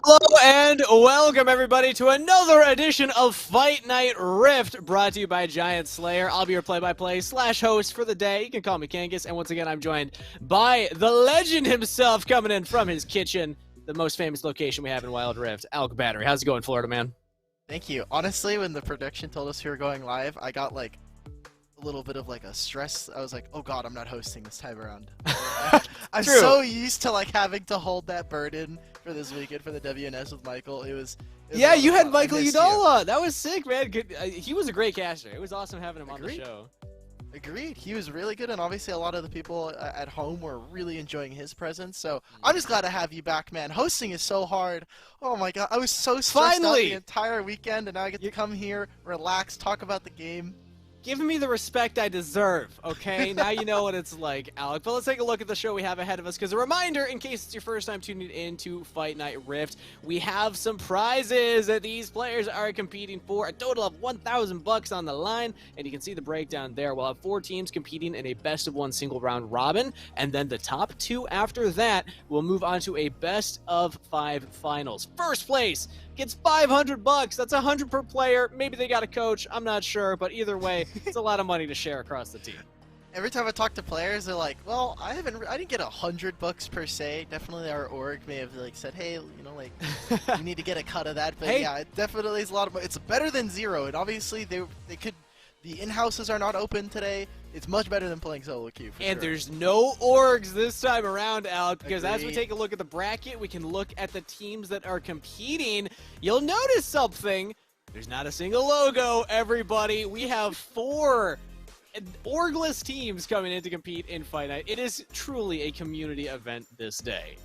Hello and welcome everybody to another edition of Fight Night Rift, brought to you by Giant Slayer. I'll be your play-by-play / host for the day. You can call me Kangas, and once again I'm joined by the legend himself, coming in from his kitchen, the most famous location we have in Wild Rift, AlkBattery. How's it going, Florida man? Thank you. Honestly, when the production told us we were going live, I got like a little bit of like a stress. I was like, oh god, I'm not hosting this time around. I'm True. so used to like having to hold that burden for this weekend for the WNS with Michael. It was Yeah, you had Michael I missed Udola. That was sick, man. Good. He was a great caster. It was awesome having him on the Agreed. show. Agreed. He was really good, and obviously a lot of the people at home were really enjoying his presence. So I'm just glad to have you back, man. Hosting is so hard. Oh my god, I was so stressed out the entire weekend, and now I get to come here, relax, talk about the game. Giving me the respect I deserve, okay? Now you know what it's like, Alec. But let's take a look at the show we have ahead of us, because a reminder, in case it's your first time tuning in to Fight Night Rift, we have some prizes that these players are competing for, a total of $1,000 on the line, and you can see the breakdown there. We'll have 4 teams competing in a best-of-1 single-round robin, and then the top 2 after that will move on to a best-of-5 finals. First place gets $500. That's $100 per player. Maybe they got a coach. I'm not sure, but either way, it's a lot of money to share across the team. Every time I talk to players, they're like, "Well, I didn't get $100 per se. Definitely, our org may have like said, hey, you know, like you need to get a cut of that." But Hey. yeah, it definitely is a lot of money. It's better than zero, and obviously they could. The in-houses are not open today. It's much better than playing solo queue. And sure. there's no orgs this time around, Alec, because as we Agreed. take a look at the bracket, we can look at the teams that are competing. You'll notice something. There's not a single logo, everybody. We have 4 orgless teams coming in to compete in Fight Night. It is truly a community event this day.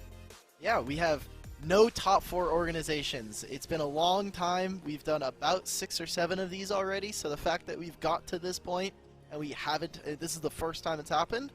Yeah, we have no top 4 organizations. It's been a long time. We've done about 6 or 7 of these already, so the fact that we've got to this point and we haven't, this is the first time it's happened.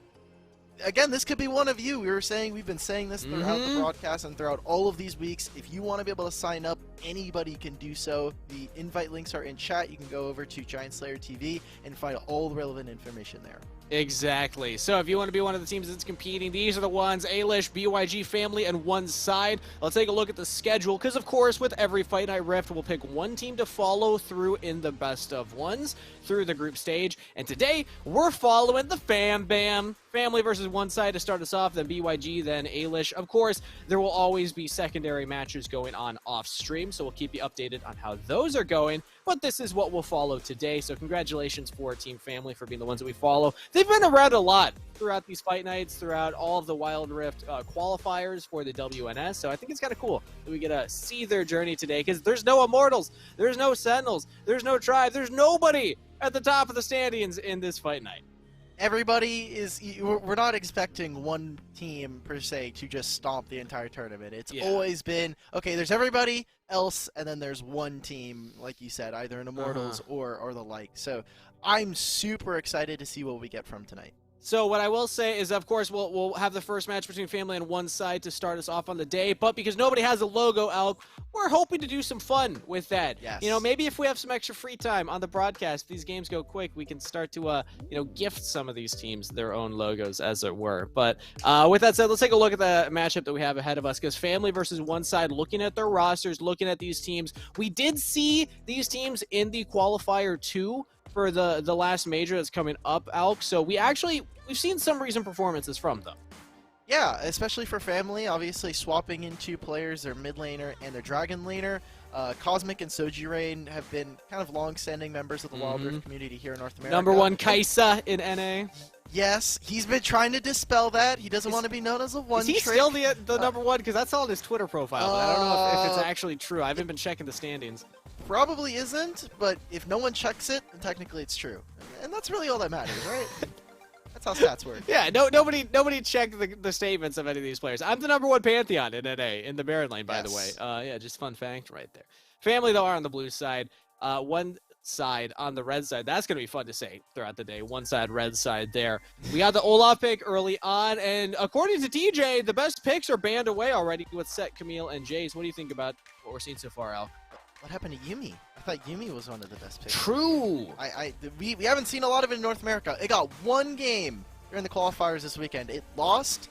Again, this could be one of you. We've been saying this throughout the broadcast and throughout all of these weeks. If you want to be able to sign up, anybody can do so. The invite links are in chat. You can go over to Giant Slayer TV and find all the relevant information there. Exactly. So if you want to be one of the teams that's competing, these are the ones: Alish, BYG family, and One Side. Let's take a look at the schedule, because of course with every Fight Night Rift, we'll pick one team to follow through in the best of ones through the group stage. And today we're following the Fam Bam. Family versus One Side to start us off, then BYG, then Alish. Of course, there will always be secondary matches going on off stream, so we'll keep you updated on how those are going. But this is what we'll follow today, so congratulations for Team Family for being the ones that we follow. They've been around a lot throughout these fight nights, throughout all of the Wild Rift qualifiers for the WNS, so I think it's kind of cool that we get to see their journey today, because there's no immortals, there's no sentinels, there's no tribe, there's nobody at the top of the standings in this fight night. Everybody is, we're not expecting one team per se to just stomp the entire tournament. It's always been, okay, there's everybody else, and then there's one team, like you said, either an Immortals or the like. So I'm super excited to see what we get from tonight. So what I will say is, of course, we'll have the first match between Family and One Side to start us off on the day, but because nobody has a logo, Alk, we're hoping to do some fun with that. Yes. You know, maybe if we have some extra free time on the broadcast, if these games go quick, we can start to, gift some of these teams their own logos, as it were. But with that said, let's take a look at the matchup that we have ahead of us, because Family versus One Side, looking at their rosters, looking at these teams, we did see these teams in the qualifier 2 for the last major that's coming up, Alk. So we've seen some recent performances from them. Yeah, especially for Family, obviously swapping in 2 players, their mid laner and their dragon laner. Cosmic and Soji Rain have been kind of long-standing members of the Wild Rift community here in North America. Number 1 Kaisa in NA. Yes, he's been trying to dispel that. He doesn't want to be known as a one-trick. Is he still the number 1? Because that's all on his Twitter profile. But I don't know if it's actually true. I haven't been checking the standings. Probably isn't, but if no one checks it, then technically it's true. And that's really all that matters, right? That's how stats work. Yeah, nobody checked the statements of any of these players. I'm the number 1 Pantheon in NA, in the Baron lane, by the way. Yeah, just fun fact right there. Family, though, are on the blue side. One Side on the red side. That's going to be fun to say throughout the day. One Side, red side there. We got the Olaf pick early on, and according to TJ, the best picks are banned away already with Set, Camille, and Jace. What do you think about what we're seeing so far, Al? What happened to Yuumi? I thought Yuumi was one of the best picks. True. We haven't seen a lot of it in North America. It got 1 game during the qualifiers this weekend. It lost,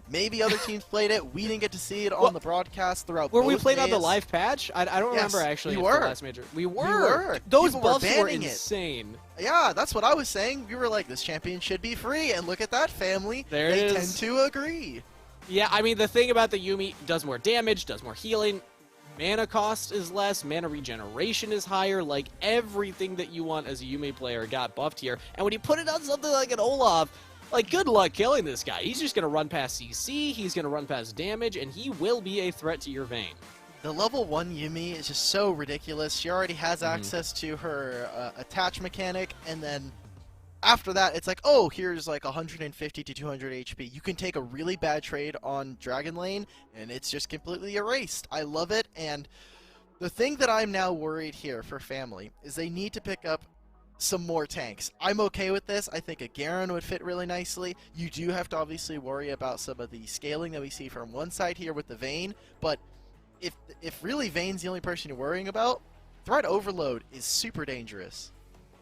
Maybe other teams played it. We didn't get to see it on the broadcast throughout. Were we both playing on the days. live patch? I don't remember actually. We if were. The last major. We were. We were. Those People were buffs were banning it. insane. Yeah, that's what I was saying. We were like, this champion should be free, and look at that, family. There they it tend is. to agree. Yeah, I mean, the thing about the Yuumi, does more damage, does more healing, mana cost is less, mana regeneration is higher, like everything that you want as a Yuumi player got buffed here. And when you put it on something like an Olaf, like, good luck killing this guy. He's just going to run past CC, he's going to run past damage, and he will be a threat to your Vayne. The level 1 Yuumi is just so ridiculous. She already has access to her attach mechanic, and then after that, it's like, oh, here's like 150 to 200 HP. You can take a really bad trade on Dragon Lane, and it's just completely erased. I love it, and the thing that I'm now worried here for family is they need to pick up some more tanks. I'm okay with this. I think a Garen would fit really nicely. You do have to obviously worry about some of the scaling that we see from one side here with the Vayne, but if really Vayne's the only person you're worrying about, threat overload is super dangerous.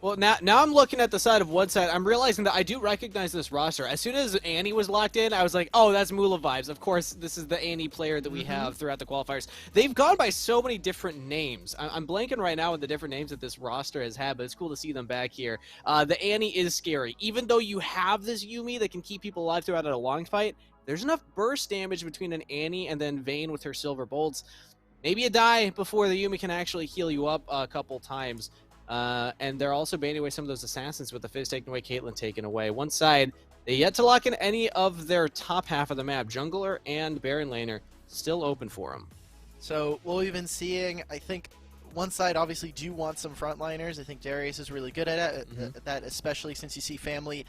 Well, now I'm looking at the side of one side. I'm realizing that I do recognize this roster. As soon as Annie was locked in, I was like, oh, that's Mula vibes. Of course, this is the Annie player that we have throughout the qualifiers. They've gone by so many different names. I'm blanking right now with the different names that this roster has had, but it's cool to see them back here. The Annie is scary. Even though you have this Yuumi that can keep people alive throughout a long fight, there's enough burst damage between an Annie and then Vayne with her silver bolts. Maybe you die before the Yuumi can actually heal you up a couple times. And they're also banning away some of those assassins with the Fizz taken away, Caitlyn taken away. One side, they yet to lock in any of their top half of the map. Jungler and Baron Laner still open for them. So what we've been seeing, I think one side obviously do want some frontliners. I think Darius is really good at that, especially since you see family.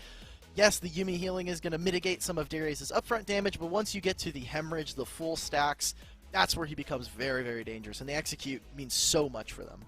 Yes, the Yuumi healing is going to mitigate some of Darius's upfront damage, but once you get to the hemorrhage, the full stacks, that's where he becomes very, very dangerous. And the execute means so much for them.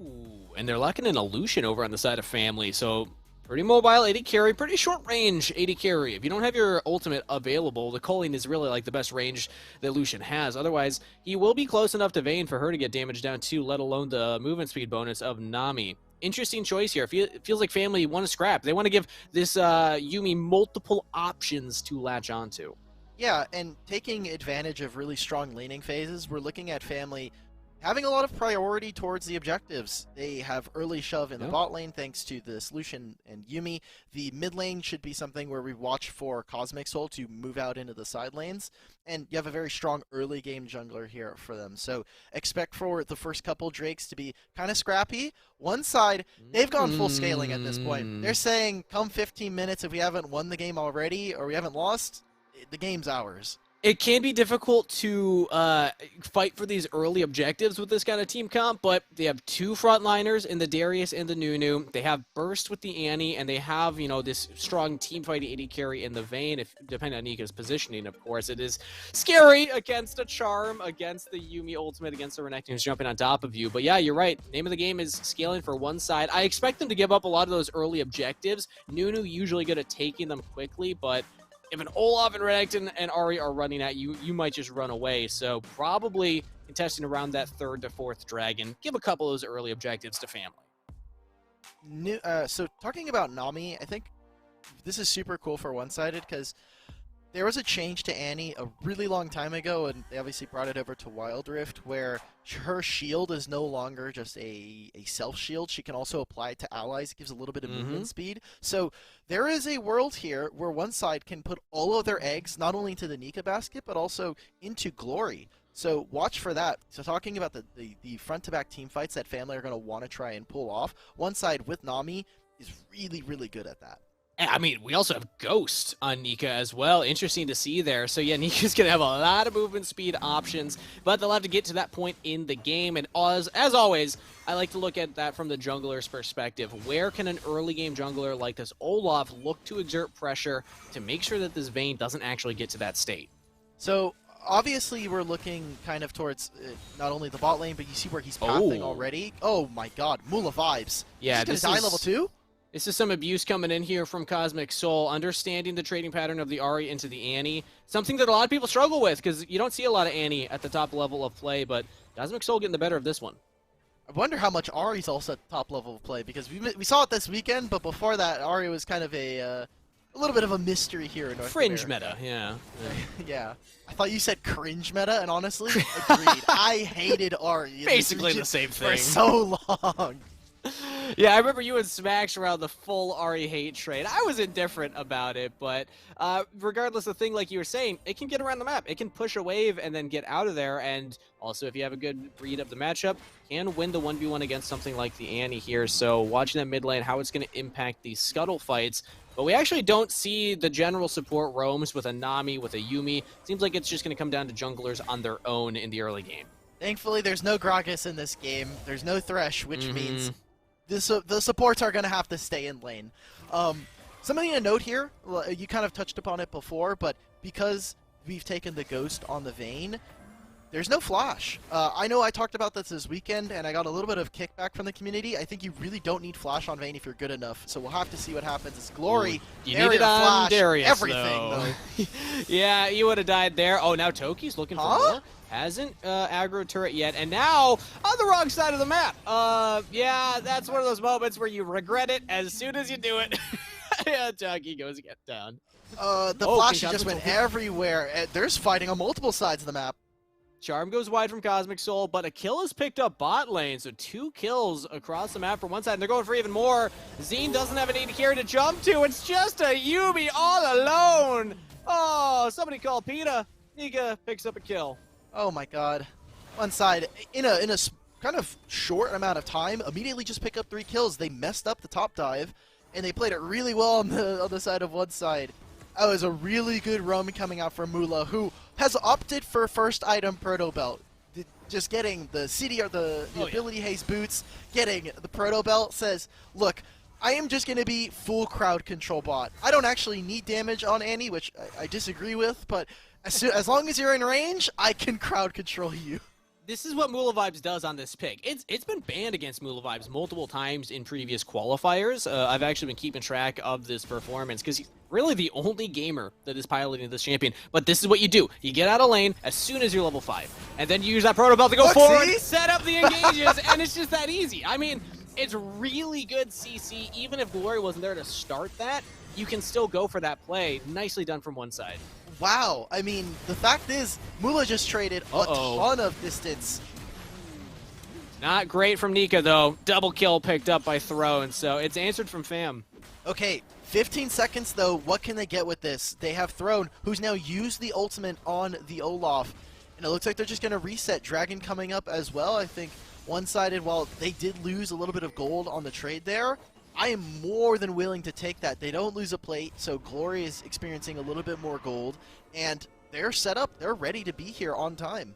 Ooh, and they're locking in a Lucian over on the side of family, so pretty mobile 80 carry, pretty short range 80 carry. If you don't have your ultimate available, the Culling is really like the best range that Lucian has. Otherwise, he will be close enough to Vayne for her to get damage down too, let alone the movement speed bonus of Nami. Interesting choice here. It feels like family want to scrap. They want to give this Yuumi multiple options to latch onto. Yeah, and taking advantage of really strong laning phases, we're looking at family having a lot of priority towards the objectives. They have early shove in the bot lane thanks to this Lucian and Yuumi. The mid lane should be something where we watch for Cosmic Soul to move out into the side lanes. And you have a very strong early game jungler here for them. So expect for the first couple Drakes to be kind of scrappy. One side, they've gone full scaling at this point. They're saying, come 15 minutes, if we haven't won the game already or we haven't lost, the game's ours. It can be difficult to fight for these early objectives with this kind of team comp, but they have two frontliners in the Darius and the Nunu. They have burst with the Annie, and they have, you know, this strong team fight 80 carry in the Vayne. If depending on Nika's positioning, of course, it is scary against a Charm, against the Yuumi ultimate, against the Renekton who's jumping on top of you. But yeah, you're right. Name of the game is scaling for one side. I expect them to give up a lot of those early objectives. Nunu usually good at taking them quickly, but if an Olaf and Renekton and Ahri are running at you, you might just run away. So probably contesting around that 3rd to 4th dragon. Give a couple of those early objectives to family. So talking about Nami, I think this is super cool for one-sided because there was a change to Annie a really long time ago, and they obviously brought it over to wildrift, where her shield is no longer just a self-shield. She can also apply it to allies. It gives a little bit of movement speed. So there is a world here where one side can put all of their eggs, not only into the Nika basket, but also into Glory. So watch for that. So talking about the front-to-back team fights that family are going to want to try and pull off, one side with Nami is really, really good at that. I mean, we also have Ghost on Nika as well. Interesting to see there. So yeah, Nika's going to have a lot of movement speed options, but they'll have to get to that point in the game. And as always, I like to look at that from the jungler's perspective. Where can an early game jungler like this Olaf look to exert pressure to make sure that this Vayne doesn't actually get to that state? So obviously we're looking kind of towards not only the bot lane, but you see where he's pathing already. Oh my god, Mula vibes. Yeah, he's going to die level 2? This is some abuse coming in here from Cosmic Soul, understanding the trading pattern of the Ahri into the Annie. Something that a lot of people struggle with, because you don't see a lot of Annie at the top level of play, but Cosmic Soul getting the better of this one. I wonder how much Ahri's also at top level of play, because we saw it this weekend, but before that, Ahri was kind of a a little bit of a mystery here in North Fringe America. meta, yeah. Yeah. I thought you said cringe meta, and honestly, agreed. I hated Ari. Basically the same thing. For so long. Yeah, I remember you and Smacks around the full Ari hate trade. I was indifferent about it, but regardless of the thing, like you were saying, it can get around the map. It can push a wave and then get out of there. And also, if you have a good read of the matchup, can win the 1v1 against something like the Annie here. So watching that mid lane, how it's going to impact these scuttle fights. But we actually don't see the general support roams with a Nami, with a Yuumi. Seems like it's just going to come down to junglers on their own in the early game. Thankfully, there's no Gragas in this game. There's no Thresh, which means the supports are going to have to stay in lane. Something to note here, you kind of touched upon it before, but because we've taken the Ghost on the Vayne, there's no Flash. I know I talked about this weekend, and I got a little bit of kickback from the community. I think you really don't need Flash on Vayne if you're good enough, so we'll have to see what happens. It's Glory, you need it on Flash, Darius, everything, though. Yeah, you would have died there. Oh, now Toki's looking for more. Hasn't aggro turret yet, and now on the wrong side of the map. Yeah, that's one of those moments where you regret it as soon as you do it. Yeah, Toki goes to get down. The Flash just went everywhere. There's fighting on multiple sides of the map. Charm goes wide from Cosmic Soul, but a kill is picked up bot lane, so 2 kills across the map for one side, and they're going for even more. Zine doesn't have an AD carry to jump to. It's just a Yuumi all alone. Oh, somebody call PETA. Nika picks up a kill. Oh my god. One side, in a kind of short amount of time, immediately just pick up 3 kills. They messed up the top dive, and they played it really well on the other side of one side. That was a really good roam coming out from Mula, who has opted for first item Proto Belt. Just getting the CD or the ability haze boots, getting the Proto Belt says, look, I am just going to be full crowd control bot. I don't actually need damage on Annie, which I disagree with, but as long as you're in range, I can crowd control you. This is what Mula Vibes does on this pick. It's been banned against Mula Vibes multiple times in previous qualifiers. I've actually been keeping track of this performance because he's really the only gamer that is piloting this champion. But this is what you do. You get out of lane as soon as you're level 5. And then you use that Proto Belt to go forward, set up the engages, and it's just that easy. I mean, it's really good CC. Even if Glory wasn't there to start that, you can still go for that play. Nicely done from one side. Wow, I mean, the fact is, Mula just traded a ton of distance. Not great from Nika, though. Double kill picked up by Throne, so it's answered from Fam. Okay, 15 seconds, though. What can they get with this? They have Throne, who's now used the ultimate on the Olaf, and it looks like they're just going to reset. Dragon coming up as well, I think. One-sided, while they did lose a little bit of gold on the trade there, I am more than willing to take that. They don't lose a plate, so Glory is experiencing a little bit more gold, and they're set up. They're ready to be here on time.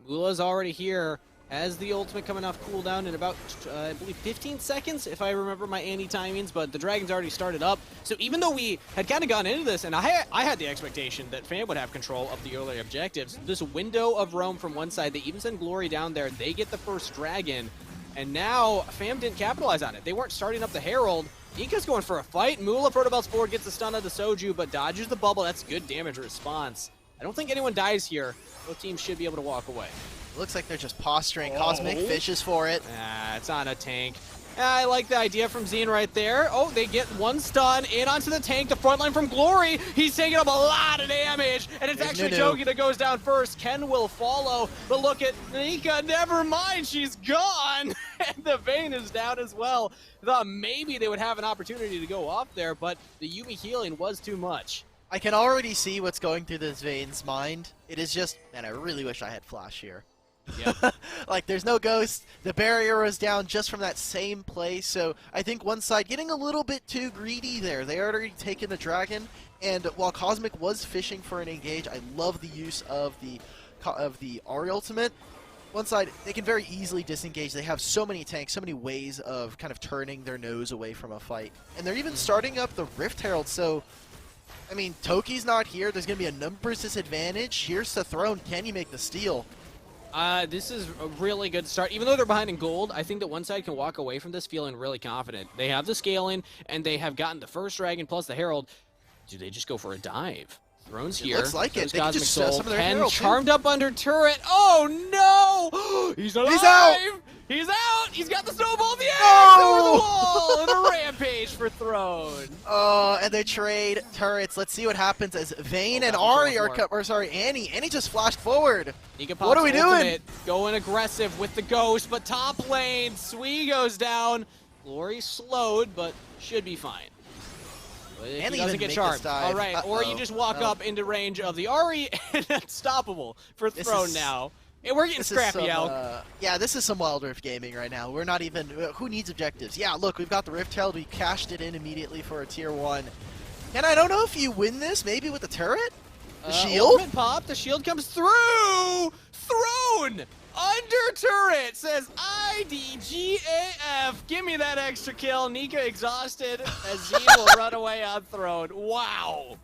Mula's already here. Has the ultimate coming off cooldown in about, I believe, 15 seconds, if I remember my Annie timings, but the Dragon's already started up. So even though we had kind of gone into this, and I had the expectation that Fam would have control of the early objectives, this window of roam from one side, they even send Glory down there, they get the first Dragon, and now Fam didn't capitalize on it. They weren't starting up the Herald. Inka's going for a fight. Mula Proto Belt's forward, gets the stun of the Soju, but dodges the bubble. That's good damage response. I don't think anyone dies here. Both teams should be able to walk away. Looks like they're just posturing. Cosmic fishes for it. It's on a tank. I like the idea from Zine right there. Oh, they get one stun in onto the tank. The front line from Glory. He's taking up a lot of damage. And it's actually Toki that goes down first. Ken will follow. But look at Nika. Never mind. She's gone. And the Vayne is down as well. Thought maybe they would have an opportunity to go off there, but the Yuumi healing was too much. I can already see what's going through this Vayne's mind. It is just, man, I really wish I had Flash here. Yep. Like, there's no ghost. The barrier was down just from that same play, so I think one side getting a little bit too greedy there. They already taken the Dragon, and while Cosmic was fishing for an engage, I love the use of the Ari ultimate. One side, they can very easily disengage. They have so many tanks, so many ways of kind of turning their nose away from a fight. And they're even starting up the Rift Herald, so I mean, Toki's not here. There's going to be a numbers disadvantage. Here's the Throne. Can you make the steal? This is a really good start. Even though they're behind in gold, I think that one side can walk away from this feeling really confident. They have the scaling, and they have gotten the first Dragon plus the Herald. Do they just go for a dive? Throne's here. Looks like it. They Cosmic just Soul. some of their Ken Herald charmed up under turret. Oh, no! He's alive! He's out! He's out! He's got the snowball in the air! Oh! Over the wall! And a rampage for Throne. Oh, and they trade turrets. Let's see what happens as Vayne and Ari are Annie. Annie just flashed forward. What are we doing? Going aggressive with the ghost, but top lane, Sui goes down. Glory slowed, but should be fine. If he doesn't get charmed. All right, or you just walk up into range of the Ari, and unstoppable for Throne now. And we're getting scrappy, Alk. Yeah, this is some Wild Rift gaming right now. We're not even... who needs objectives? Yeah, look, we've got the Rift Herald. We cashed it in immediately for a tier 1. And I don't know if you win this, maybe with the turret? The shield? Ultimate pop, the shield comes through! Throne! Under turret says IDGAF. Give me that extra kill. Nika exhausted as Z will run away on Throne. Wow.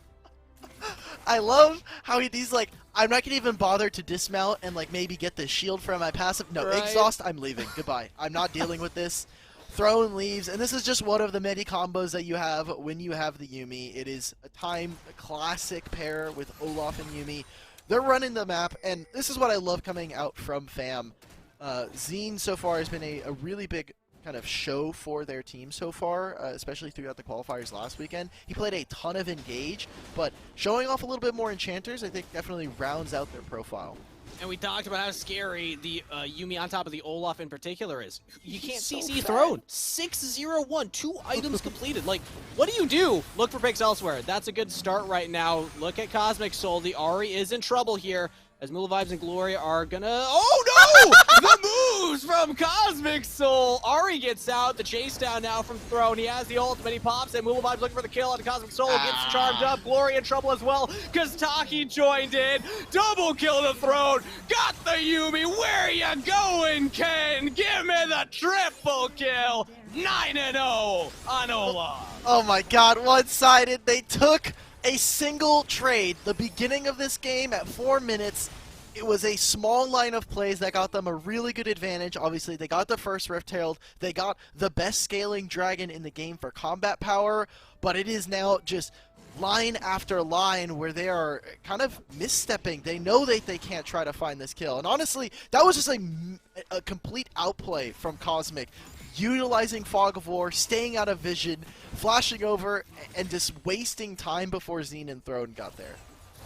I love how he's like, I'm not going to even bother to dismount and like maybe get the shield from my passive. No, right. Exhaust, I'm leaving. Goodbye. I'm not dealing with this. Throne leaves, and this is just one of the many combos that you have when you have the Yuumi. It is a classic pair with Olaf and Yuumi. They're running the map, and this is what I love coming out from FAM. Zine so far has been a really big kind of show for their team so far, especially throughout the qualifiers last weekend. He played a ton of Engage, but showing off a little bit more Enchanters, I think definitely rounds out their profile. And we talked about how scary the Yuumi on top of the Olaf in particular is. You can't CC so Throne. 6-0-1, 2 items completed. Like, what do? Look for picks elsewhere. That's a good start right now. Look at Cosmic Soul. The Ari is in trouble here. As Mula Vibes and Glory are gonna... Oh, no! The moves from Cosmic Soul. Ari gets out. The chase down now from Throne. He has the ultimate. He pops it. Mula Vibes looking for the kill on Cosmic Soul. Gets charmed up. Glory in trouble as well because Taki joined in. Double kill to Throne. Got the Yuumi. Where you going, Ken? Give me the triple kill. 9-0 on Olaf. Oh my god, one-sided. They took a single trade. The beginning of this game at 4 minutes, it was a small line of plays that got them a really good advantage. Obviously, they got the first Rift Herald. They got the best scaling dragon in the game for combat power, but it is now just line after line where they are kind of misstepping. They know that they can't try to find this kill. And honestly, that was just a complete outplay from Cosmic. Utilizing Fog of War, staying out of vision, flashing over, and just wasting time before Zine and Throne got there.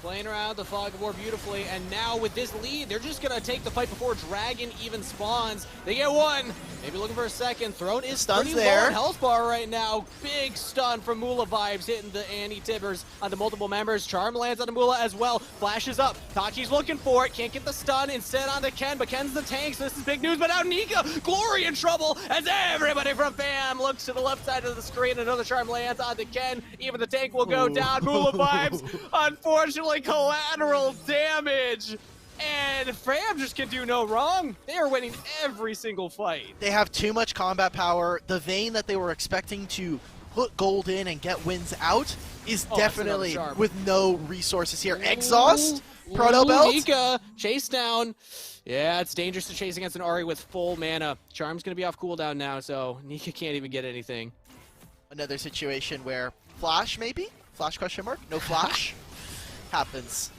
Playing around the Fog of War beautifully, and now with this lead, they're just going to take the fight before Dragon even spawns. They get one, maybe looking for a second. Throne is Stun's pretty there. low on health bar right now. Big stun from Mula Vibes, hitting the anti-tibbers onto multiple members. Charm lands on the Mula as well. Flashes up. Tachi's looking for it. Can't get the stun. Instead onto Ken, but Ken's the tank, so this is big news. But now Nika, Glory in trouble as everybody from FAM looks to the left side of the screen. Another Charm lands onto Ken. Even the tank will go down. Mula Vibes, unfortunately, collateral damage. And FAM just can do no wrong. They are winning every single fight. They have too much combat power. The Vayne that they were expecting to put gold in and get wins out is definitely with no resources here. Exhaust, Proto Belt. Nika, chase down. Yeah, it's dangerous to chase against an Ari with full mana. Charm's going to be off cooldown now, so Nika can't even get anything. Another situation where Flash, maybe? Flash question mark? No Flash? Happens.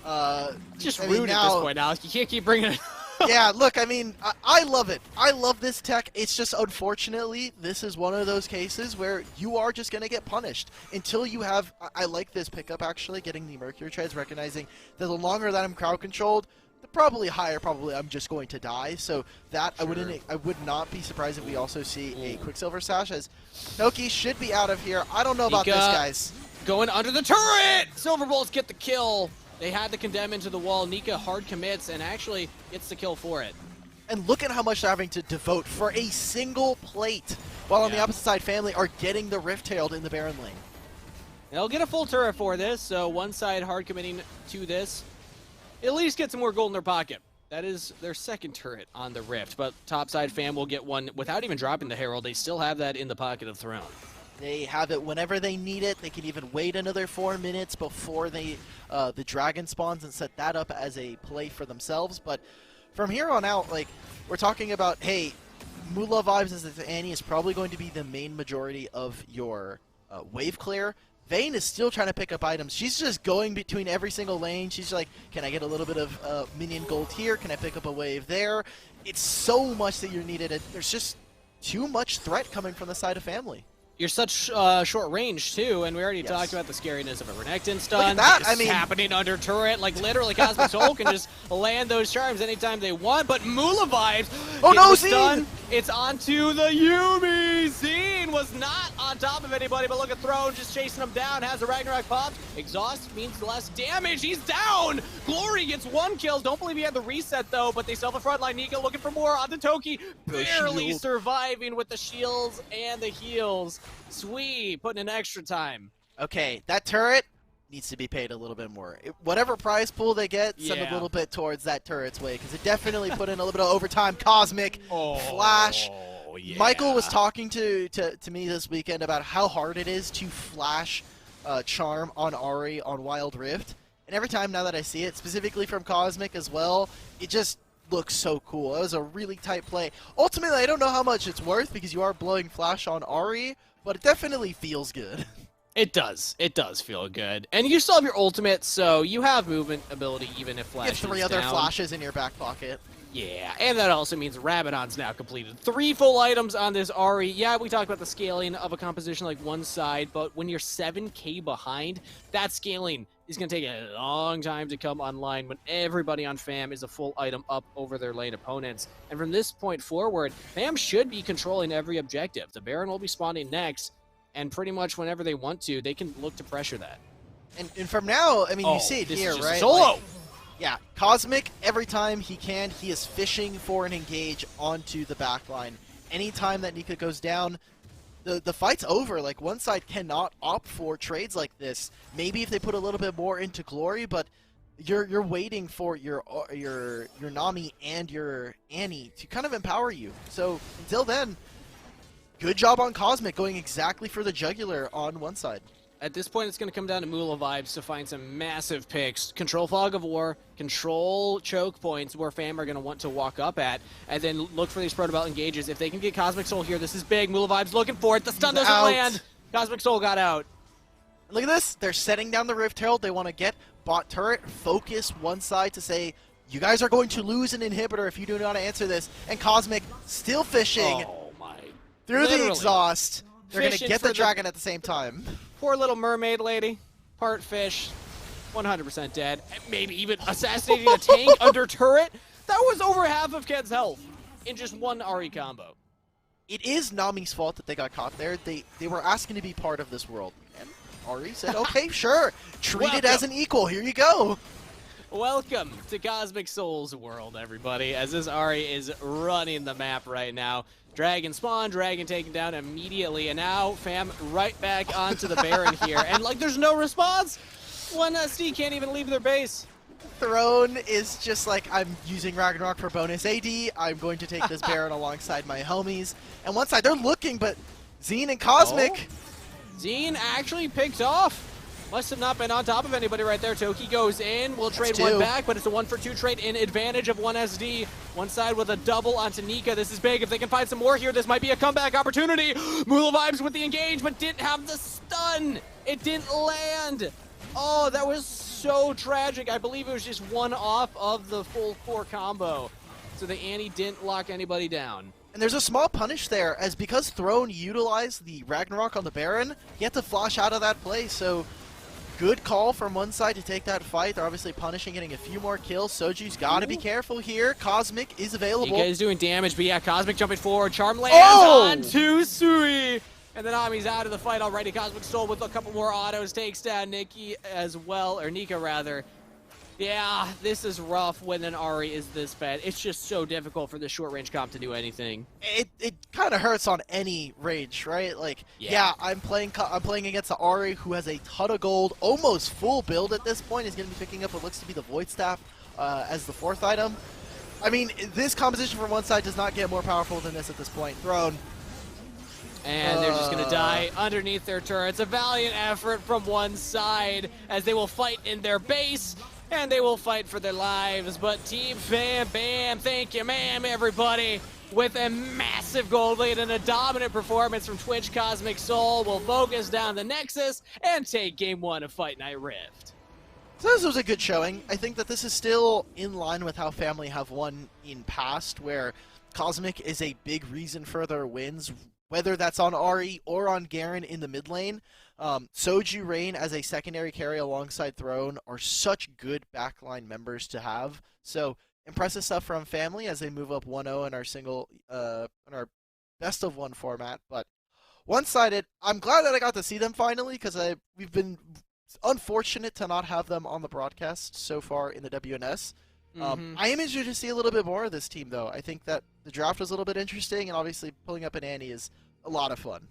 Just rude at this point, Alex. You can't keep bringing it. Yeah, look, I mean, I love it. I love this tech. It's just, unfortunately, this is one of those cases where you are just going to get punished until you have... I like this pickup, actually, getting the Mercury Treads, recognizing that the longer that I'm crowd-controlled, the probably higher I'm just going to die. So that, Sure. I would not be surprised if we also see a Quicksilver Sash, as Noki should be out of here. I don't know about this, guys. Going under the turret! Silver Bolts get the kill. They had to condemn into the wall. Nika hard commits and actually gets the kill for it. And look at how much they're having to devote for a single plate, while on the opposite side, Family are getting the Rift Herald in the Baron lane. They'll get a full turret for this, so one side hard committing to this. At least get some more gold in their pocket. That is their second turret on the Rift, but top side Fam will get one without even dropping the Herald. They still have that in the pocket of Throne. They have it whenever they need it. They can even wait another 4 minutes before the dragon spawns and set that up as a play for themselves. But from here on out, like, we're talking about, hey, Mula Vibes as Annie is probably going to be the main majority of your wave clear. Vayne is still trying to pick up items. She's just going between every single lane. She's like, can I get a little bit of minion gold here? Can I pick up a wave there? It's so much that you're needed. And there's just too much threat coming from the side of family. You're such short range too, and we already talked about the scariness of a Renekton stun. Look at that! It's happening under turret. Like literally, Cosmic Soul can just land those charms anytime they want. But Mula vibes. Oh no, Zine! It's onto the Yuumi. Zine was not on top of anybody, but look at Throne just chasing him down. Has the Ragnarok popped. Exhaust means less damage. He's down. Glory gets 1 kill. Don't believe he had the reset though, but they still have a frontline. Nika looking for more on the Toki. Barely surviving with the shields and the heals. Sweet, putting in extra time. Okay, that turret needs to be paid a little bit more. Whatever prize pool they get, send a little bit towards that turret's way, because it definitely put in a little bit of overtime. Cosmic, flash. Yeah. Michael was talking to me this weekend about how hard it is to flash charm on Ahri on Wild Rift. And every time now that I see it, specifically from Cosmic as well, it just looks so cool. It was a really tight play. Ultimately, I don't know how much it's worth because you are blowing flash on Ahri, but it definitely feels good. It does. It does feel good. And you still have your ultimate, so you have movement ability even if flash is Get 3 other flashes in your back pocket. Yeah, and that also means Rabadon's now completed. 3 full items on this Ahri. Yeah, we talked about the scaling of a composition like one side, but when you're 7k behind, that scaling is going to take a long time to come online when everybody on FAM is a full item up over their lane opponents. And from this point forward, FAM should be controlling every objective. The Baron will be spawning next, and pretty much whenever they want to, they can look to pressure that. And from now, I mean, you see it this here, is just right? Solo! Like, yeah, Cosmic, every time he can, he is fishing for an engage onto the backline. Anytime that Nika goes down, the fight's over. Like, one side cannot opt for trades like this. Maybe if they put a little bit more into Glory, but you're waiting for your Nami and your Annie to kind of empower you. So until then, good job on Cosmic going exactly for the jugular on one side. At this point, it's going to come down to Mula vibes to find some massive picks. Control Fog of War, control choke points where FAM are going to want to walk up at, and then look for these Protobelt engages. If they can get Cosmic Soul here, this is big. Mula vibes looking for it. The stun doesn't land. Cosmic Soul got out. Look at this. They're setting down the Rift Herald. They want to get bot turret, focus one side to say, you guys are going to lose an inhibitor if you do not answer this. And Cosmic still fishing through the exhaust. They're going to get the dragon at the same time. Poor little mermaid lady, part fish, 100% dead. Maybe even assassinating a tank under turret. That was over half of Ken's health in just one Ahri combo. It is Nami's fault that they got caught there. They were asking to be part of this world. And Ahri said, okay, sure. Treat it as an equal. Here you go. Welcome to Cosmic Soul's world, everybody, as this Ahri is running the map right now. Dragon spawn, dragon taken down immediately, and now FAM right back onto the Baron here. And like, there's no response. One SD can't even leave their base. Throne is just like, I'm using Ragnarok for bonus AD. I'm going to take this Baron alongside my homies. And one side, they're looking, but Zine and Cosmic. Zine actually picked off. Must have not been on top of anybody right there. Toki goes in. We'll trade one back, but it's a 1-for-2 trade in advantage of one SD. One side with a double onto Nika. This is big. If they can find some more here, this might be a comeback opportunity. Mula vibes with the engage, but didn't have the stun. It didn't land. Oh, that was so tragic. I believe it was just one off of the full core combo. So the Annie didn't lock anybody down. And there's a small punish there, as because Throne utilized the Ragnarok on the Baron, he had to flash out of that play, so good call from one side to take that fight. They're obviously punishing, getting a few more kills. Soju's got to be careful here. Cosmic is available. You guys doing damage, but yeah, Cosmic jumping forward. Charm lands on to Sui. And then Nami's out of the fight already. Cosmic Soul with a couple more autos takes down Nikki as well, or Nika rather. Yeah, this is rough when an Ahri is this bad. It's just so difficult for the short-range comp to do anything. It kind of hurts on any range, right? Like, yeah, I'm playing against the Ahri who has a ton of gold, almost full build at this point. He's going to be picking up what looks to be the Void Staff as the 4th item. I mean, this composition from one side does not get more powerful than this at this point. Throne. And they're just going to die underneath their turrets. A valiant effort from one side as they will fight in their base. And they will fight for their lives, but Team Fam Bam, thank you, ma'am, everybody. with a massive gold lead and a dominant performance from Twitch Cosmic Soul, will focus down the Nexus and take game 1 of Fight Night Rift. So this was a good showing. I think that this is still in line with how Family have won in past, where Cosmic is a big reason for their wins, whether that's on Ahri or on Garen in the mid lane. Soju Rain as a secondary carry alongside Throne are such good backline members to have. So impressive stuff from Family as they move up 1-0 in our in our best of 1 format. But one-sided, I'm glad that I got to see them finally, because we've been unfortunate to not have them on the broadcast so far in the WNS. I am interested to see a little bit more of this team, though. I think that the draft was a little bit interesting, and obviously pulling up an Annie is a lot of fun.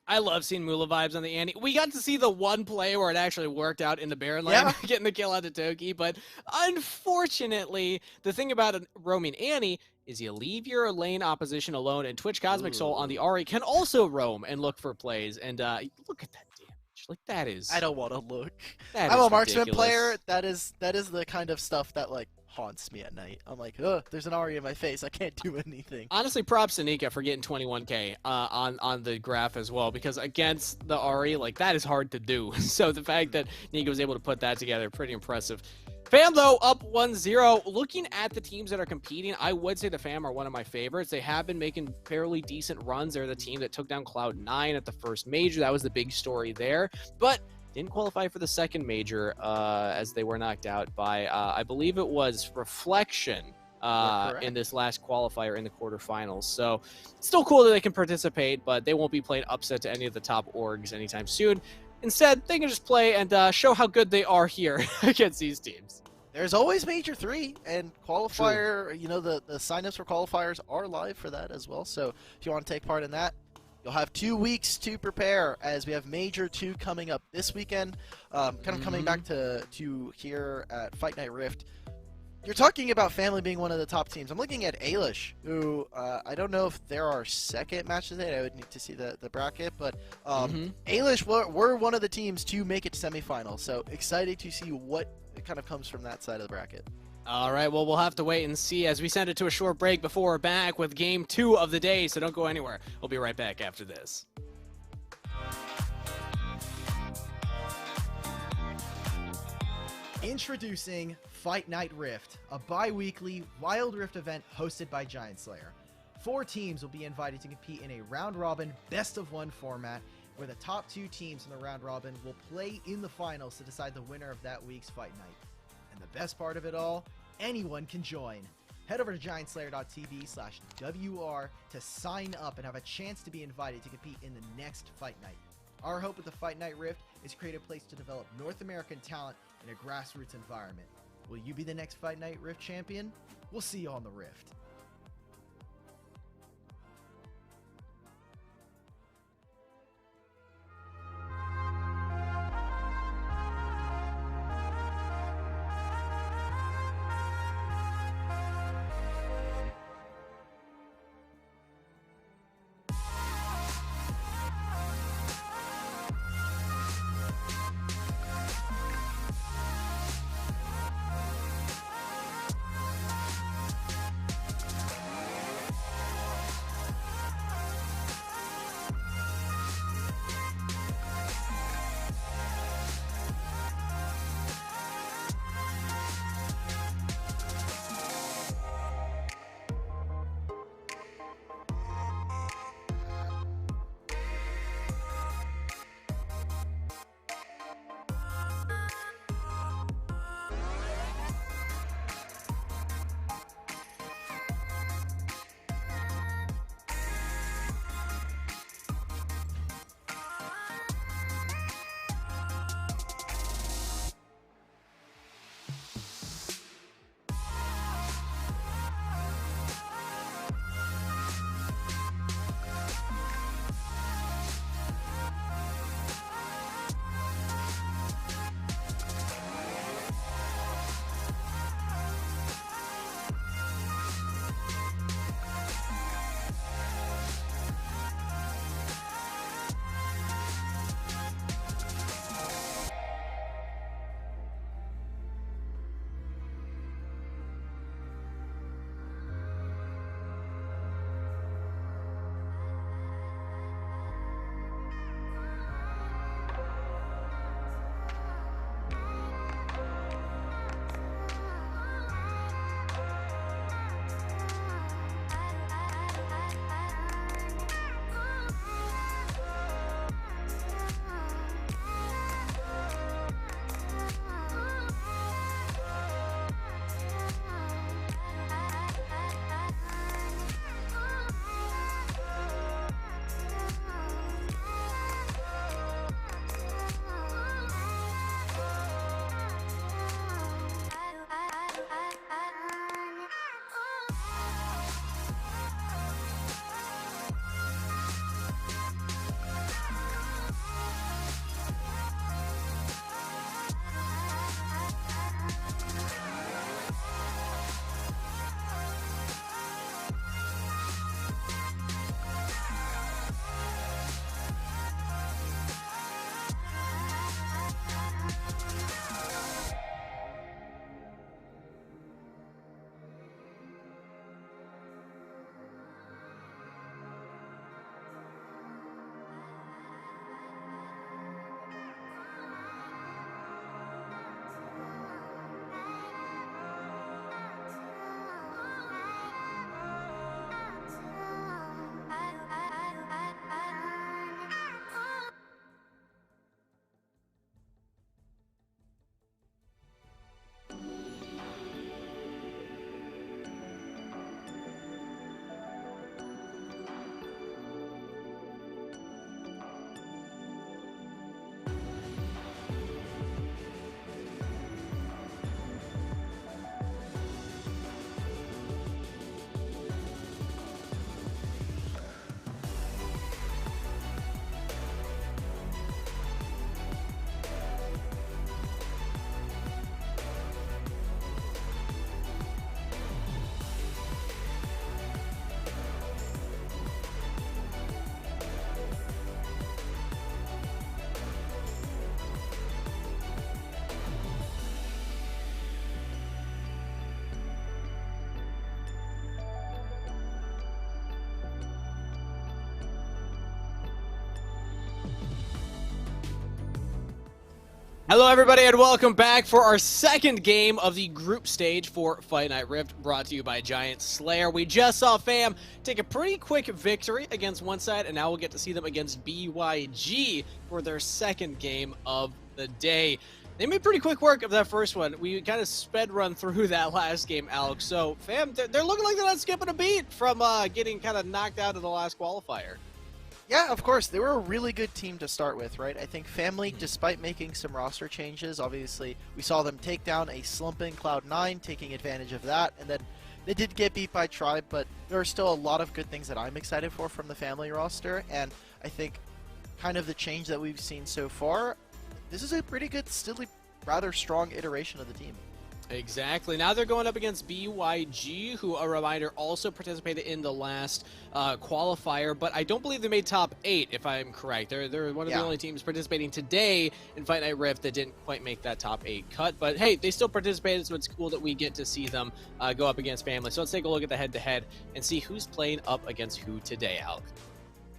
I love seeing Mula vibes on the Annie. We got to see the one play where it actually worked out in the Baron lane, getting the kill out of Toki, but unfortunately, the thing about a roaming Annie is you leave your lane opposition alone, and Twitch Cosmic Soul on the Ahri can also roam and look for plays, and look at that damage. Like, that is... I don't want to look. I'm a marksman player. That is the kind of stuff that, like, haunts me at night. I'm like, ugh, there's an Ahri in my face. I can't do anything. Honestly, props to Nika for getting 21k on the graph as well, because against the Ahri, like, that is hard to do. So the fact that Nika was able to put that together, pretty impressive. Fam, though, up 1-0. Looking at the teams that are competing, I would say the Fam are one of my favorites. They have been making fairly decent runs. They're the team that took down Cloud9 at the first major. That was the big story there. But didn't qualify for the second major as they were knocked out by, I believe it was Reflection in this last qualifier in the quarterfinals. So still cool that they can participate, but they won't be playing upset to any of the top orgs anytime soon. Instead, they can just play and show how good they are here against these teams. There's always Major 3, and qualifier, you know, the signups for qualifiers are live for that as well. So if you want to take part in that, you'll have 2 weeks to prepare, as we have Major 2 coming up this weekend. Kind of coming back to here at Fight Night Rift. You're talking about Family being one of the top teams. I'm looking at Ailish, who I don't know if there are second matches today. I would need to see the bracket, but Ailish were one of the teams to make it to semifinals. So excited to see what kind of comes from that side of the bracket. All right, well, we'll have to wait and see as we send it to a short break before we're back with game 2 of the day, so don't go anywhere. We'll be right back after this. Introducing Fight Night Rift, a bi-weekly Wild Rift event hosted by GiantSlayer. 4 teams will be invited to compete in a round-robin, best-of-1 format, where the top 2 teams in the round-robin will play in the finals to decide the winner of that week's Fight Night. And the best part of it all, anyone can join. Head over to GiantSlayer.tv/WR to sign up and have a chance to be invited to compete in the next Fight Night. Our hope with the Fight Night Rift is to create a place to develop North American talent in a grassroots environment. Will you be the next Fight Night Rift champion? We'll see you on the Rift. Hello everybody and welcome back for our second game of the group stage for Fight Night Rift, brought to you by GiantSlayer. We just saw FAM take a pretty quick victory against one side, and now we'll get to see them against BYG for their second game of the day. They made pretty quick work of that first one. We kind of sped run through that last game, Alk. So FAM, they're looking like they're not skipping a beat from getting kind of knocked out in the last qualifier. Yeah, of course. They were a really good team to start with, right? I think Family, despite making some roster changes, obviously we saw them take down a slumping Cloud9, taking advantage of that, and then they did get beat by Tribe, but there are still a lot of good things that I'm excited for from the Family roster, and I think kind of the change that we've seen so far, this is a pretty good, still rather strong iteration of the team. Exactly. Now they're going up against BYG, who, a reminder, also participated in the last qualifier, but I don't believe they made top 8, if I'm correct. They're one of the only teams participating today in Fight Night Rift that didn't quite make that top 8 cut, but hey, they still participated, so it's cool that we get to see them go up against Family. So let's take a look at the head-to-head and see who's playing up against who today, Alk.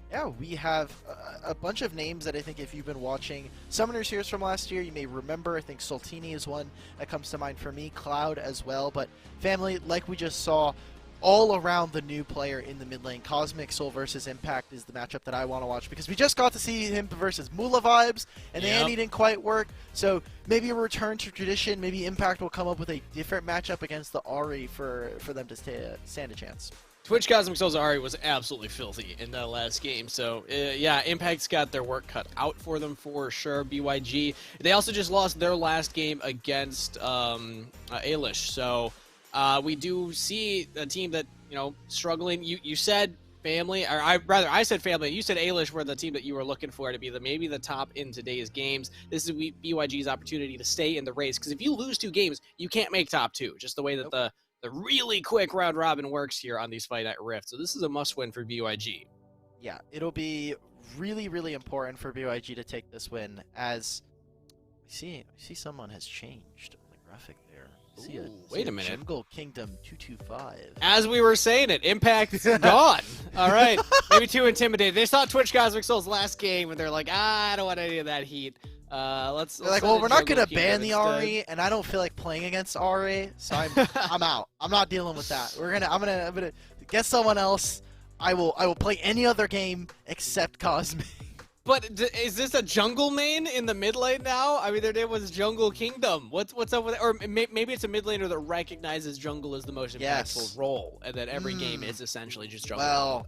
Yeah, we have a bunch of names that I think if you've been watching Summoners Heroes from last year, you may remember. I think Soltini is one that comes to mind for me, Cloud as well, but Family, like we just saw, all around the new player in the mid lane. Cosmic Soul versus Impact is the matchup that I want to watch, because we just got to see him versus Mula vibes, and the Andy didn't quite work, so maybe a return to tradition. Maybe Impact will come up with a different matchup against the Ahri for them to stand a chance. Twitch Cosmic Souls Ahri was absolutely filthy in that last game, so yeah, Impact's got their work cut out for them for sure. BYG, they also just lost their last game against Ailish, so we do see a team that, you know, struggling. You said Family, or I said Family, you said Ailish were the team that you were looking for to be maybe the top in today's games. This is BYG's opportunity to stay in the race, because if you lose 2 games, you can't make top 2, just the way that the really quick round robin works here on these Fight Night Rift. So this is a must win for BYG. Yeah, it'll be really, really important for BYG to take this win, as I see someone has changed on the graphic there. Wait a minute. Jungle Kingdom 225. As we were saying it, Impact's gone. All right. Maybe too intimidated. They saw Twitch Cosmic Souls last game, and they're like, I don't want any of that heat. Let's like, well, we're not gonna ban the Ahri, and I don't feel like playing against Ahri, so I'm out. I'm not dealing with that. I'm gonna get someone else. I will play any other game except Cosmic. But is this a jungle main in the mid lane now? I mean, their name was Jungle Kingdom. What's up with it? Or maybe it's a mid laner that recognizes jungle as the most impactful role, and that every game is essentially just jungle. Well,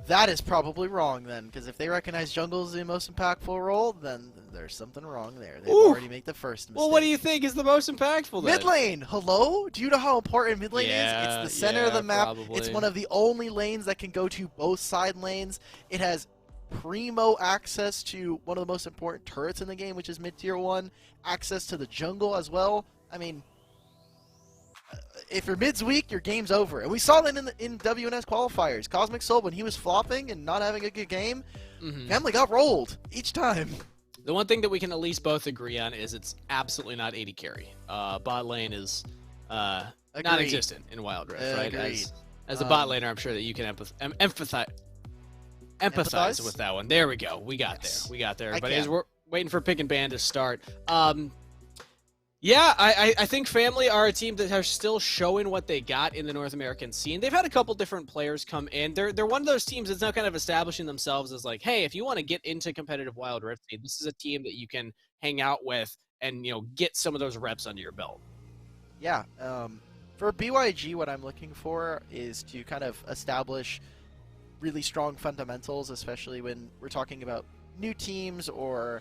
that is probably wrong then, because if they recognize jungle as the most impactful role, then there's something wrong there. They've already made the first mistake. Well, what do you think is the most impactful then? Mid lane! Hello? Do you know how important mid lane is? It's the center of the map. Probably. It's one of the only lanes that can go to both side lanes. It has primo access to one of the most important turrets in the game, which is mid-tier 1. Access to the jungle as well. I mean, if your mid's weak, your game's over. And we saw that in WNS qualifiers. Cosmic Soul, when he was flopping and not having a good game, Family got rolled each time. The one thing that we can at least both agree on is it's absolutely not 80 carry. Bot lane is non-existent in Wild Rift, right? As a bot laner, I'm sure that you can empathize with that one. There we go. We got there. We got there. But as we're waiting for Pick and Ban to start, yeah, I think Family are a team that are still showing what they got in the North American scene. They've had a couple different players come in. They're one of those teams that's now kind of establishing themselves as like, hey, if you want to get into competitive Wild Rift, this is a team that you can hang out with and, you know, get some of those reps under your belt. Yeah. For BYG, what I'm looking for is to kind of establish really strong fundamentals, especially when we're talking about new teams or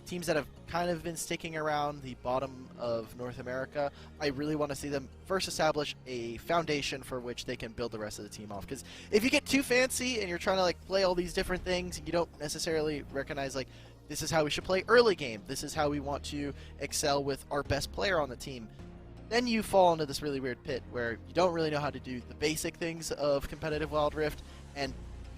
teams that have kind of been sticking around the bottom of North America. I really want to see them first establish a foundation for which they can build the rest of the team off. Because if you get too fancy and you're trying to like play all these different things, and you don't necessarily recognize like, this is how we should play early game, this is how we want to excel with our best player on the team, then you fall into this really weird pit where you don't really know how to do the basic things of competitive Wild Rift, and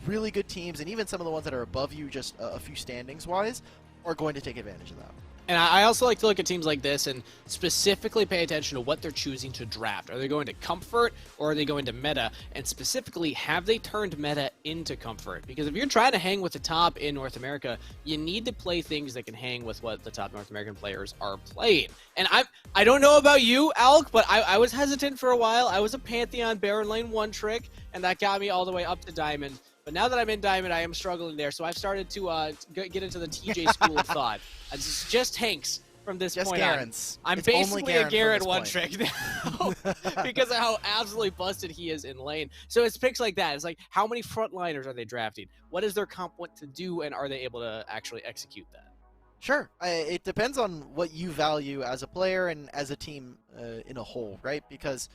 really good teams, and even some of the ones that are above you just a few standings wise, are going to take advantage of that. And I also like to look at teams like this and specifically pay attention to what they're choosing to draft. Are they going to comfort or are they going to meta? And specifically, have they turned meta into comfort? Because if you're trying to hang with the top in North America, you need to play things that can hang with what the top North American players are playing. And I don't know about you, Alk, but I was hesitant for a while. I was a Pantheon Baron Lane one trick, and that got me all the way up to Diamond. But now that I'm in Diamond, I am struggling there. So I've started to get into the TJ school of thought. It's just Hanks from this point Garens. on. I'm It's basically only a Garen from one this trick now because of how absolutely busted he is in lane. So it's picks like that. It's like, how many frontliners are they drafting? What does their comp want to do, and are they able to actually execute that? Sure. It depends on what you value as a player and as a team in a whole, right? Because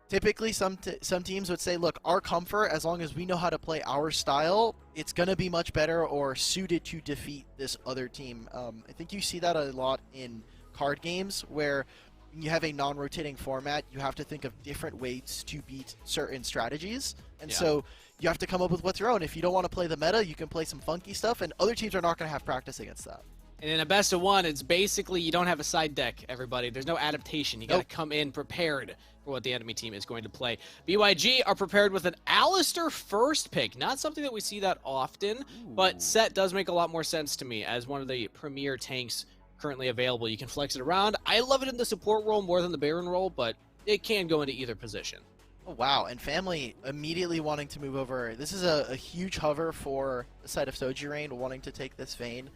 typically, some teams would say, look, our comfort, as long as we know how to play our style, it's going to be much better or suited to defeat this other team. I think you see that a lot in card games where you have a non-rotating format, you have to think of different ways to beat certain strategies. And so you have to come up with what's your own. If you don't want to play the meta, you can play some funky stuff, and other teams are not going to have practice against that. And in a best of one, it's basically you don't have a side deck, everybody. There's no adaptation. You got to come in prepared for what the enemy team is going to play. BYG are prepared with an Alistar first pick. Not something that we see that often, but Set does make a lot more sense to me as one of the premier tanks currently available. You can flex it around. I love it in the support role more than the Baron role, but it can go into either position. Oh, wow, and Family immediately wanting to move over. This is a huge hover for the side of Soji wanting to take this Vayne.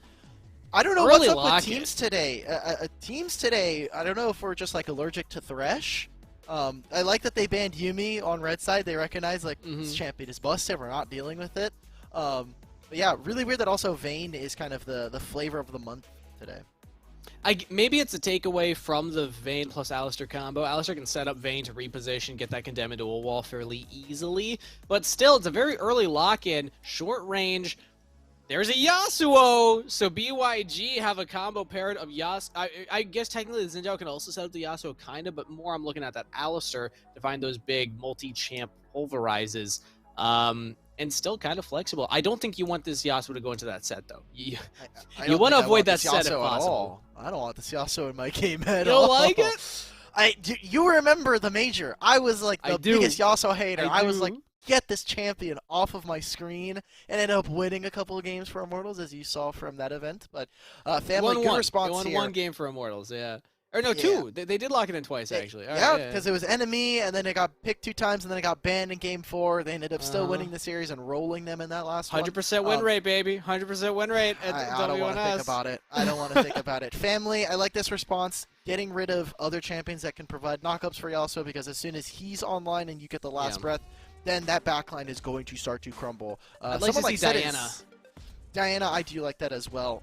I don't know Really what's up with teams today. Teams today, I don't know if we're just like allergic to Thresh. I like that they banned Yuumi on red side. They recognize like this champion is busted. We're not dealing with it. But yeah, really weird that also Vayne is kind of the flavor of the month today. Maybe it's a takeaway from the Vayne plus Alistar combo. Alistar can set up Vayne to reposition, get that condemned into a wall fairly easily. But still, it's a very early lock-in, short range. There's a Yasuo! So BYG have a combo paired of Yasuo. I guess technically the Xin can also set up the Yasuo, kind of, but more I'm looking at that Alistar to find those big multi-champ pulverizes. And still kind of flexible. I don't think you want this Yasuo to go into that set, though. You want to avoid that set if possible. I don't want this Yasuo in my game at all. You don't like it? You remember the major. I was like the biggest Yasuo hater. I was like, get this champion off of my screen, and ended up winning a couple of games for Immortals, as you saw from that event. But Family, good response here. They won one game for Immortals, yeah. Or no, two. They did lock it in twice, actually. Yeah, because it was enemy, and then it got picked 2 times, and then it got banned in game 4. They ended up still winning the series and rolling them in that last 100% win rate, baby. 100% win rate at I don't want to think about it. I don't want to think about it. Family, I like this response. Getting rid of other champions that can provide knockups for Yasuo, because as soon as he's online and you get the last breath, then that backline is going to start to crumble. I'd like to see Diana. Diana, I do like that as well.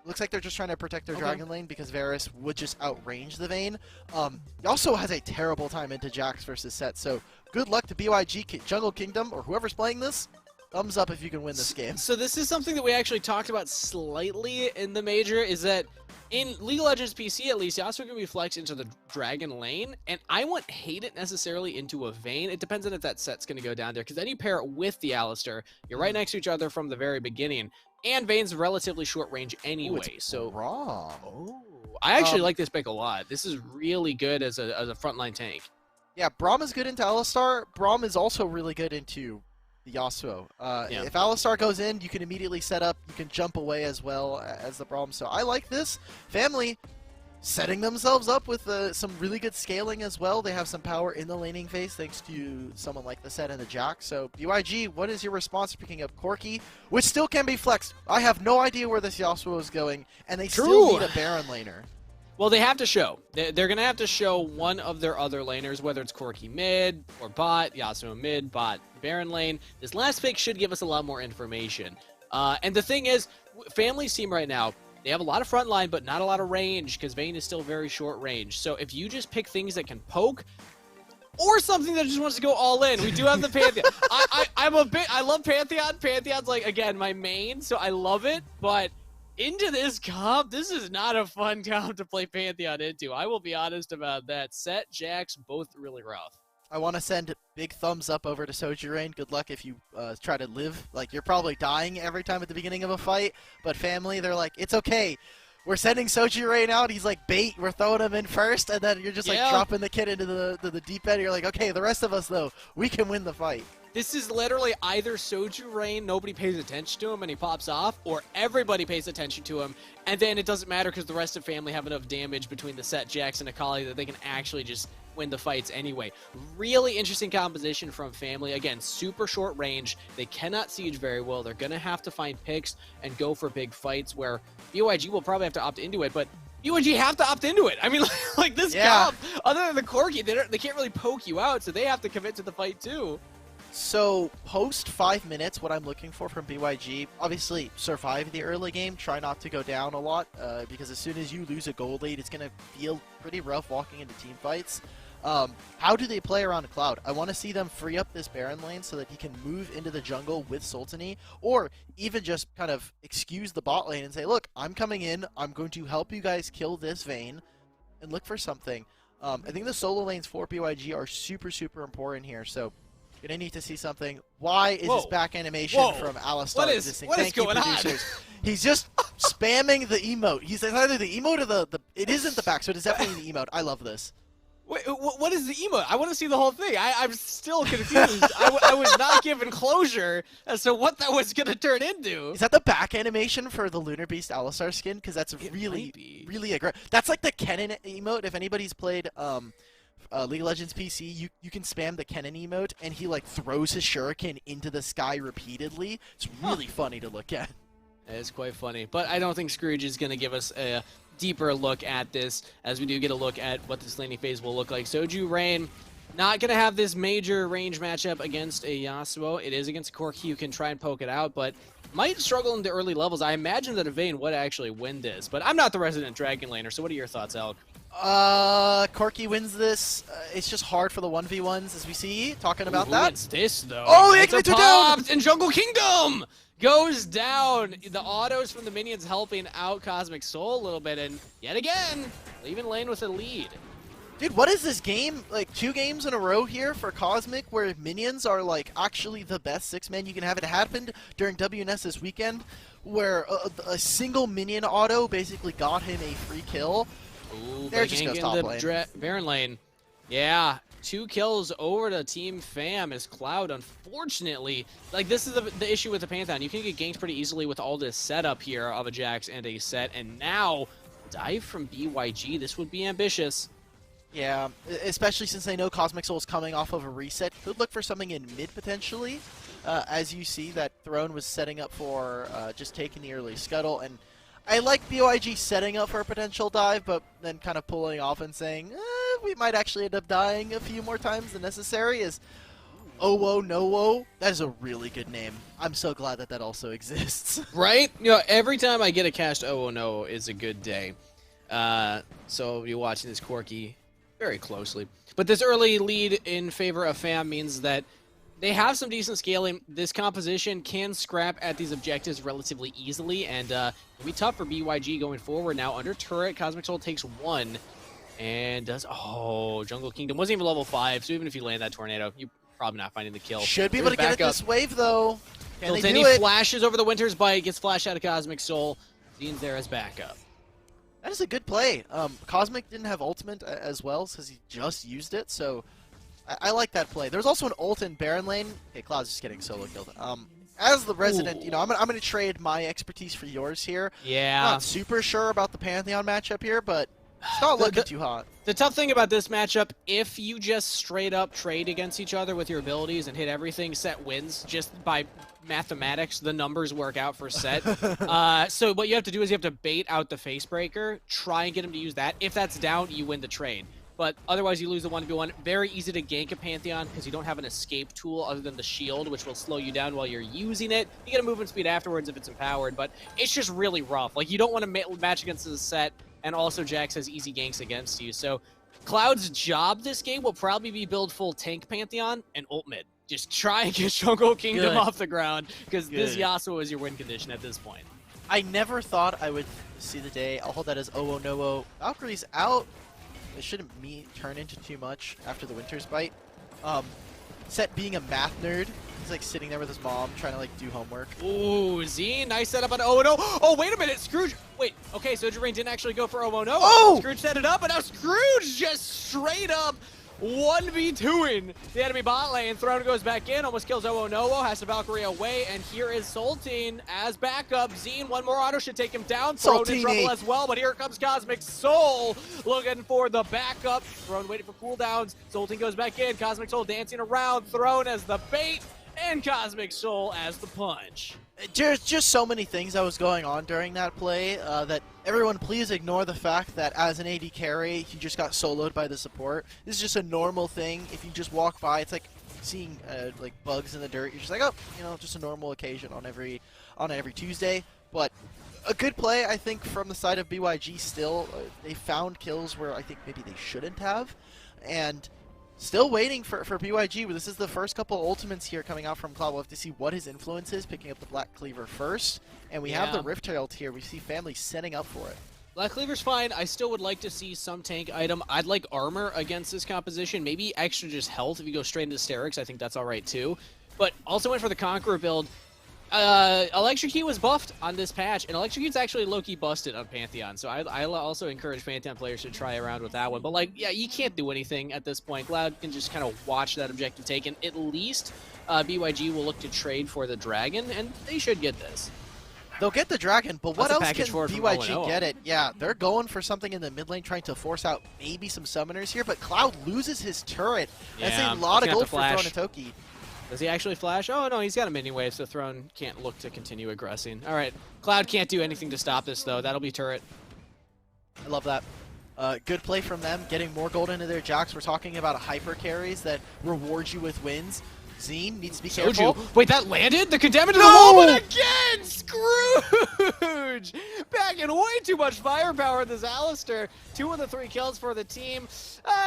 Looks like they're just trying to protect their Dragon Lane because Varus would just outrange the Vayne. He also has a terrible time into Jax versus Set, so good luck to BYG Jungle Kingdom, or whoever's playing this. Thumbs up if you can win this game. So this is something that we actually talked about slightly in the major, is that in League of Legends PC at least, Yasuo can be flexed into the Dragon Lane, and I wouldn't hate it necessarily into a Vayne. It depends on if that set's going to go down there, because then you pair it with the Alistar. You're right next to each other from the very beginning. And Vayne's relatively short range anyway, so wrong. I actually like this pick a lot. This is really good as a frontline tank. Yeah, Braum is good into Alistar. Braum is also really good into the Yasuo. If Alistar goes in, you can immediately set up. You can jump away as well as the Braum. So I like this. Family setting themselves up with some really good scaling as well. They have some power in the laning phase thanks to someone like the Set and the Jack. So BYG, what is your response to picking up Corki, which still can be flexed? I have no idea where this Yasuo is going, and they still need a Baron laner. Well, they have to show. They're going to have to show one of their other laners, whether it's Corki mid or bot, Yasuo mid, bot, Baron lane. This last pick should give us a lot more information. And the thing is, Family's team right now, they have a lot of front line, but not a lot of range, because Vayne is still very short range. So if you just pick things that can poke, or something that just wants to go all in, we do have the Pantheon. I love Pantheon. Pantheon's, like, again, my main, so I love it, but into this comp, this is not a fun comp to play Pantheon into. I will be honest about that. Set, Jax, both really rough. I want to send big thumbs up over to Soji. Good luck if you try to live. Like, you're probably dying every time at the beginning of a fight, but Family, they're like, it's okay. we're sending Soju Rain out. He's like bait. We're throwing him in first, and then you're just like dropping the kid into the deep end. You're like, okay, the rest of us though, we can win the fight. This is literally either Soju Rain, nobody pays attention to him and he pops off, or everybody pays attention to him, and then it doesn't matter because the rest of family have enough damage between the Set, Jax, and Akali that they can actually just win the fights anyway. Really interesting composition from family. Again, super short range. They cannot siege very well. They're going to have to find picks and go for big fights where BYG will probably have to opt into it, but BYG have to opt into it. I mean, like this comp, other than the Corki, they can't really poke you out, so they have to commit to the fight too. So, post 5 minutes, what I'm looking for from BYG, obviously survive the early game, try not to go down a lot, because as soon as you lose a gold lead, it's going to feel pretty rough walking into team fights. How do they play around Cloud? I want to see them free up this Baron lane so that he can move into the jungle with Sultany, or even just kind of excuse the bot lane and say, look, I'm coming in, I'm going to help you guys kill this Vayne, and look for something. I think the solo lanes for BYG are super, super important here, so gonna need to see something. Why is this back animation from Alistar existing? What is going on? He's just spamming the emote. He's either the emote or the it isn't the back, so it is definitely the emote. I love this. Wait, what is the emote? I want to see the whole thing. I'm still confused. I was not given closure as to what that was going to turn into. Is that the back animation for the Lunar Beast Alistar skin? Because that's really aggressive. That's like the Kennen emote. If anybody's played League of Legends PC, you can spam the Kennen emote, and he like throws his shuriken into the sky repeatedly. It's really funny to look at. It's quite funny, but I don't think Scrooge is going to give us a deeper look at this, as we do get a look at what this laning phase will look like. Soju Rain, not going to have this major range matchup against a Yasuo. It is against Corki, who can try and poke it out, but might struggle in the early levels. I imagine that a Vayne would actually win this, but I'm not the resident Dragon laner, so what are your thoughts, Alk? Corki wins this. It's just hard for the 1v1s, as we see. Talking about that. Who wins this, though? Oh, the Ignitor down! And Jungle Kingdom goes down. The autos from the minions helping out Cosmic Soul a little bit, and yet again, leaving lane with a lead. Dude, what is this game? Like, 2 games in a row here for Cosmic, where minions are, like, actually the best 6-man you can have. It happened during WNS this weekend, where a single minion auto basically got him a free kill. Ooh, they're just going to top lane. Baron lane. Yeah, 2 kills over to Team Fam as Cloud, unfortunately. Like, this is the issue with the Pantheon. You can get ganked pretty easily with all this setup here of a Jax and a Set, and now, dive from BYG. This would be ambitious. Yeah, especially since they know Cosmic Soul is coming off of a reset. Could look for something in mid, potentially. As you see, that Throne was setting up for just taking the early scuttle, and I like BYG setting up for a potential dive, but then kind of pulling off and saying, we might actually end up dying a few more times than necessary, as Owo Nowo. That is a really good name. I'm so glad that that also exists. Right? You know, every time I get a cast Owo Nowo is a good day. So you're watching this Corki very closely. But this early lead in favor of Fam means that they have some decent scaling. This composition can scrap at these objectives relatively easily, and it'll be tough for BYG going forward. Now, under turret, Cosmic Soul takes 1, and does... Oh, Jungle Kingdom wasn't even level 5, so even if you land that tornado, you're probably not finding the kill. Should be able to get it this wave, though. Can they do it? It? Flashes over the Winter's Bite, gets flashed out of Cosmic Soul. Zene's there as backup. That is a good play. Cosmic didn't have ultimate as well, because he just used it, so... I like that play. There's also an ult in Baron lane. Okay, Cloud's just getting solo killed. As the resident, you know, I'm gonna trade my expertise for yours here. Yeah. I'm not super sure about the Pantheon matchup here, but it's not looking too hot. The tough thing about this matchup, if you just straight up trade against each other with your abilities and hit everything, Set wins just by mathematics. The numbers work out for Set. So what you have to do is you have to bait out the Facebreaker, try and get him to use that. If that's down, you win the trade. But otherwise, you lose the 1v1. Very easy to gank a Pantheon because you don't have an escape tool other than the shield, which will slow you down while you're using it. You get a movement speed afterwards if it's empowered, but it's just really rough. Like, you don't want to match against the Set, and also Jax has easy ganks against you. So Cloud's job this game will probably be build full tank Pantheon and ult mid. Just try and get Jungle Kingdom off the ground, because this Yasuo is your win condition at this point. I never thought I would see the day. I'll hold that as Owo Nowo. Valkyrie's out. It shouldn't turn into too much after the Winter's Bite. Set being a math nerd, He's like sitting there with his mom trying to like do homework. Ooh, Z, nice setup on Oh no. Oh, wait a minute, Scrooge. Wait, okay, so Rain didn't actually go for Oh no. Oh! Scrooge set it up, and now Scrooge just straight up 1v2ing the enemy bot lane. Throne goes back in, almost kills Oh no, has the Valkyrie away, and here is Sultan as backup. Zine, one more auto should take him down. Throne in trouble as well, but here comes Cosmic Soul looking for the backup. Throne waiting for cooldowns. Sultan goes back in. Cosmic Soul dancing around. Throne as the bait, and Cosmic Soul as the punch. There's just so many things that was going on during that play that everyone please ignore the fact that as an AD carry, he just got soloed by the support. This is just a normal thing. If you just walk by, it's like seeing like bugs in the dirt. You're just like, oh, you know, just a normal occasion on every Tuesday. But a good play, I think, from the side of BYG still. They found kills where I think maybe they shouldn't have. And still waiting for BYG. This is the first couple ultimates here coming out from Cloud. We'll have to see what his influence is, picking up the Black Cleaver first. And we have the Rift Herald here. We see Family setting up for it. Black Cleaver's fine. I still would like to see some tank item. I'd like armor against this composition. Maybe extra just health if you go straight into Sterix. I think that's all right too. But also went for the Conqueror build. Electrocute was buffed on this patch, and Electrocute's actually low-key busted on Pantheon, so I also encourage Pantheon players to try around with that one. But, like, yeah, you can't do anything at this point. Cloud can just kind of watch that objective taken. At least BYG will look to trade for the Dragon, and they should get this. They'll get the Dragon, but what else can BYG get it? Yeah, they're going for something in the mid lane, trying to force out maybe some summoners here, but Cloud loses his turret. That's a lot of gold for Throne and Toki. Does he actually flash? Oh, no, he's got a mini wave, so Throne can't look to continue aggressing. All right, Cloud can't do anything to stop this, though. That'll be turret. I love that. Good play from them, getting more gold into their jacks. We're talking about hyper carries that reward you with wins. Zine needs to be careful. Wait, that landed? The condemned to the wall, but again, Scrooge! Packing way too much firepower with this Alistair. 2 of the 3 kills for the team.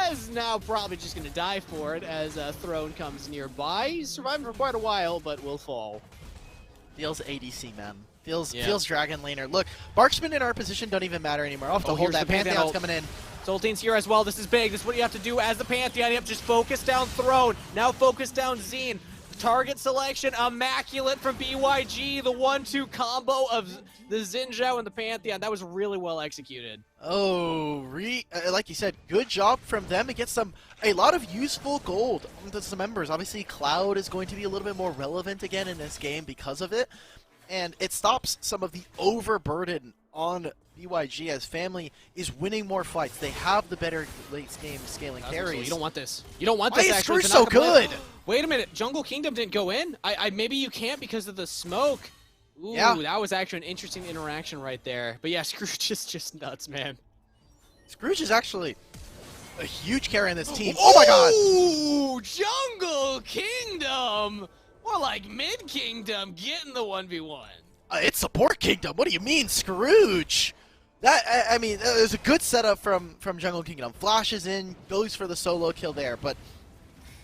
Is now probably just going to die for it as Throne comes nearby. He's survived for quite a while, but will fall. Feels ADC, man. Feels Dragon laner. Look, Barksman in our position don't even matter anymore. I'll have to hold that. Pantheon's coming in. Sultan's here as well. This is big. This is what you have to do as the Pantheon. You have to just focus down Throne. Now focus down Zine. Target selection immaculate from BYG. The 1-2 combo of the Xinjiao and the Pantheon. That was really well executed. Oh, like you said, good job from them. It gets a lot of useful gold into some members. Obviously, Cloud is going to be a little bit more relevant again in this game because of it. And it stops some of the overburden on BYG as Family is winning more fights. They have the better late game scaling carries. You don't want this. You don't want this. Why is Scrooge so good? Wait a minute. Jungle Kingdom didn't go in? Maybe you can't because of the smoke. Ooh, that was actually an interesting interaction right there. But yeah, Scrooge is just nuts, man. Scrooge is actually a huge carry in this team. Oh my god! Ooh, Jungle Kingdom! More like Mid-Kingdom getting the 1v1. It's Support Kingdom. What do you mean, Scrooge? I mean, it was a good setup from Jungle Kingdom. Flashes in, goes for the solo kill there, but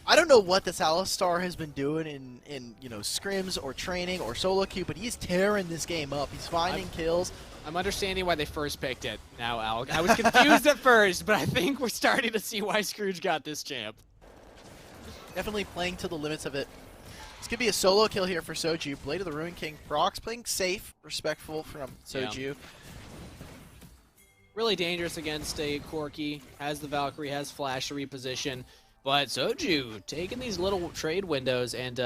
I don't know what this Alistar has been doing in scrims or training or solo queue, but he's tearing this game up. He's finding kills. I'm understanding why they first picked it now, Alk. I was confused at first, but I think we're starting to see why Scrooge got this champ. Definitely playing to the limits of it. This could be a solo kill here for Soju. Blade of the Ruin King. Prox playing safe, respectful from Soju. Yeah. Really dangerous against a Corki. Has the Valkyrie, has flash to reposition. But Soju taking these little trade windows and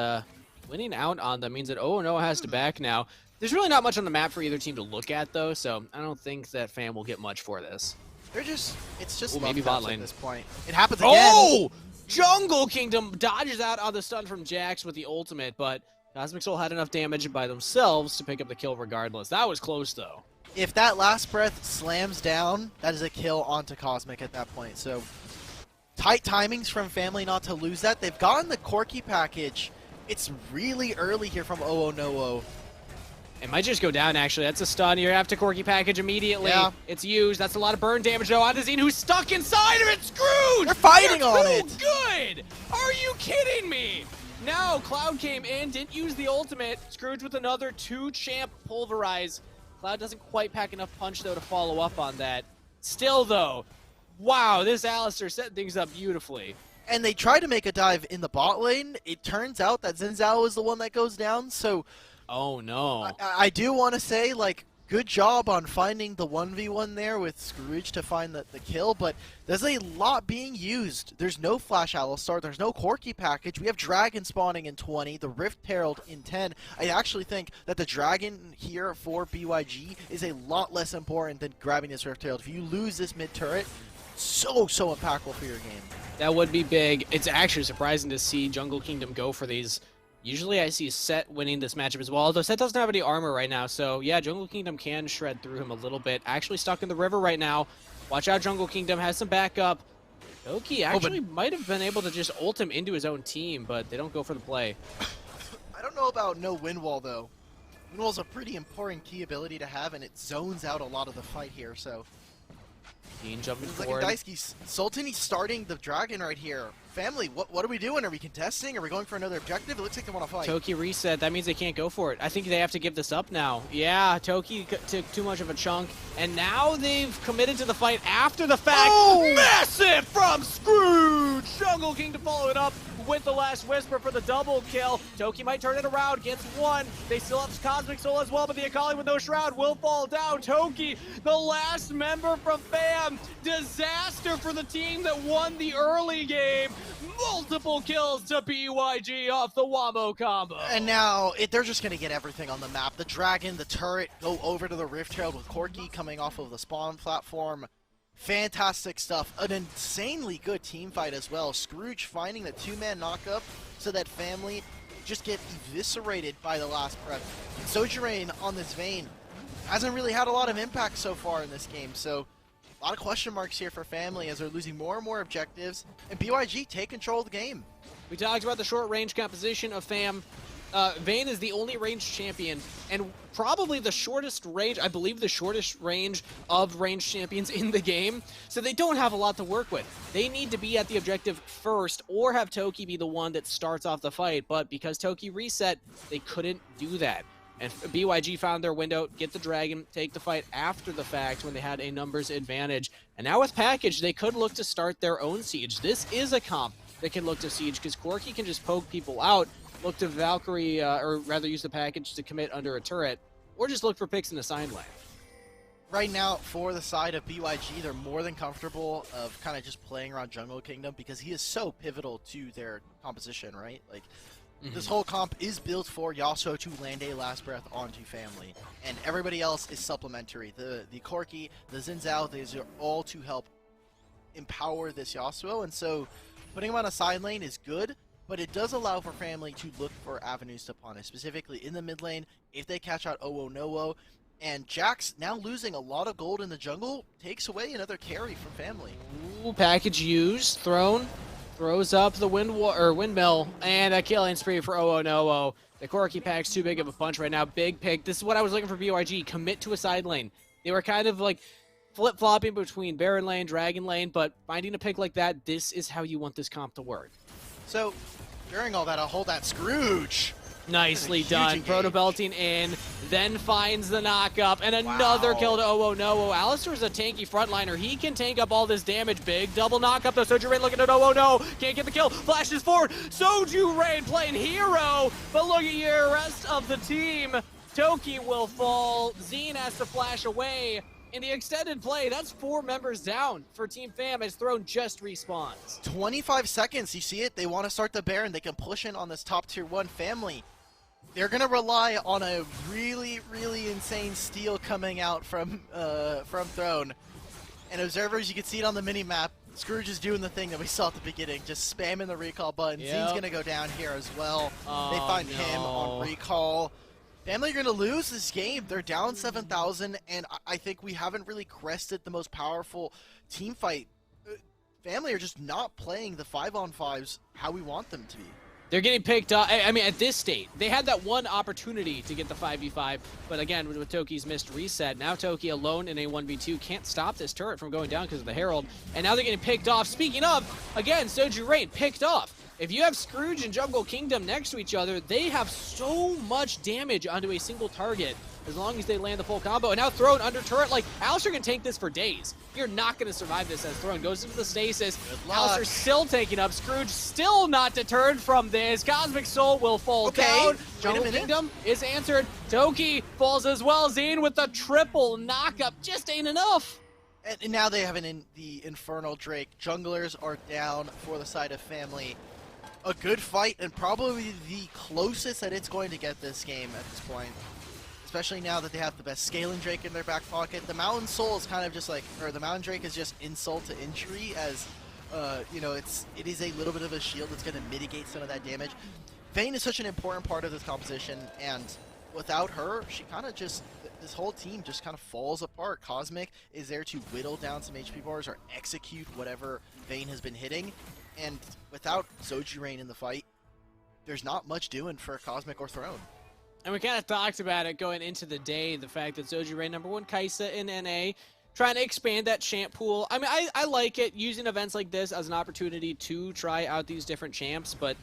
winning out on them means that Oh no has to back now. There's really not much on the map for either team to look at though, so I don't think that Fam will get much for this. It's just maybe bot lane at this point. It happens again. Oh! Jungle Kingdom dodges out on the stun from Jax with the ultimate, but Cosmic Soul had enough damage by themselves to pick up the kill regardless. That was close though. If that last breath slams down, that is a kill onto Cosmic at that point. So tight timings from Family not to lose that. They've gotten the Corki package. It's really early here from Oh No. It might just go down, actually. That's a stun. You have to Corki package immediately. Yeah. It's used. That's a lot of burn damage, though, on Zine, who's stuck inside of it. Scrooge! They're fighting on it! Good! Are you kidding me? Now, Cloud came in, didn't use the ultimate. Scrooge with another 2-champ pulverize. Cloud doesn't quite pack enough punch, though, to follow up on that. Still, though, wow, this Alistair set things up beautifully. And they try to make a dive in the bot lane. It turns out that Xin Zhao is the one that goes down, so... Oh, no. I do want to say, like, good job on finding the 1v1 there with Scrooge to find the kill, but there's a lot being used. There's no Flash Alistar, there's no Corki package, we have Dragon spawning in 20, the Rift Herald in 10. I actually think that the Dragon here for BYG is a lot less important than grabbing this Rift Herald. If you lose this mid-turret, so impactful for your game. That would be big. It's actually surprising to see Jungle Kingdom go for these. Usually I see Set winning this matchup as well, although Set doesn't have any armor right now, so yeah, Jungle Kingdom can shred through him a little bit. Actually stuck in the river right now. Watch out, Jungle Kingdom has some backup. Toki actually might have been able to just ult him into his own team, but they don't go for the play. I don't know about no wind wall, though. Wind wall's a pretty important key ability to have, and it zones out a lot of the fight here, so... Dean jumping It's like forward. a Daisuke. Sultan, he's starting the dragon right here. Family, what are we doing? Are we contesting? Are we going for another objective? It looks like they want to fight. Toki reset. That means they can't go for it. I think they have to give this up now. Yeah, Toki took too much of a chunk, and now they've committed to the fight after the fact. Oh! Massive from Scrooge! Jungle King to follow it up with the last whisper for the double kill. Toki might turn it around, gets one. They still have Cosmic Soul as well, but the Akali with no shroud will fall down. Toki, the last member from FAM. Disaster for the team that won the early game. Multiple kills to BYG off the Wamo combo. And now, they're just going to get everything on the map. The dragon, the turret, go over to the Rift Herald with Corki coming off of the spawn platform. Fantastic stuff. An insanely good team fight as well. Scrooge finding the two-man knockup so that family just get eviscerated by the last prep. Sojirain on this vein hasn't really had a lot of impact so far in this game, so a lot of question marks here for family as they're losing more and more objectives, and BYG take control of the game. We talked about the short-range composition of FAM. Vayne is the only ranged champion, and probably the shortest range, I believe the shortest range of ranged champions in the game, so they don't have a lot to work with. They need to be at the objective first, or have Toki be the one that starts off the fight, but because Toki reset, they couldn't do that. And BYG found their window, get the dragon, take the fight after the fact when they had a numbers advantage. And now with package, they could look to start their own siege. This is a comp that can look to siege, because Corki can just poke people out, look to Valkyrie, or rather use the package to commit under a turret, or just look for picks in the sign lane. Right now, for the side of BYG, they're more than comfortable of kind of just playing around Jungle Kingdom, because he is so pivotal to their composition, right? Like, this whole comp is built for Yasuo to land a last breath onto family, and everybody else is supplementary. The Corki, the Xin Zhao, these are all to help empower this Yasuo, and so putting him on a side lane is good, but it does allow for family to look for avenues to punish, specifically in the mid lane, if they catch out Owo Nowo. And Jax, now losing a lot of gold in the jungle, takes away another carry from family. Ooh, package used, thrown. Throws up the windmill, and a killing spree for Owo Nowo. The Corki pack's too big of a punch right now. Big pick. This is what I was looking for BYG. Commit to a side lane. They were kind of like flip-flopping between Baron lane, Dragon lane, but finding a pick like that, this is how you want this comp to work. So, during all that, I'll hold that Scrooge. Nicely done. Proto belting in, then finds the knockup, and another kill to Owo Nowo. Alistar's a tanky frontliner. He can tank up all this damage. Big double knockup though. Sojirain looking at Owo Nowo. Can't get the kill. Flashes forward. Sojirain playing hero. But look at your rest of the team. Toki will fall. Zine has to flash away. In the extended play, that's 4 members down for Team FAM as Throne just respawns. 25 seconds. You see it? They want to start the Baron. They can push in on this top tier 1 family. They're going to rely on a really, really insane steal coming out from Throne. And observers, you can see it on the mini-map. Scrooge is doing the thing that we saw at the beginning, just spamming the recall button. Yep. Zine's going to go down here as well. Oh, they find him on recall. Family are going to lose this game. They're down 7,000, and I think we haven't really crested the most powerful team fight. Family are just not playing the 5-on-5s how we want them to be. They're getting picked up. I mean, at this state, they had that one opportunity to get the 5v5, but again, with Toki's missed reset, now Toki alone in a 1v2 can't stop this turret from going down because of the Herald, and now they're getting picked off. Speaking of, again, Sojirain picked off. if you have Scrooge and Jungle Kingdom next to each other, they have so much damage onto a single target as long as they land the full combo. And now Throne under turret, like, Alistar can tank this for days. You're not going to survive this as Throne goes into the stasis. Alistar still taking up. Scrooge still not deterred from this. Cosmic Soul will fall down. Jungle Kingdom is answered. Toki falls as well. Zane with the triple knockup. Just ain't enough. And now they have the Infernal Drake. Junglers are down for the side of Family. A good fight, and probably the closest that it's going to get this game at this point. Especially now that they have the best scaling Drake in their back pocket. The Mountain Soul is kind of just like, or the Mountain Drake is just insult to injury, as, you know, it is a little bit of a shield that's going to mitigate some of that damage. Vayne is such an important part of this composition, and without her, she kind of just, this whole team just kind of falls apart. Cosmic is there to whittle down some HP bars or execute whatever Vayne has been hitting, and without Soju in the fight, there's not much doing for Cosmic or Throne. And we kind of talked about it going into the day, the fact that Soju number 1 Kaisa in NA, trying to expand that champ pool. I mean, I like it, using events like this as an opportunity to try out these different champs, but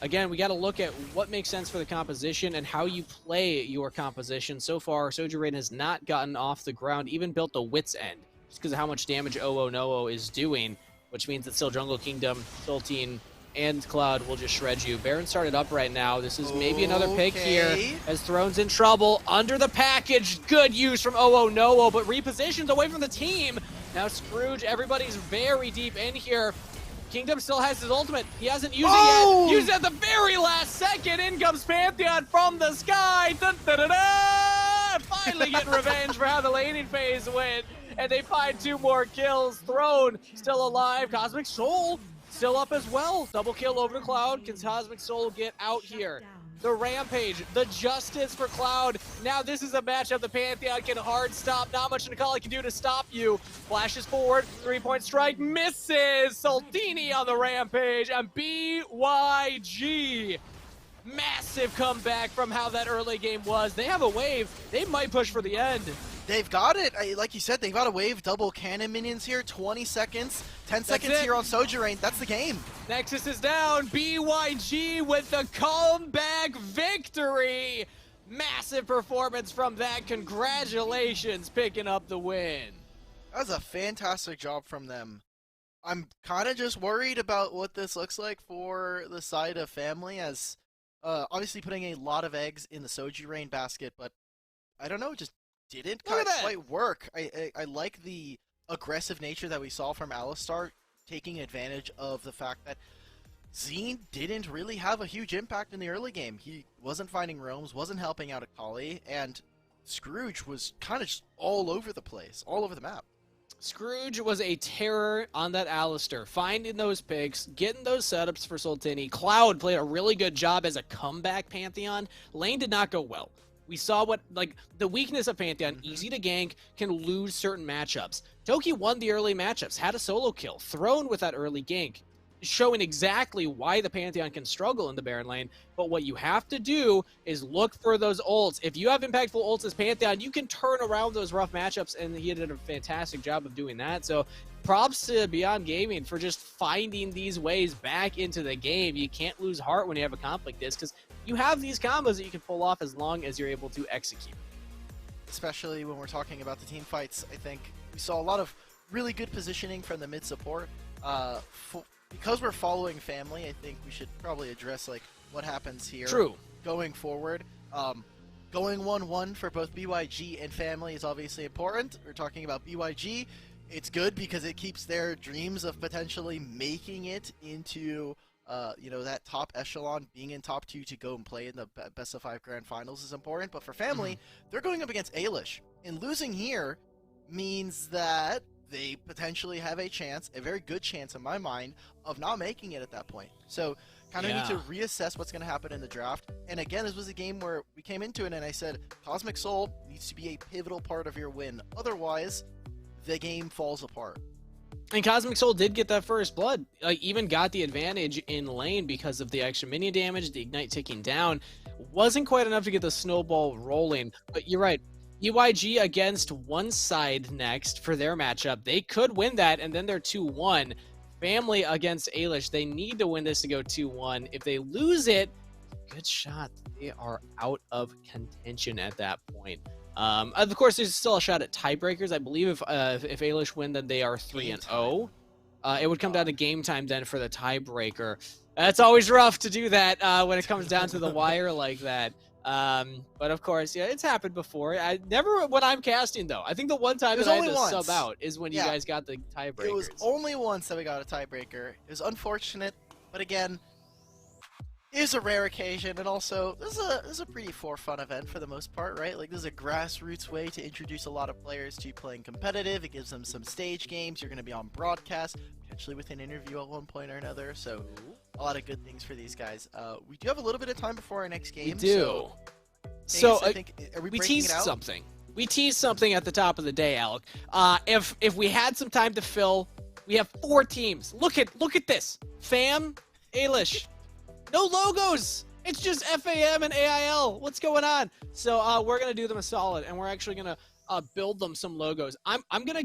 again, we got to look at what makes sense for the composition and how you play your composition. So far, Soju has not gotten off the ground, even built the Wit's End, just because of how much damage Oo No is doing, which means that still Jungle Kingdom, Sultine, and Cloud will just shred you. Baron started up right now. This is maybe another pick here as Throne's in trouble. Under the package, good use from Oo No, but repositions away from the team. Now Scrooge, everybody's very deep in here. Kingdom still has his ultimate. He hasn't used it yet. Used it at the very last second. In comes Pantheon from the sky. Dun, dun, dun, dun. Finally getting revenge for how the laning phase went. And they find 2 more kills. Throne still alive. Cosmic Soul still up as well. Double kill over to Cloud. Can Cosmic Soul get out here? The Rampage, the Justice for Cloud. Now this is a matchup the Pantheon can hard stop. Not much Nikali can do to stop you. Flashes forward, 3-point strike, misses. Saltini on the Rampage, and BYG. Massive comeback from how that early game was. They have a wave. They might push for the end. They've got it. Like you said, they've got a wave. Double cannon minions here. 20 seconds. 10 seconds here on Soju. That's the game. Nexus is down. BYG with the comeback victory. Massive performance from that. Congratulations, picking up the win. That was a fantastic job from them. I'm kind of just worried about what this looks like for the side of Family, as obviously putting a lot of eggs in the Soju basket, but I don't know, it just didn't quite work. I like the aggressive nature that we saw from Alistar, taking advantage of the fact that Zine didn't really have a huge impact in the early game. He wasn't finding roams, wasn't helping out Akali, and Scrooge was kind of just all over the place, all over the map. Scrooge was a terror on that Alistar, finding those picks, getting those setups for Sultini. Cloud played a really good job as a comeback Pantheon. Lane did not go well. We saw what, like, the weakness of Pantheon, easy to gank, can lose certain matchups. Toki won the early matchups, had a solo kill, Throne with that early gank, showing exactly why the Pantheon can struggle in the Baron lane. But what you have to do is look for those ults. If you have impactful ults as Pantheon, you can turn around those rough matchups, and he did a fantastic job of doing that. So props to Beyond Gaming for just finding these ways back into the game. You can't lose heart when you have a comp like this, because you have these combos that you can pull off as long as you're able to execute. Especially when we're talking about the team fights, I think we saw a lot of really good positioning from the mid support. Because we're following Family, I think we should probably address like what happens here. True. Going forward. Going 1-1 for both BYG and Family is obviously important. We're talking about BYG. It's good because it keeps their dreams of potentially making it into you know, that top echelon, being in top 2 to go and play in the best of 5 grand finals is important. But for Family, they're going up against Ailish, and losing here means that they potentially have a chance, a very good chance in my mind, of not making it at that point. So kind of need to reassess what's going to happen in the draft. And again, this was a game where we came into it and I said, Cosmic Soul needs to be a pivotal part of your win. Otherwise, the game falls apart. And Cosmic Soul did get that first blood. Like, even got the advantage in lane because of the extra minion damage, the ignite ticking down. Wasn't quite enough to get the snowball rolling. But you're right. BYG against one side next for their matchup. They could win that, and then they're 2-1. Family against Ailish. They need to win this to go 2-1. If they lose it, good shot. They are out of contention at that point. Of course, there's still a shot at tiebreakers. I believe if Ailish win, then they are 3-0. It would come down to game time then for the tiebreaker. That's always rough to do that when it comes down to the wire like that. But of course, yeah, it's happened before. I never when I'm casting though. I think the one time that I had to sub out is when you guys got the tiebreakers. It was only once that we got a tiebreaker. It was unfortunate, but again, it is a rare occasion, and also this is a pretty fun event for the most part, right? Like, this is a grassroots way to introduce a lot of players to playing competitive. It gives them some stage games. You're going to be on broadcast, potentially with an interview at one point or another. So a lot of good things for these guys. We do have a little bit of time before our next game. We do. So I think, we teased something. We teased something at the top of the day, Alk. If we had some time to fill, we have 4 teams. Look at this. Fam, Ailish. No logos. It's just FAM and AIL. What's going on? So we're gonna do them a solid, and we're actually gonna build them some logos. I'm gonna.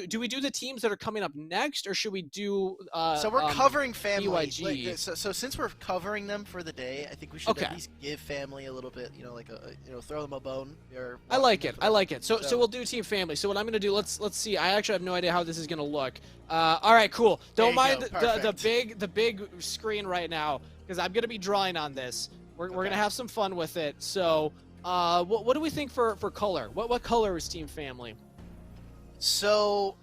Do we do the teams that are coming up next, or should we do? So we're covering family. BYG. Like, so since we're covering them for the day, I think we should at least give family a little bit. Like throw them a bone. I like it. I like it. So we'll do team family. So what I'm gonna do? Let's see. I actually have no idea how this is gonna look. All right, cool. Don't mind the big screen right now, because I'm gonna be drawing on this. We're gonna have some fun with it. So what do we think for color? What color is team family? So,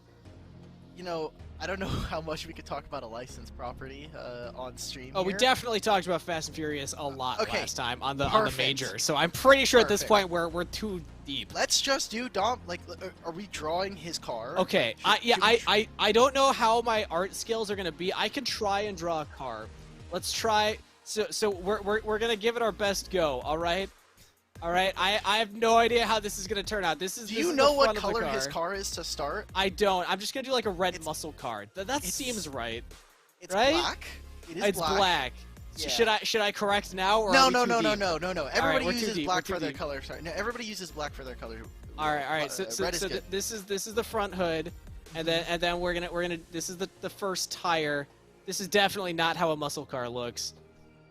I don't know how much we could talk about a licensed property on stream. Oh, here. we definitely talked about Fast and Furious a lot last time on the major. So I'm pretty sure at this point we're too deep. Let's just do Dom. Like, are we drawing his car? Okay. I don't know how my art skills are gonna be. I can try and draw a car. Let's try. So we're gonna give it our best go. All right. All right, I have no idea how this is going to turn out. Do you know what color his car is to start? I don't. I'm just going to do like a red muscle car. That seems right. It's right? black. It's black. Yeah. Should I correct now or No. Everybody uses black for their color. Sorry. No, everybody uses black for their color. All right. So this is the front hood, and then we're gonna this is the first tire. This is definitely not how a muscle car looks.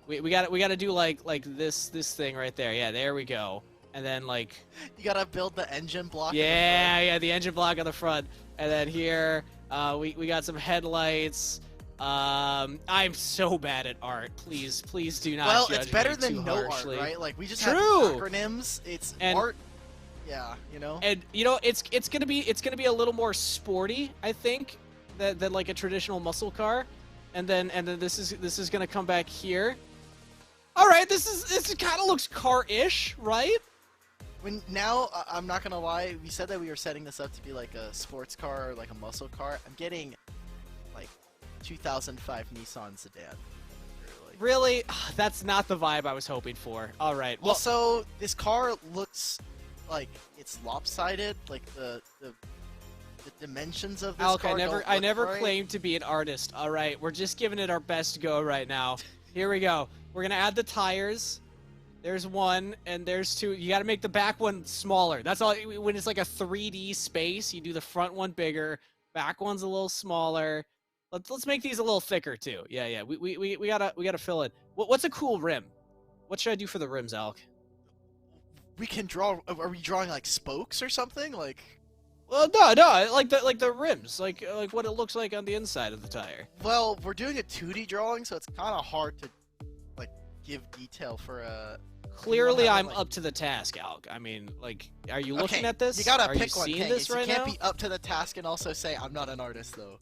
We got to do like this thing right there. Yeah, there we go. And then like you gotta build the engine block. Yeah, the engine block on the front. And then here we got some headlights. I'm so bad at art. Please do not. Well, it's better than no harshly. art, right? Like we just have acronyms. It's art. Yeah, And it's gonna be a little more sporty, I think, than like a traditional muscle car. And then this is gonna come back here. All right, this kind of looks car-ish, right? Now, I'm not gonna lie. We said that we were setting this up to be like a sports car or like a muscle car. I'm getting like 2005 Nissan sedan. Really? That's not the vibe I was hoping for. All right. Well, so this car looks like it's lopsided. Like the dimensions of this Alk, car. I never claimed to be an artist. All right, we're just giving it our best go right now. Here we go. We're gonna add the tires. There's 1 and there's 2. You got to make the back one smaller. That's all. When it's like a 3D space, you do the front one bigger, back one's a little smaller. Let's make these a little thicker too. Yeah. We gotta fill it. What's a cool rim? What should I do for the rims, Alk? We can draw. Are we drawing like spokes or something? Like. Well, no, like the rims, like what it looks like on the inside of the tire. Well, we're doing a 2D drawing, so it's kind of hard to like give detail for a. Clearly, I'm up to the task, Alk. I mean, like, are you looking at this? You gotta are pick you one. Seeing this right you can't now? be up to the task and also say I'm not an artist, though.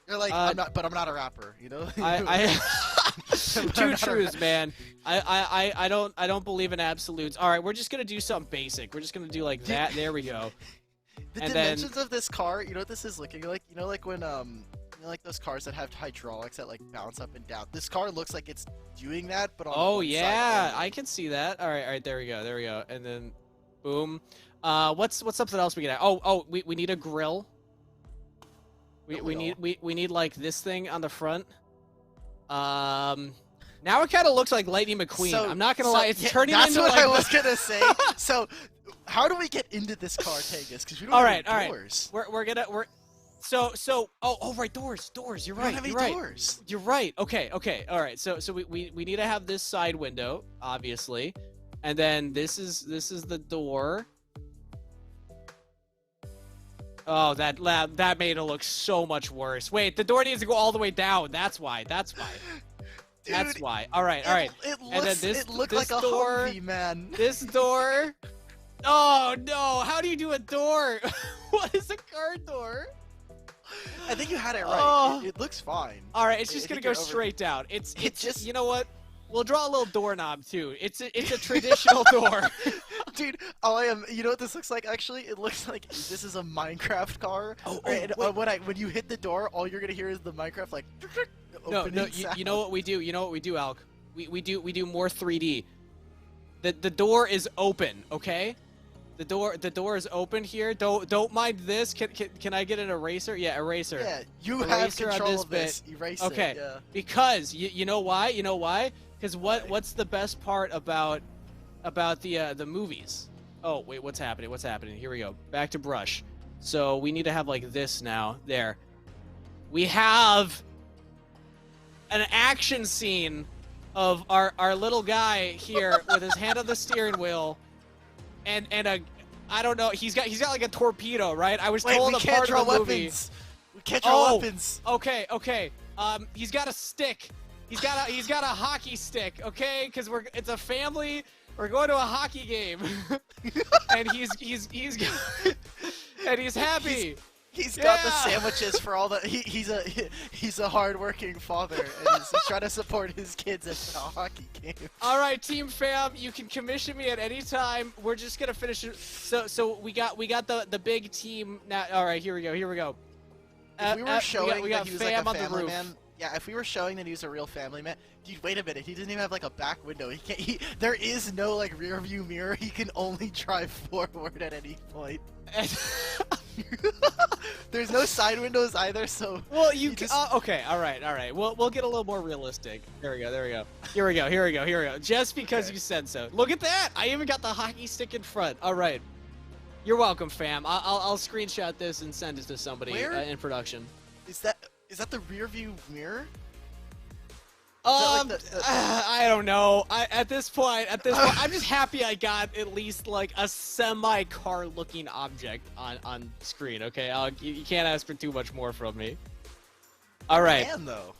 You're like I'm not, but I'm not a rapper, Two truths, man. I don't believe in absolutes. All right, we're just gonna do something basic. We're just gonna do like that. There we go. The dimensions of this car, you know what this is looking like? Like when like those cars that have hydraulics that like bounce up and down. This car looks like it's doing that, but on one yeah, side I can see that. All right, there we go. And then, boom. What's something else we can add? Oh, we need a grill. We need like this thing on the front. Now it kind of looks like Lightning McQueen. So, I'm not gonna lie, it's turning that's into what like I was gonna say. So, how do we get into this car, Kangas? Because we don't have doors. We're Oh, right, doors. You're We right. don't have any You're right. doors. You're right. Okay. All right. So we need to have this side window, obviously, and then this is the door. Oh, that made it look so much worse. Wait, the door needs to go all the way down. That's why. That's Dude, why. All right. It And then looks, this- it looked this like a door- Humvee, man. This door. Oh no! How do you do a door? What is a car door? I think you had it right. Oh. It looks fine. All right, it's I just gonna think go you're over- straight down. It's just- you know what? We'll draw a little doorknob too. It's a traditional door. Dude, you know what this looks like actually? It looks like this is a Minecraft car. Oh, right? wait. And, when you hit the door, all you're gonna hear is the Minecraft like No, opening you sound. know what we do? You know what we do, Alk? We do more 3D. The door is open, okay? The door is open here. Don't mind this. Can I get an eraser? Yeah, eraser. Yeah, you have Eraser on control this of this. Erase Okay. it. Yeah. Because you know why? You know why? Because what's the best part about the movies? Oh wait, what's happening? What's happening? Here we go. Back to brush. So we need to have like this now. There. We have an action scene of our little guy here with his hand on the steering wheel, and a I don't know. He's got like a torpedo, right? I was Wait, told we a can't part draw of the movie. weapons. We can't draw Oh. weapons. Okay. He's got a stick. He's got a hockey stick. Okay, because it's a family. We're going to a hockey game, and he's and he's happy. He's got the Yeah. sandwiches for all the. He's a hardworking father, and he's trying to support his kids at a hockey game. All right, Team Fam, you can commission me at any time. We're just gonna finish it. So we got the big team now. All right, here we go. If we were showing we that got he was fam like on a the family roof. man, yeah. If we were showing that he was a real family man, dude, wait a minute. He doesn't even have like a back window. He can't. There is no like rear view mirror. He can only drive forward at any point. There's no side windows either, so. Well, you you just- okay? All right. We'll get a little more realistic. There we go. Here we go. Just because Okay. you said so. Look at that! I even got the hockey stick in front. All right. You're welcome, fam. I'll screenshot this and send it to somebody Where? in production. Is that the rear view mirror? Um, that like I don't know. At this point, I'm just happy I got at least like a semi-car looking object on screen. Okay, you can't ask for too much more from me. All right, Man, though.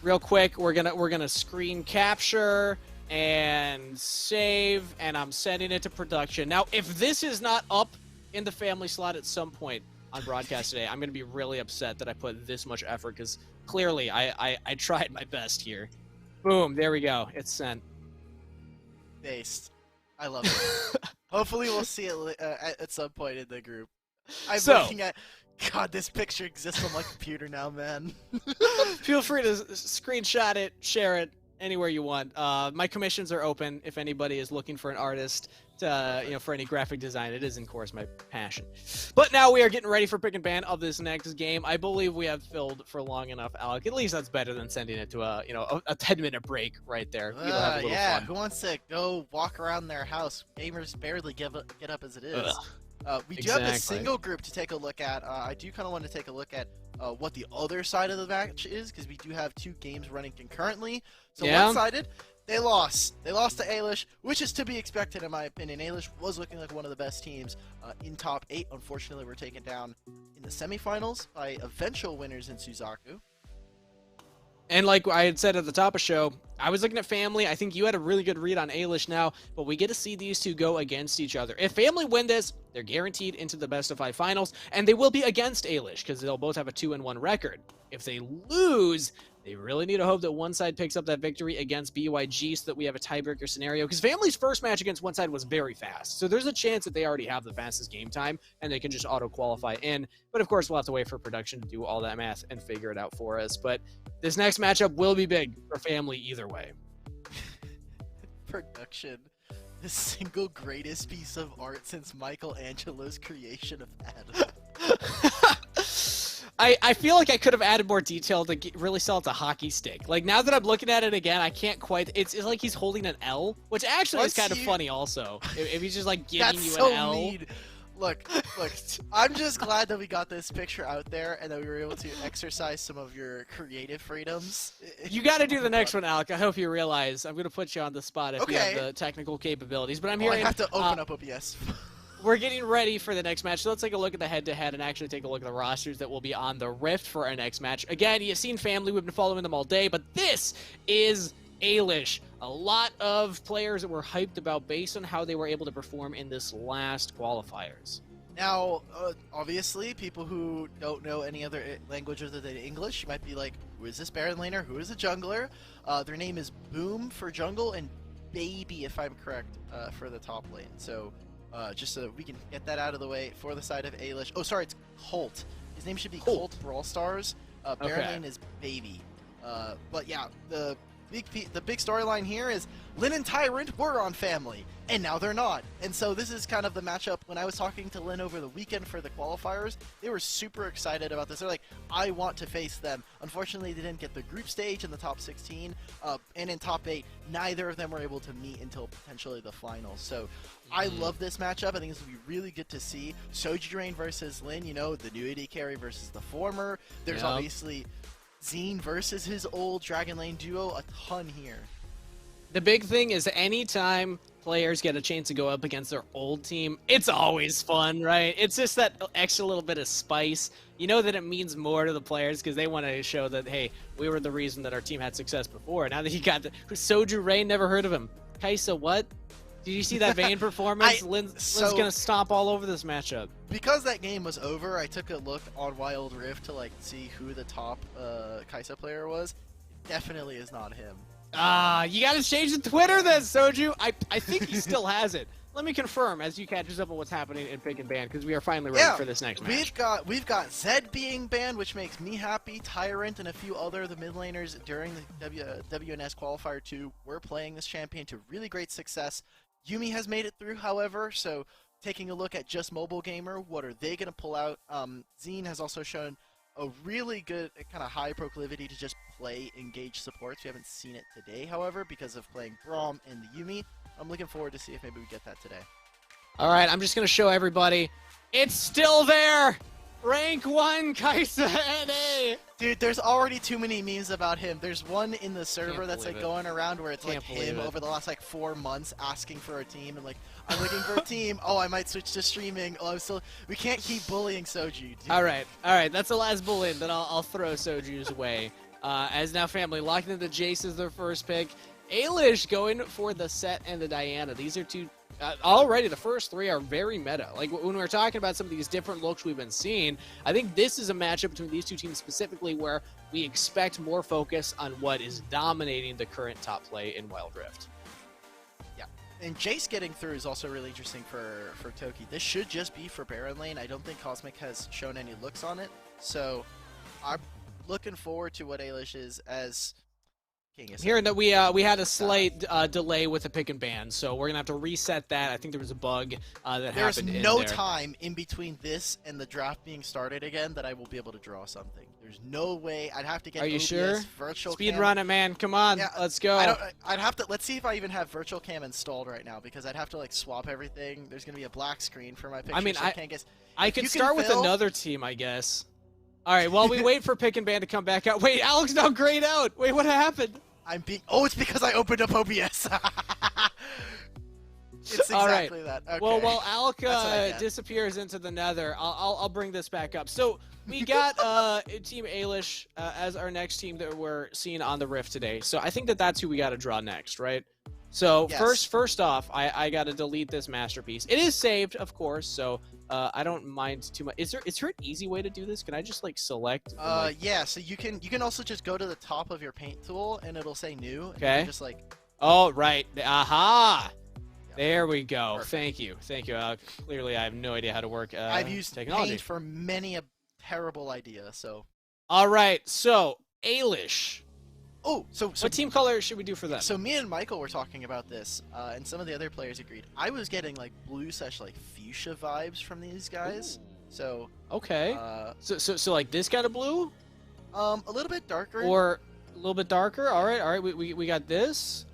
real quick, we're gonna screen capture and save, and I'm sending it to production. Now, if this is not up in the family slot at some point on broadcast today, I'm gonna be really upset that I put this much effort, because clearly I tried my best here. Boom, there we go. It's sent. Based. I love it. Hopefully we'll see it at some point in the group. I'm So- looking at. God, this picture exists on my computer now, man. Feel free to screenshot it, share it anywhere you want. My commissions are open if anybody is looking for an artist to, for any graphic design. It is, of course, my passion. But now we are getting ready for pick and ban of this next game. I believe we have filled for long enough, Alec. At least that's better than sending it to a 10-minute break right there. People have a little Yeah, fun. who wants to go walk around their house? Gamers barely get up as it is. Ugh. We do have a Exactly. single group to take a look at. I do kind of want to take a look at what the other side of the match is, because we do have two games running concurrently. So Yeah. one-sided, they lost. They lost to Alish, which is to be expected in my opinion. Alish was looking like one of the best teams in top 8. Unfortunately, we're taken down in the semifinals by eventual winners in Suzaku. And like I had said at the top of the show, I was looking at Family. I think you had a really good read on Alish now, but we get to see these two go against each other. If Family win this, they're guaranteed into the best of 5 finals, and they will be against Alish because they'll both have a 2-1 record. If they lose, they really need to hope that one side picks up that victory against BYG so that we have a tiebreaker scenario, because Family's first match against one side was very fast. So there's a chance that they already have the fastest game time and they can just auto-qualify in. But of course, we'll have to wait for production to do all that math and figure it out for us. But this next matchup will be big for Family either way. Production. The single greatest piece of art since Michelangelo's creation of Adam. I feel like I could have added more detail to really sell it to hockey stick. Like, now that I'm looking at it again, I can't quite... It's like he's holding an L, which actually is Once kind of you- funny also. If he's just, like, giving That's you so an L. mean. Look, I'm just glad that we got this picture out there and that we were able to exercise some of your creative freedoms. You got to do the next one, Alk. I hope you realize I'm going to put you on the spot if you have the technical capabilities. But I'm hearing I have to open up OBS. we're getting ready for the next match. So let's take a look at the head-to-head and actually take a look at the rosters that will be on the Rift for our next match. Again, you've seen Family. We've been following them all day, but this is Ailish. A lot of players that were hyped about based on how they were able to perform in this last qualifiers. Now, obviously, people who don't know any other language other than English, you might be like, who is this Baron laner? Who is a jungler? Their name is Boom for jungle and Baby, if I'm correct, for the top lane. So, just so we can get that out of the way for the side of Ailish. Oh, sorry, it's Colt. His name should be Colt Brawl Stars. Baron lane is Baby. But yeah, the big storyline here is Lynn and Tyrant were on Family, and now they're not. And so this is kind of the matchup. When I was talking to Lynn over the weekend for the qualifiers, they were super excited about this. They're like, I want to face them. Unfortunately, they didn't get the group stage in the top 16, and in top 8, neither of them were able to meet until potentially the finals. So I love this matchup. I think this will be really good to see. Soju Drain versus Lynn, you know, the new AD carry versus the former. There's obviously Zine versus his old Dragon Lane duo, a ton here. The big thing is anytime players get a chance to go up against their old team, it's always fun, right? It's just that extra little bit of spice. You know that it means more to the players because they want to show that, hey, we were the reason that our team had success before. Now that you got the Soju Rain, never heard of him. Kaisa, what? Did you see that Vayne performance? Lynn's gonna stomp all over this matchup. Because that game was over, I took a look on Wild Rift to like see who the top Kaisa player was. Definitely is not him. You gotta change the Twitter then, Soju. I think he still has it. Let me confirm as you catch us up on what's happening in Pick and Ban because we are finally ready for this next match. We've got Zed being banned, which makes me happy. Tyrant and a few other the mid laners during the WNS qualifier 2 were playing this champion to really great success. Yumi has made it through, however, so taking a look at just Mobile Gamer, what are they going to pull out? Zine has also shown a really good kind of high proclivity to just play engaged supports. We haven't seen it today, however, because of playing Braum and the Yumi. I'm looking forward to see if maybe we get that today. All right, I'm just going to show everybody. It's still there! Rank 1 Kaisa NA! Dude, there's already too many memes about him. There's one in the server that's like going around where it's like him over the last like 4 months asking for a team and like, I'm looking for a team. Oh, I might switch to streaming. Oh, I'm still. We can't keep bullying Soju. Dude. All right. That's the last bully. Then I'll throw Soju's way. As now Family locking into Jace as their first pick. Ailish going for the Set and the Diana. These are two. Already, the first 3 are very meta. Like, when we're talking about some of these different looks we've been seeing, I think this is a matchup between these two teams specifically where we expect more focus on what is dominating the current top play in Wild Rift. Yeah, and Jace getting through is also really interesting for Toki. This should just be for Baron lane. I don't think Cosmic has shown any looks on it, so I'm looking forward to what Ailish is as... Hearing that we had a slight delay with the pick and ban, so we're gonna have to reset that. I think there was a bug that happened. There's no time in between this and the draft being started again that I will be able to draw something. There's no way. I'd have to get. Are you OBS sure? Virtual Speed cam. run it, man. Come on, yeah, let's go. I'd have to. Let's see if I even have virtual cam installed right now because I'd have to like swap everything. There's gonna be a black screen for my picture. I mean, so I can't guess. I could start with another team, I guess. All right. While we wait for pick and ban to come back out. Wait, Alex now grayed out. Wait, what happened? I'm being. Oh, it's because I opened up OBS. It's exactly that. Okay. Well, while Alk disappears into the nether, I'll bring this back up. So we got Team Ailish as our next team that we're seeing on the Rift today. So I think that's who we got to draw next, right? So yes. First off, I got to delete this masterpiece. It is saved, of course, so I don't mind too much. Is there an easy way to do this? Can I just like select? Yeah. So you can also just go to the top of your paint tool and it'll say new. And okay. Just like. Oh right. Aha. Yep. There we go. Perfect. Thank you. Clearly, I have no idea how to work I've used technology paint for many a terrible idea. So. All right. So Ailish. Oh, so what team color should we do for them? So me and Michael were talking about this, and some of the other players agreed. I was getting like blue / like fuchsia vibes from these guys. Ooh. So okay. So like this kind of blue? A little bit darker. Or a little bit darker. All right. We got this.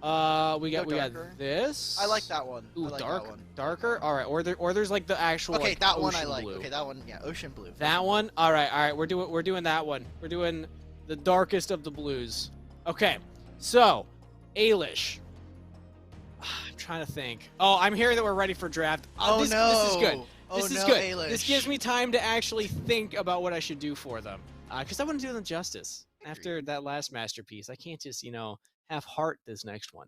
We got darker. this. I like that one. Ooh, I like dark, that one. darker. All right, or there's like the actual. Okay, like, that one I ocean like. blue. Okay, that one, yeah, ocean blue. That one. All right. We're doing that one. We're doing the darkest of the blues. Okay, so Ailish. I'm trying to think. Oh, I'm hearing that we're ready for draft. Oh this, no! This is good. Oh This is no, good. Ailish. This gives me time to actually think about what I should do for them. Because I want to do them justice. After that last masterpiece, I can't just, half heart this next one.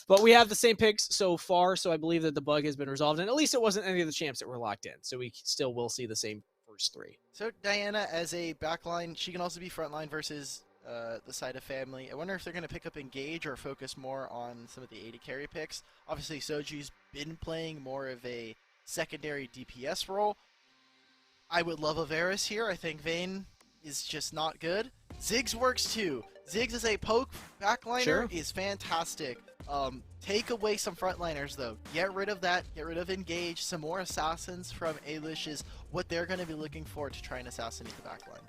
But we have the same picks so far, so I believe that the bug has been resolved. And at least it wasn't any of the champs that were locked in. So we still will see the same first three. So Diana as a backline, she can also be frontline versus the side of family. I wonder if they're going to pick up Engage or focus more on some of the AD carry picks. Obviously, Soji's been playing more of a secondary DPS role. I would love a Varus here. I think Vayne is just not good. Ziggs works too. Ziggs as a poke backliner is fantastic. Take away some frontliners though. Get rid of that. Get rid of Engage. Some more assassins from Ailish is what they're going to be looking for to try and assassinate the backline.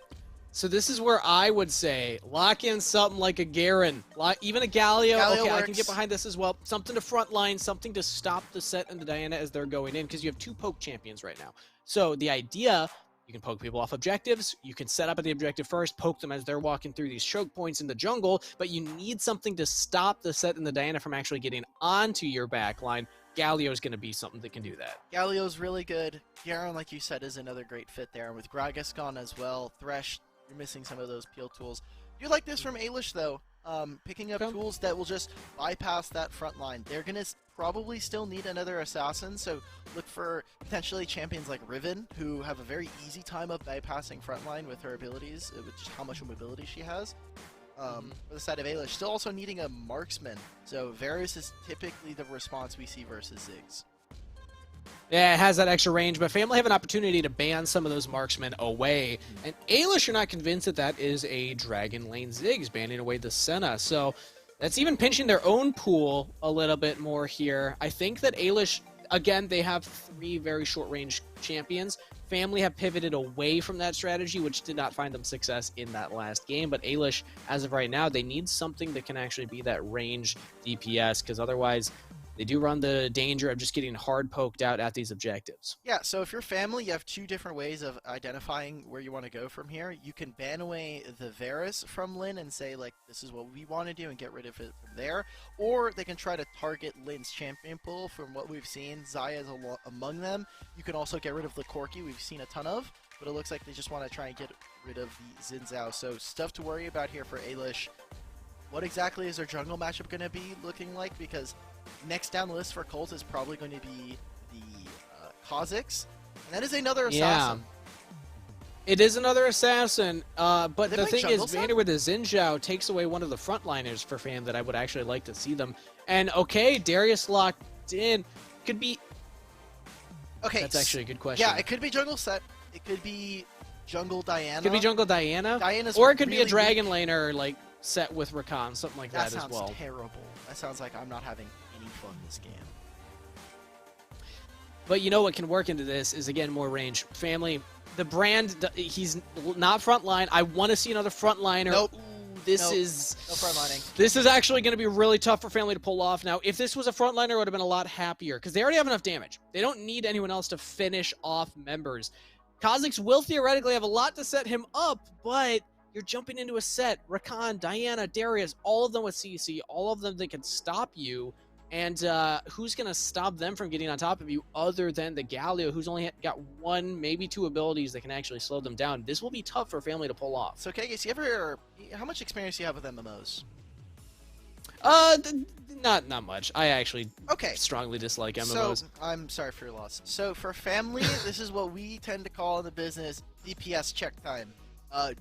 So this is where I would say lock in something like a Garen, even a Galio. Okay, works. I can get behind this as well. Something to frontline, something to stop the Set and the Diana as they're going in, because you have two poke champions right now. So the idea, you can poke people off objectives. You can set up at the objective first, poke them as they're walking through these choke points in the jungle, but you need something to stop the Set and the Diana from actually getting onto your backline. Galio is going to be something that can do that. Galio's really good. Garen, like you said, is another great fit there. And with Gragas gone as well, Thresh, you're missing some of those peel tools. You like this from Ailish, though. Picking up tools that will just bypass that front line. They're going to probably still need another assassin, so look for potentially champions like Riven, who have a very easy time of bypassing front line with her abilities, with just how much mobility she has. For the side of Ailish, still also needing a marksman, so Varus is typically the response we see versus Ziggs. Yeah, it has that extra range, but Family have an opportunity to ban some of those marksmen away. And Ailish, you're not convinced that that is a Dragon Lane Ziggs banning away the Senna. So that's even pinching their own pool a little bit more here. I think that Ailish, again, they have three very short-range champions. Family have pivoted away from that strategy, which did not find them success in that last game. But Ailish, as of right now, they need something that can actually be that range DPS, because otherwise they do run the danger of just getting hard poked out at these objectives. Yeah, so if you're Family, you have two different ways of identifying where you want to go from here. You can ban away the Varus from Lyn and say, like, this is what we want to do and get rid of it from there. Or they can try to target Lyn's champion pool. From what we've seen, Xayah is among them. You can also get rid of the Corki, we've seen a ton of. But it looks like they just want to try and get rid of the Xin Zhao. So stuff to worry about here for Ailish. What exactly is their jungle matchup going to be looking like? Because next down the list for Colt is probably going to be the Kha'Zix, and that is another assassin. Yeah, it is another assassin, but the thing is, set? Vander with the Xin Zhao takes away one of the frontliners for Fam that I would actually like to see them. And okay, Darius locked in. Could be... Okay, that's actually a good question. Yeah, it could be jungle set. It could be jungle Diana. Could be jungle Diana. Diana's or it could be really a dragon weak. laner, like, set with Rakan, something like that as well. That sounds terrible. That sounds like I'm not having any fun this game. But you know what can work into this is, again, more range. Family, the brand, he's not frontline. I want to see another frontliner. Nope. Ooh, this is... No frontlining. This is actually going to be really tough for Family to pull off. Now, if this was a frontliner, I would have been a lot happier, because they already have enough damage. They don't need anyone else to finish off members. Kha'Zix will theoretically have a lot to set him up, but you're jumping into a set. Rakan, Diana, Darius, all of them with CC, all of them that can stop you. And who's going to stop them from getting on top of you other than the Galio, who's only got one, maybe two abilities that can actually slow them down? This will be tough for Family to pull off. So, Kangas, how much experience do you have with MMOs? Not much. I actually okay. strongly dislike MMOs. So, I'm sorry for your loss. So, for Family, this is what we tend to call in the business DPS check time.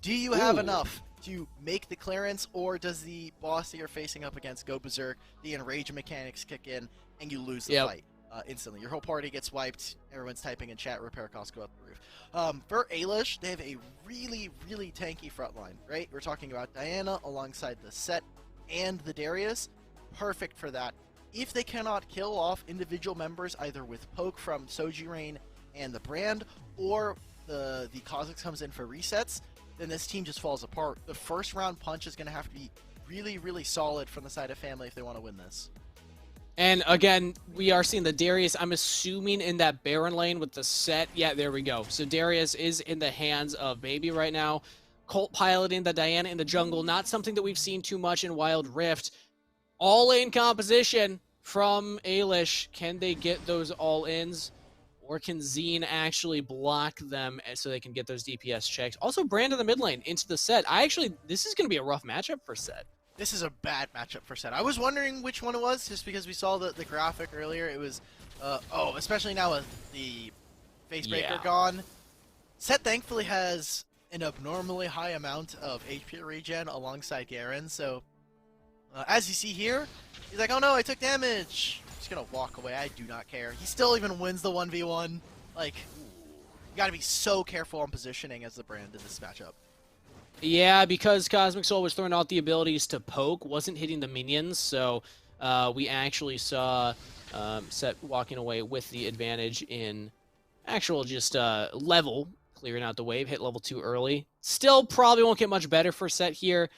Do you have enough to make the clearance, or does the boss that you're facing up against go berserk, the enrage mechanics kick in, and you lose the fight instantly? Your whole party gets wiped, everyone's typing in chat, repair costs go up the roof. For Ailish, they have a really, really tanky frontline, right? We're talking about Diana alongside the Set and the Darius. Perfect for that. If they cannot kill off individual members, either with poke from Soji Rain and the brand, or the Kha'Zix comes in for resets, then this team just falls apart. The first round punch is going to have to be really, really solid from the side of Family if they want to win this. And again, we are seeing the Darius, I'm assuming in that Baron lane with the set. Yeah, there we go. So Darius is in the hands of Baby right now. Colt piloting the Diana in the jungle, not something that we've seen too much in Wild Rift. All lane composition from Ailish. Can they get those all-ins? Or can Zine actually block them so they can get those DPS checks? Also, Brand in the mid lane into the set. This is going to be a rough matchup for set. This is a bad matchup for Set. I was wondering which one it was, just because we saw the graphic earlier. It was, especially now with the Facebreaker gone. Set thankfully has an abnormally high amount of HP regen alongside Garen, so as you see here, he's like, oh no, I took damage. I'm just gonna walk away, I do not care. He still even wins the 1v1. Like, you gotta be so careful on positioning as the Brand in this matchup. Yeah, because Cosmic Soul was throwing out the abilities to poke, wasn't hitting the minions, so we actually saw Set walking away with the advantage in actual just level, clearing out the wave, hit level 2 early. Still probably won't get much better for Set here,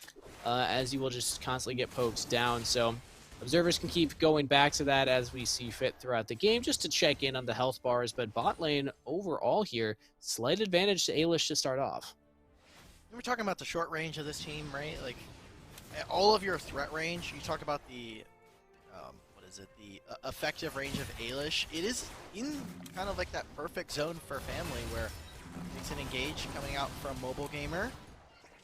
as you will just constantly get poked down, so observers can keep going back to that as we see fit throughout the game, just to check in on the health bars, but bot lane overall here, slight advantage to Ailish to start off. We're talking about the short range of this team, right? Like, all of your threat range, you talk about the, the effective range of Ailish. It is in kind of like that perfect zone for Family where it's an engage coming out from Mobile Gamer.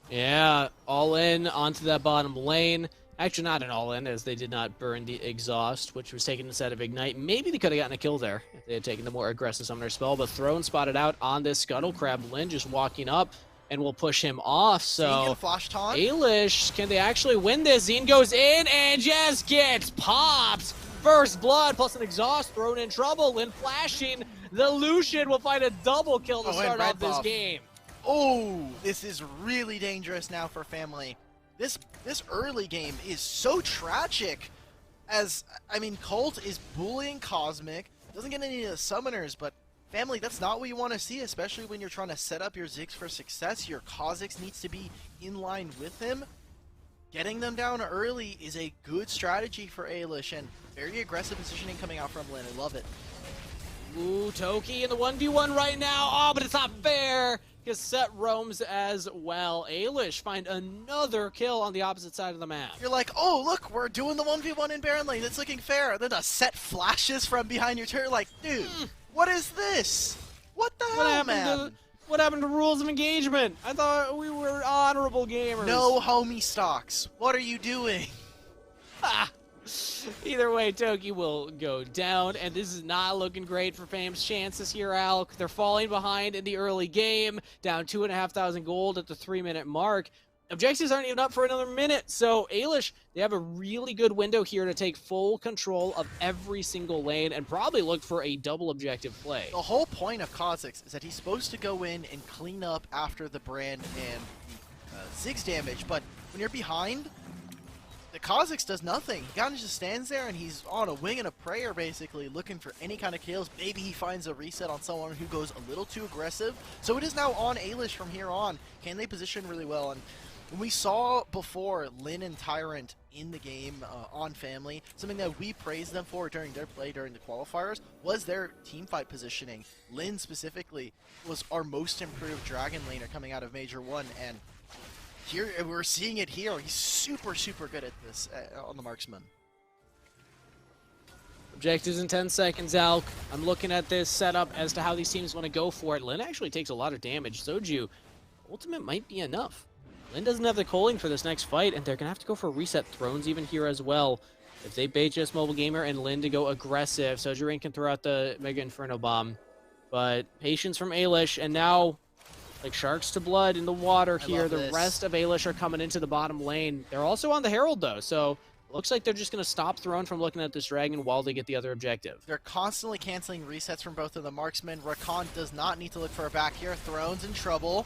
Yeah, all in onto that bottom lane. Actually, not an all in, as they did not burn the exhaust, which was taken instead of Ignite. Maybe they could have gotten a kill there if they had taken the more aggressive summoner spell, but Throne spotted out on this Scuttle Crab. Lin just walking up, and we'll push him off, so flash taunt. Ailish, can they actually win this? Zine goes in and just gets popped. First blood plus an exhaust, thrown in trouble. Lin flashing. The Lucian will find a double kill to start off this game. Oh, this is really dangerous now for Family. This early game is so tragic, as, I mean, Colt is bullying Cosmic, doesn't get any of the summoners, but Family, that's not what you want to see, especially when you're trying to set up your Ziggs for success. Your Kha'Zix needs to be in line with him. Getting them down early is a good strategy for Ailish, and very aggressive positioning coming out from Lin. I love it. Ooh, Toki in the 1v1 right now. Oh, but it's not fair, because Set roams as well. Ailish find another kill on the opposite side of the map. You're like, oh, look, we're doing the 1v1 in Baron lane. It's looking fair. And then a Set flashes from behind your turret. Like, dude. What is this? What the hell, man? What happened to rules of engagement? I thought we were honorable gamers. No homie stocks. What are you doing? Either way, Toki will go down, and this is not looking great for Fame's chances here, Alk. They're falling behind in the early game, down 2,500 gold at the 3-minute mark. Objectives aren't even up for another minute, so Ailish, they have a really good window here to take full control of every single lane and probably look for a double objective play. The whole point of Kha'Zix is that he's supposed to go in and clean up after the Brand and Ziggs damage, but when you're behind, the Kha'Zix does nothing. He kind of just stands there and he's on a wing and a prayer, basically, looking for any kind of kills. Maybe he finds a reset on someone who goes a little too aggressive. So it is now on Ailish from here on. Can they position really well? And when we saw before Lin and Tyrant in the game on Family, something that we praised them for during their play during the qualifiers was their teamfight positioning. Lin specifically was our most improved Dragon laner coming out of Major 1, and here we're seeing it here. He's super, super good at this on the marksman. Objectives in 10 seconds, Alk. I'm looking at this setup as to how these teams want to go for it. Lin actually takes a lot of damage. Soju, ultimate might be enough. Lin doesn't have the culling for this next fight, and they're going to have to go for reset. Thrones even here as well. If they bait just Mobile Gamer and Lin to go aggressive, Soju can throw out the Mega Inferno Bomb. But patience from Ailish, and now, like sharks to blood in the water here, the rest of Ailish are coming into the bottom lane. They're also on the Herald, though, so looks like they're just going to stop Throne from looking at this dragon while they get the other objective. They're constantly canceling resets from both of the marksmen. Rakan does not need to look for a back here. Throne's in trouble.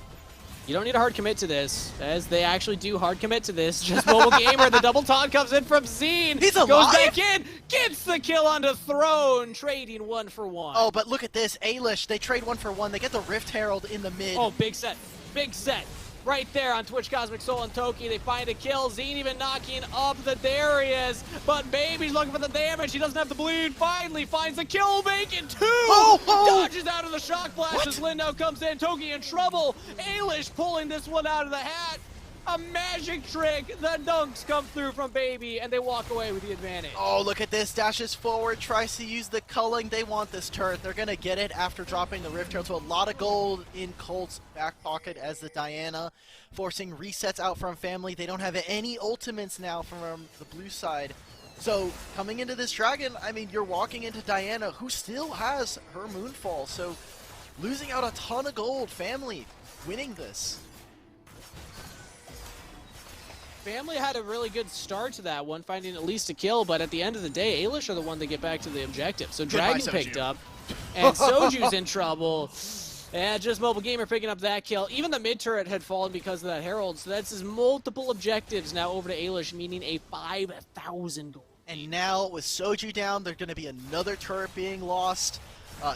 You don't need a hard commit to this, as they actually do hard commit to this. Just Mobile Gamer, the double taunt comes in from Zine. He's alive? Goes back in, gets the kill onto Throne, trading 1 for 1. Oh, but look at this. Ailish, they trade 1 for 1. They get the Rift Herald in the mid. Oh, big set. Big set. right there on Twitch, Cosmic Soul and Toki. They find a kill. Zine even knocking up the Darius, but Baby's looking for the damage. He doesn't have the bleed. Finally finds a kill. Bacon 2! Dodges out of the shock blast as Lin now comes in. Toki in trouble. Ailish pulling this one out of the hat. A magic trick. The dunks come through from Baby, and they walk away with the advantage. Oh, look at this. Dashes forward, tries to use the culling. They want this turret. They're going to get it after dropping the Rift Herald. So a lot of gold in Colt's back pocket as the Diana, forcing resets out from Family. They don't have any ultimates now from the blue side. So coming into this Dragon, I mean, you're walking into Diana, who still has her Moonfall. So losing out a ton of gold. Family winning this. Family had a really good start to that one, finding at least a kill, but at the end of the day, Ailish are the one that get back to the objective. So Dragon picked up, and Soju's in trouble. Yeah, just Mobile Gamer picking up that kill. Even the mid turret had fallen because of that Herald, so that's his multiple objectives now over to Ailish, meaning a 5,000 gold. And now with Soju down, there's going to be another turret being lost.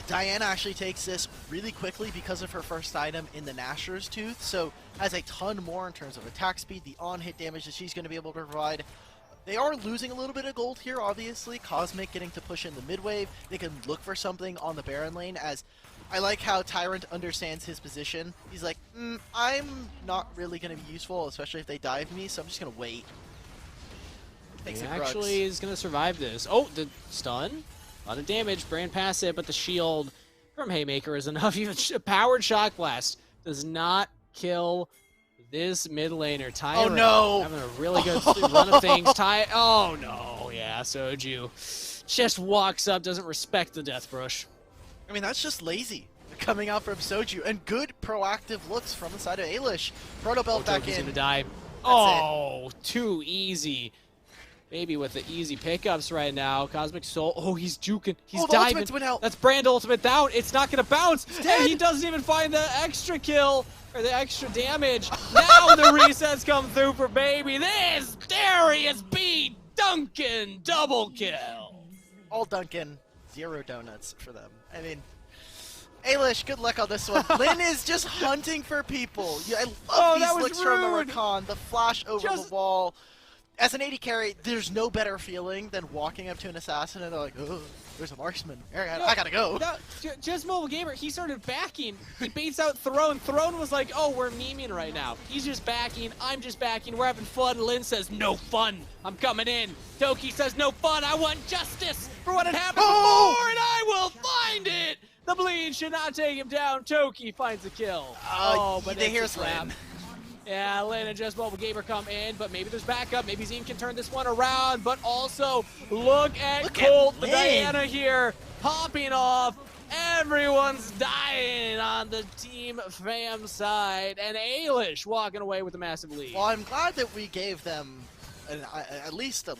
Diana actually takes this really quickly because of her first item in the Nasher's Tooth, so has a ton more in terms of attack speed, the on-hit damage that she's going to be able to provide. They are losing a little bit of gold here, obviously. Cosmic getting to push in the mid-wave. They can look for something on the Baron lane, as I like how Tyrant understands his position. He's like, I'm not really going to be useful, especially if they dive me, so I'm just going to wait. He actually is going to survive this. Oh, the stun. A lot of damage, Brand past it, but the shield from Haymaker is enough. Even Powered Shock Blast does not kill this mid laner. Tyrant, oh no! Having a really good run of things. Oh no, yeah, Soju just walks up, doesn't respect the Death Brush. I mean, that's just lazy coming out from Soju, and good proactive looks from the side of Ailish. Proto Belt back in. Gonna die. Oh, too easy. Baby with the easy pickups right now. Cosmic Soul. Oh, he's juking. He's diving. That's Brand ultimate down. It's not going to bounce. And he doesn't even find the extra kill or the extra damage. Now the resets come through for Baby. This Darius B. Duncan double kill. All Duncan, 0 donuts for them. I mean, Ailish, good luck on this one. Lin is just hunting for people. Yeah, I love these looks from the Rakan. The flash over the wall. As an AD carry, there's no better feeling than walking up to an assassin and they're like, oh, there's a marksman. I gotta go. No, just Mobile Gamer, he started backing. He baits out Throne. Throne was like, oh, we're memeing right now. He's just backing. I'm just backing. We're having fun. Lin says, no fun. I'm coming in. Toki says, no fun. I want justice for what had happened before, and I will find it. The bleed should not take him down. Toki finds a kill. But they hear slam. Yeah, Lin and Just Mobile Gamer come in, but maybe there's backup. Maybe Zine can turn this one around, but also look at Colt, the Diana here, popping off. Everyone's dying on the Team Fam side, and Ailish walking away with a massive lead. Well, I'm glad that we gave them at least a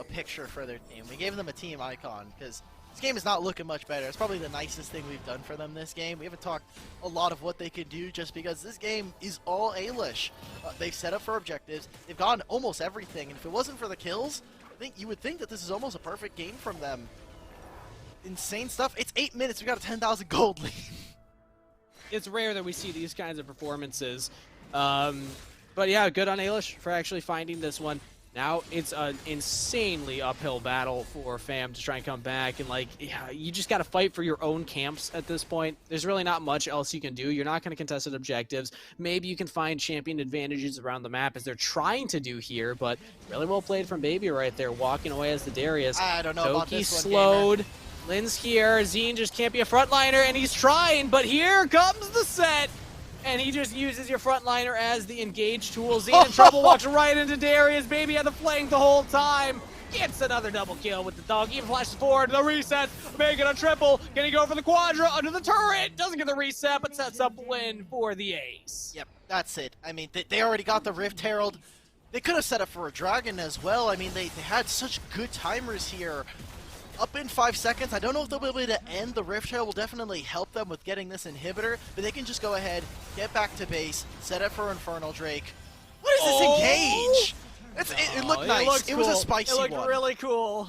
picture for their team. We gave them a team icon, because this game is not looking much better. It's probably the nicest thing we've done for them this game. We haven't talked a lot of what they could do just because this game is all Ailish. They've set up for objectives. They've gotten almost everything. And if it wasn't for the kills, I think you would think that this is almost a perfect game from them. Insane stuff. It's 8 minutes. We got a 10,000 gold lead. It's rare that we see these kinds of performances. But yeah, good on Ailish for actually finding this one. Now it's an insanely uphill battle for Fam to try and come back, and like, yeah, you just got to fight for your own camps at this point. There's really not much else you can do. You're not going to contested objectives. Maybe you can find champion advantages around the map as they're trying to do here, but really well played from Baby right there, walking away as the Darius. I don't know about this one, slowed. Gamer. Lin's here. Zine just can't be a frontliner, and he's trying, but here comes the set. And he just uses your frontliner as the engage tool. Zine in trouble, walks right into Darius. Baby had the flank the whole time. Gets another double kill with the dog. Even flashes forward. The reset. Making a triple. Can he go for the quadra under the turret? Doesn't get the reset, but sets up win for the ace. Yep, that's it. I mean, they already got the Rift Herald. They could have set up for a Dragon as well. I mean, they had such good timers here. Up in 5 seconds. I don't know if they'll be able to end the Rift Herald. Will definitely help them with getting this inhibitor, but they can just go ahead, get back to base, set up for Infernal Drake. What is this engage? It looked nice. It was a spicy one. It looked really cool.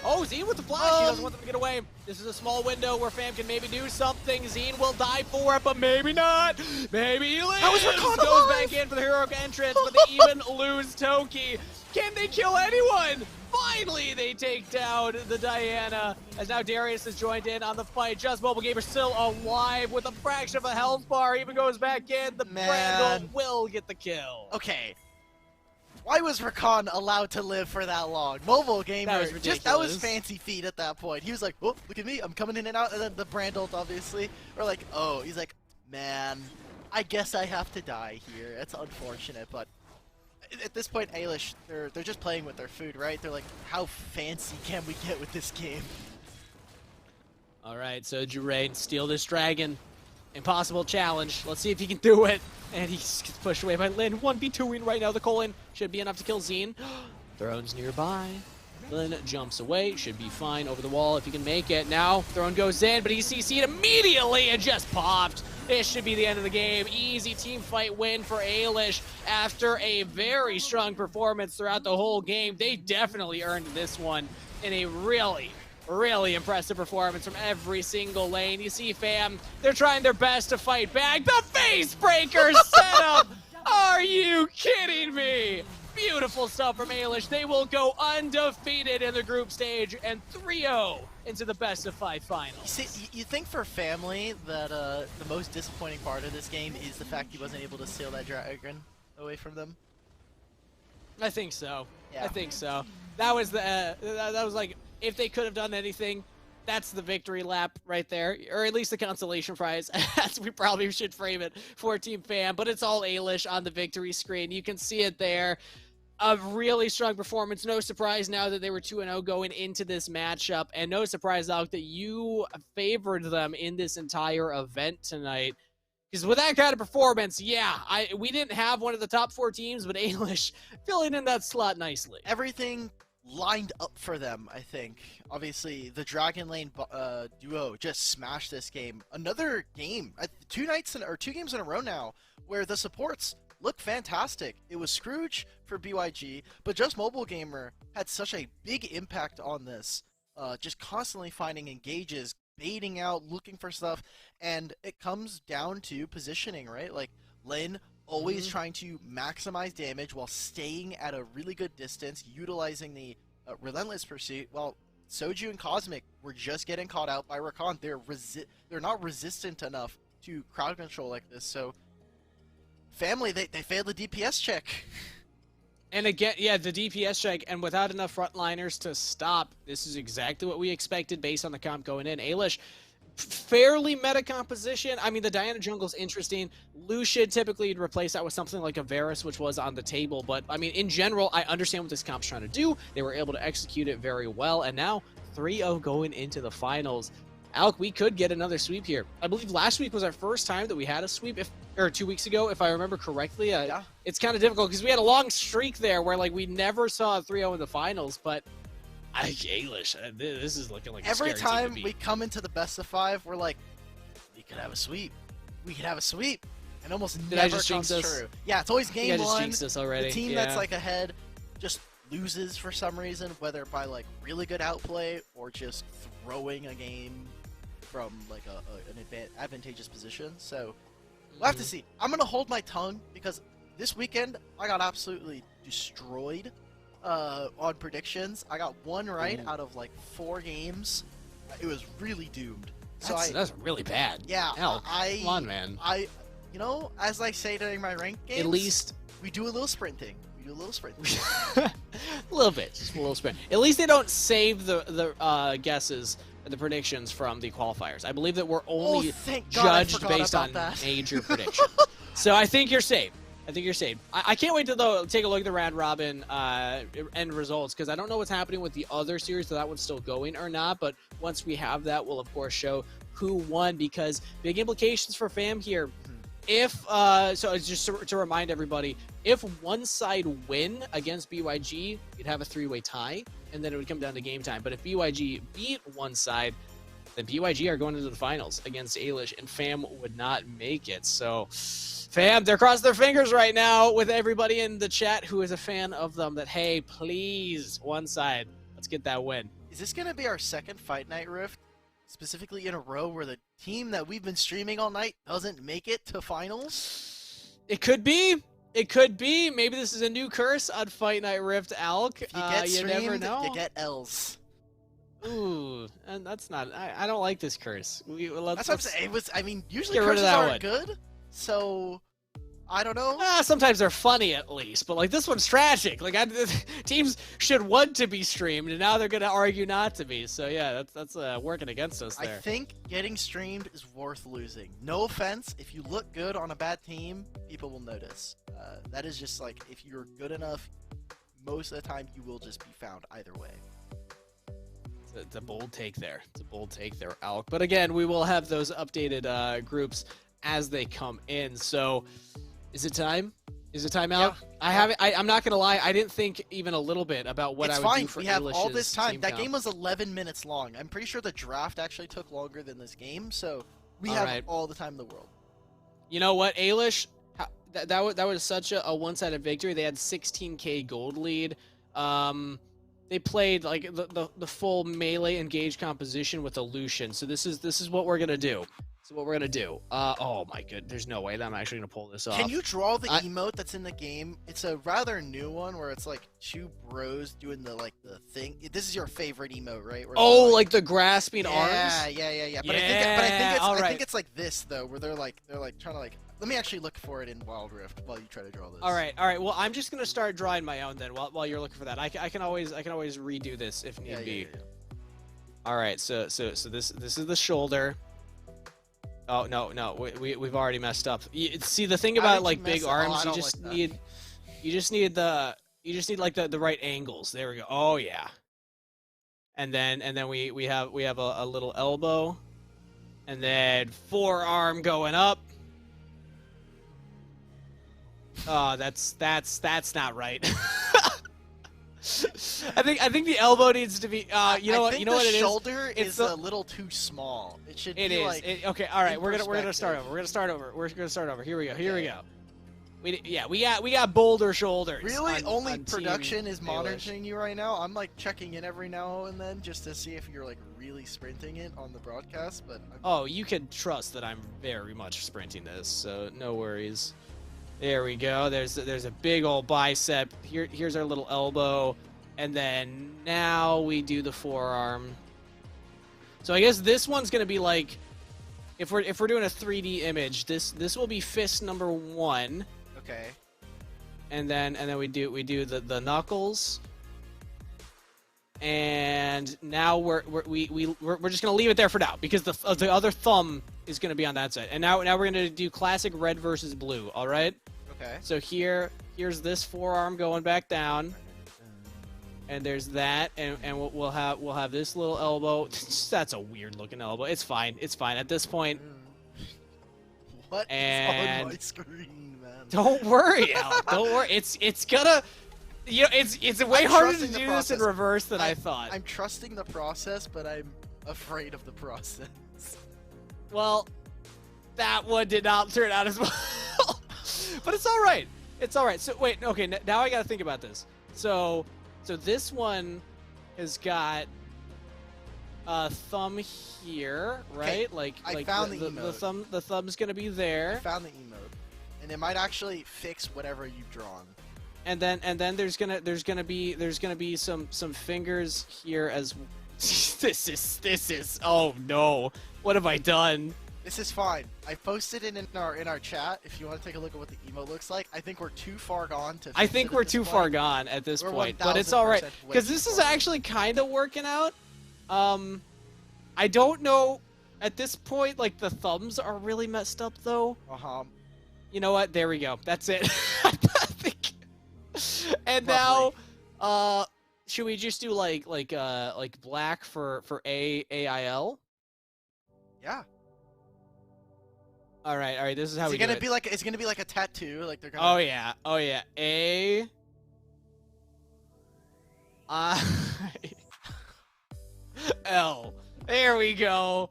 Oh, Zine with the flash. He doesn't want them to get away. This is a small window where Fam can maybe do something. Zine will die for it, but maybe not. Maybe he lives. How is Rakan Goes alive? back in for the heroic entrance, but they even lose Toki. Can they kill anyone? Finally, they take down the Diana, as now Darius has joined in on the fight. Just Mobile Gamer still alive with a fraction of a health bar. Even goes back in. The Brandle will get the kill. Okay. Why was Rakan allowed to live for that long? Mobile Gamer, That was ridiculous. that was fancy feet at that point. He was like, oh, look at me, I'm coming in and out, and then the Brandle, obviously. Or like, oh, he's like, man, I guess I have to die here. It's unfortunate, but at this point, Ailish, they're just playing with their food, right? They're like, how fancy can we get with this game? All right, so Jurain, steal this dragon. Impossible challenge. Let's see if he can do it. And he gets pushed away by Lin. 1v2ing right now. The Colin should be enough to kill Zine. Throne's nearby. Lin jumps away. Should be fine over the wall if he can make it. Now, Throne goes in, but he's CC'd immediately and just popped. This should be the end of the game. Easy team fight win for Ailish after a very strong performance throughout the whole game. They definitely earned this one in a really impressive performance from every single lane. You see, Fam, they're trying their best to fight back. The face breaker setup! Are you kidding me? Beautiful stuff from Ailish. They will go undefeated in the group stage and 3-0 into the best of 5 finals. You think for Family that the most disappointing part of this game is the fact he wasn't able to steal that dragon away from them? I think so. Yeah. I think so. That was the that was like, if they could have done anything, that's the victory lap right there, or at least the consolation prize, as we probably should frame it for Team Fam, but it's all Ailish on the victory screen. You can see it there. A really strong performance. No surprise now that they were 2-0 going into this matchup, and no surprise, Alk, that you favored them in this entire event tonight. Because with that kind of performance, yeah, we didn't have one of the top 4 teams, but Ailish filling in that slot nicely. Everything lined up for them, I think. Obviously, the Dragon Lane duo just smashed this game. Another game, 2 games in a row now, where the supports look fantastic. It was Scrooge for BYG, but Just Mobile Gamer had such a big impact on this. Just constantly finding engages, baiting out, looking for stuff, and it comes down to positioning, right? Like, Lin always trying to maximize damage while staying at a really good distance, utilizing the relentless pursuit. Well, Soju and Cosmic were just getting caught out by Rakan. They're not resistant enough to crowd control like this, so Family, they failed the DPS check. And again, yeah, the DPS check, and without enough frontliners to stop, this is exactly what we expected based on the comp going in. Ailish, fairly meta composition. I mean, the Diana jungle's interesting. Lucian, typically you'd replace that with something like a Varus, which was on the table. But, I mean, in general, I understand what this comp's trying to do. They were able to execute it very well. And now, 3-0 going into the finals. Alk, we could get another sweep here. I believe last week was our first time that we had a sweep, or 2 weeks ago, if I remember correctly. Yeah. It's kind of difficult because we had a long streak there where, like, we never saw a 3-0 in the finals. But Ailish, this is looking like a Every scary team to time beat. we come into the best of 5, we're like, we could have a sweep. We could have a sweep. And almost Did I never just comes jinx us? true. Yeah, it's always You game guys just 1. jinxed us already. The team Yeah. that's like ahead just loses for some reason, whether by like really good outplay or just throwing a game from like an advantageous position. So we'll have to see. I'm gonna hold my tongue because this weekend I got absolutely destroyed on predictions. I got 1 right out of like 4 games. It was really doomed. So That's really bad. yeah, Alk, come on, man. You know, as I say during my ranked games, At least we do a little sprinting. We do a little sprinting. a little bit, just a little sprint. At least they don't save the guesses and the predictions from the qualifiers. I believe that we're only thank God I judged forgot based about on that. major predictions. So I think you're safe. I think you're safe. I can't wait to take a look at the round robin end results, because I don't know what's happening with the other series, so that one's still going or not. But once we have that, we'll of course show who won, because big implications for Fam here. If so, just to remind everybody, if one side win against BYG, you'd have a 3-way tie, and then it would come down to game time. But if BYG beat one side, then BYG are going into the finals against Ailish, and Fam would not make it. So, Fam, they're crossing their fingers right now with everybody in the chat who is a fan of them that, hey, please, one side, let's get that win. Is this gonna be our second Fight Night Rift, specifically in a row, where the team that we've been streaming all night doesn't make it to finals? It could be. It could be. Maybe this is a new curse on Fight Night Rift, Alk. If you get you streamed, never know. you get L's. Ooh, and that's not. I don't like this curse. That's what I'm saying. I mean, usually get rid of curses that aren't one. good, so I don't know. Sometimes they're funny at least, but like this one's tragic. Like teams should want to be streamed, and now they're gonna argue not to be. So yeah, that's working against us there. I think getting streamed is worth losing. No offense, if you look good on a bad team, people will notice. That is just like, if you're good enough, most of the time you will just be found either way. It's a bold take there. It's a bold take there, Alk. But again, we will have those updated groups as they come in. So, is it time? Is it time, Alk? Yeah. I'm not gonna lie. I didn't think even a little bit about what It's I would fine. do for We have all Eilish's this time. team That comp. game was 11 minutes long. I'm pretty sure the draft actually took longer than this game, so we All have right. all the time in the world. You know what, Eilish? That was such a one-sided victory. They had 16k gold lead. They played like the full melee engage composition with a Lucian. So this is what we're gonna do. This is what we're gonna do. Oh my god, there's no way that I'm actually gonna pull this off. Can you draw the emote that's in the game? It's a rather new one where it's like two bros doing the thing. This is your favorite emote, right? Where Oh, they're like the grasping arms? Yeah. But Yeah, I think it's like this though, where they're like trying to like. Let me actually look for it in Wild Rift while you try to draw this. All right. Well, I'm just gonna start drawing my own then while you're looking for that. I can always redo this if need be. Yeah. All right. So this is the shoulder. Oh no, we've already messed up. See, the thing about like big arms, you just need like the right angles. There we go. Oh yeah. And then we have a little elbow, and then forearm going up. Oh, that's not right. I think the elbow needs to be. You know what? You know what it is. The shoulder is a little too small. It should It be is. like. Okay. All right. We're gonna start perspective. over. We're gonna start over. Here we go. We got bolder shoulders. Really? Only on production Team is Eilish. monitoring you right now. I'm like checking in every now and then just to see if you're like really sprinting it on the broadcast. But Oh, you can trust that I'm very much sprinting this, so no worries. There we go. There's a big old bicep. Here's our little elbow, and then now we do the forearm. So I guess this one's gonna be like, if we're doing a 3D image, this will be fist number 1, okay. and then we do the knuckles, and now we're just gonna leave it there for now because the other thumb is gonna be on that side, and now we're gonna do classic red versus blue. All right. Okay. So here's this forearm going back down, and there's that, and we'll have this little elbow. That's a weird looking elbow. It's fine. At this point. What is on my screen, man? Don't worry, Alk. Don't worry. It's gonna. It's way I'm harder to trusting the do this in process. reverse than I thought. I'm trusting the process, but I'm afraid of the process. Well, that one did not turn out as well. But it's all right. It's all right. So wait, okay. Now I gotta think about this. So this one has got a thumb here, right? Okay, Like I found the the thumb's gonna be there. I found the emote, and it might actually fix whatever you've drawn. And then there's gonna be some fingers here as. This is. Oh no! What have I done? This is fine. I posted it in our chat. If you want to take a look at what the emote looks like, I think we're too far gone to. I think fix it we're at this too point. far gone at this We're point, but it's all right 1000% because way this too is far. actually kind of working out. I don't know at this point. Like the thumbs are really messed up though. You know what? There we go. That's it. I think. And Lovely. now, should we just do like black for AIL? Yeah. All right. This is how Is we it do gonna it. be like? It's gonna be like a tattoo. Like they're gonna. Oh yeah. A. L. There we go.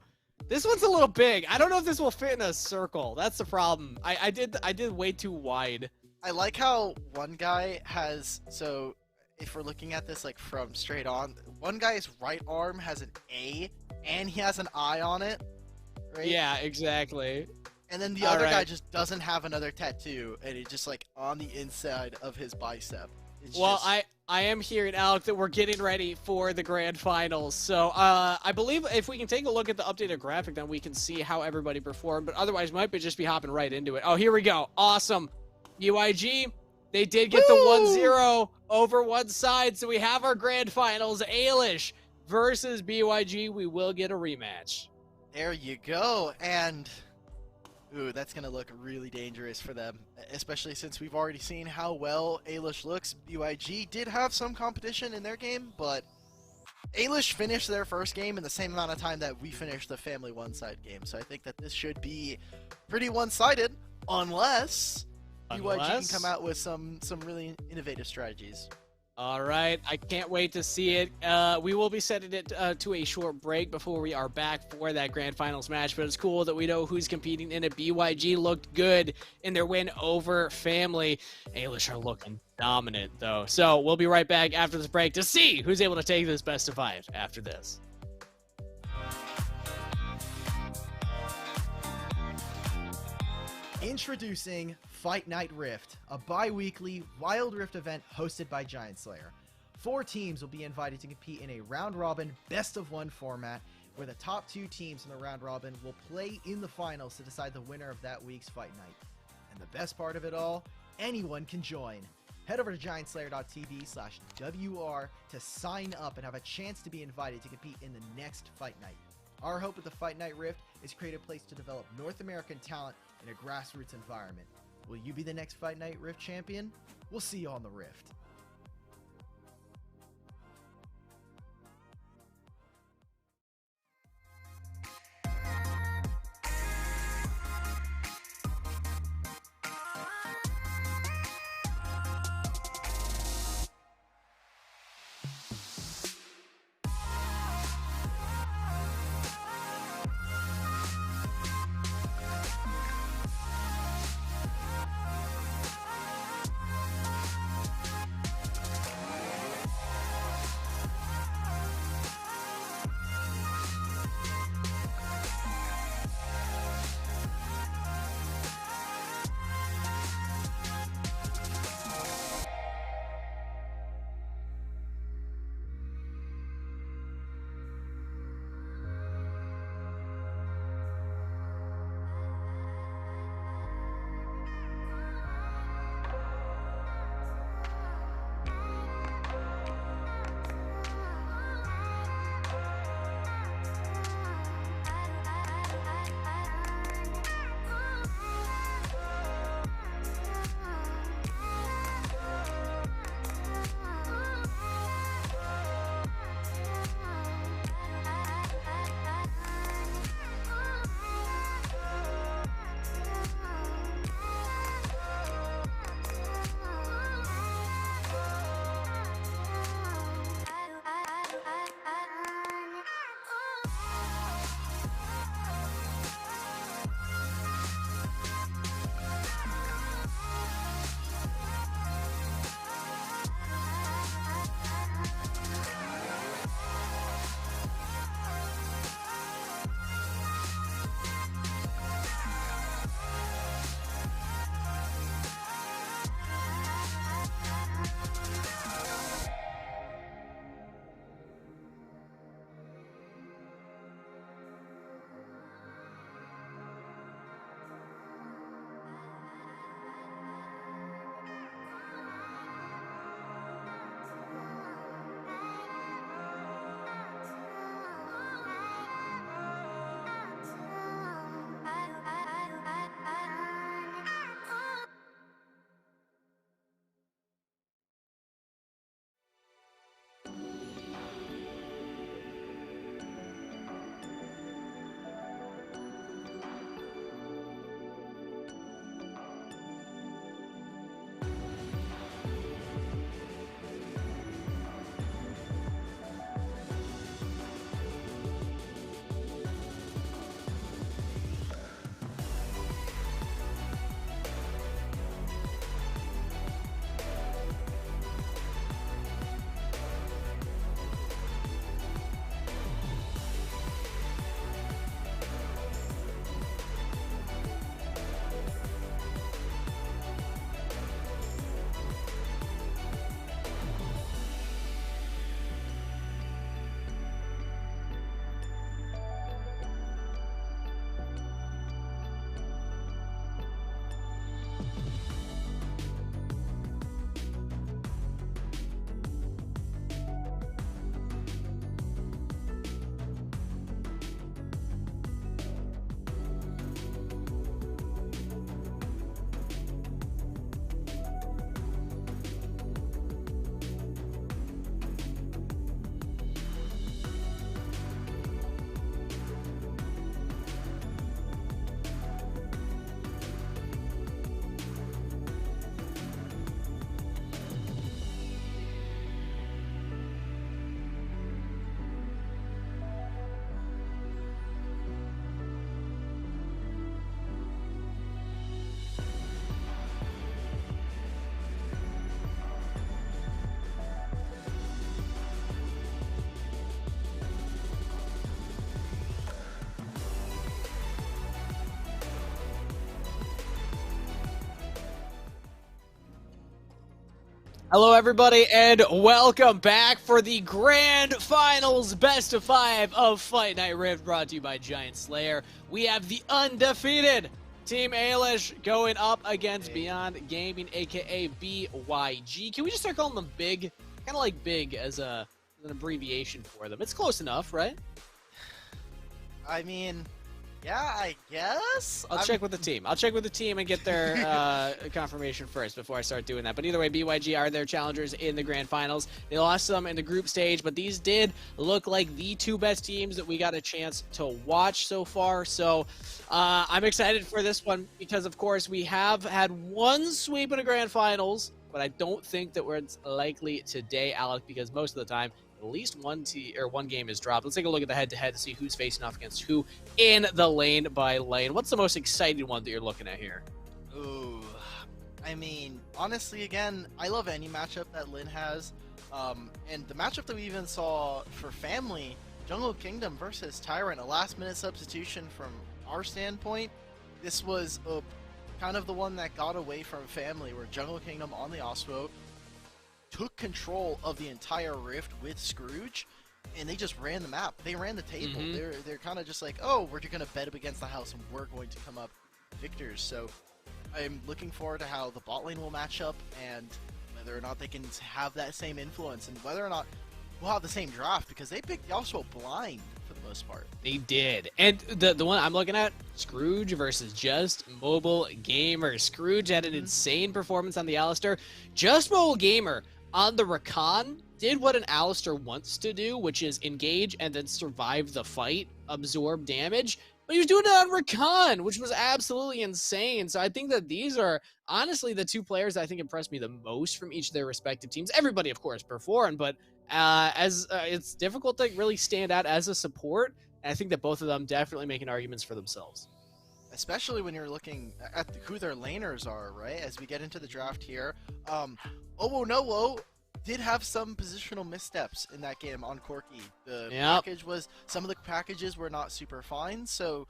This one's a little big. I don't know if this will fit in a circle. That's the problem. I did way too wide. I like how one guy has. So if we're looking at this like from straight on, one guy's right arm has an A and he has an I on it, right? Yeah, exactly. And then the other guy just doesn't have another tattoo, and it's just like on the inside of his bicep. It's Well, just... I am hearing, Alk, that we're getting ready for the grand finals. So I believe if we can take a look at the updated graphic, then we can see how everybody performed. But otherwise, might be just be hopping right into it. Oh, here we go. Awesome. UIG, they did get the 1-0 over one side. So we have our grand finals. Ailish versus BYG. We will get a rematch. There you go. And... ooh, that's going to look really dangerous for them, especially since we've already seen how well Ailish looks. BYG did have some competition in their game, but Ailish finished their first game in the same amount of time that we finished the family one-side game. So I think that this should be pretty one-sided, unless BYG can come out with some really innovative strategies. All right, I can't wait to see it. We will be setting it to a short break before we are back for that grand finals match, but it's cool that we know who's competing in it. BYG looked good in their win over family. Ailish are looking dominant, though. So we'll be right back after this break to see who's able to take this best of 5 after this. Introducing Fight Night Rift, a bi-weekly Wild Rift event hosted by GiantSlayer. 4 teams will be invited to compete in a round-robin, best-of-1 format, where the top 2 teams in the round-robin will play in the finals to decide the winner of that week's Fight Night. And the best part of it all, anyone can join. Head over to GiantSlayer.tv/WR to sign up and have a chance to be invited to compete in the next Fight Night. Our hope with the Fight Night Rift is to create a place to develop North American talent in a grassroots environment. Will you be the next Fight Night Rift champion? We'll see you on the Rift. Hello, everybody, and welcome back for the Grand Finals Best of 5 of Fight Night Rift, brought to you by GiantSlayer. We have the undefeated Team Ailish going up against Beyond Gaming, aka BYG. Can we just start calling them Big? Kind of like Big as an abbreviation for them. It's close enough, right? I mean, yeah, I guess. I'll check with the team. I'll check with the team and get their confirmation first before I start doing that. But either way, BYG are their challengers in the Grand Finals. They lost some in the group stage, but these did look like the two best teams that we got a chance to watch so far. So I'm excited for this one because, of course, we have had one sweep in the Grand Finals, but I don't think that it's likely today, Alec, because most of the time, at least one game is dropped. Let's take a look at the head-to-head to see who's facing off against who in the lane by lane. What's the most exciting one that you're looking at here? Ooh, I mean, honestly, again, I love any matchup that Lin has. And the matchup that we even saw for Family, Jungle Kingdom versus Tyrant, a last-minute substitution from our standpoint. This was kind of the one that got away from Family, where Jungle Kingdom on the Ospo took control of the entire rift with Scrooge, and they just ran the map. They ran the table. They're kind of just like, oh, we're going to bet up against the house, and we're going to come up victors. So I'm looking forward to how the bot lane will match up, and whether or not they can have that same influence, and whether or not we'll have the same draft, because they picked Yasuo blind for the most part. They did. And the one I'm looking at, Scrooge versus Just Mobile Gamer. Scrooge had an insane performance on the Alistar. Just Mobile Gamer on the Rakan did what an Alistar wants to do, which is engage and then survive the fight, absorb damage. But he was doing it on Rakan, which was absolutely insane. So I think that these are honestly the two players that I think impressed me the most from each of their respective teams. Everybody, of course, performed, but it's difficult to really stand out as a support. And I think that both of them definitely making arguments for themselves. Especially when you're looking at who their laners are, right? As we get into the draft here, Owo did have some positional missteps in that game on Corki. Some of the packages were not super fine, so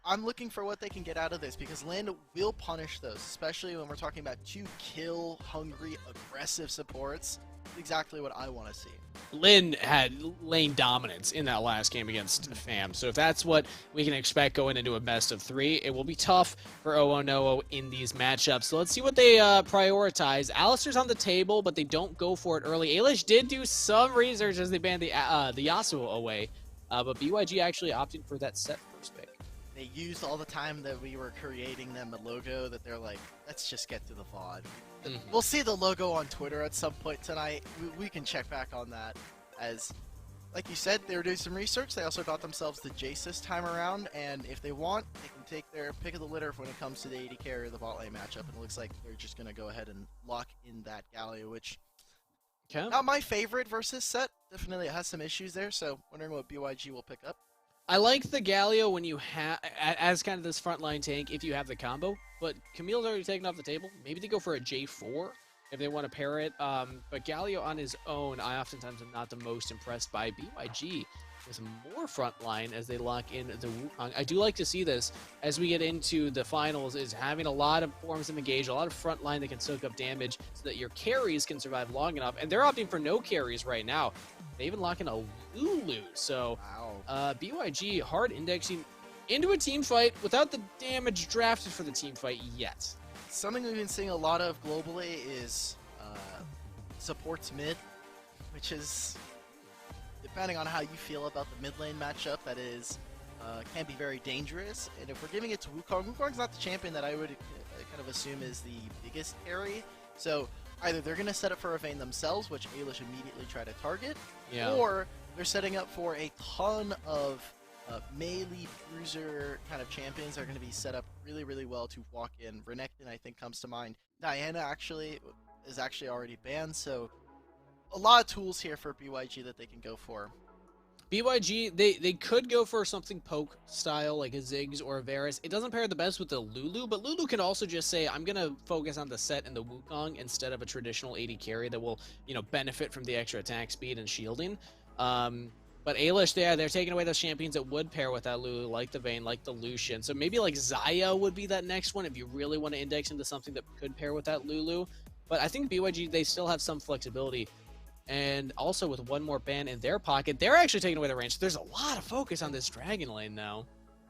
I'm looking for what they can get out of this, because Lin will punish those, especially when we're talking about two kill-hungry, aggressive supports. Exactly what I want to see. Lin had lane dominance in that last game against Fam, so if that's what we can expect going into a best of 3, it will be tough for OO in these matchups. So let's see what they prioritize. Alistar's on the table, but they don't go for it early. Ailish did do some research as they banned the Yasuo away, but BYG actually opted for that set first pick. They used all the time that we were creating them a logo that they're like, let's just get to the VOD. We'll see the logo on Twitter at some point tonight. We can check back on that. As, like you said, they were doing some research. They also got themselves the Jace this time around, and if they want, they can take their pick of the litter when it comes to the AD carry or the bot lane matchup, and it looks like they're just going to go ahead and lock in that Galio, which not my favorite versus set. Definitely it has some issues there, so wondering what BYG will pick up. I like the Galio when you have, as kind of this frontline tank, if you have the combo, but Camille's already taken off the table. Maybe they go for a J4 if they want to pair it, but Galio on his own, I oftentimes am not the most impressed by. BYG with more frontline as they lock in the Wukong. I do like to see this as we get into the finals, is having a lot of forms of engage, a lot of frontline that can soak up damage so that your carries can survive long enough, and they're opting for no carries right now. They even lock in a Lulu, so BYG hard indexing into a team fight without the damage drafted for the team fight yet. Something we've been seeing a lot of globally is supports mid, which is, depending on how you feel about the mid lane matchup, that is can be very dangerous. And if we're giving it to Wukong, Wukong's not the champion that I would kind of assume is the biggest carry. So either they're going to set up for a Vayne themselves, which Ailish immediately try to target, or they're setting up for a ton of melee bruiser kind of champions that are going to be set up really, really well to walk in. Renekton, I think, comes to mind. Diana is actually already banned, so a lot of tools here for BYG that they can go for. BYG, they could go for something poke style, like a Ziggs or a Varus. It doesn't pair the best with the Lulu, but Lulu can also just say, I'm going to focus on the set and the Wukong instead of a traditional AD carry that will, benefit from the extra attack speed and shielding. But Ailish, they're taking away those champions that would pair with that Lulu, like the Vayne, like the Lucian. So maybe like Xayah would be that next one if you really want to index into something that could pair with that Lulu. But I think BYG, they still have some flexibility. And also with one more ban in their pocket, they're actually taking away the range. So there's a lot of focus on this Dragon Lane now.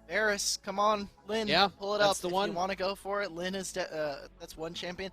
Varus, come on, Lin, Yeah, pull it that's up. the one. If you want to go for it, Lin is that's one champion.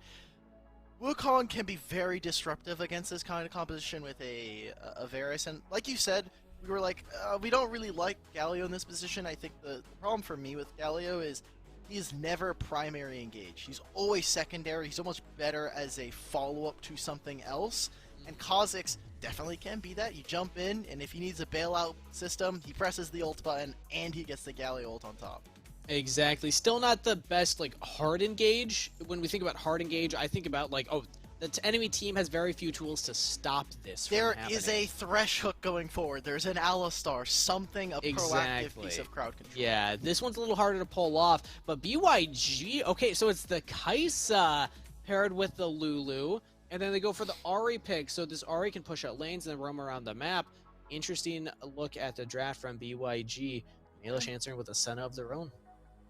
Wukong can be very disruptive against this kind of composition with a Varus, and like you said, we were like, we don't really like Galio in this position. I think the problem for me with Galio is he is never primary engaged. He's always secondary. He's almost better as a follow-up to something else. And Kha'Zix definitely can be that. You jump in, and if he needs a bailout system, he presses the ult button, and he gets the Galio ult on top. Exactly. Still not the best, like, hard engage. When we think about hard engage, I think about, like, oh, the enemy team has very few tools to stop this from There happening. is a Thresh hook going forward. There's an Alistar, something, a proactive piece of crowd control. Yeah, this one's a little harder to pull off, but BYG, okay, so it's the Kai'Sa paired with the Lulu, and then they go for the Ahri pick, so this Ahri can push out lanes and roam around the map. Interesting look at the draft from BYG. Ailish answering with a Senna of their own.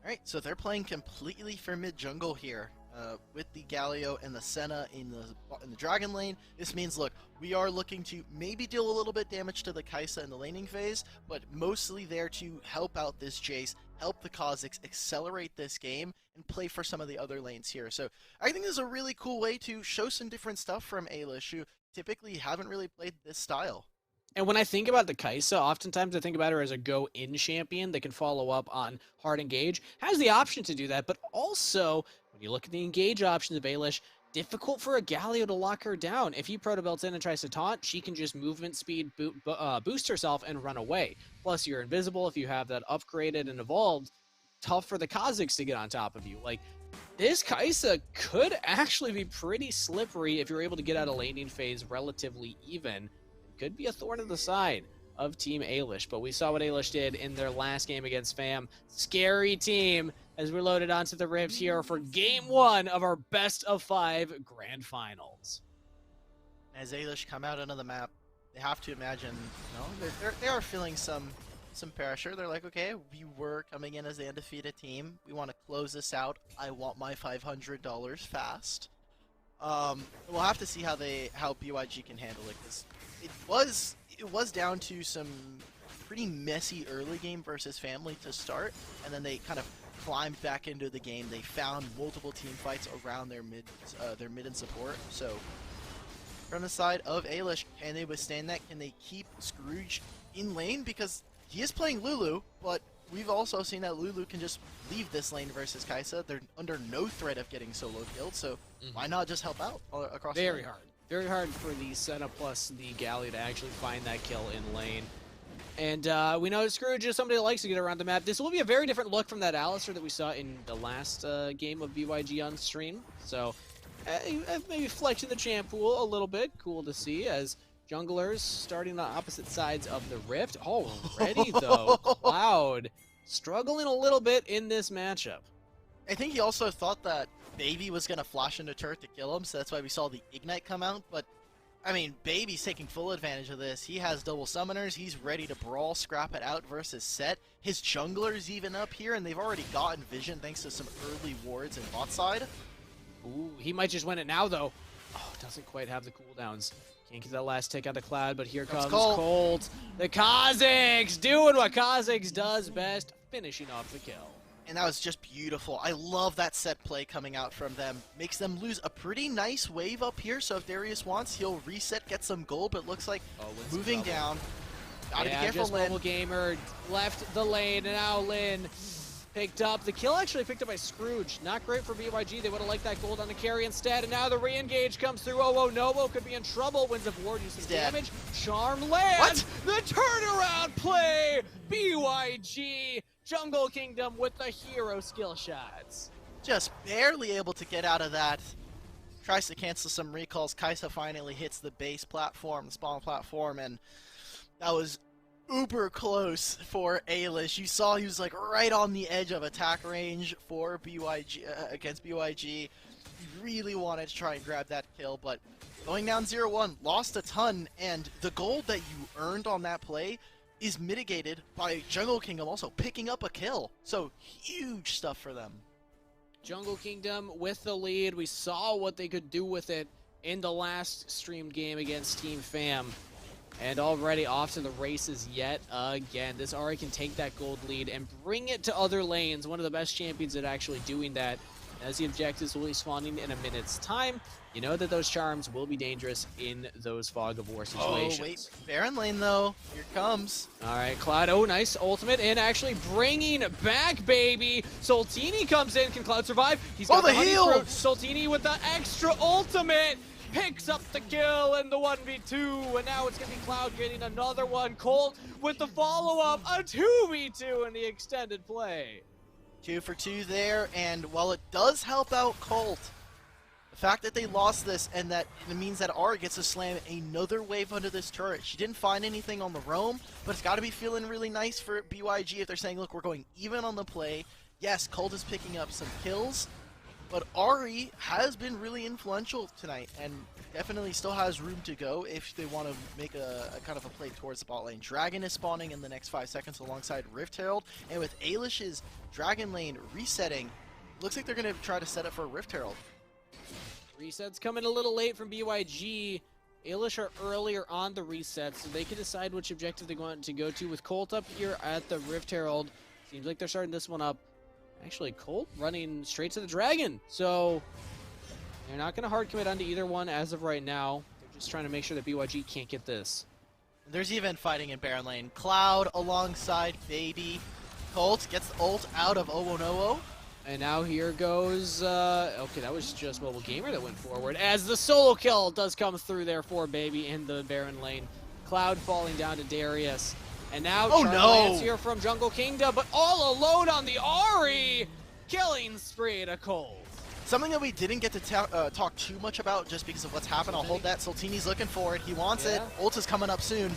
Alright, so they're playing completely for mid-jungle here. With the Galio and the Senna in the Dragon Lane. This means, look, we are looking to maybe deal a little bit damage to the Kai'Sa in the laning phase, but mostly there to help out this Jace, help the Kha'Zix accelerate this game, and play for some of the other lanes here. So I think this is a really cool way to show some different stuff from Ailish, who typically haven't really played this style. And when I think about the Kai'Sa, oftentimes I think about her as a go-in champion that can follow up on hard engage. Has the option to do that, but also, when you look at the engage options of Ailish, difficult for a Galio to lock her down. If he proto-belts in and tries to taunt, she can just movement speed boost herself and run away. Plus, you're invisible if you have that upgraded and evolved. Tough for the Kha'Zix to get on top of you. Like, this Kai'Sa could actually be pretty slippery if you're able to get out of laning phase relatively even. Could be a thorn in the side of Team Ailish, but we saw what Ailish did in their last game against FAM. Scary team as we're loaded onto the Rift here for Game 1 of our Best of 5 Grand Finals. As Ailish come out onto the map, they have to imagine, they are feeling some pressure. They're like, okay, we were coming in as the undefeated team. We want to close this out. I want my $500 fast. We'll have to see how BYG can handle it, because it was down to some pretty messy early game versus Family to start, and then they kind of climbed back into the game. They found multiple team fights around their mid and support. So from the side of Ailish, can they withstand that? Can they keep Scrooge in lane? Because he is playing Lulu, but we've also seen that Lulu can just leave this lane versus Kai'Sa. They're under no threat of getting solo killed, so why not just help out across the lane? Very hard. Very hard for the Senna plus the Galio to actually find that kill in lane. And we know Scrooge is somebody that likes to get around the map. This will be a very different look from that Alistar that we saw in the last game of BYG on stream. So maybe flexing the champ pool a little bit. Cool to see as junglers starting on opposite sides of the Rift. Already though, Cloud struggling a little bit in this matchup. I think he also thought that Baby was going to flash into turret to kill him, so that's why we saw the Ignite come out, but I mean, Baby's taking full advantage of this. He has double summoners, he's ready to brawl, scrap it out versus Set. His jungler's even up here, and they've already gotten vision thanks to some early wards in bot side. Ooh, he might just win it now though. Oh, doesn't quite have the cooldowns. Can't get that last tick out of Cloud, but here comes Colt. The Kha'Zix doing what Kha'Zix does best, finishing off the kill. And that was just beautiful. I love that set play coming out from them. Makes them lose a pretty nice wave up here, so if Darius wants, he'll reset, get some gold, but it looks like moving down. Gotta be careful, just Lin. Mobile Gamer left the lane, and now Lin picked up. The kill actually picked up by Scrooge. Not great for BYG. They would have liked that gold on the carry instead, and now the re-engage comes through. Oh, Novo could be in trouble. Wins of Ward, uses damage. Charm lands. The turnaround play. BYG. Jungle Kingdom with the hero skill shots. Just barely able to get out of that. Tries to cancel some recalls. Kai'Sa finally hits the base platform, the spawn platform, and that was uber close for Ailish. You saw he was like right on the edge of attack range for BYG against BYG. He really wanted to try and grab that kill, but going down 0-1, lost a ton, and the gold that you earned on that play is mitigated by Jungle Kingdom also picking up a kill. So huge stuff for them. Jungle Kingdom with the lead. We saw what they could do with it in the last streamed game against Team Fam. And already off to the races yet again. This Ahri can take that gold lead and bring it to other lanes. One of the best champions at actually doing that. As the objectives will be spawning in a minute's time, you know that those charms will be dangerous in those fog of war situations. Oh, wait. Baron lane, though. Here it comes. All right, Cloud. Oh, nice ultimate. And actually bringing back, baby. Soltini comes in. Can Cloud survive? He's got the heal! Soltini with the extra ultimate. Picks up the kill in the 1v2. And now it's going to be Cloud getting another one. Colt with the follow-up. A 2v2 in the extended play. 2 for 2 there, and while it does help out Colt, the fact that they lost this and that it means that Ahri gets to slam another wave under this turret. She didn't find anything on the roam, but it's got to be feeling really nice for BYG if they're saying, look, we're going even on the play. Yes, Colt is picking up some kills, but Ahri has been really influential tonight and definitely still has room to go if they want to make a kind of a play towards the bot lane. Dragon is spawning in the next 5 seconds alongside Rift Herald, and with Ailish's Dragon lane resetting, looks like they're going to try to set up for Rift Herald. Resets coming a little late from BYG. Ailish are earlier on the reset, so they can decide which objective they want to go to. With Colt up here at the Rift Herald, seems like they're starting this one up. Actually, Colt running straight to the Dragon, so they're not going to hard commit onto either one as of right now. They're just trying to make sure that BYG can't get this. There's even fighting in Baron lane. Cloud alongside Baby. Colt gets the ult out of Owonowo. And now here goes, okay, that was just Mobile Gamer that went forward, as the solo kill does come through there for Baby in the Baron lane. Cloud falling down to Darius. And now Charlance here from Jungle Kingdom, but all alone on the Ahri! Killing spree to Colt. Something that we didn't get to talk too much about just because of what's happened. I'll hold that. Soltini's looking for it. He wants it. Ult is coming up soon.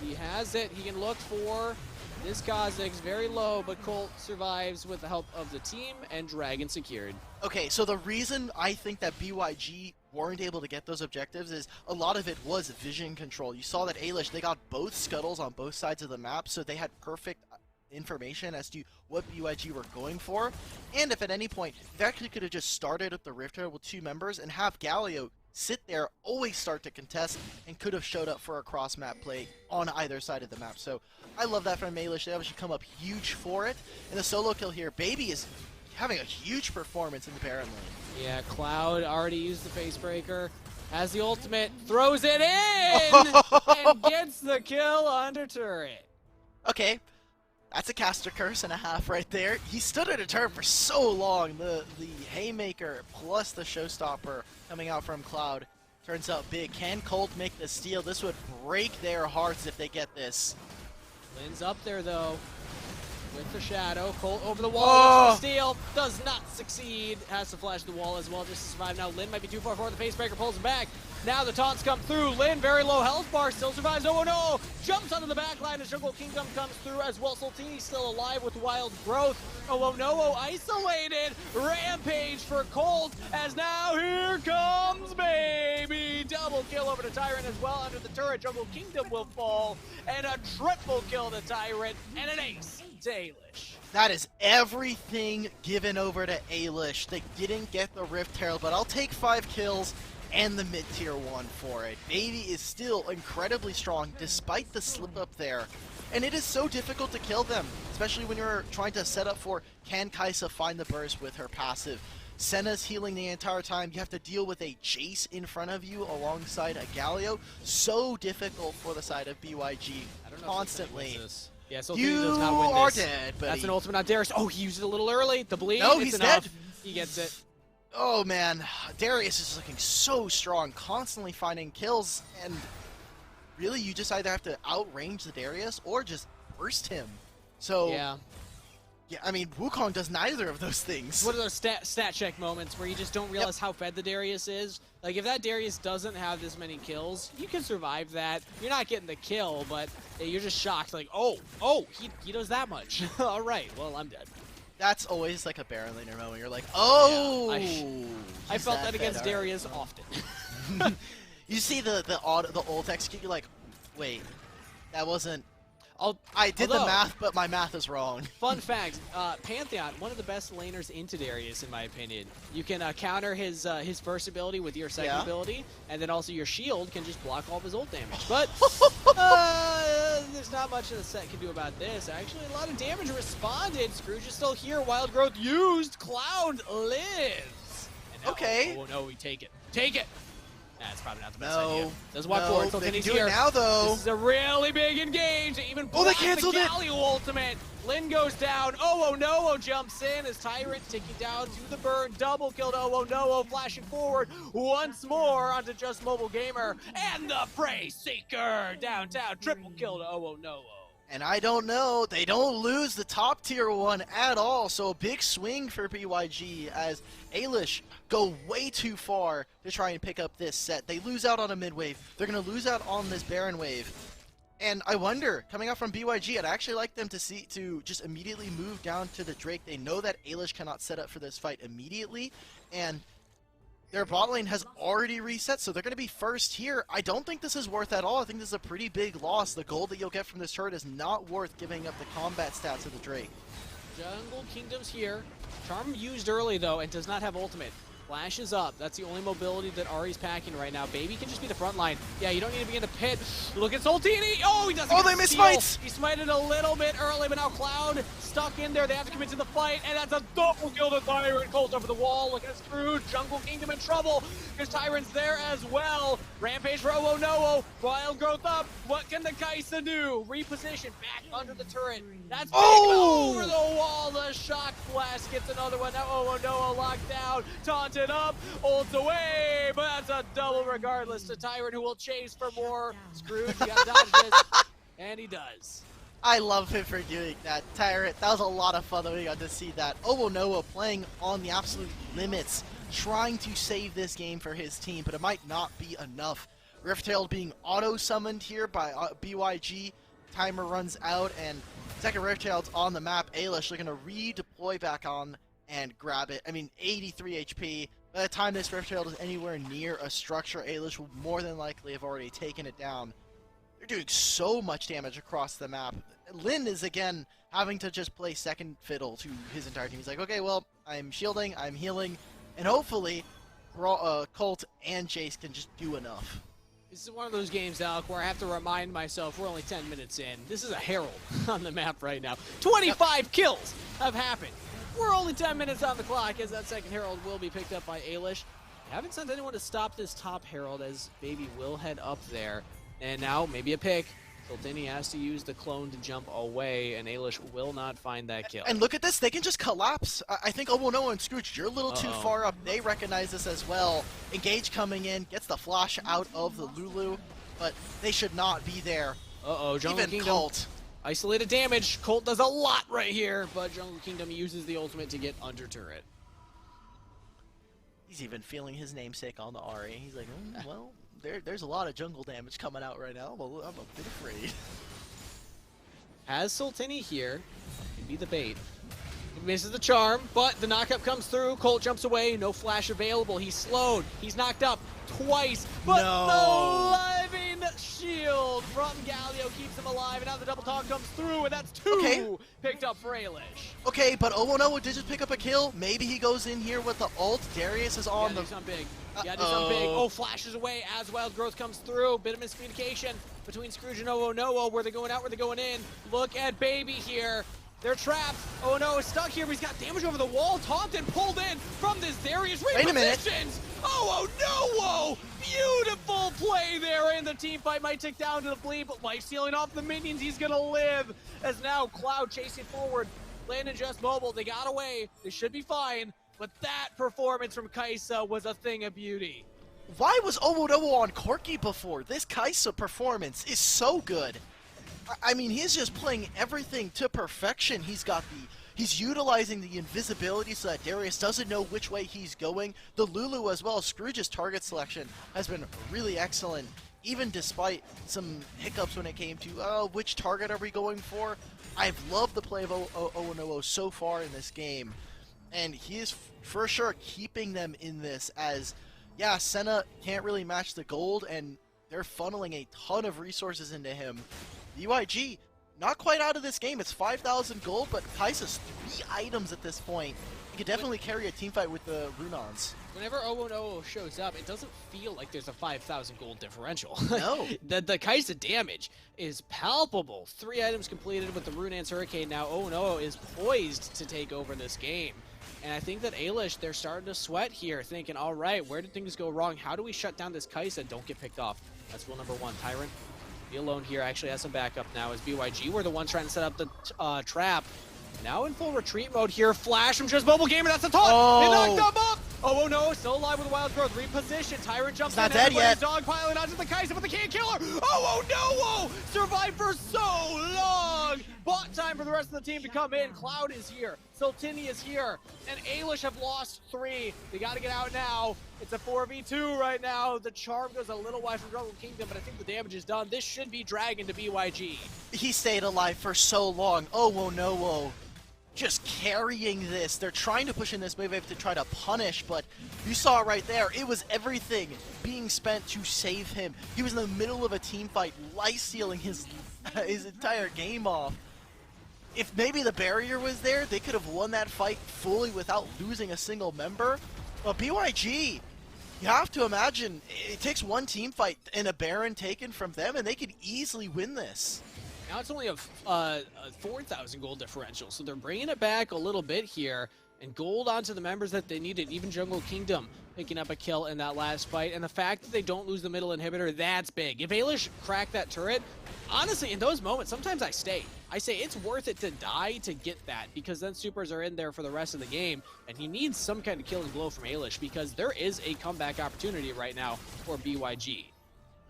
He has it. He can look for this Kha'Zix very low, but Colt survives with the help of the team and Dragon secured. Okay, so the reason I think that BYG weren't able to get those objectives is a lot of it was vision control. You saw that Ailish, they got both scuttles on both sides of the map, so they had perfect information as to what BYG were going for. And if at any point, they actually could have just started up the Rift Herald with 2 members and have Galio sit there, always start to contest, and could have showed up for a cross-map play on either side of the map. So I love that from Ailish. They obviously come up huge for it. And the solo kill here, Baby is having a huge performance in the Baron lane. Yeah, Cloud already used the face breaker, has the ultimate, throws it in, and gets the kill under turret. Okay, that's a caster curse and a half right there. He stood at a turret for so long. The haymaker plus the showstopper coming out from Cloud turns out big. Can Colt make the steal? This would break their hearts if they get this. Lynn's up there though, with the shadow. Colt over the wall, looks for steal, does not succeed. Has to flash the wall as well just to survive. Now Lynn might be too far forward, the face breaker pulls him back. Now the taunts come through. Lynn, very low health bar, still survives. Oh no! Jumps onto the back line as Jungle Kingdom comes through as well. Soltini still alive with wild growth. Oh no, isolated. Rampage for Colt as now here comes Baby. Double kill over to Tyrant as well under the turret. Jungle Kingdom will fall. And a triple kill to Tyrant and an ace to Ailish. That is everything given over to Ailish. They didn't get the Rift Herald, but I'll take 5 kills and the mid-tier 1 for it. Baby is still incredibly strong despite the slip-up there. And it is so difficult to kill them, especially when you're trying to set up for can Kai'Sa find the burst with her passive. Senna's healing the entire time. You have to deal with a Jace in front of you alongside a Galio. So difficult for the side of BYG constantly. Yeah, so you does not win this. Are dead, buddy. That's an ultimate on Darius. Oh, he used it a little early. The bleed. No, he's enough. dead. He gets it. Oh man, Darius is looking so strong, constantly finding kills, and really you just either have to outrange the Darius or just burst him. So yeah, I mean Wukong does neither of those things. What are those stat check moments where you just don't realize how fed the Darius is? Like if that Darius doesn't have this many kills, you can survive that. You're not getting the kill, but you're just shocked. Like oh, he does that much. All right, well I'm dead. That's always like a Baron laner moment. You're like, oh, yeah, I felt that against Darius often. You see the ult execute, you're like, wait, that wasn't. I did the although, math, but my math is wrong. Fun fact, Pantheon, one of the best laners into Darius, in my opinion. You can counter his first ability with your second ability, and then also your shield can just block all of his ult damage. But there's not much the set can do about this. Actually, a lot of damage responded. Scrooge is still here. Wild Growth used. Cloud lives. And now, oh no, we take it. Take it! That's probably not the best idea. Doesn't walk forward until Kenny's here. Now, though. This is a really big engage. Even they canceled the it. Galio ultimate. Lin goes down. Oh no! Jumps in as Tyrant taking down to the burn. Double killed. Oh no! Flashing forward once more onto Just Mobile Gamer and the Prey Seeker downtown. Triple killed. Oh no! And I don't know, they don't lose the top tier one at all, so a big swing for BYG as Ailish go way too far to try and pick up this set. They lose out on a mid wave, they're going to lose out on this Baron wave. And I wonder, coming out from BYG, I'd actually like them to just immediately move down to the Drake. They know that Ailish cannot set up for this fight immediately, and their bot lane has already reset, so they're going to be first here. I don't think this is worth at all. I think this is a pretty big loss. The gold that you'll get from this turret is not worth giving up the combat stats of the Drake. Jungle Kingdom's here. Charm used early, though, and does not have ultimate. Flashes up. That's the only mobility that Ari's packing right now. Baby can just be the front line. Yeah, you don't need to be in the pit. Look at Soltini. Oh, he doesn't get they the miss steal. smites. He smited a little bit early, but now Cloud stuck in there. They have to commit to the fight, and that's a double kill to Tyrant. Colt over the wall. Look at Scrooge. Jungle Kingdom in trouble because Tyrant's there as well. Rampage for Oh no! Wild Growth up. What can the Kaisa do? Reposition back under the turret. That's over the wall. The shock blast gets another one. Now Oh no! Locked down. Taunted up. Ults away, but that's a double regardless to Tyrant, who will chase for more. Scrooge, you gotta dodge this, and he does. I love him for doing that. Tyrant, that was a lot of fun that we got to see that. Noah playing on the absolute limits, trying to save this game for his team, but it might not be enough. Riftail being auto-summoned here by BYG. Timer runs out, and second Riftail's on the map. Ailish looking to redeploy back on and grab it. I mean, 83 HP. By the time this Riftail is anywhere near a structure, Ailish will more than likely have already taken it down. They're doing so much damage across the map. Lin is, again, having to just play second fiddle to his entire team. He's like, okay, well, I'm shielding, I'm healing, and hopefully Colt and Jace can just do enough. This is one of those games, Alk, where I have to remind myself we're only 10 minutes in. This is a Herald on the map right now. 25 kills have happened. We're only 10 minutes on the clock as that second Herald will be picked up by Ailish. I haven't sent anyone to stop this top Herald as Baby will head up there. And now, maybe a pick. Soltini has to use the clone to jump away, and Ailish will not find that kill. And look at this, they can just collapse. I think no, and Scrooge, you're a little too far up. They recognize this as well. Engage coming in, gets the flash out of the Lulu, but they should not be there. Jungle Even Kingdom. Colt. Isolated damage. Colt does a lot right here, but Jungle Kingdom uses the ultimate to get under turret. He's even feeling his namesake on the Ahri. He's like, well, there's a lot of jungle damage coming out right now. I'm a bit afraid. Has Soltini here. Could be the bait. He misses the charm, but the knockup comes through. Colt jumps away. No flash available. He's slowed. He's knocked up twice, but the living shield from Galio keeps him alive, and now the double talk comes through, and that's two picked up for Ailish. Okay, but Noah did just pick up a kill. Maybe he goes in here with the ult. Darius is on the... do something big. Do something big. Oh, flashes away as Wild Growth comes through. Bit of miscommunication between Scrooge and Noah. Where they going out, where they going in. Look at Baby here. They're trapped. Oh no, is stuck here, but he's got damage over the wall. Taunted, pulled in from this Darius. Wait a minute. Oh no! Beautiful play there, and the team fight might tick down to the bleed, but life stealing off the minions. He's gonna live as now Cloud chasing forward. Landon just mobile. They got away. They should be fine, but that performance from Kaisa was a thing of beauty. Why was Noah on Corki before? This Kaisa performance is so good. I mean, he's just playing everything to perfection. He's utilizing the invisibility so that Darius doesn't know which way he's going. The Lulu as well. Scrooge's target selection has been really excellent, even despite some hiccups when it came to which target are we going for. I've loved the play of Noah so far in this game, and he is for sure keeping them in this as, yeah, Senna can't really match the gold, and they're funneling a ton of resources into him. BYG not quite out of this game. It's 5,000 gold, but Kaisa's 3 items at this point. He could definitely carry a team fight with the Runons. Whenever 010 shows up, it doesn't feel like there's a 5,000 gold differential. No. the Kaisa damage is palpable. 3 items completed with the Runan's Hurricane. Now 010 is poised to take over this game. And I think that Ailish, they're starting to sweat here, thinking, all right, where did things go wrong? How do we shut down this Kaisa? Don't get picked off. That's rule number 1. Tyrant, be alone here. Actually has some backup now as BYG were the ones trying to set up the trap. Now in full retreat mode here. Flash from just Mobile Gamer. That's a taunt. Oh. It knocked them up. Oh no, still alive with Wild Growth. Reposition. Tyrant jumps He's not in. dead yet. Dogpiling onto the Kaisa, but they can't kill her. Oh no! Survived for so long. Bot time for the rest of the team to come in. Cloud is here. Sultini is here. And Ailish have lost 3. They got to get out now. It's a 4v2 right now. The charm goes a little wide from Jungle Kingdom, but I think the damage is done. This should be Dragon to BYG. He stayed alive for so long. Oh no. Just carrying this. They're trying to push in this wave to try to punish, but you saw it right there. It was everything being spent to save him. He was in the middle of a team fight, life-stealing his entire game off. If maybe the barrier was there, they could have won that fight fully without losing a single member. But BYG, you have to imagine, it takes one team fight and a Baron taken from them, and they could easily win this. Now it's only a 4,000 gold differential, so they're bringing it back a little bit here, and gold onto the members that they needed. Even Jungle Kingdom picking up a kill in that last fight, and the fact that they don't lose the middle inhibitor, that's big. If Ailish cracked that turret, honestly, in those moments, sometimes I stay. I say it's worth it to die to get that, because then supers are in there for the rest of the game, and he needs some kind of killing blow from Ailish, because there is a comeback opportunity right now for BYG.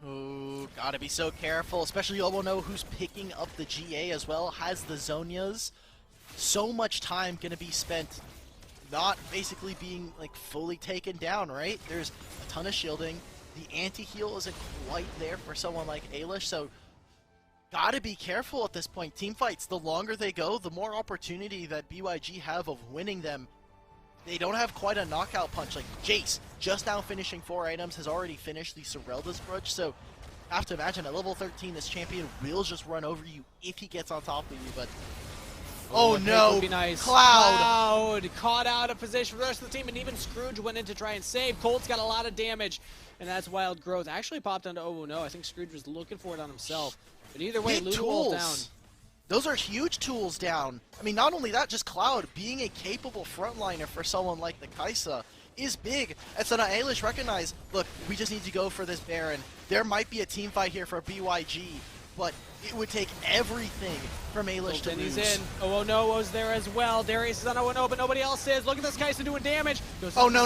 Ooh, gotta be so careful, especially Obono, who's picking up the GA as well, has the Zonias. So much time gonna be spent not basically being like fully taken down, right? There's a ton of shielding. The anti-heal isn't quite there for someone like Ailish, so gotta be careful at this point. Team fights, the longer they go, the more opportunity that BYG have of winning them. They don't have quite a knockout punch. Like Jace, just now finishing 4 items, has already finished the Serelda's Grudge, so have to imagine at level 13 this champion will just run over you if he gets on top of you, but oh no, would be nice. Cloud caught out of position for the rest of the team, and even Scrooge went in to try and save. Colt's got a lot of damage, and that's Wild Growth. Actually popped onto Oh no. I think Scrooge was looking for it on himself, but either way, Ludwig down. Those are huge tools down. I mean, not only that, just Cloud being a capable frontliner for someone like the Kaisa is big. And so now Ailish recognize, look, we just need to go for this Baron. There might be a team fight here for BYG, but it would take everything from Ailish to lose. He's in. Oh no was there as well. Darius is on 0-0, but nobody else is. Look at this Kaisa doing damage. Oh no.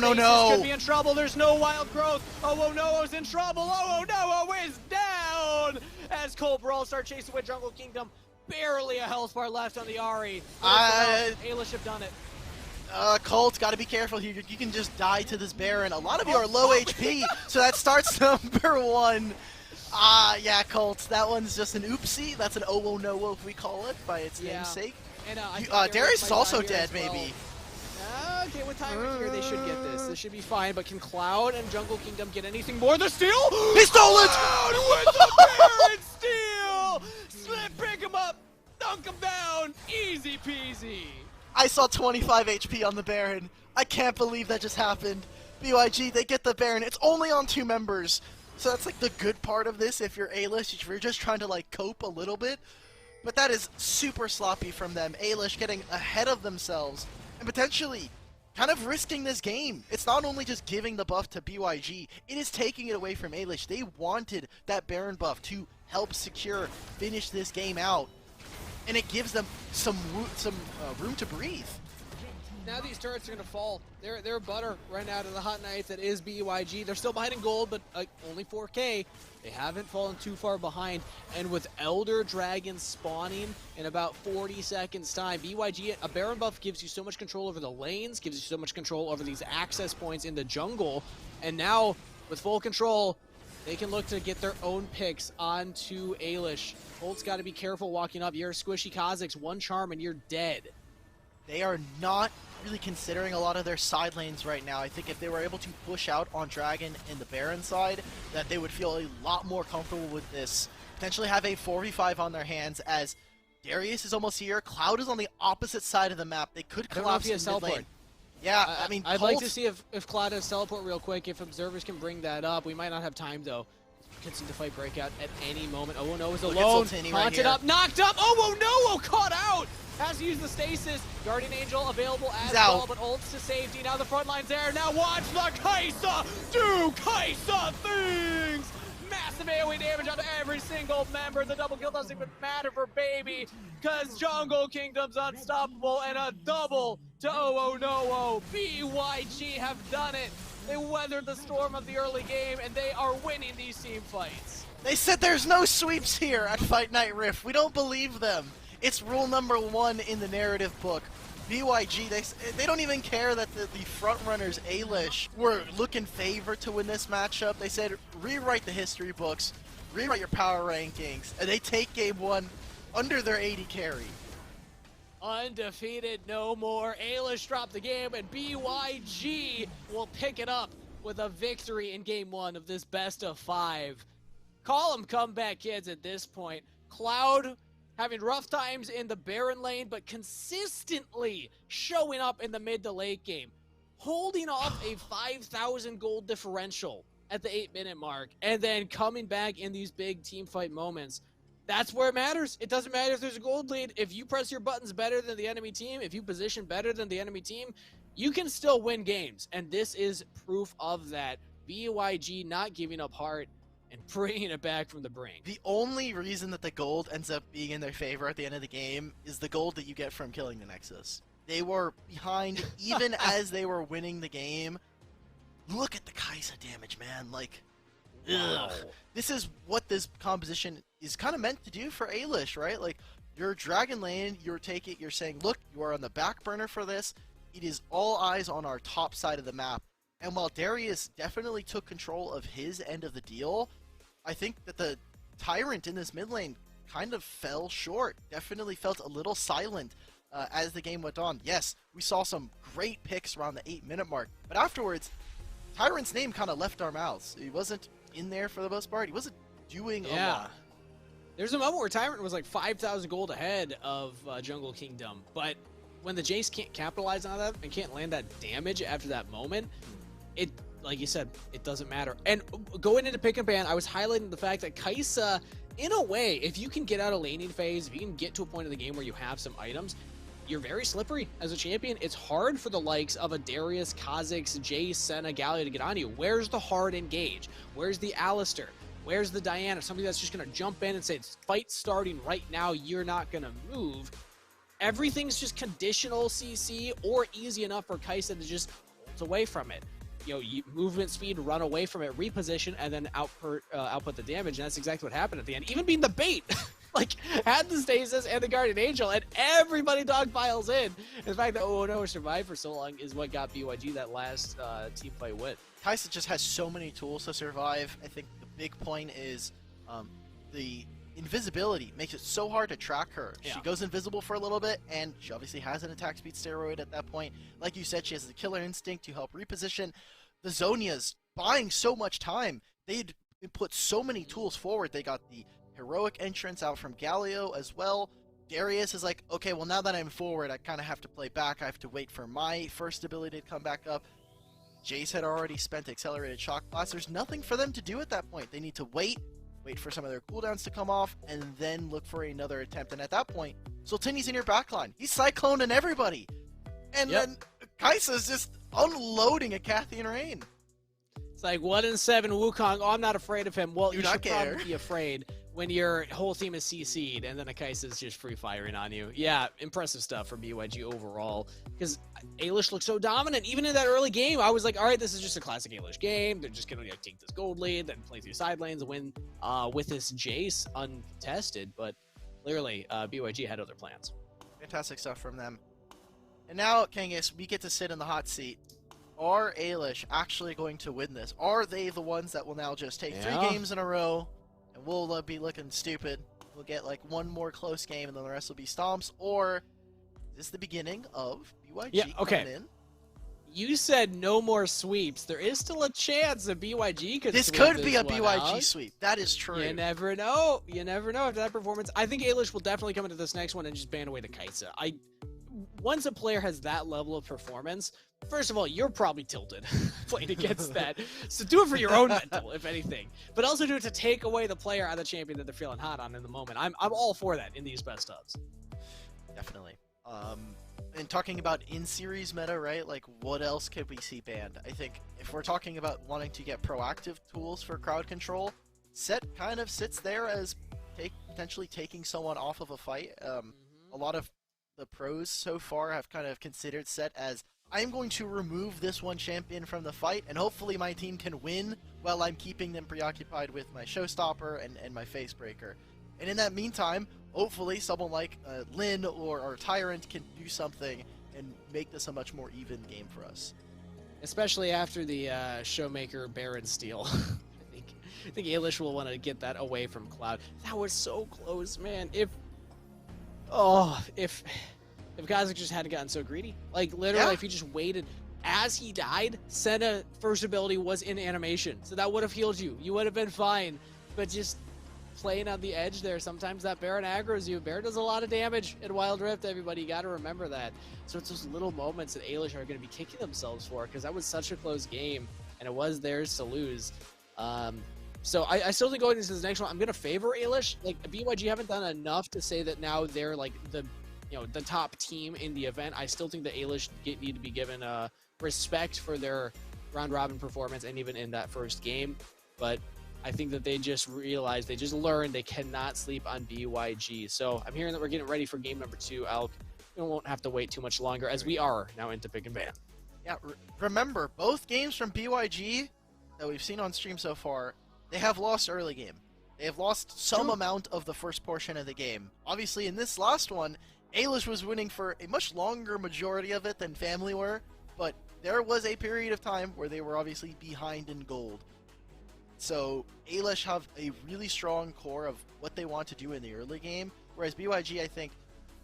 Could be in trouble. There's no Wild Growth. Oh no is in trouble. Oh no is down as Cole Brawl start chasing with Jungle Kingdom. Barely a health bar left on the Ahri. Ailish have done it. Colt, gotta be careful here. You can just die to this Baron. A lot of you are low HP, so that starts number 1. Yeah, Colt, that one's just an oopsie. That's an oh no if we call it by its namesake. And Darius is also dead, maybe. Okay, with time here, they should get this. This should be fine, but can Cloud and Jungle Kingdom get anything more? The steal? He stole it! Cloud with the Baron steal! Slip, pick him up, dunk him down, easy peasy. I saw 25 HP on the Baron. I can't believe that just happened. BYG, they get the Baron. It's only on 2 members. So that's like the good part of this if you're Ailish, if you're just trying to like cope a little bit. But that is super sloppy from them. Ailish getting ahead of themselves and potentially kind of risking this game. It's not only just giving the buff to BYG, it is taking it away from Ailish. They wanted that Baron buff to help secure, finish this game out. And it gives them some room to breathe. Now these turrets are going to fall. They're butter right now to the Hot Knights that is BYG. They're still behind in gold, but only 4K. They haven't fallen too far behind. And with Elder Dragon spawning in about 40 seconds time, BYG, a Baron buff gives you so much control over the lanes, gives you so much control over these access points in the jungle. And now, with full control, they can look to get their own picks onto Ailish. Colt's got to be careful walking up. You're squishy Kha'Zix, 1 charm, and you're dead. They are not really considering a lot of their side lanes right now. I think if they were able to push out on Dragon and the Baron side, that they would feel a lot more comfortable with this. Potentially have a 4v5 on their hands as Darius is almost here. Cloud is on the opposite side of the map. They could I don't know if collapse he has in mid lane. teleport. Yeah, I mean, I'd like to see if Cloud has teleport real quick. If observers can bring that up, we might not have time though. Could see the fight break out at any moment. Oh no, is alone. Haunted up, knocked up. Oh no, caught out. Has to use the stasis. Guardian Angel available as well, but ults to safety. Now the front line's there. Now watch the Kai'Sa do Kai'Sa things. Massive AoE damage onto every single member. The double kill doesn't even matter for Baby, because Jungle Kingdom's unstoppable, and a double to Oh No. BYG have done it. They weathered the storm of the early game, and they are winning these team fights. They said there's no sweeps here at Fight Night Rift. We don't believe them. It's rule number 1 in the narrative book. BYG, they don't even care that the frontrunners, Alish, were looking favored to win this matchup. They said, rewrite the history books, rewrite your power rankings, and they take game 1 under their 80 carry. Undefeated no more. Alish dropped the game, and BYG will pick it up with a victory in game 1 of this best of 5. Call them comeback kids at this point. Cloud having rough times in the Baron lane, but consistently showing up in the mid to late game, holding off a 5,000 gold differential at the 8-minute mark, and then coming back in these big team fight moments. That's where it matters. It doesn't matter if there's a gold lead. If you press your buttons better than the enemy team, if you position better than the enemy team, you can still win games. And this is proof of that. BYG not giving up heart and bringing it back from the brink. The only reason that the gold ends up being in their favor at the end of the game is the gold that you get from killing the Nexus. They were behind even as they were winning the game. Look at the Kai'Sa damage, man. Like, wow. ugh. This is what this composition is kind of meant to do for Alish, right? Like, your Dragon Lane, you're saying, look, you are on the back burner for this. It is all eyes on our top side of the map. And while Darius definitely took control of his end of the deal, I think that the Tyrant in this mid lane kind of fell short. Definitely felt a little silent as the game went on. Yes, we saw some great picks around the 8-minute mark, but afterwards, Tyrant's name kind of left our mouths. He wasn't in there for the most part. He wasn't doing a lot. There's a moment where Tyrant was like 5,000 gold ahead of Jungle Kingdom, but when the Jace can't capitalize on that and can't land that damage after that moment, it, like you said, it doesn't matter. And going into pick and ban, I was highlighting the fact that Kai'Sa, in a way, if you can get out of laning phase, if you can get to a point in the game where you have some items, you're very slippery as a champion. It's hard for the likes of a Darius, Kha'Zix, Jace, Senna, Galio to get on you. Where's the hard engage? Where's the Alistair? Where's the Diana? Somebody that's just going to jump in and say, it's fight starting right now, you're not going to move. Everything's just conditional CC or easy enough for Kai'Sa to just hold away from it. You know, movement speed, run away from it, reposition, and then output the damage, and that's exactly what happened at the end. Even being the bait, like, had the stasis and the Guardian Angel, and everybody dogpiles in. The fact that Oh No survived for so long is what got BYG that last team fight win. Kai'Sa just has so many tools to survive. I think the big point is the invisibility makes it so hard to track her. Yeah. She goes invisible for a little bit, and she obviously has an attack speed steroid at that point. Like you said, she has the killer instinct to help reposition. The Zhonya's buying so much time. They'd put so many tools forward. They got the heroic entrance out from Galio as well. Darius is like, okay, well, now that I'm forward, I kind of have to play back. I have to wait for my first ability to come back up. Jace had already spent accelerated shock blast. There's nothing for them to do at that point. They need to wait for some of their cooldowns to come off, and then look for another attempt. And at that point, Sultani's in your backline. He's cycloning everybody. And then Kai'Sa's just unloading a Cathian Rain. It's like 1 in 7 Wukong. Oh, I'm not afraid of him. Well, Do you not should care. probably be afraid when your whole team is CC'd and then a Kai'Sa's just free firing on you. Yeah, impressive stuff for BYG overall. Because Alish looked so dominant. Even in that early game, I was like, all right, this is just a classic Alish game. They're just going to take this gold lead, then play through side lanes and win with this Jace uncontested. But clearly, BYG had other plans. Fantastic stuff from them. And now, Kangas, we get to sit in the hot seat. Are Alish actually going to win this? Are they the ones that will now just take 3 games in a row, and we'll be looking stupid? We'll get like one more close game, and then the rest will be stomps. Or is this the beginning of BYG coming in? You said no more sweeps. There is still a chance that BYG could This sweep could be a one BYG out. sweep. That is true. You never know. You never know after that performance. I think Ailish will definitely come into this next one and just ban away the Kaisa. Once a player has that level of performance, first of all, you're probably tilted playing against that. So do it for your own mental, if anything. But also do it to take away the player or the champion that they're feeling hot on in the moment. I'm all for that in these best ofs. Definitely. And talking about in-series meta, right? Like, what else could we see banned? I think if we're talking about wanting to get proactive tools for crowd control, Set kind of sits there as potentially taking someone off of a fight. A lot of the pros so far have kind of considered Set as, I'm going to remove this one champion from the fight, and hopefully my team can win while I'm keeping them preoccupied with my showstopper and my facebreaker. And in that meantime, hopefully someone like Lin or Tyrant can do something and make this a much more even game for us. Especially after the Showmaker Baron steal. I think Ailish will want to get that away from Cloud. That was so close, man. If Kazik just hadn't gotten so greedy. Like, literally, if he just waited. As he died, Senna first ability was in animation. So that would have healed you. You would have been fine. But just playing on the edge there, sometimes that Baron aggroes you. Baron does a lot of damage in Wild Rift, everybody. You got to remember that. So it's those little moments that Ailish are going to be kicking themselves for, because that was such a close game, and it was theirs to lose. So I still think going into this next one, I'm going to favor Ailish. Like, BYG haven't done enough to say that now they're like the top team in the event. I still think that Ailish need to be given respect for their round robin performance, and even in that first game. But I think that they just realized, they just learned they cannot sleep on BYG. So I'm hearing that we're getting ready for game number 2, Alk. We won't have to wait too much longer, as we are now into pick and ban. Yeah, remember, both games from BYG that we've seen on stream so far, they have lost early game. They have lost some amount of the first portion of the game. Obviously, in this last one, Ailish was winning for a much longer majority of it than Family were, but there was a period of time where they were obviously behind in gold. So Ailish have a really strong core of what they want to do in the early game, whereas BYG, I think,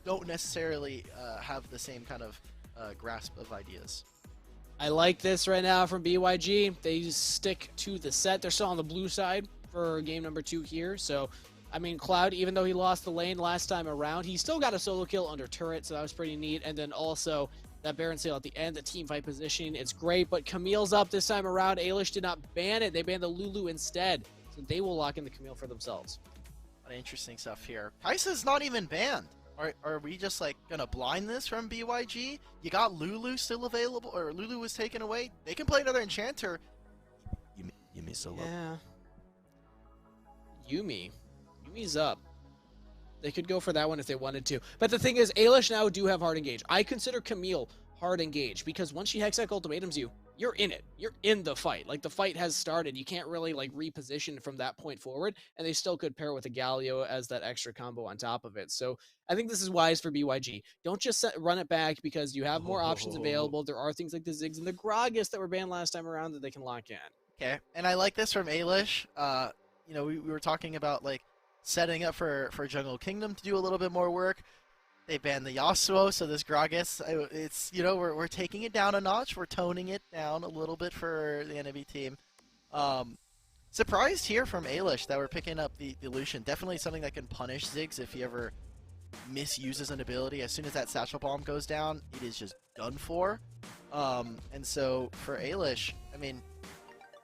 don't necessarily have the same kind of grasp of ideas. I like this right now from BYG. They just stick to the set. They're still on the blue side for game number 2 here. So, I mean, Cloud, even though he lost the lane last time around, he still got a solo kill under turret, so that was pretty neat. And then also that Baron sale at the end, the team fight position, it's great. But Camille's up this time around. Ailish did not ban it. They banned the Lulu instead. So they will lock in the Camille for themselves. A lot of interesting stuff here. Kai'Sa's not even banned. Are we just like gonna blind this from BYG? You got Lulu still available, or Lulu was taken away. They can play another enchanter. Yumi solo. Yeah. Yumi's up. They could go for that one if they wanted to. But the thing is, Ailish now do have hard engage. I consider Camille hard engage because once she Hextech ultimatums you, you're in it. You're in the fight. Like, the fight has started. You can't really like reposition from that point forward, and they still could pair with a Galio as that extra combo on top of it. So I think this is wise for BYG. Don't just run it back because you have more options available. There are things like the Ziggs and the Gragas that were banned last time around that they can lock in. Okay, and I like this from Ailish. You know, we were talking about like setting up for Jungle Kingdom to do a little bit more work. They banned the Yasuo, so this Gragas, it's, you know, we're taking it down a notch. We're toning it down a little bit for the enemy team. Surprised here from Ailish that we're picking up the Lucian. Definitely something that can punish Ziggs if he ever misuses an ability. As soon as that Satchel Bomb goes down, it is just done for. And so for Ailish, I mean,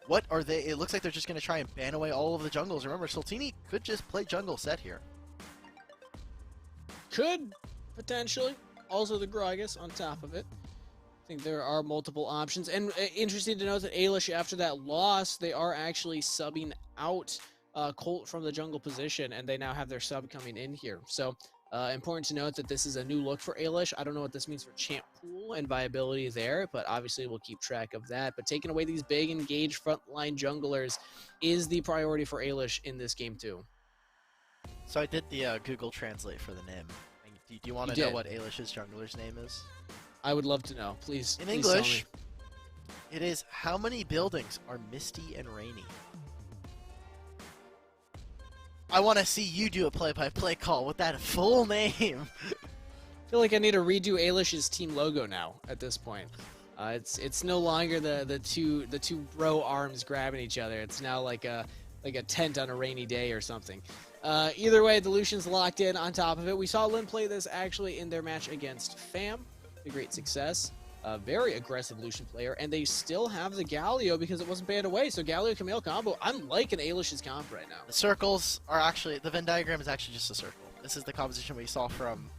what are they? It looks like they're just going to try and ban away all of the jungles. Remember, Sultini could just play jungle set here. Could, potentially. Also the Gragas on top of it. I think there are multiple options. And interesting to note that Ailish, after that loss, they are actually subbing out Colt from the jungle position, and they now have their sub coming in here. So, important to note that this is a new look for Ailish. I don't know what this means for champ pool and viability there, but obviously we'll keep track of that. But taking away these big engaged frontline junglers is the priority for Ailish in this game too. So I did the Google Translate for the name. Do you want to know what Ailish's jungler's name is? I would love to know. Please. In English, it is how many buildings are misty and rainy? I want to see you do a play-by-play call with that full name. I feel like I need to redo Ailish's team logo now at this point. It's no longer the two bro arms grabbing each other. It's now like a tent on a rainy day or something. Either way, the Lucian's locked in on top of it. We saw Lin play this actually in their match against Fam. A great success. A very aggressive Lucian player, and they still have the Galio because it wasn't banned away. So Galio Camille combo, I'm liking Ailish's comp right now. The circles are actually, the Venn diagram is actually just a circle. This is the composition we saw from,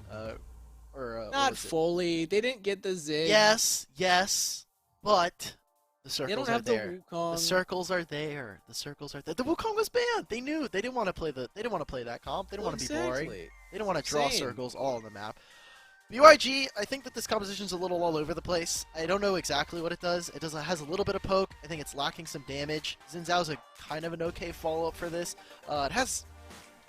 Not fully. They didn't get the zig. Yes, but the circles They don't are have there. the Wukong. The circles are there. The circles are there. The Wukong was banned. They knew. They didn't want to play the. They didn't want to play that comp. They didn't want to be boring. They didn't want to draw Same. circles all on the map. BYG, I think that this composition's a little all over the place. I don't know exactly what it does. It has a little bit of poke. I think it's lacking some damage. Xin Zhao's a kind of an okay follow-up for this. It has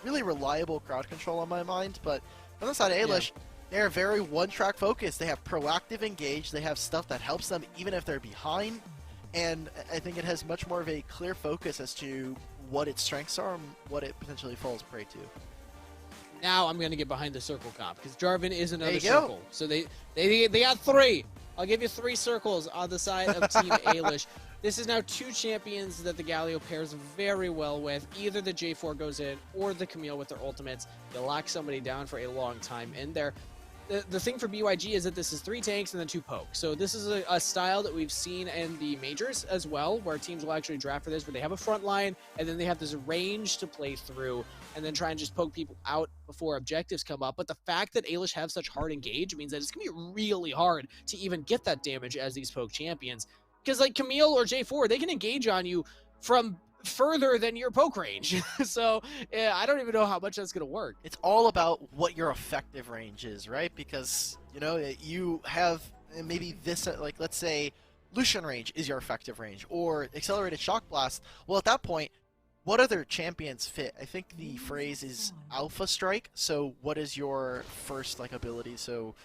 really reliable crowd control on my mind, but on the side of Ailish, they're very one-track focused. They have proactive engage. They have stuff that helps them even if they're behind, and I think it has much more of a clear focus as to what its strengths are and what it potentially falls prey to. Now I'm going to get behind the circle comp because Jarvan is another There you go. circle. So they got 3. I'll give you 3 circles on the side of Team Ailish. This is now 2 champions that the Galio pairs very well with. Either the J4 goes in or the Camille with their ultimates. They lock somebody down for a long time in there. The thing for BYG is that this is 3 tanks and then 2 pokes. So this is a style that we've seen in the majors as well, where teams will actually draft for this, where they have a front line and then they have this range to play through and then try and just poke people out before objectives come up. But the fact that Ailish have such hard engage means that it's going to be really hard to even get that damage as these poke champions. Because like Camille or J4, they can engage on you from further than your poke range. So I don't even know how much that's going to work. It's all about what your effective range is, right? Because, you know, you have maybe this, like, let's say Lucian range is your effective range, or Accelerated Shock Blast. Well, at that point, what other champions fit? I think the phrase is Alpha Strike. So what is your first, like, ability? So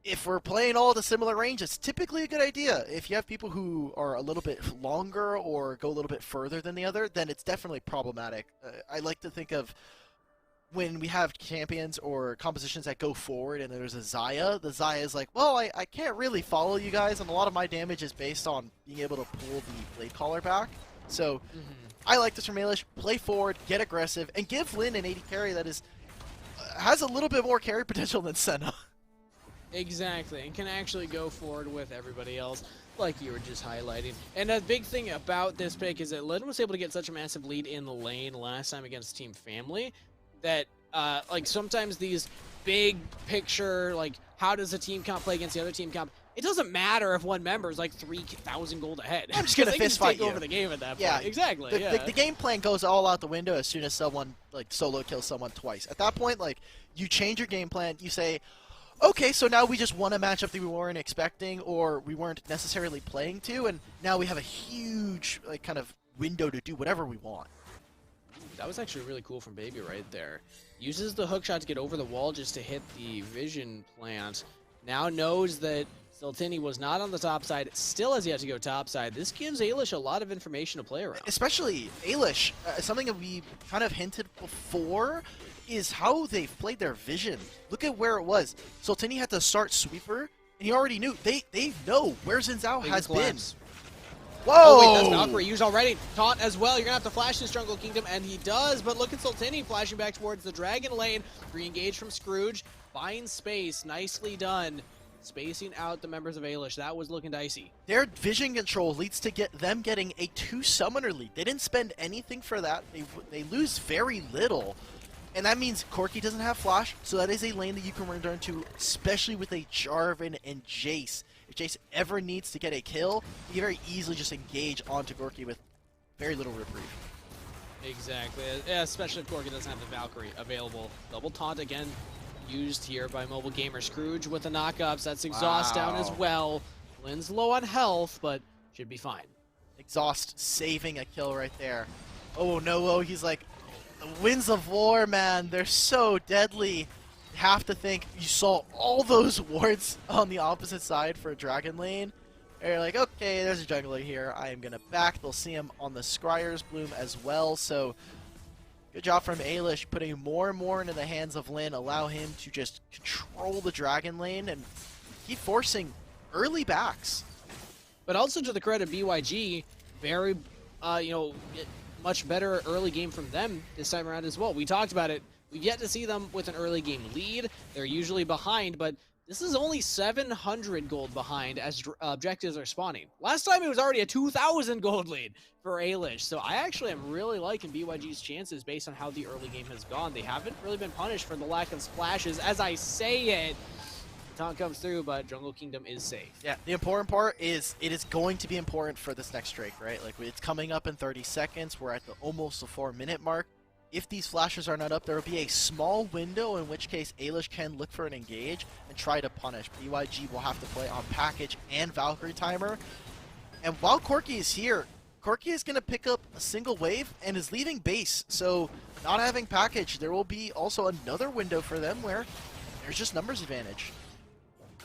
if we're playing all the similar range, it's typically a good idea. If you have people who are a little bit longer or go a little bit further than the other, then it's definitely problematic. I like to think of when we have champions or compositions that go forward and there's a Xayah, the Xayah is like, well, I can't really follow you guys, and a lot of my damage is based on being able to pull the Blade Caller back. So I like this from Ailish. Play forward, get aggressive, and give Lin an 80 carry that has a little bit more carry potential than Senna. Exactly, and can actually go forward with everybody else, like you were just highlighting. And a big thing about this pick is that Lin was able to get such a massive lead in the lane last time against Team Family that, like, sometimes these big picture, like, how does a team comp play against the other team comp? It doesn't matter if one member is like 3,000 gold ahead. I'm just gonna fist fight take over the game at that point. Yeah, exactly. The game plan goes all out the window as soon as someone like solo kills someone twice. At that point, like, you change your game plan. You say, okay, so now we just won a matchup that we weren't expecting or we weren't necessarily playing to, and now we have a huge, like, kind of window to do whatever we want. That was actually really cool from Baby right there. Uses the hookshot to get over the wall just to hit the vision plant. Now knows that Sultani was not on the top side, still has yet to go top side. This gives Ailish a lot of information to play around. Especially Ailish, something that we kind of hinted before is how they've played their vision. Look at where it was. Sultani had to start sweeper, and he already knew. They know where Xin Zhao has been. Whoa! Oh wait, that's Valkyrie used already. Taunt as well. You're gonna have to flash this Jungle Kingdom, and he does. But look at Sultani flashing back towards the Dragon Lane. Re-engage from Scrooge. Finds space. Nicely done. Spacing out the members of Ailish. That was looking dicey. Their vision control leads to them getting a 2-summoner lead. They didn't spend anything for that. They lose very little. And that means Corki doesn't have flash, so that is a lane that you can return to, especially with a Jarvan and Jace. If Jace ever needs to get a kill, you can very easily just engage onto Corki with very little reprieve. Exactly, yeah, especially if Corki doesn't have the Valkyrie available. Double taunt again used here by Mobile Gamer. Scrooge with the knockups. That's exhaust down as well. Lin's low on health, but should be fine. Exhaust saving a kill right there. Oh no, he's like, the Winds of War, man, they're so deadly. You have to think, you saw all those wards on the opposite side for Dragon Lane. And you're like, okay, there's a jungler here. I am going to back. They'll see him on the Scryer's Bloom as well. So, good job from Ailish, putting more and more into the hands of Lin. Allow him to just control the Dragon Lane and keep forcing early backs. But also to the credit of BYG, very, much better early game from them this time around as well. We talked about it. We've yet to see them with an early game lead. They're usually behind, but this is only 700 gold behind as objectives are spawning. Last time it was already a 2,000 gold lead for Alish. So I actually am really liking BYG's chances based on how the early game has gone. They haven't really been punished for the lack of splashes. As I say it, the taunt comes through, but Jungle Kingdom is safe. Yeah, the important part is it is going to be important for this next Drake, right? Like, it's coming up in 30 seconds. We're at almost the 4-minute mark. If these flashes are not up, there will be a small window, in which case Alish can look for an engage and try to punish. BYG will have to play on package and Valkyrie timer. And while Corki is here, Corki is going to pick up a single wave and is leaving base. So not having package, there will be also another window for them where there's just numbers advantage.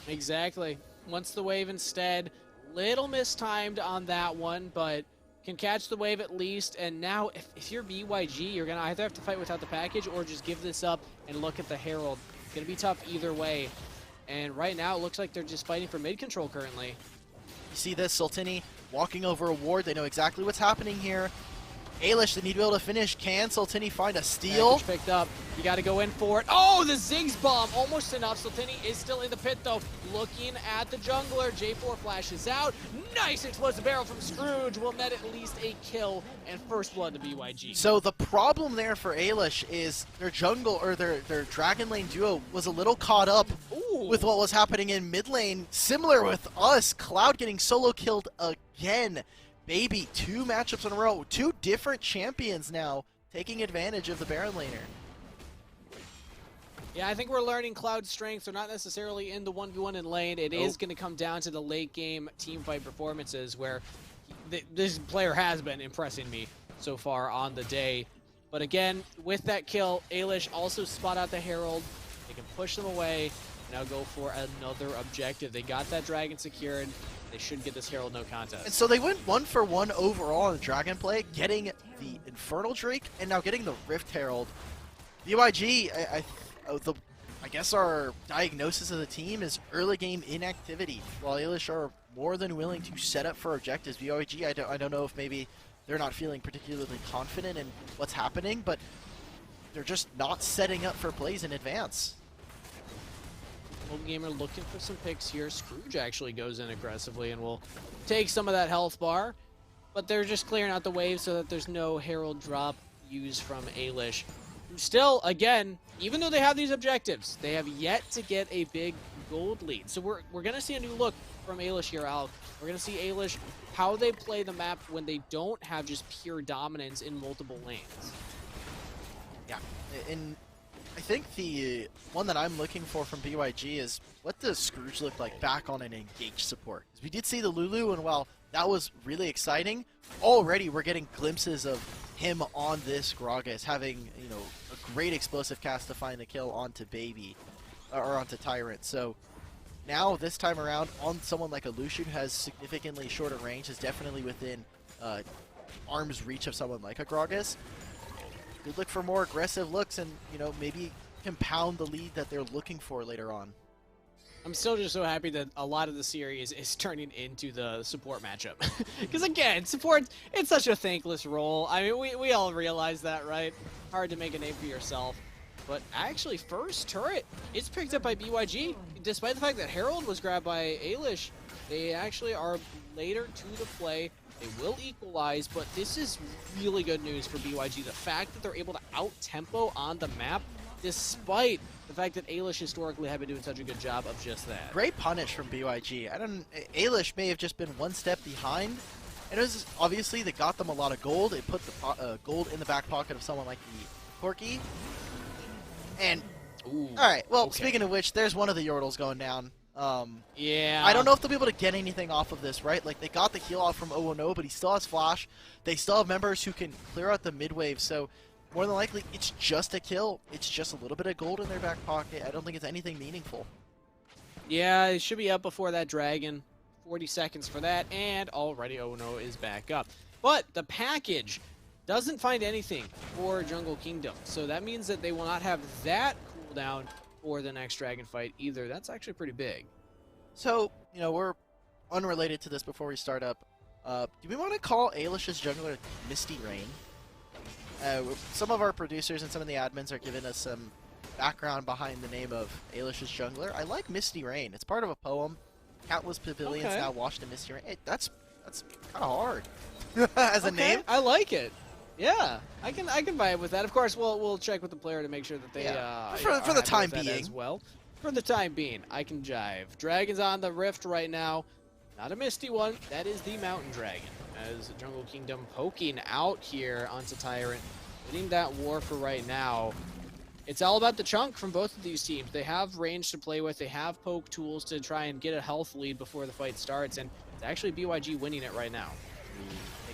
Exactly. Wants the wave instead. Little mistimed on that one, but can catch the wave at least. And now if you're BYG, you're going to either have to fight without the package or just give this up and look at the Herald. It's going to be tough either way. And right now it looks like they're just fighting for mid control currently. You see this, Sultani walking over a ward. They know exactly what's happening here. Alish, they need to be able to finish. Can Sultani find a steal? Package picked up. You got to go in for it. Oh, the Ziggs bomb. Almost enough. Sultani is still in the pit, though. Looking at the jungler. J4 flashes out. Nice explosive barrel from Scrooge. Will net at least a kill and first blood to BYG. So the problem there for Alish is their jungle, or their dragon lane duo was a little caught up with what was happening in mid lane. Similar with us, Cloud getting solo killed again. Baby, 2 matchups in a row, 2 different champions now taking advantage of the Baron laner. Yeah, I think we're learning Cloud's strengths. They're not necessarily in the 1v1 in lane. It is going to come down to the late game team fight performances where this player has been impressing me so far on the day. But again, with that kill, Alish also spot out the Herald. They can push them away. Now go for another objective. They got that dragon secured. They should get this Herald no contest. And so they went 1-for-1 overall in the dragon play, getting the Infernal Drake and now getting the Rift Herald. BYG, I guess our diagnosis of the team is early game inactivity, while Alish are more than willing to set up for objectives. BYG, I don't know if maybe they're not feeling particularly confident in what's happening, but they're just not setting up for plays in advance. Old Gamer looking for some picks here. Scrooge actually goes in aggressively and will take some of that health bar, but they're just clearing out the wave so that there's no Herald drop used from Alish. Still, again, even though they have these objectives, they have yet to get a big gold lead. So we're going to see a new look from Alish here, Alk. We're going to see Alish, how they play the map when they don't have just pure dominance in multiple lanes. Yeah, and I think the one that I'm looking for from BYG is what does Scrooge look like back on an engaged support? Because we did see the Lulu, and while that was really exciting, already we're getting glimpses of him on this Gragas having, a great explosive cast to find the kill onto Baby, or onto Tyrant. So now this time around on someone like a Lucian who has significantly shorter range, is definitely within arm's reach of someone like a Gragas. Good look for more aggressive looks and, maybe compound the lead that they're looking for later on. I'm still just so happy that a lot of the series is turning into the support matchup. Because again, support, it's such a thankless role. I mean, we all realize that, right? Hard to make a name for yourself. But actually, first turret, it's picked up by BYG. Despite the fact that Herald was grabbed by Alish, they actually are later to the play. They will equalize, but this is really good news for BYG. The fact that they're able to out-tempo on the map, despite the fact that Alish historically have been doing such a good job of just that. Great punish from BYG. Alish may have just been one step behind. And it was obviously they got them a lot of gold. It put the gold in the back pocket of someone like the Corki. And alright, well, speaking of which, there's one of the Yordles going down. Yeah. I don't know if they'll be able to get anything off of this, right? Like, they got the heal off from 010, but he still has flash. They still have members who can clear out the mid wave, so more than likely, it's just a kill. It's just a little bit of gold in their back pocket. I don't think it's anything meaningful. Yeah, it should be up before that dragon. 40 seconds for that, and already 0-0 is back up. But the package doesn't find anything for Jungle Kingdom, so that means that they will not have that cooldown for the next dragon fight either. That's actually pretty big. So you know, we're unrelated to this before we start up. Do we want to call Ailish's jungler Misty Rain? Some of our producers and some of the admins are giving us some background behind the name of Ailish's jungler. I like Misty Rain. It's part of a poem. Countless pavilions now washed in Misty Rain. Hey, that's kind of hard as a name. I like it. Yeah, I can vibe with that. Of course, we'll check with the player to make sure that they for the time being as well. For the time being, I can jive. Dragon's on the Rift right now. Not a misty one. That is the Mountain Dragon. As Jungle Kingdom poking out here onto Tyrant, winning that war for right now. It's all about the chunk from both of these teams. They have range to play with. They have poke tools to try and get a health lead before the fight starts, and it's actually BYG winning it right now.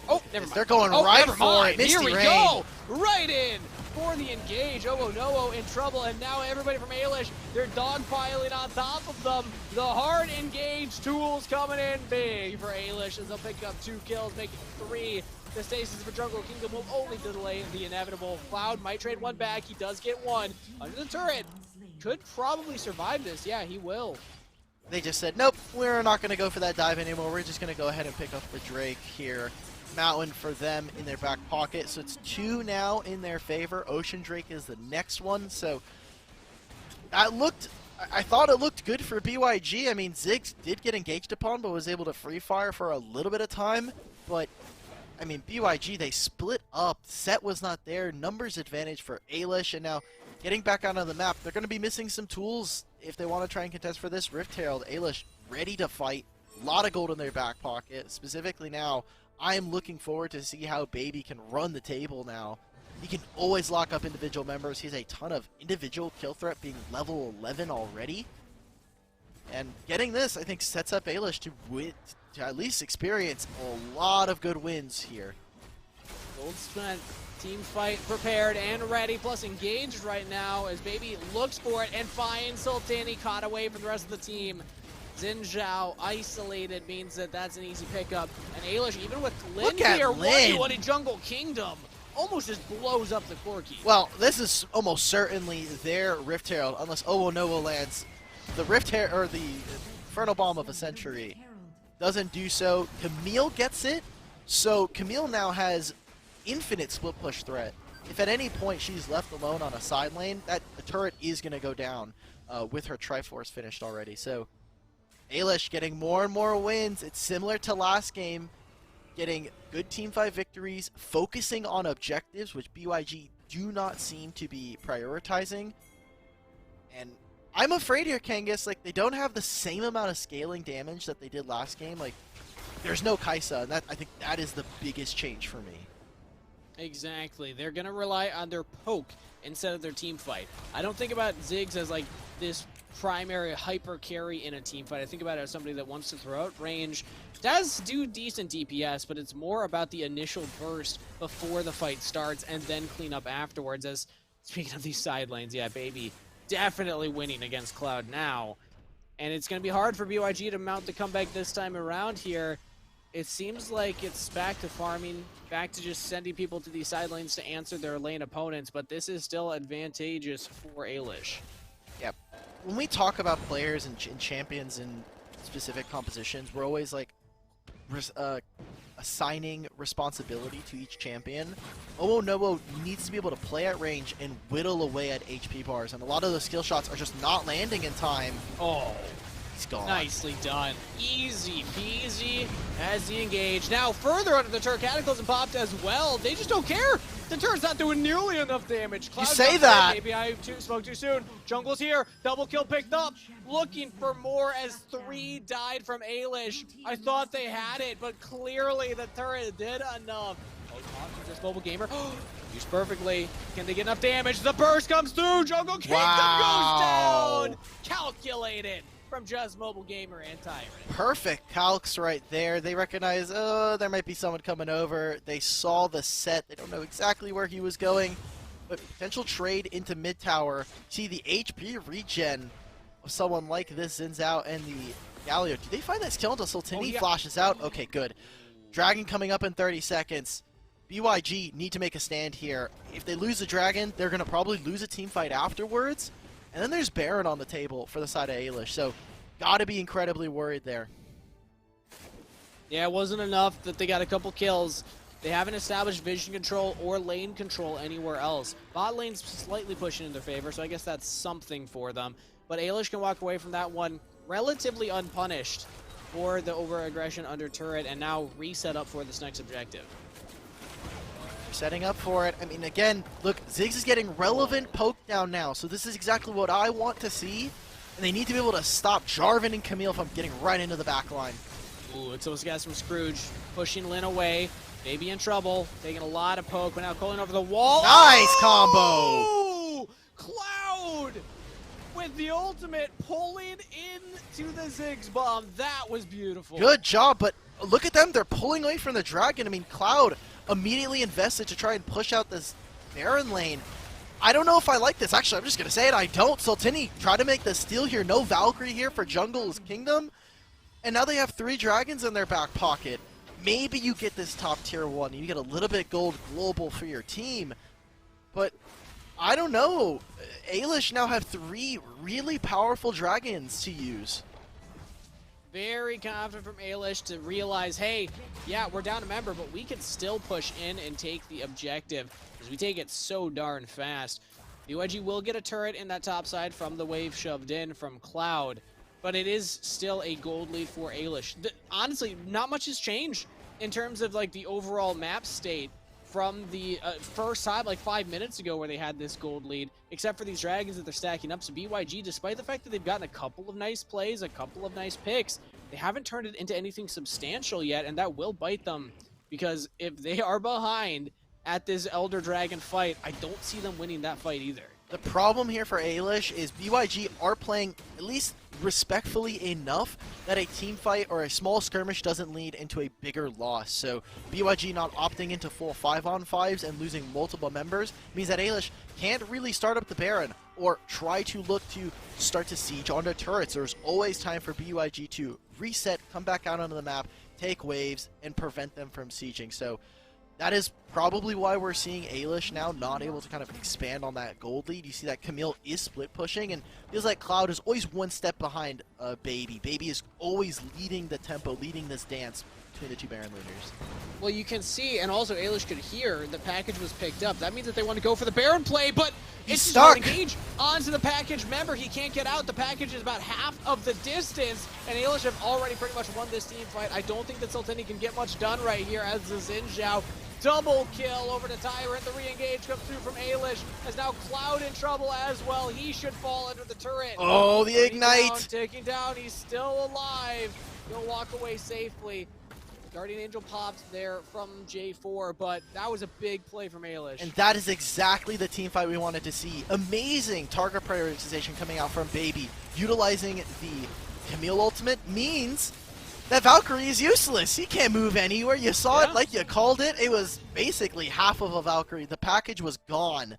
Oh, never mind. They're going right for it. Here we Rain. go. Right in for the engage. Nowo in trouble, and now everybody from Ailish, they're dogpiling on top of them. The hard engage tools coming in big for Ailish as they'll pick up 2 kills, make it 3. The stasis for Jungle Kingdom will only delay the inevitable. Cloud might trade one back. He does get one under the turret. Could probably survive this. Yeah, he will. They just said, nope, we're not going to go for that dive anymore. We're just going to go ahead and pick up the Drake here. Mountain for them in their back pocket. So it's 2 now in their favor. Ocean Drake is the next one. So I thought it looked good for BYG. I mean, Ziggs did get engaged upon, but was able to free fire for a little bit of time. But I mean, BYG, they split up. Set was not there. Numbers advantage for Ailish. And now getting back onto the map, they're going to be missing some tools if they want to try and contest for this Rift Herald. Ailish ready to fight. A lot of gold in their back pocket. Specifically now, I am looking forward to see how Baby can run the table now. He can always lock up individual members. He has a ton of individual kill threat, being level 11 already. And getting this, I think, sets up Ailish to at least experience a lot of good wins here. Gold spent, team fight prepared and ready, plus engaged right now as Baby looks for it and finds Sultan. He caught away from the rest of the team. Xin Zhao isolated means that that's an easy pickup. And Ailish, even with Lin here, 1v1 in Jungle Kingdom, almost just blows up the Corki. Well, this is almost certainly their Rift Herald, unless Owonowo lands the Rift Herald, or the Infernal Bomb of a Century. Doesn't do so. Camille gets it, so Camille now has infinite split push threat. If at any point she's left alone on a side lane, the turret is going to go down with her Triforce finished already. So Ailish getting more and more wins. It's similar to last game, getting good team fight victories, focusing on objectives, which BYG do not seem to be prioritizing. And I'm afraid here, Kangas, like, they don't have the same amount of scaling damage that they did last game. Like, there's no Kai'Sa, and I think that is the biggest change for me. Exactly. They're going to rely on their poke instead of their team fight. I don't think about Ziggs as, like, this primary hyper carry in a team fight. I think about it as somebody that wants to throw out range. Does do decent DPS, but it's more about the initial burst before the fight starts and then clean up afterwards. As, speaking of these side lanes, yeah, Baby definitely winning against Cloud now. And it's going to be hard for BYG to mount the comeback this time around here. It seems like it's back to farming, back to just sending people to these side lanes to answer their lane opponents, but this is still advantageous for Ailish. Yep. When we talk about players and champions in specific compositions, we're always like assigning responsibility to each champion. Owonowo needs to be able to play at range and whittle away at HP bars, and a lot of those skill shots are just not landing in time. Oh, he's gone. Nicely done. Easy peasy as he engaged. Now further under the turret, Cataclysm popped as well. They just don't care. The turret's not doing nearly enough damage. Cloud you say that. Maybe I spoke too soon. Jungle's here. Double kill picked up. Looking for more as 3 died from Ailish. I thought they had it, but clearly the turret did enough. Oh, this mobile gamer. Used perfectly. Can they get enough damage? The burst comes through. Jungle Kingdom goes down. Calculated from just Mobile Gamer and Tyrant. Perfect calcs right there. They recognize, oh, there might be someone coming over. They saw the set. They don't know exactly where he was going, but potential trade into mid tower. See the HP regen of someone like this Xin Zhao and the Galio. Do they find that skill until Sultani flashes out? Okay, good. Dragon coming up in 30 seconds. BYG need to make a stand here. If they lose the Dragon, they're going to probably lose a team fight afterwards. And then there's Baron on the table for the side of Ailish. So Gotta be incredibly worried there. Yeah, it wasn't enough that they got a couple kills. They haven't established vision control or lane control anywhere else. Bot lane's slightly pushing in their favor, so I guess that's something for them. But Ailish can walk away from that one relatively unpunished for the over-aggression under turret, and now reset up for this next objective. Setting up for it. I mean, again, look, Ziggs is getting relevant poke down now, so this is exactly what I want to see. And they need to be able to stop Jarvan and Camille from getting right into the back line. Ooh, it's those guys from Scrooge pushing Lynn away. Maybe in trouble, taking a lot of poke, but now calling over the wall. Nice combo! Oh! Cloud with the ultimate pulling into the Ziggs bomb. That was beautiful. Good job, but look at them. They're pulling away from the dragon. I mean, Cloud immediately invested to try and push out this Baron lane. I don't know if I like this. Actually, I'm just going to say it. I don't. Sultani try to make the steal here. No Valkyrie here for Jungle's Kingdom. And now they have 3 dragons in their back pocket. Maybe you get this top tier 1. You get a little bit gold global for your team. But I don't know. Ailish now have 3 really powerful dragons to use. Very confident from Ailish to realize, hey, yeah, we're down a member, but we can still push in and take the objective because we take it so darn fast. BYG will get a turret in that top side from the wave shoved in from Cloud, but it is still a gold lead for Ailish. Honestly, not much has changed in terms of like the overall map state from the first time, like 5 minutes ago, where they had this gold lead, except for these dragons that they're stacking up. So BYG, despite the fact that they've gotten a couple of nice plays, a couple of nice picks, they haven't turned it into anything substantial yet, and that will bite them, because if they are behind at this Elder Dragon fight, I don't see them winning that fight either. The problem here for Ailish is BYG are playing at least respectfully enough that a team fight or a small skirmish doesn't lead into a bigger loss. So BYG not opting into full 5-on-5s and losing multiple members means that Ailish can't really start up the Baron or try to look to start to siege onto turrets. There's always time for BYG to reset, come back out onto the map, take waves, and prevent them from sieging. So that is probably why we're seeing Ailish now not able to kind of expand on that gold lead. You see that Camille is split pushing, and feels like Cloud is always one step behind Baby. Baby is always leading the tempo, leading this dance between the 2 Baron leaders. Well, you can see, and also Ailish could hear the package was picked up. That means that they want to go for the Baron play, but he's it's stuck. Engage onto the package member. He can't get out. The package is about half of the distance, and Ailish have already pretty much won this team fight. I don't think that Sultani can get much done right here as the Xin Zhao double kill over to Tyrant. The re-engage comes through from Ailish, as now Cloud in trouble as well. He should fall under the turret. Oh, the ignite! Taking down, he's still alive. He'll walk away safely. Guardian Angel popped there from J4, but that was a big play from Ailish. And that is exactly the team fight we wanted to see. Amazing target prioritization coming out from Baby. Utilizing the Camille ultimate means that Valkyrie is useless. He can't move anywhere. You saw it like you called it. It was basically half of a Valkyrie. The package was gone.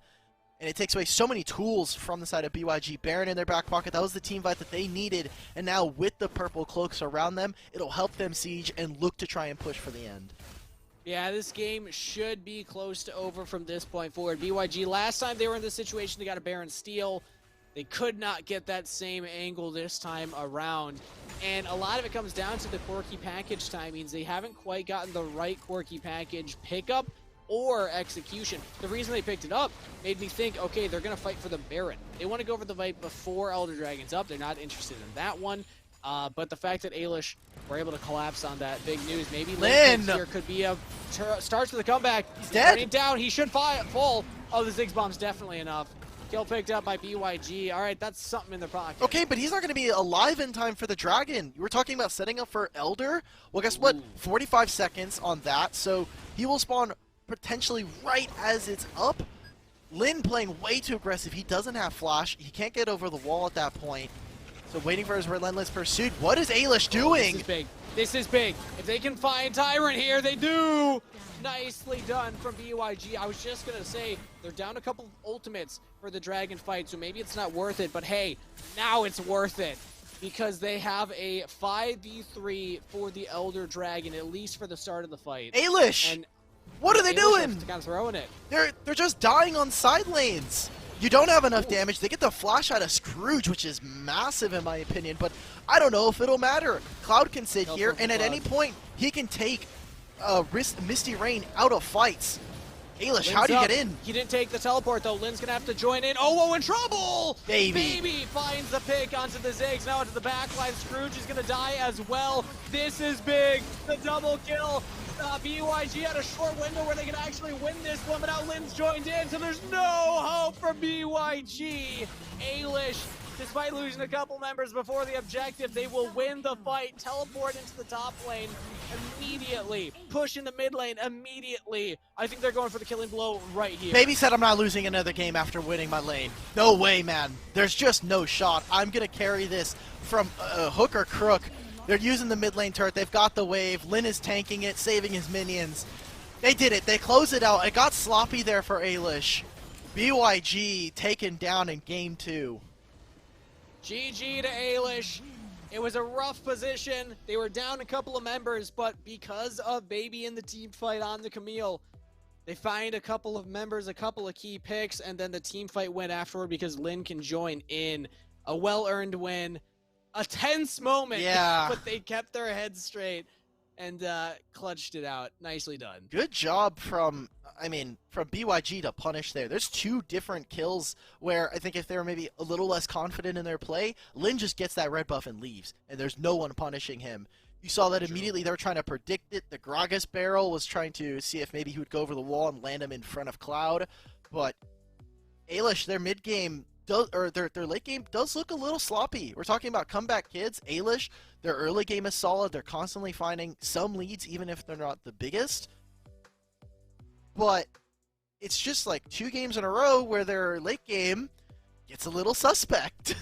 And it takes away so many tools from the side of BYG. Baron in their back pocket. That was the team fight that they needed. And now with the purple cloaks around them, it'll help them siege and look to try and push for the end. Yeah, this game should be close to over from this point forward. BYG, last time they were in this situation, they got a Baron steal. They could not get that same angle this time around. And a lot of it comes down to the quirky package timings. They haven't quite gotten the right quirky package pickup or execution. The reason they picked it up made me think, okay, they're going to fight for the Baron. They want to go for the fight before Elder Dragon's up. They're not interested in that one. But the fact that Ailish were able to collapse on that, big news. Maybe Lynn here could be a starts with a comeback. He's dead. Running down. He should fall. Oh, the Ziggs bomb's definitely enough. Kill picked up by BYG. All right, that's something in their pocket. Okay, but he's not going to be alive in time for the Dragon. You were talking about setting up for Elder. Well, guess what? 45 seconds on that, so he will spawn potentially right as it's up. Lynn playing way too aggressive. He doesn't have flash. He can't get over the wall at that point. So waiting for his relentless pursuit. What is Ailish doing? This is big. This is big. If they can find Tyrant here, they do. Nicely done from BYG. I was just going to say, they're down a couple of ultimates for the Dragon fight, so maybe it's not worth it. But hey, now it's worth it, because they have a 5v3 for the Elder Dragon, at least for the start of the fight. Ailish! And what are they doing? Kind of throwing it. They're just dying on side lanes. You don't have enough damage. They get the flash out of Scrooge, which is massive in my opinion, but I don't know if it'll matter. Cloud can sit here, and at any point, he can take Misty Rain out of fights. Ailish, how do you get in? He didn't take the teleport, though. Lynn's going to have to join in. Oh, in trouble! Baby finds the pick onto the Ziggs. Now onto the backline. Scrooge is going to die as well. This is big. The double kill. BYG had a short window where they could actually win this one, but now Lynn's joined in, so there's no hope for BYG. Ailish, despite losing a couple members before the objective, they will win the fight, teleport into the top lane immediately, push in the mid lane immediately. I think they're going for the killing blow right here. Baby said I'm not losing another game after winning my lane. No way, man. There's just no shot. I'm going to carry this from hook or crook. They're using the mid lane turret. They've got the wave. Lyn is tanking it, saving his minions. They did it. They close it out. It got sloppy there for Ailish. BYG taken down in game 2. GG to Ailish. It was a rough position. They were down a couple of members, but because of Baby in the team fight on the Camille, they find a couple of members, a couple of key picks, and then the team fight went afterward because Lyn can join in. A well-earned win. A tense moment, yeah. But they kept their heads straight and clutched it out. Nicely done. Good job from BYG to punish there. There's 2 different kills where I think if they were maybe a little less confident in their play, Lyn just gets that red buff and leaves, and there's no one punishing him. You saw that immediately. They were trying to predict it. The Gragas barrel was trying to see if maybe he would go over the wall and land him in front of Cloud, but Ailish, their mid game their late game does look a little sloppy. We're talking about comeback kids. Ailish, their early game is solid. They're constantly finding some leads, even if they're not the biggest. But it's just like 2 games in a row where their late game gets a little suspect.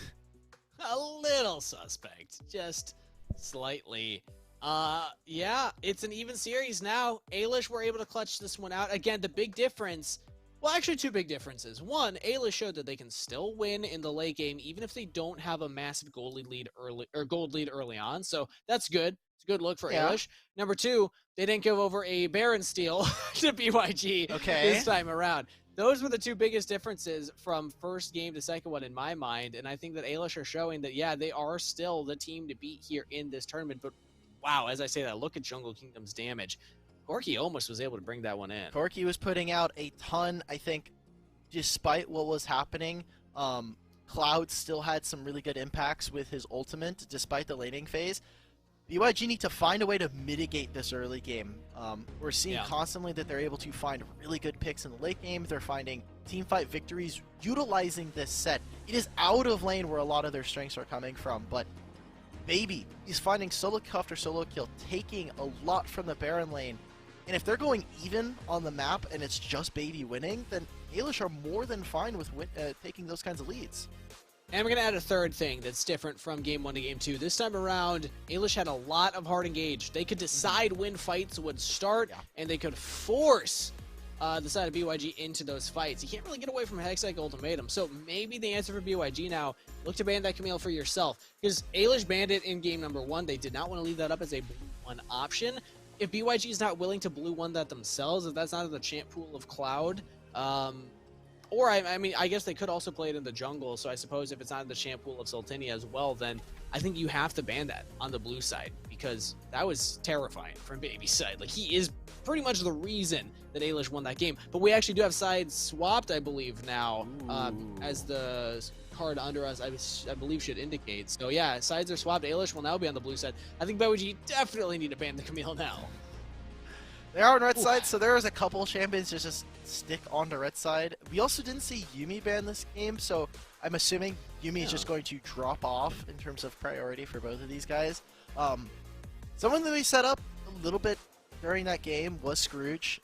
A little suspect. Just slightly. Yeah, it's an even series now. Ailish were able to clutch this one out. Again, the big difference... Well, actually, 2 big differences. One, Ailish showed that they can still win in the late game, even if they don't have a massive gold lead early on. So that's good. It's a good look for Ailish. Number 2, they didn't give over a Baron steal to BYG this time around. Those were the 2 biggest differences from first game to second one in my mind, and I think that Ailish are showing that, yeah, they are still the team to beat here in this tournament. But wow, as I say that, look at Jungle Kingdom's damage. Corki almost was able to bring that one in. Corki was putting out a ton, I think, despite what was happening. Cloud still had some really good impacts with his ultimate, despite the laning phase. BYG need to find a way to mitigate this early game. We're seeing constantly that they're able to find really good picks in the late game. They're finding teamfight victories utilizing this set. It is out of lane where a lot of their strengths are coming from, but Baby, he's finding solo kill after solo kill, taking a lot from the Baron lane. And if they're going even on the map and it's just Baby winning, then Ailish are more than fine with taking those kinds of leads. And we're going to add a third thing that's different from Game 1 to Game 2. This time around, Ailish had a lot of hard engage. They could decide when fights would start, and they could force the side of BYG into those fights. You can't really get away from a Hextech Ultimatum, so maybe the answer for BYG now, look to ban that Camille for yourself. Because Ailish banned it in Game number 1. They did not want to leave that up as a blue 1 option. If BYG is not willing to blue 1 that themselves, if that's not in the champ pool of Cloud, or, I mean, I guess they could also play it in the jungle, so I suppose if it's not in the champ pool of Sultania as well, then I think you have to ban that on the blue side, because that was terrifying from Baby's side. Like, he is pretty much the reason that Ailish won that game. But we actually do have sides swapped, I believe, now, as the card under us, I believe, should indicate. So, yeah, sides are swapped. Ailish will now be on the blue side. I think BYG definitely need to ban the Camille now. They are on red side, so there was a couple champions just stick on the red side. We also didn't see Yuumi ban this game, so I'm assuming Yuumi is just going to drop off in terms of priority for both of these guys. Someone that we set up a little bit during that game was Scrooge,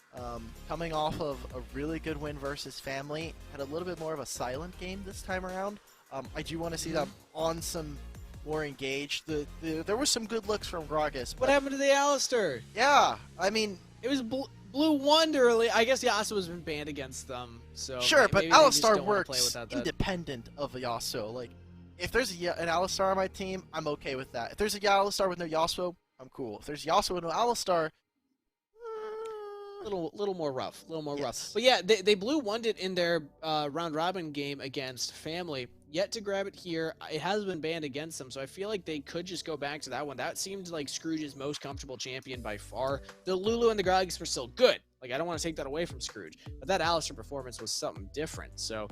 coming off of a really good win versus Family. Had a little bit more of a silent game this time around. I do want to see them on some more engaged. There was some good looks from Gragas. What happened to the Alistar? Yeah, I mean, it was blue 1 early. I guess Yasuo has been banned against them. So sure, but Alistar works that. independent of Yasuo. Like, if there's an Alistar on my team, I'm okay with that. If there's a Alistar with no Yasuo, I'm cool. If there's Yasuo with no Alistar, little more rough, rough. Yes. But yeah, they blue won it in their round robin game against Family. Yet to grab it here, it has been banned against them, so I feel like they could just go back to that one. That seemed like Scrooge's most comfortable champion by far. The Lulu and the Gragas were still good. Like, I don't want to take that away from Scrooge, but that Alistair performance was something different. So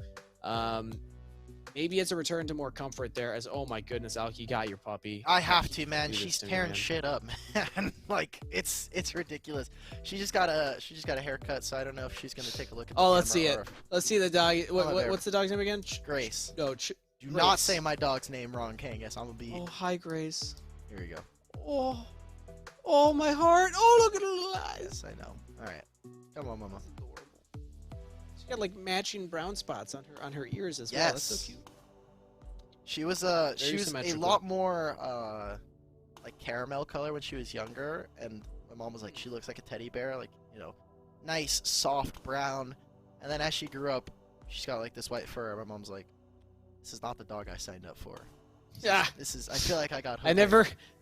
maybe it's a return to more comfort there. As oh my goodness, Alk, you got your puppy. I have to, man. Do this She's to me, tearing man. shit up, man. Like it's ridiculous. She just got a haircut, so I don't know if she's gonna take a look at the Oh, let's see camera it. or- Let's see the dog. Oh, there. What's the dog's name again? Grace. No, Do Grace. not say my dog's name wrong, Kangas. I'm gonna be. Oh, hi, Grace. Here we go. Oh, my heart. Oh, look at her little eyes. Yes, I know. All right. Come on, mama. Adorable. She got like matching brown spots on her ears as well. That's so Yes. cute. She was a symmetrical. lot more like caramel color when she was younger, and my mom was like, she looks like a teddy bear, like, you know, nice soft brown. And then as she grew up, she's got like this white fur. My mom's like, this is not the dog I signed up for. Yeah. This is. I feel like I got.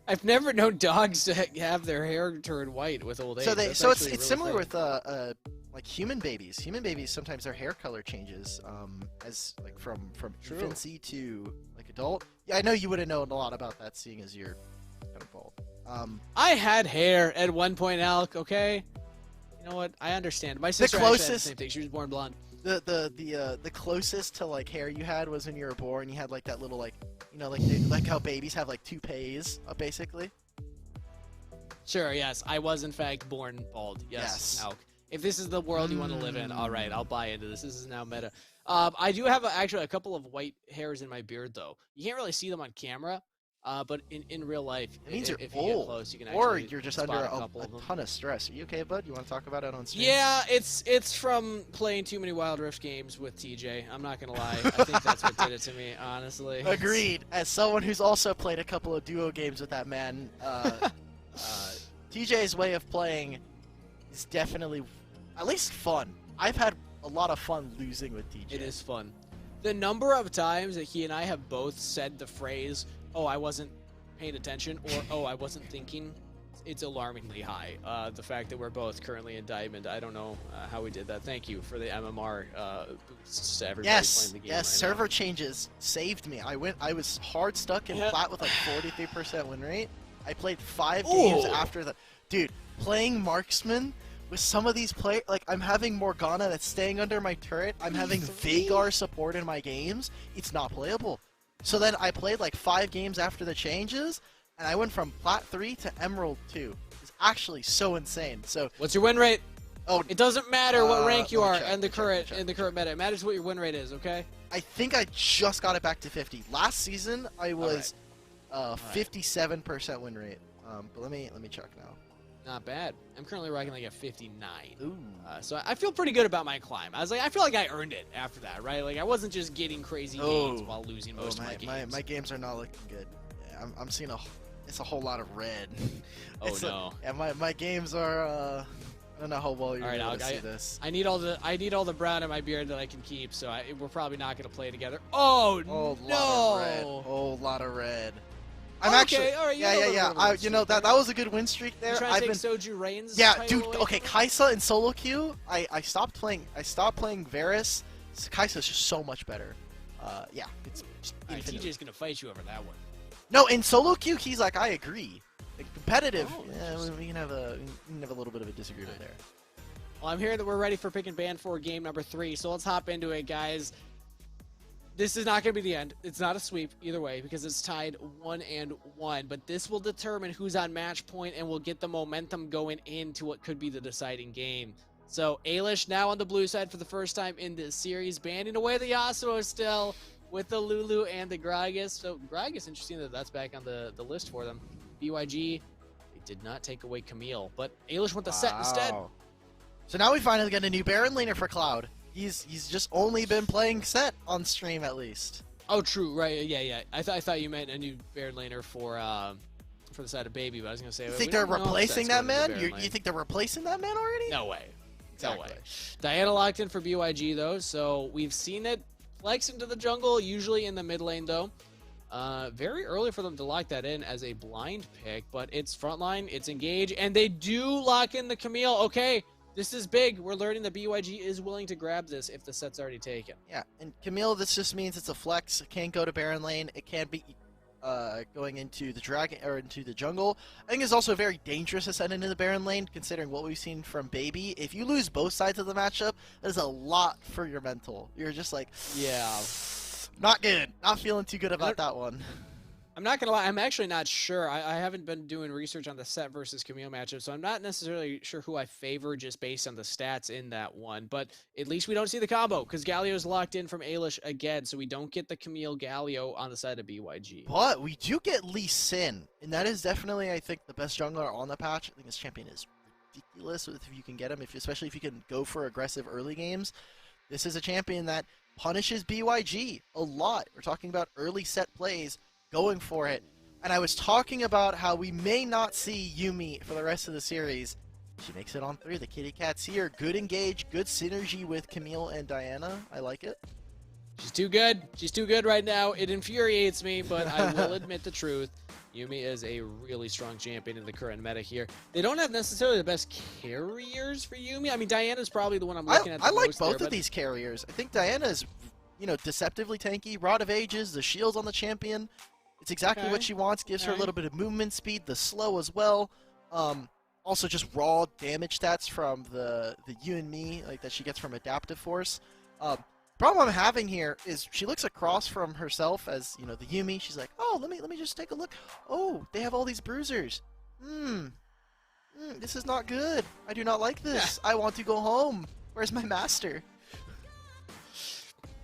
I've never known dogs to have their hair turn white with old age. So That's it's actually really similar funny. with like human babies. Human babies sometimes their hair color changes as like from True. infancy to like adult. Yeah, I know you would have known a lot about that, seeing as you're kind of bald. I had hair at one point, Alk. Okay. You know what? I understand. My sister actually had the closest- same thing. She was born blonde. The closest to like hair you had was when you were born. You had like that little like, you know, like like how babies have like toupees, basically. Sure. Yes, I was in fact born bald. Yes, Yes. Alk. If this is the world you want to live in, all right, I'll buy into this. This is now meta. I do have actually a couple of white hairs in my beard, though. You can't really see them on camera, but in real life, It means you're if you old, get close, you can or actually you're just spot under a a couple of them. ton of stress. Are you okay, bud? You want to talk about it on stream? Yeah, it's from playing too many Wild Rift games with TJ. I'm not gonna lie. I think that's what did it to me, honestly. Agreed. As someone who's also played a couple of duo games with that man, TJ's way of playing is definitely at least fun. I've had a lot of fun losing with TJ. It is fun. The number of times that he and I have both said the phrase, "Oh, I wasn't paying attention," or "Oh, I wasn't thinking," it's alarmingly high. The fact that we're both currently in Diamond, I don't know how we did that. Thank you for the MMR boosts to everybody Yes, playing the game. yes. right now. Server changes saved me. I was hard stuck in Yeah. plat with like 43% win rate. I played 5 games Ooh. after the. Dude, playing marksman with some of these players, like I'm having Morgana that's staying under my turret. I'm having Vagar support in my games. It's not playable. So then I played like 5 games after the changes, and I went from plat 3 to emerald 2. It's actually so insane. So What's your win rate? oh, It doesn't matter what rank you let me are check, in the let me current check. in the current meta. It matters what your win rate is. Okay. I think I just got it back to 50. Last season I was 57% win rate. But let me check now. Not bad. I'm currently rocking like a 59. Ooh. So I feel pretty good about my climb. I was like, I feel like I earned it after that, right? Like I wasn't just getting crazy gains Oh. while losing most of my games. my games are not looking good. Yeah, I'm seeing it's a whole lot of red. Oh It's no. Yeah, my games are I don't know how well you're All right, able to Alk, see this. I need all the brown in my beard that I can keep. So we're probably not gonna play together. Oh Oh, no. lot of red. Oh, lot of red. I'm Okay, actually all right, you yeah, have a yeah, little yeah. bit of a win You know streak that was a good win streak You there. trying to I've take been Soju Reigns' Yeah, title dude. away Okay, from him? Kaisa in solo queue. I stopped playing. I stopped playing Varus. Kaisa's just so much better. Yeah, it's just All right, infinitely. TJ's gonna fight you over that one. No, in solo queue, he's like, I agree. Like, competitive. Oh, Yeah, interesting. we can have a little bit of a disagreement there. Well, I'm hearing that we're ready for pick and ban for game number 3, so let's hop into it, guys. This is not going to be the end. It's not a sweep either way because it's tied 1-1, but this will determine who's on match point and will get the momentum going into what could be the deciding game. So Ailish now on the blue side for the first time in this series, banding away the Yasuo still with the Lulu and the Gragas. So Gragas, interesting that that's back on the list for them. BYG, they did not take away Camille, but Ailish went the set instead. Wow. So now we finally get a new Baron laner for Cloud. He's just only been playing set on stream at least. Oh, true, right? Yeah. I thought you meant a new Baron laner for the side of Baby, but I was gonna say. You we think they're don't know if replacing that's that going to man? the Baron You lane. think they're replacing that man already? No way. Exactly. No way. Diana locked in for BYG though, so we've seen it flex into the jungle, usually in the mid lane though. Very early for them to lock that in as a blind pick, but it's frontline, it's engage, and they do lock in the Camille. Okay, This is big. We're learning that BYG is willing to grab this if the set's already taken. Yeah, and Camille, this just means it's a flex. It can't go to Baron lane. It can't be going into the dragon or into the jungle. I think it's also very dangerous to send into the Baron lane, considering what we've seen from Baby. If you lose both sides of the matchup, that is a lot for your mental. You're just like, yeah, not good. Not feeling too good about that one. I'm not gonna lie, I'm actually not sure. I haven't been doing research on the Set versus Camille matchup, so I'm not necessarily sure who I favor just based on the stats in that one. But at least we don't see the combo, because Galio's locked in from Ailish again, so we don't get the Camille Galio on the side of BYG. But we do get Lee Sin, and that is definitely, I think, the best jungler on the patch. I think this champion is ridiculous if you can get him, especially if you can go for aggressive early games. This is a champion that punishes BYG a lot. We're talking about early set plays, going for it. And I was talking about how we may not see Yuumi for the rest of the series. She makes it on 3. The kitty cat's here. Good engage, good synergy with Camille and Diana. I like it. She's too good. She's too good right now. It infuriates me, but I will admit the truth. Yuumi is a really strong champion in the current meta here. They don't have necessarily the best carriers for Yuumi. I mean, Diana's probably the one I'm looking at the I like most both there, of these carriers. I think Diana is, deceptively tanky. Rod of Ages, the shields on the champion. It's exactly what she wants. Gives her a little bit of movement speed, the slow as well. Also just raw damage stats from the you and me, like that she gets from Adaptive Force. Problem I'm having here is she looks across from herself as, the Yuumi. She's like, oh, let me just take a look. Oh, they have all these bruisers. This is not good. I do not like this. I want to go home. Where's my master?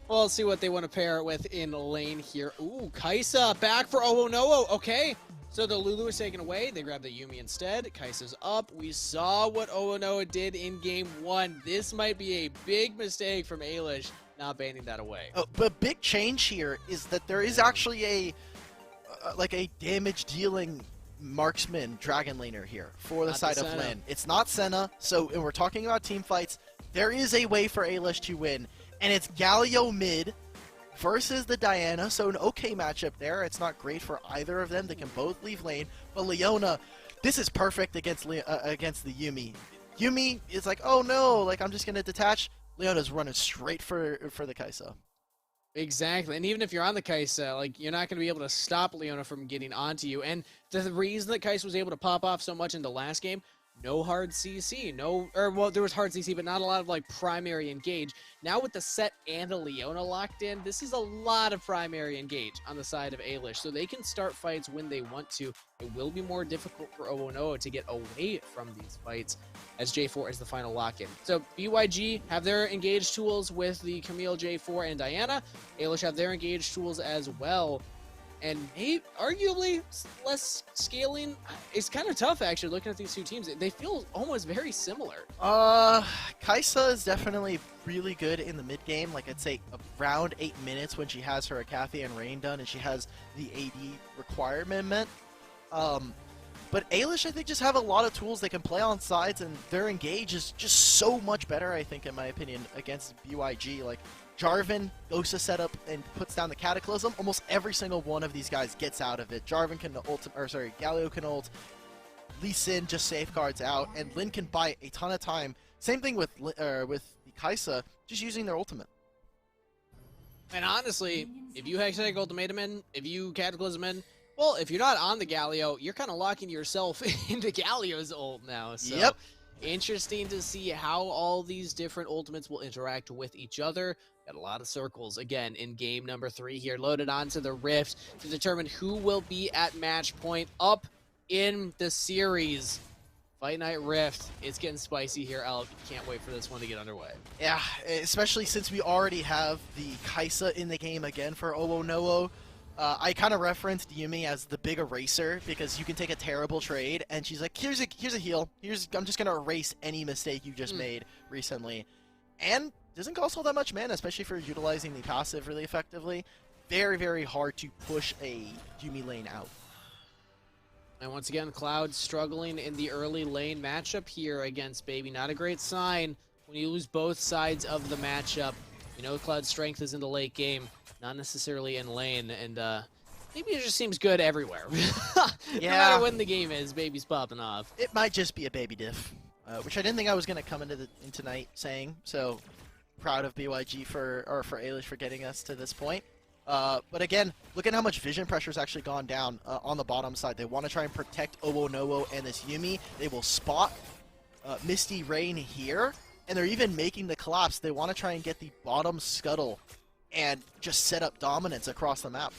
Well, let's see what they want to pair it with in lane here. Ooh, Kai'Sa back for Owonowo. Okay, so the Lulu is taken away. They grab the Yuumi instead. Kai'Sa's up. We saw what Owonowo did in game 1. This might be a big mistake from Ailish, not banning that away. Oh, but big change here is that there is actually a damage-dealing marksman dragon laner here for the side of Lin. It's not Senna, so and we're talking about team fights. There is a way for Ailish to win. And it's Galio mid versus the Diana, so an okay matchup there. It's not great for either of them. They can both leave lane. But Leona, this is perfect against the Yuumi. Yuumi is like, oh no, like I'm just going to detach. Leona's running straight for the Kai'Sa. Exactly, and even if you're on the Kai'Sa, like you're not going to be able to stop Leona from getting onto you. And the reason that Kai'Sa was able to pop off so much in the last game, no hard CC, well, there was hard CC, but not a lot of like primary engage. Now with the Set and the Leona locked in, this is a lot of primary engage on the side of Ailish, so they can start fights when they want to. It will be more difficult for Owonowo to get away from these fights as J4 is the final lock-in. So BYG have their engage tools with the Camille, J4, and Diana. Ailish have their engage tools as well. And arguably less scaling. It's kind of tough, actually, looking at these two teams. They feel almost very similar. Kai'Sa is definitely really good in the mid game. Like, I'd say around 8 minutes when she has her Acathia and Rain done and she has the AD requirement. But Ailish, I think, just have a lot of tools they can play on sides, and their engage is just so much better, I think, in my opinion, against BYG. Like, Jarvan goes to setup and puts down the Cataclysm. Almost every single one of these guys gets out of it. Jarvan can ult, Galio can ult. Lee Sin just safeguards out, and Lin can buy a ton of time. Same thing with the Kai'Sa, just using their ultimate. And honestly, if you Hextech Ultimatum in, if you Cataclysm in, well, if you're not on the Galio, you're kind of locking yourself into Galio's ult now. So. Yep. Interesting to see how all these different ultimates will interact with each other. Got a lot of circles, again, in game number 3 here, loaded onto the Rift to determine who will be at match point up in the series. Fight Night Rift, it's getting spicy here, Alk. Can't wait for this one to get underway. Yeah, especially since we already have the Kai'Sa in the game again for Owonowo. I kind of referenced Yuumi as the big eraser because you can take a terrible trade and she's like, here's a heal. I'm just gonna erase any mistake you just made recently, and doesn't cost all that much mana, especially for utilizing the passive really effectively. Very, very hard to push a Yuumi lane out. And once again, Cloud struggling in the early lane matchup here against Baby. Not a great sign when you lose both sides of the matchup. You know Cloud's strength is in the late game, not necessarily in lane, and maybe it just seems good everywhere. Yeah. No matter when the game is, Baby's popping off. It might just be a Baby diff. which I didn't think I was going to come into tonight saying. So proud of BYG for Ailish for getting us to this point. But again, look at how much vision pressure has actually gone down on the bottom side. They want to try and protect Owonowo and this Yuumi. They will spot Misty Rain here, and they're even making the collapse. They want to try and get the bottom scuttle and just set up dominance across the map.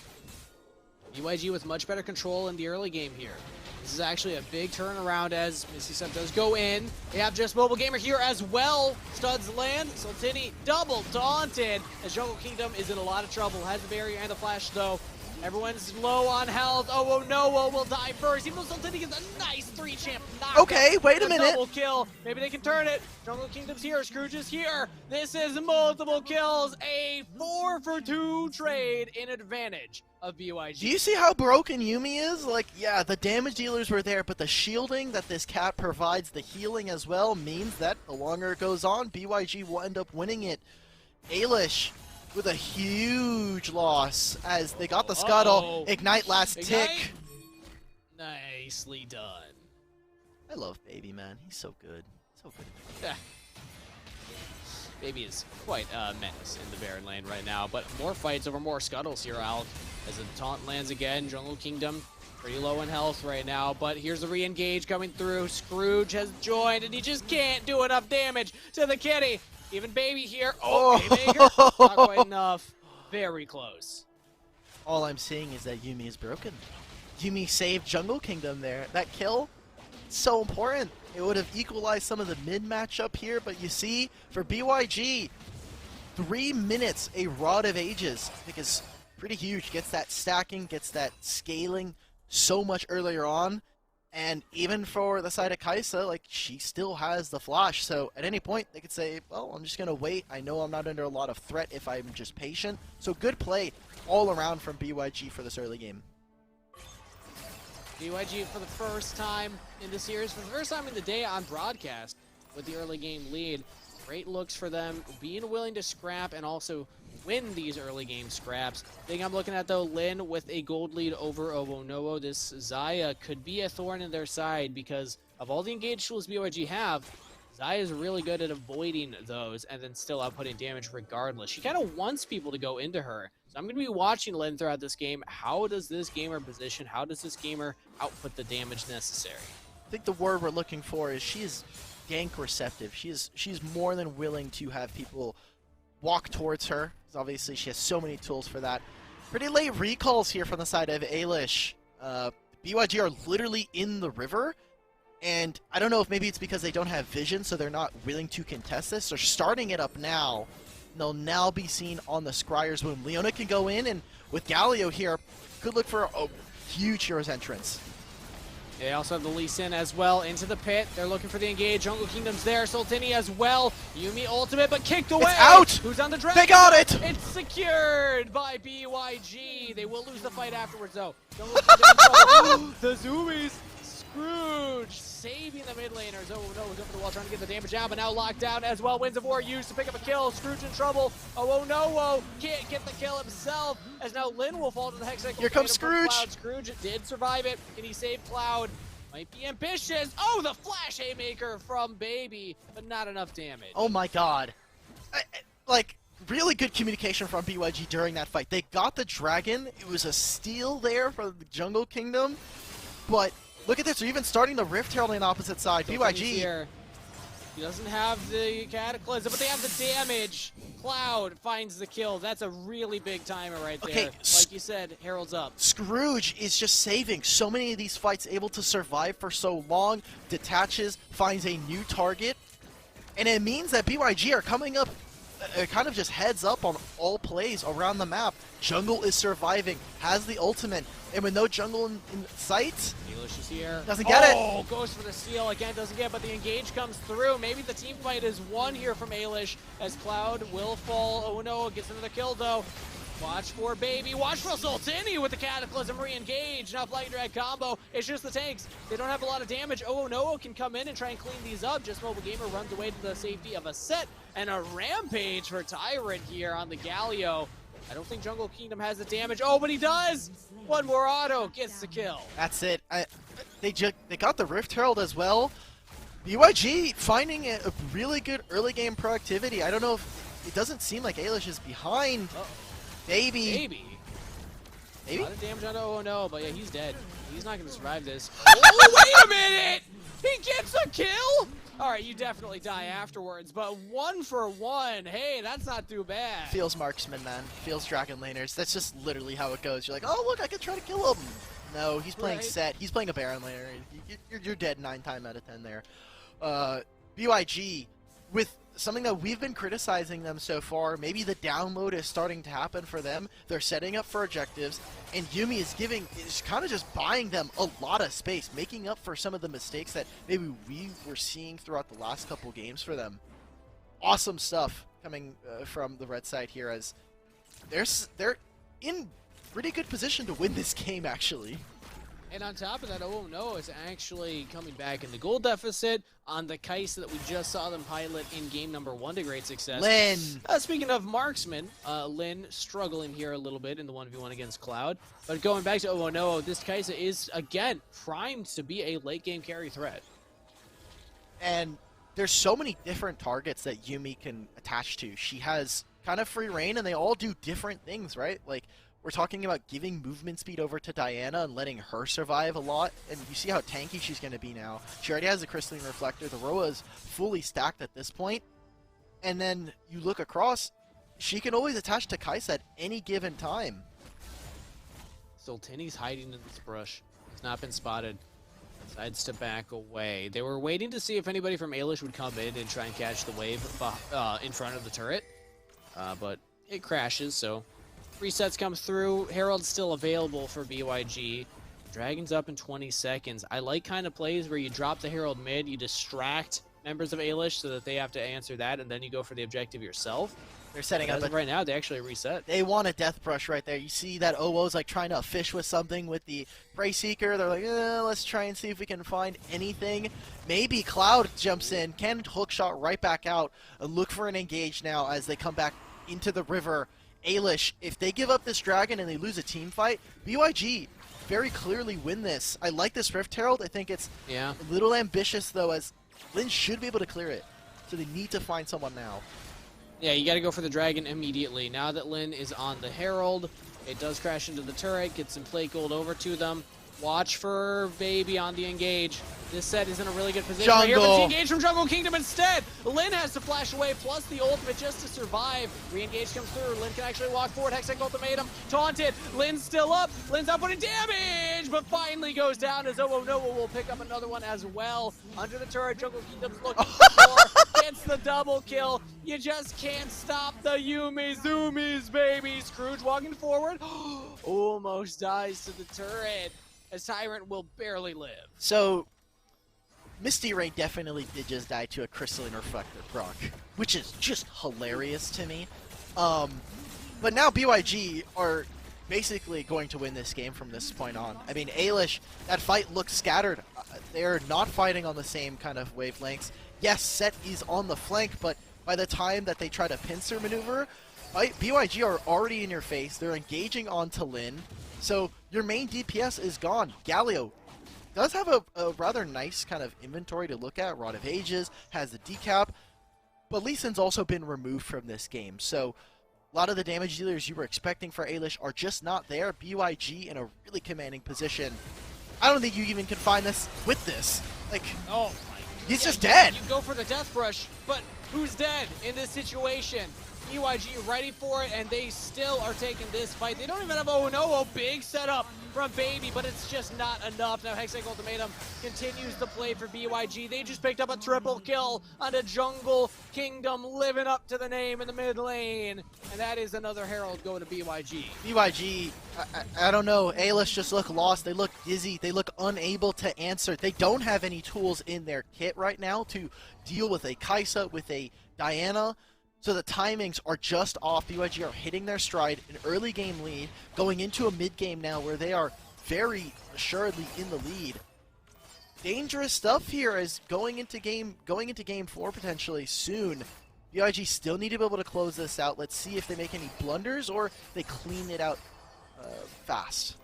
BYG with much better control in the early game here. This is actually a big turnaround as Misty Step does go in. They have just Mobile Gamer here as well. Studs land. Sultini double daunted as Jungle Kingdom is in a lot of trouble. Has the barrier and the flash though. Everyone's low on health. Oh no, will die first. Even though Sultini gets a nice 3-champ knockout. Okay, wait a minute. Double kill. Maybe they can turn it. Jungle Kingdom's here. Scrooge is here. This is multiple kills. A 4-for-2 trade in advantage of BYG. Do you see how broken Yuumi is? Like, yeah, the damage dealers were there, but the shielding that this cat provides, the healing as well, means that the longer it goes on, BYG will end up winning it. Ailish with a huge loss as they got the scuttle. Ignite last tick. Nicely done. I love Baby, man. He's so good. So good. Yeah. Baby is quite a menace in the Baron lane right now, but more fights over more scuttles here, Alk. As the taunt lands again, Jungle Kingdom pretty low in health right now, but here's the re-engage coming through. Scrooge has joined, and he just can't do enough damage to the kitty. Even Baby here. Oh, Haymaker. Not quite enough. Very close. All I'm seeing is that Yuumi is broken. Yuumi saved Jungle Kingdom there. That kill, so important. It would have equalized some of the mid matchup here, but you see, for BYG, 3 minutes, a Rod of Ages, I think is pretty huge. Gets that stacking, gets that scaling so much earlier on. And even for the side of Kaisa, like, she still has the flash. So at any point, they could say, well, I'm just going to wait. I know I'm not under a lot of threat if I'm just patient. So good play all around from BYG for this early game. BYG for the first time in the series, for the first time in the day on broadcast with the early game lead. Great looks for them, being willing to scrap and also win these early game scraps. Thing I'm looking at though, Lin with a gold lead over Owonowo. This Xayah could be a thorn in their side because of all the engaged tools BYG have. Xayah is really good at avoiding those and then still outputting damage regardless. She kind of wants people to go into her. So I'm going to be watching Lin throughout this game. How does this gamer position? How does this gamer output the damage necessary? I think the word we're looking for is she is gank receptive. She's more than willing to have people walk towards her. Obviously, she has so many tools for that. Pretty late recalls here from the side of Ailish. BYG are literally in the river, and I don't know if maybe it's because they don't have vision, so they're not willing to contest this. They're starting it up now. They'll now be seen on the Scryer's Wound. Leona can go in, and with Galio here, could look for a huge Hero's Entrance. They also have the Lee Sin as well into the pit. They're looking for the engage. Jungle Kingdom's there. Sultini as well. Yuumi ultimate, but kicked away. It's out! Who's on the dragon? They got it! It's secured by BYG. They will lose the fight afterwards, though. Jungle Kingdom in trouble. The Zoomies. Scrooge saving the mid laners. Oh no, was over the wall trying to get the damage down, but now locked down as well. Winds of War used to pick up a kill. Scrooge in trouble. Oh no, can't get the kill himself. As now Lin will fall to the Hexagon. Here comes Scrooge. Scrooge did survive it. Can he save Cloud? Might be ambitious. Oh, the flash haymaker from Baby, but not enough damage. Oh my god. Like, really good communication from BYG during that fight. They got the dragon. It was a steal there for the Jungle Kingdom, but look at this, they're even starting the Rift Herald on the opposite side. BYG here. He doesn't have the Cataclysm, but they have the damage. Cloud finds the kill. That's a really big timer right there. Okay, like you said, Herald's up. Scrooge is just saving so many of these fights, able to survive for so long, detaches, finds a new target, and it means that BYG are coming up kind of just heads up on all plays around the map. Jungle is surviving, has the ultimate, and with no jungle in sight, Ailish is here. Doesn't get it. Oh, goes for the seal again, doesn't get it, but the engage comes through. Maybe the team fight is won here from Ailish as Cloud will fall. Oh no, gets another kill though. Watch for Baby, watch for Sultini with the Cataclysm re-engage. Now Flying Drag combo, it's just the tanks. They don't have a lot of damage. Oh no, can come in and try and clean these up. Just Mobile Gamer runs away to the safety of a set and a rampage for Tyrant here on the Galio. I don't think Jungle Kingdom has the damage. Oh, but he does! One more auto, gets the kill. That's it. They got the Rift Herald as well. BYG finding a really good early game productivity. I don't know if it doesn't seem like Ailish is behind. Maybe. Maybe. A lot of damage on Oh No, but yeah, he's dead. He's not going to survive this. Oh, wait a minute! He gets a kill? All right, you definitely die afterwards, but 1 for 1. Hey, that's not too bad. Feels marksman, man. Feels dragon laners. That's just literally how it goes. You're like, oh, look, I can try to kill him. No, he's playing set. He's playing a Baron laner. You're dead 9 times out of 10 there. BYG, with something that we've been criticizing them so far, maybe the download is starting to happen for them. They're setting up for objectives, and Yuumi is kind of just buying them a lot of space, making up for some of the mistakes that maybe we were seeing throughout the last couple games for them. Awesome stuff coming from the red side here, as they're in pretty good position to win this game, actually. And on top of that, Oh No is actually coming back in the gold deficit on the Kaisa that we just saw them pilot in game number 1 to great success. Lin! Speaking of marksman, Lin struggling here a little bit in the 1v1 against Cloud. But going back to Oh No, this Kaisa is, again, primed to be a late game carry threat. And there's so many different targets that Yuumi can attach to. She has kind of free reign, and they all do different things, right? Like, we're talking about giving movement speed over to Diana and letting her survive a lot, and you see how tanky she's going to be now. She already has a Crystalline Reflector. The Roa is fully stacked at this point. And then you look across, she can always attach to Kaisa at any given time. Sultani's hiding in this brush. He's not been spotted. Decides to back away. They were waiting to see if anybody from Ailish would come in and try and catch the wave in front of the turret. But it crashes, so resets come through. Herald's still available for BYG. Dragon's up in 20 seconds. I like kind of plays where you drop the Herald mid, you distract members of Ailish so that they have to answer that, and then you go for the objective yourself. They're setting up. Right now, they actually reset. They want a death brush right there. You see that OO's like trying to fish with something with the Prey Seeker. They're like, let's try and see if we can find anything. Maybe Cloud jumps in, can hookshot right back out, and look for an engage now as they come back into the river. Ailish, if they give up this dragon and they lose a team fight, BYG very clearly win this. I like this Rift Herald. I think it's a little ambitious, though, as Lin should be able to clear it. So they need to find someone now. Yeah, you got to go for the dragon immediately. Now that Lin is on the Herald, it does crash into the turret, get some plate gold over to them. Watch for Baby on the engage. This set is in a really good position right here, but it's engaged from Jungle Kingdom instead. Lin has to flash away, plus the ultimate just to survive. Re-engage comes through. Lin can actually walk forward. Hextech ultimatum. Taunted. Lin's still up. Lin's not putting damage, but finally goes down as Oh No will pick up another one as well. Under the turret, Jungle Kingdom's looking for more. Gets the double kill. You just can't stop the Yuumi Zoomies, baby. Scrooge walking forward. Almost dies to the turret, as Tyrant will barely live. So, Misty Ray definitely did just die to a Crystalline Reflector proc, which is just hilarious to me. But now BYG are basically going to win this game from this point on. I mean, Ailish, that fight looks scattered. They're not fighting on the same kind of wavelengths. Yes, Set is on the flank, but by the time that they try to pincer maneuver, BYG are already in your face. They're engaging onto Lin. So your main DPS is gone. Galio does have a rather nice kind of inventory to look at. Rod of Ages, has the decap, but Lee Sin's also been removed from this game. So a lot of the damage dealers you were expecting for Ailish are just not there. BYG in a really commanding position. I don't think you even can find this with this. Like, oh my, he's just dead. You go for the death brush, but who's dead in this situation? BYG ready for it, and they still are taking this fight. They don't even have Oh No, a big setup from Baby, but it's just not enough. Now Hextech Ultimatum continues to play for BYG. They just picked up a triple kill on the Jungle Kingdom, living up to the name in the mid lane. And that is another Herald going to BYG. BYG, I don't know. Ailish just look lost. They look dizzy. They look unable to answer. They don't have any tools in their kit right now to deal with a Kaisa, with a Diana. So the timings are just off. BYG are hitting their stride, an early game lead, going into a mid game now where they are very assuredly in the lead. Dangerous stuff here as going into game 4 potentially soon. BYG still need to be able to close this out. Let's see if they make any blunders or they clean it out fast.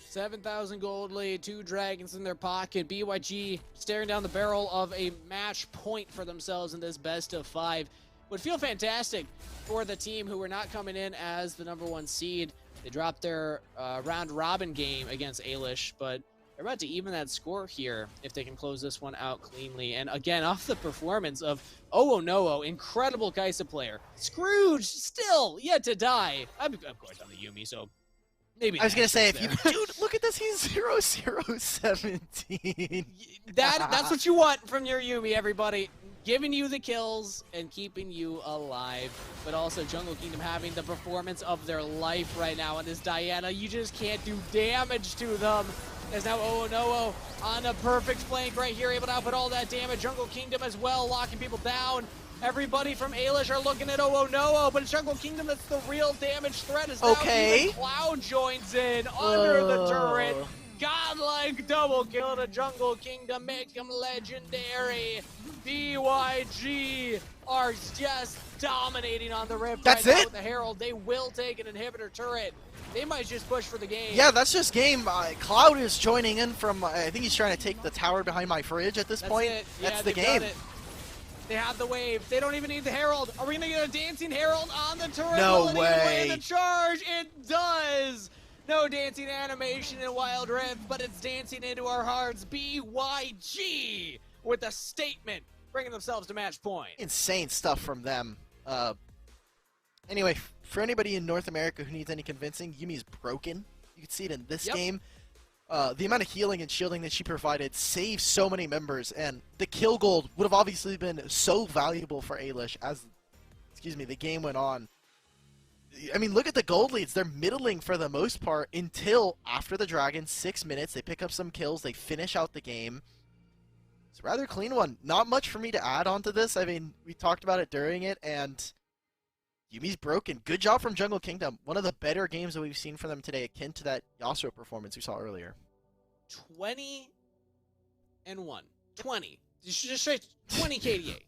7,000 gold lead, 2 dragons in their pocket. BYG staring down the barrel of a match point for themselves in this best of 5. Would feel fantastic for the team who were not coming in as the #1 seed. They dropped their round robin game against Alish, but they're about to even that score here if they can close this one out cleanly. And again, off the performance of Noo, incredible Kaisa player. Scrooge still yet to die. Of course, on the Yuumi, so maybe. I was gonna say, there. dude, look at this. He's 0-0-17. That's what you want from your Yuumi, everybody. Giving you the kills and keeping you alive. But also Jungle Kingdom having the performance of their life right now. And this Diana, you just can't do damage to them. There's now Noo on a perfect flank right here, able to output all that damage. Jungle Kingdom as well, locking people down. Everybody from Alish are looking at Noo, but it's Jungle Kingdom that's the real damage threat. Is now even Cloud joins in under the turret. Godlike double kill to Jungle Kingdom, make him legendary. BYG are just dominating on the Rift right now with the Herald. They will take an inhibitor turret. They might just push for the game. Yeah, that's just game. Cloud is joining in from, I think he's trying to take the tower behind my fridge at this point. That's the game. They have the wave. They don't even need the Herald. Are we going to get a dancing Herald on the turret? No way. The charge, it does. No dancing animation in Wild Rift, but it's dancing into our hearts. BYG with a statement, bringing themselves to match point. Insane stuff from them. Anyway, for anybody in North America who needs any convincing, Yuumi's broken. You can see it in this game. The amount of healing and shielding that she provided saved so many members, and the kill gold would have obviously been so valuable for Alish as, the game went on. I mean, look at the gold leads. They're middling for the most part until after the dragon, 6 minutes. They pick up some kills. They finish out the game. It's a rather clean one. Not much for me to add onto this. I mean, we talked about it during it, and Yuumi's broken. Good job from Jungle Kingdom. One of the better games that we've seen from them today, akin to that Yasuo performance we saw earlier. 20-1. 20. Just straight 20 KDA.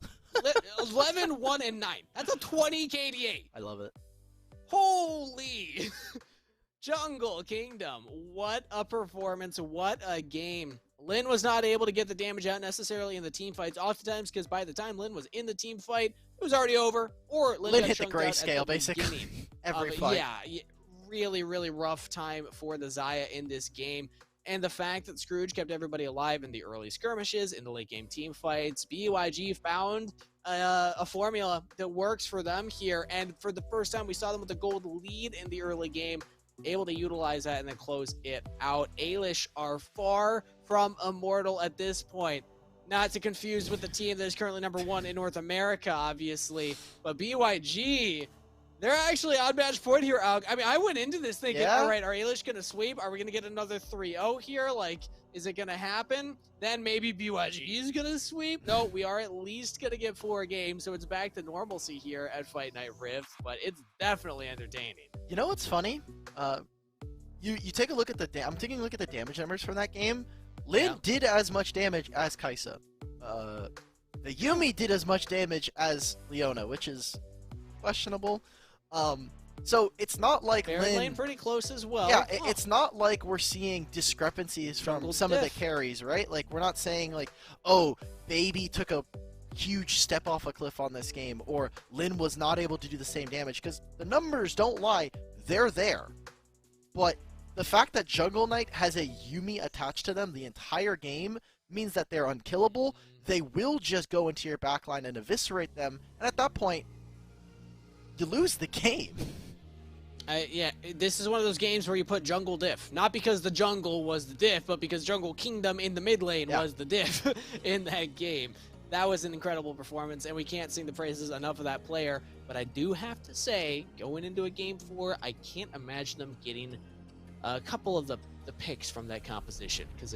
11-1-9. That's a 20 KDA. I love it. Holy Jungle Kingdom. What a performance. What a game. Lin was not able to get the damage out necessarily in the team fights, oftentimes because by the time Lin was in the team fight, it was already over. Or Lin hit the grayscale, basically. Every fight. Yeah, really, really rough time for the Xayah in this game. And the fact that Scrooge kept everybody alive in the early skirmishes, in the late game team fights, BYG found a formula that works for them here. And for the first time, we saw them with a gold lead in the early game, able to utilize that and then close it out. Alish are far from immortal at this point. Not to confuse with the team that is currently #1 in North America, obviously. But BYG, they're actually on match point here, Alk. I mean, I went into this thinking, all right, are Alish going to sweep? Are we going to get another 3-0 here? Like, is it going to happen? Then maybe BYG is going to sweep? No, we are at least going to get 4 games, so it's back to normalcy here at Fight Night Rift, but it's definitely entertaining. You know what's funny? You take a look at I'm taking a look at the damage numbers from that game. Lin did as much damage as Kaisa. The Yuumi did as much damage as Leona, which is questionable. So it's not like Lane pretty close as well. Yeah, it's not like we're seeing discrepancies from some of the carries, right? Like, we're not saying like, oh, Baby took a huge step off a cliff on this game, or Lin was not able to do the same damage, because the numbers don't lie. They're there. But the fact that Jungle Knight has a Yuumi attached to them the entire game means that they're unkillable. They will just go into your backline and eviscerate them, and at that point, you lose the game. Yeah, this is one of those games where you put jungle diff. Not because the jungle was the diff, but because Jungle Kingdom in the mid lane was the diff in that game. That was an incredible performance, and we can't sing the praises enough of that player. But I do have to say, going into a Game 4, I can't imagine them getting a couple of the picks from that composition. Because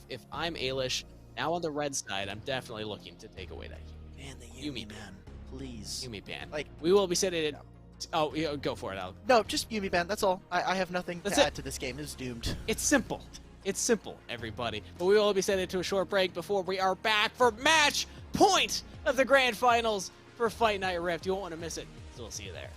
if I'm Alish, now on the red side, I'm definitely looking to take away that Man, the Yuumi ban. Please. Yuumi ban. Like, we will be setting it. Oh, yeah, go for it, Al. No, just Yuumi ban. That's all. I have nothing to add to this game. It's doomed. It's simple. It's simple, everybody. But we will be sending it to a short break before we are back for match point of the grand finals for Fight Night Rift. You won't want to miss it, so we'll see you there.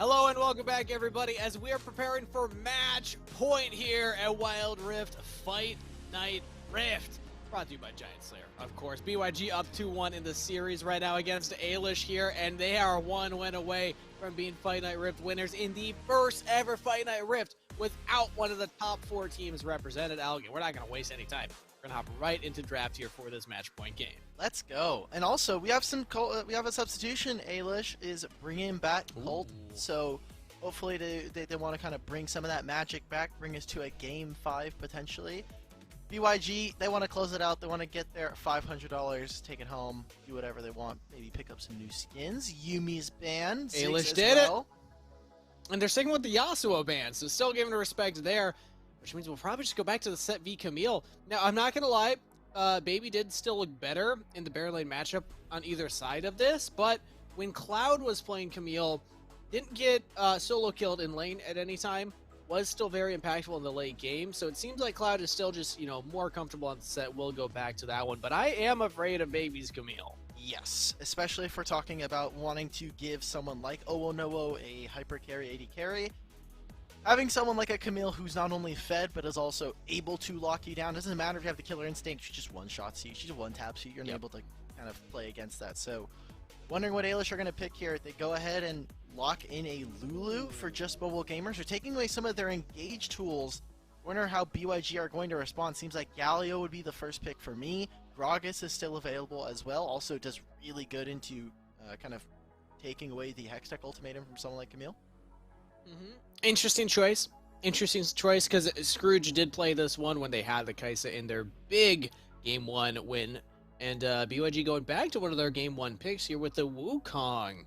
Hello and welcome back, everybody, as we are preparing for match point here at Wild Rift Fight Night Rift. Brought to you by GiantSlayer, of course. BYG up 2-1 in the series right now against Alish here, and they are one win away from being Fight Night Rift winners in the first ever Fight Night Rift without one of the top 4 teams represented. Algae, we're not going to waste any time. We're going to hop right into draft here for this match point game. Let's go. And also, we have a substitution. Alish is bringing back Colt, so hopefully they want to kind of bring some of that magic back, bring us to a game 5 potentially. BYG, they want to close it out. They want to get their $500, take it home, do whatever they want. Maybe pick up some new skins. Yumi's banned. Alish did it. And they're sticking with the Yasuo ban, so still giving respect there, which means we'll probably just go back to the set v Camille. Now, I'm not going to lie, Baby did still look better in the Baron lane matchup on either side of this, but when Cloud was playing Camille, didn't get solo killed in lane at any time, was still very impactful in the late game, so it seems like Cloud is still just, you know, more comfortable on the set. We'll go back to that one, but I am afraid of Baby's Camille. Yes, especially if we're talking about wanting to give someone like Owonowo a hyper carry, AD carry. Having someone like a Camille who's not only fed, but is also able to lock you down. Doesn't matter if you have the killer instinct, she just one-shots you, she just one-taps you, you're able to kind of play against that. So, wondering what Alish are going to pick here. They go ahead and lock in a Lulu for just mobile gamers. They're taking away some of their engage tools. Wonder how BYG are going to respond. Seems like Galio would be the first pick for me. Gragas is still available as well. Also does really good into kind of taking away the Hextech ultimatum from someone like Camille. Interesting choice. Interesting choice, because Scrooge did play this one when they had the Kaisa in their big Game 1 win. And BYG going back to one of their Game 1 picks here with the Wukong.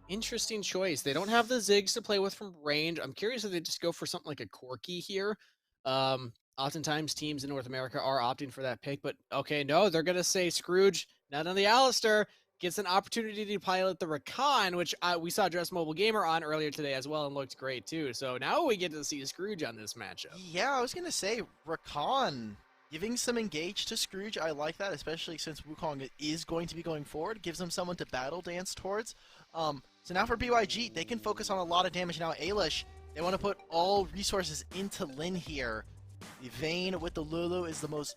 Interesting choice. They don't have the Ziggs to play with from range. I'm curious if they just go for something like a Corki here. Oftentimes teams in North America are opting for that pick, but okay, no, they're going to say Scrooge, not on the Alistair, gets an opportunity to pilot the Rakan, which we saw Dress Mobile Gamer on earlier today as well and looked great too. So now we get to see Scrooge on this matchup. Yeah, I was going to say Rakan. Giving some engage to Scrooge, I like that, especially since Wukong is going to be going forward. Gives them someone to battle dance towards. So now for BYG, they can focus on a lot of damage. Now Alish, they want to put all resources into Lin here. The Vayne with the Lulu is the most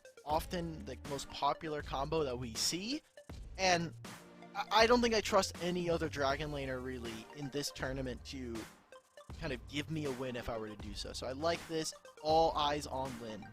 popular combo that we see. And I don't think I trust any other Dragon laner really in this tournament to kind of give me a win if I were to do so. So I like this. All eyes on Lin.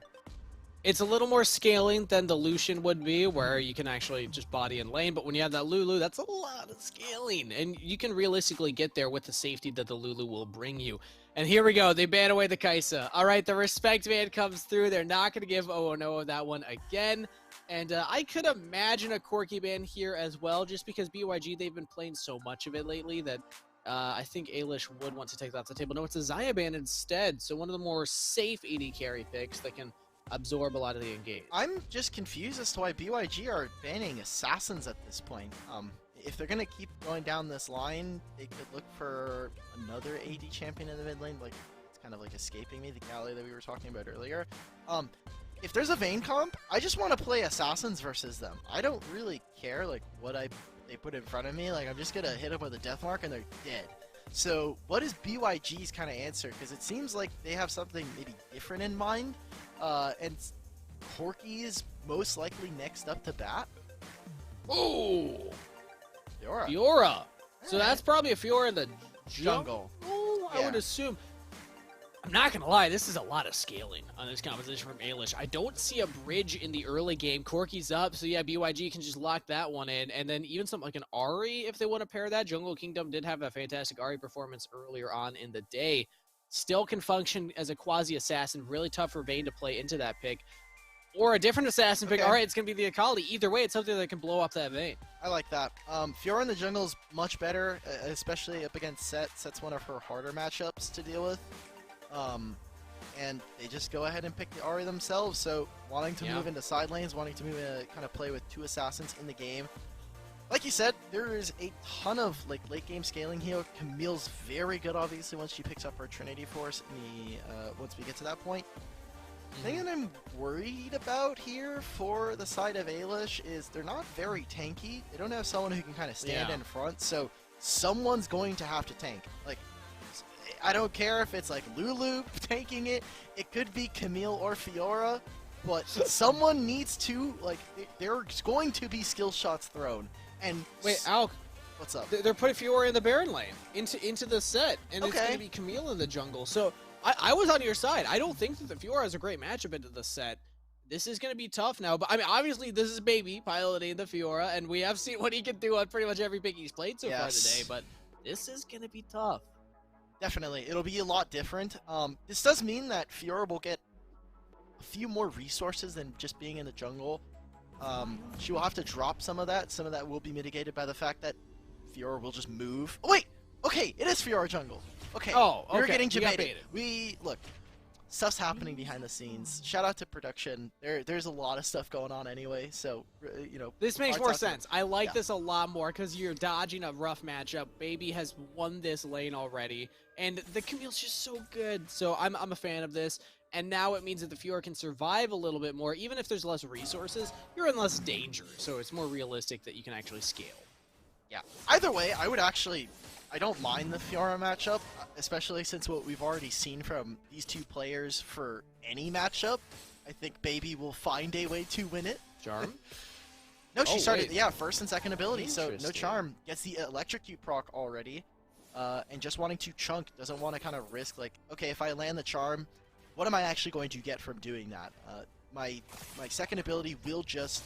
It's a little more scaling than the Lucian would be, where you can actually just body in lane, but when you have that Lulu, that's a lot of scaling, and you can realistically get there with the safety that the Lulu will bring you. And here we go, they ban away the Kaisa. All right, the respect ban comes through. They're not going to give Owonowo that one again, and I could imagine a Corki ban here as well, just because BYG, they've been playing so much of it lately that I think Alish would want to take that off the table. No, it's a Xayah ban instead, so one of the more safe AD carry picks that can absorb a lot of the engage. I'm just confused as to why BYG are banning assassins at this point. If they're gonna keep going down this line, they could look for another AD champion in the mid lane. Like, it's kind of like escaping me, the Galio that we were talking about earlier. If there's a Vayne comp, I just want to play assassins versus them. I don't really care like what they put in front of me. Like, I'm just gonna hit them with a death mark and they're dead. So what is BYG's kind of answer? Because it seems like they have something maybe different in mind. And Corki is most likely next up to bat. Oh, Fiora. Fiora. So that's probably a Fiora in the Jungle. I would assume. I'm not going to lie, this is a lot of scaling on this composition from Alish. I don't see a bridge in the early game. Corki's up, so yeah, BYG can just lock that one in. And then even something like an Ahri, if they want to pair that. Jungle Kingdom did have a fantastic Ahri performance earlier on in the day. Still can function as a quasi-assassin. Really tough for Vayne to play into that pick. Or a different assassin pick. All right, it's going to be the Akali. Either way, it's something that can blow up that Vayne. I like that. Fiora in the jungle is much better, especially up against Set. Set's one of her harder matchups to deal with. And they just go ahead and pick the Ahri themselves, so wanting to move into side lanes, wanting to move in kind of play with 2 assassins in the game. Like you said, there is a ton of like late game scaling here. Camille's very good, obviously, once she picks up her Trinity Force once we get to that point. The thing that I'm worried about here for the side of Alish is they're not very tanky. They don't have someone who can kind of stand in front, so someone's going to have to tank. Like, I don't care if it's like Lulu taking it. It could be Camille or Fiora. But someone needs to, like, there's going to be skill shots thrown. And wait, Alk, what's up? they're putting Fiora in the Baron lane into the set, and it's Okay. going to be Camille in the jungle. So I was on your side. I don't think that the Fiora is a great matchup into the set. This is going to be tough now. But I mean, obviously, this is Baby piloting the Fiora, and we have seen what he can do on pretty much every pick he's played so far today. But this is going to be tough. Definitely, it'll be a lot different. This does mean that Fiora will get a few more resources than just being in the jungle. She will have to drop some of that. Some of that will be mitigated by the fact that Fiora will just move. Oh, wait! Okay, it is Fiora jungle. Okay. Oh, okay. We're getting You got debated. baited. Look, stuff's happening behind the scenes. Shout out to production. There's a lot of stuff going on anyway, so, you know. This makes our more talk- sense. I like Yeah. this a lot more because you're dodging a rough matchup. Baby has won this lane already, and the Camille's just so good. So I'm a fan of this. And now it means that the Fiora can survive a little bit more. Even if there's less resources, you're in less danger. So it's more realistic that you can actually scale. Yeah. Either way, I don't mind the Fiora matchup, especially since what we've already seen from these two players for any matchup. I think Baby will find a way to win it. Charm? No, she Oh, started, wait. yeah, first and second ability, so no Interesting. charm. Gets the electrocute proc already, and just wanting to chunk, doesn't want to kind of risk, like, okay, if I land the charm, what am I actually going to get from doing that? My second ability will just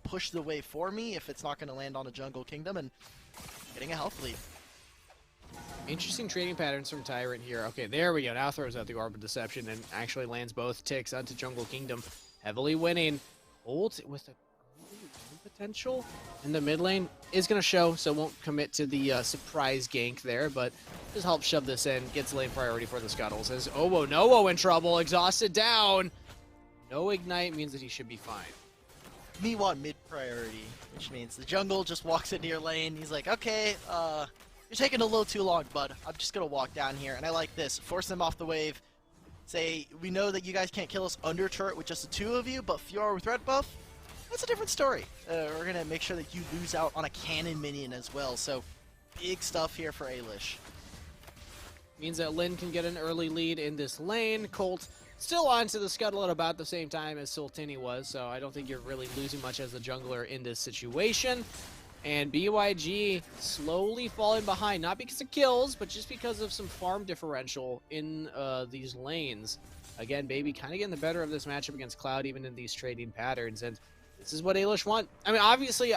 push the wave for me if it's not going to land on a jungle kingdom, and getting a health lead. Interesting trading patterns from Tyrant here. Okay, there we go. Now throws out the Orb of Deception and actually lands both ticks onto Jungle Kingdom. Heavily winning. Ult with a potential in the mid lane is going to show, so won't commit to the surprise gank there, but just help shove this in. Gets lane priority for the Scuttles. As Nowo in trouble. Exhausted down. No ignite means that he should be fine. Me want mid priority, which means the jungle just walks into your lane. He's like, okay, you're taking a little too long, bud. I'm just gonna walk down here, and I like this. Force them off the wave. Say, we know that you guys can't kill us under turret with just the two of you, but Fiora with red buff, that's a different story. We're gonna make sure that you lose out on a cannon minion as well, so big stuff here for Ailish. Means that Lin can get an early lead in this lane. Colt still onto the Scuttle at about the same time as Sultini was, so I don't think you're really losing much as the jungler in this situation. And BYG slowly falling behind, not because of kills, but just because of some farm differential in these lanes. Again, Baby kind of getting the better of this matchup against Cloud, even in these trading patterns, and this is what Ailish want. I mean, obviously,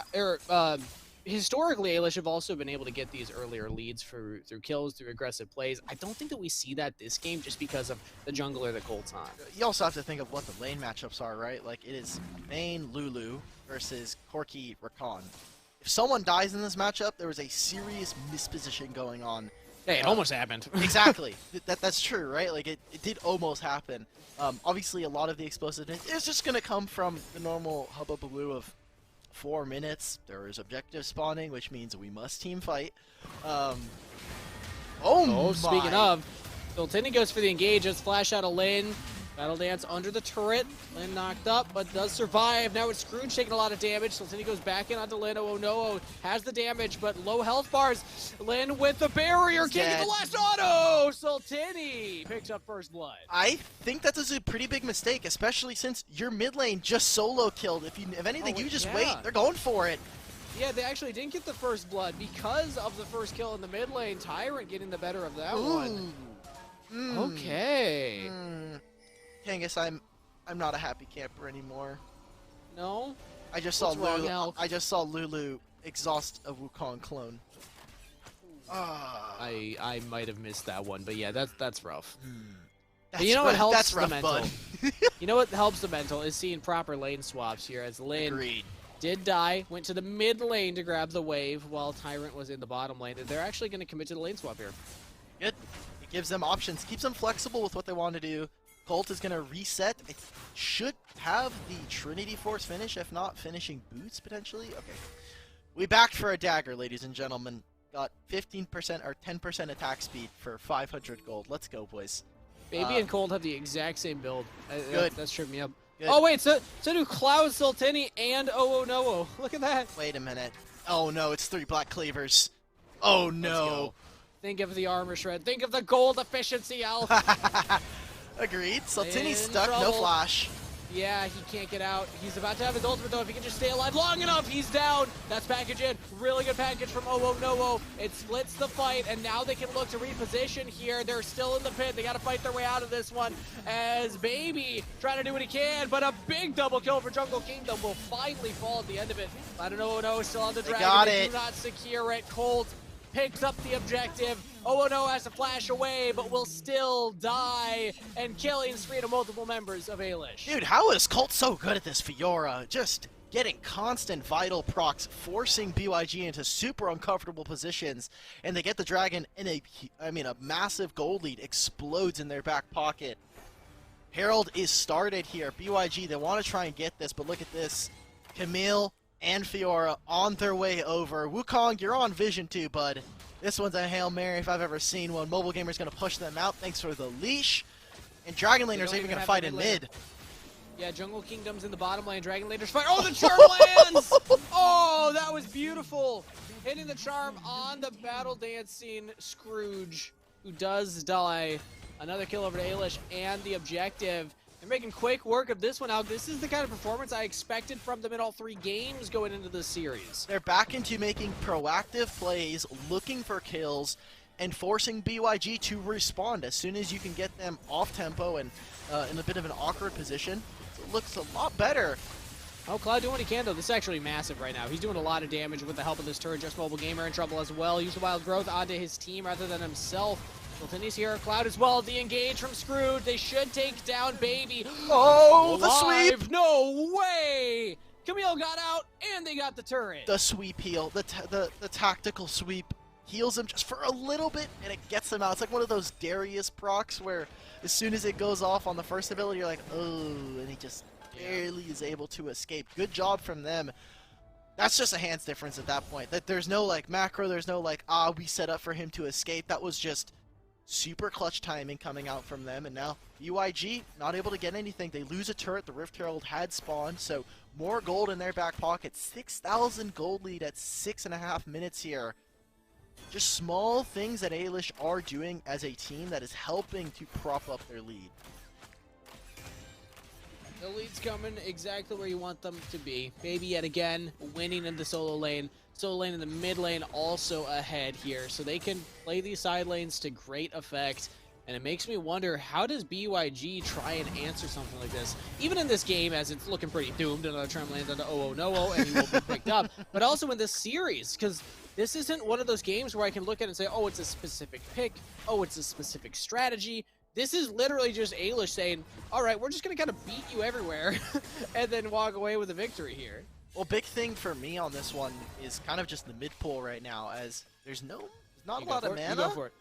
historically, Ailish have also been able to get these earlier leads through kills, through aggressive plays. I don't think that we see that this game just because of the jungler that Colt's on. You also have to think of what the lane matchups are, right? Like, it is main Lulu versus Corki Rakan. If someone dies in this matchup, there was a serious misposition going on. Hey, it almost happened. Exactly. That's true, right? Like, it did almost happen. Obviously, a lot of the explosiveness is just going to come from the normal hubbubaloo of 4 minutes. There is objective spawning, which means we must team fight. Speaking of, Sultini goes for the engage. Let's flash out a lane. Battle Dance under the turret. Lin knocked up, but does survive. Now it's Scrooge taking a lot of damage. Sultini goes back in onto Lin. Nowo has the damage, but low health bars. Lin with the barrier. Can't get the last auto. Sultini picks up first blood. I think that is a pretty big mistake, especially since your mid lane just solo killed. If anything, you just wait. They're going for it. Yeah, they actually didn't get the first blood because of the first kill in the mid lane. Tyrant getting the better of that one. Okay. Kangas, I'm not a happy camper anymore. No? I just What's saw wrong, Lulu. Al? I just saw Lulu exhaust a Wukong clone. I might have missed that one, but yeah, that's rough. That's But you know what helps that's the rough, mental? bud. You know what helps the mental is seeing proper lane swaps here, as Lin Agreed. did die, went to the mid lane to grab the wave while Tyrant was in the bottom lane. And they're actually going to commit to the lane swap here. Good. It gives them options, keeps them flexible with what they want to do. Colt is going to reset. It should have the Trinity Force finish, if not finishing boots, potentially. Okay. We backed for a dagger, ladies and gentlemen. Got 15% or 10% attack speed for 500 gold. Let's go, boys. Baby and Cold have the exact same build. Good. That's tripped me up. Good. Oh, wait, so do Cloud, Sultini, and Nowo. Look at that. Wait a minute. Oh, no, it's 3 Black Cleavers. Oh, no. Think of the armor shred. Think of the gold efficiency, Alf. Agreed. Saltini's In stuck, no trouble. flash. Yeah, he can't get out. He's about to have his ultimate, though. If he can just stay alive long enough, he's down. That's package in. Really good package from Nowo. It splits the fight, and now they can look to reposition here. They're still in the pit. They got to fight their way out of this one as Baby trying to do what he can, but a big double kill for Jungle Kingdom will finally fall at the end of it. I don't know, no, still on the dragon. got They it. do not secure it. Colt picks up the objective. No has to flash away, but will still die, and killing spree to multiple members of Ailish. Dude, how is Colt so good at this Fiora? Just getting constant vital procs, forcing BYG into super uncomfortable positions, and they get the dragon in a massive gold lead explodes in their back pocket. Herald is started here. BYG, they want to try and get this, but look at this. Camille and Fiora on their way over. Wukong, you're on vision too, bud. This one's a Hail Mary if I've ever seen one. Mobile Gamer's going to push them out. Thanks for the leash. And Dragon Laner's even going to fight in mid. Yeah, Jungle Kingdom's in the bottom lane. Dragon Laner's fight. Oh, the charm lands! Oh, that was beautiful. Hitting the charm on the battle dancing Scrooge, who does die. Another kill over to Ailish and the objective. They're making quick work of this one out. This is the kind of performance I expected from them in all 3 games going into this series. They're back into making proactive plays, looking for kills, and forcing BYG to respond as soon as you can get them off tempo and in a bit of an awkward position. It looks a lot better. Oh, Cloud doing what he can, though. This is actually massive right now. He's doing a lot of damage with the help of this turret. Just Mobile Gamer in trouble as well. Use the Wild Growth onto his team rather than himself. Sultani's here. Cloud as well. De-engage from Scrooge. They should take down Baby. Oh, the Alive. sweep! No way! Camille got out, and they got the turret. The sweep heal, the tactical sweep heals him just for a little bit, and it gets him out. It's like one of those Darius procs where as soon as it goes off on the first ability, you're like, oh, and he just barely is able to escape. Good job from them. That's just a hands difference at that point. That there's no like macro, there's no like, we set up for him to escape. That was just super clutch timing coming out from them, and now BYG not able to get anything. They lose a turret. The Rift Herald had spawned, so more gold in their back pocket. 6,000 gold lead at 6.5 minutes here. Just small things that Ailish are doing as a team that is helping to prop up their lead. The lead's coming exactly where you want them to be. Baby yet again winning in the solo lane. Solo lane in the mid lane also ahead here, so they can play these side lanes to great effect. And it makes me wonder, how does BYG try and answer something like this? Even in this game, as it's looking pretty doomed, another charm lands onto Nowo, and he will be picked up. But also in this series, because this isn't one of those games where I can look at it and say, oh, it's a specific pick, oh, it's a specific strategy. This is literally just Ailish saying, all right, we're just going to kind of beat you everywhere, and then walk away with a victory here. Well, big thing for me on this one is kind of just the mid pull right now, as there's not a lot of mana. You go for it.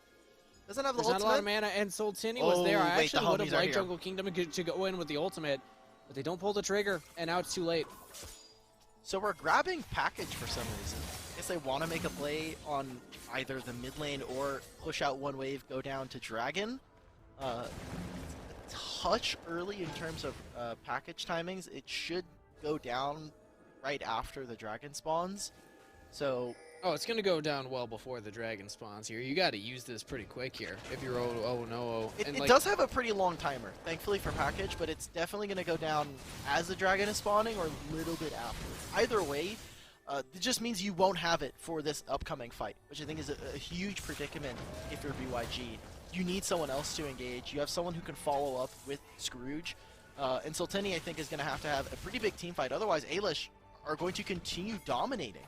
Doesn't have the There's ultimate. not a lot of mana, and Sultini was there. I wait, actually the would have homies are liked here. Jungle Kingdom to go in with the ultimate, but they don't pull the trigger, and now it's too late. So we're grabbing package for some reason. I guess they want to make a play on either the mid lane or push out one wave, go down to Dragon. A touch early in terms of package timings. It should go down right after the dragon spawns. So Oh, it's going to go down well before the dragon spawns here. You got to use this pretty quick here if you're no. it does have a pretty long timer, thankfully for package, but it's definitely going to go down as the dragon is spawning or a little bit after. Either way, it just means you won't have it for this upcoming fight, which I think is a huge predicament if you're BYG. You need someone else to engage. You have someone who can follow up with Scrooge. And Sultani, I think, is going to have a pretty big team fight. Otherwise, Ailish are going to continue dominating.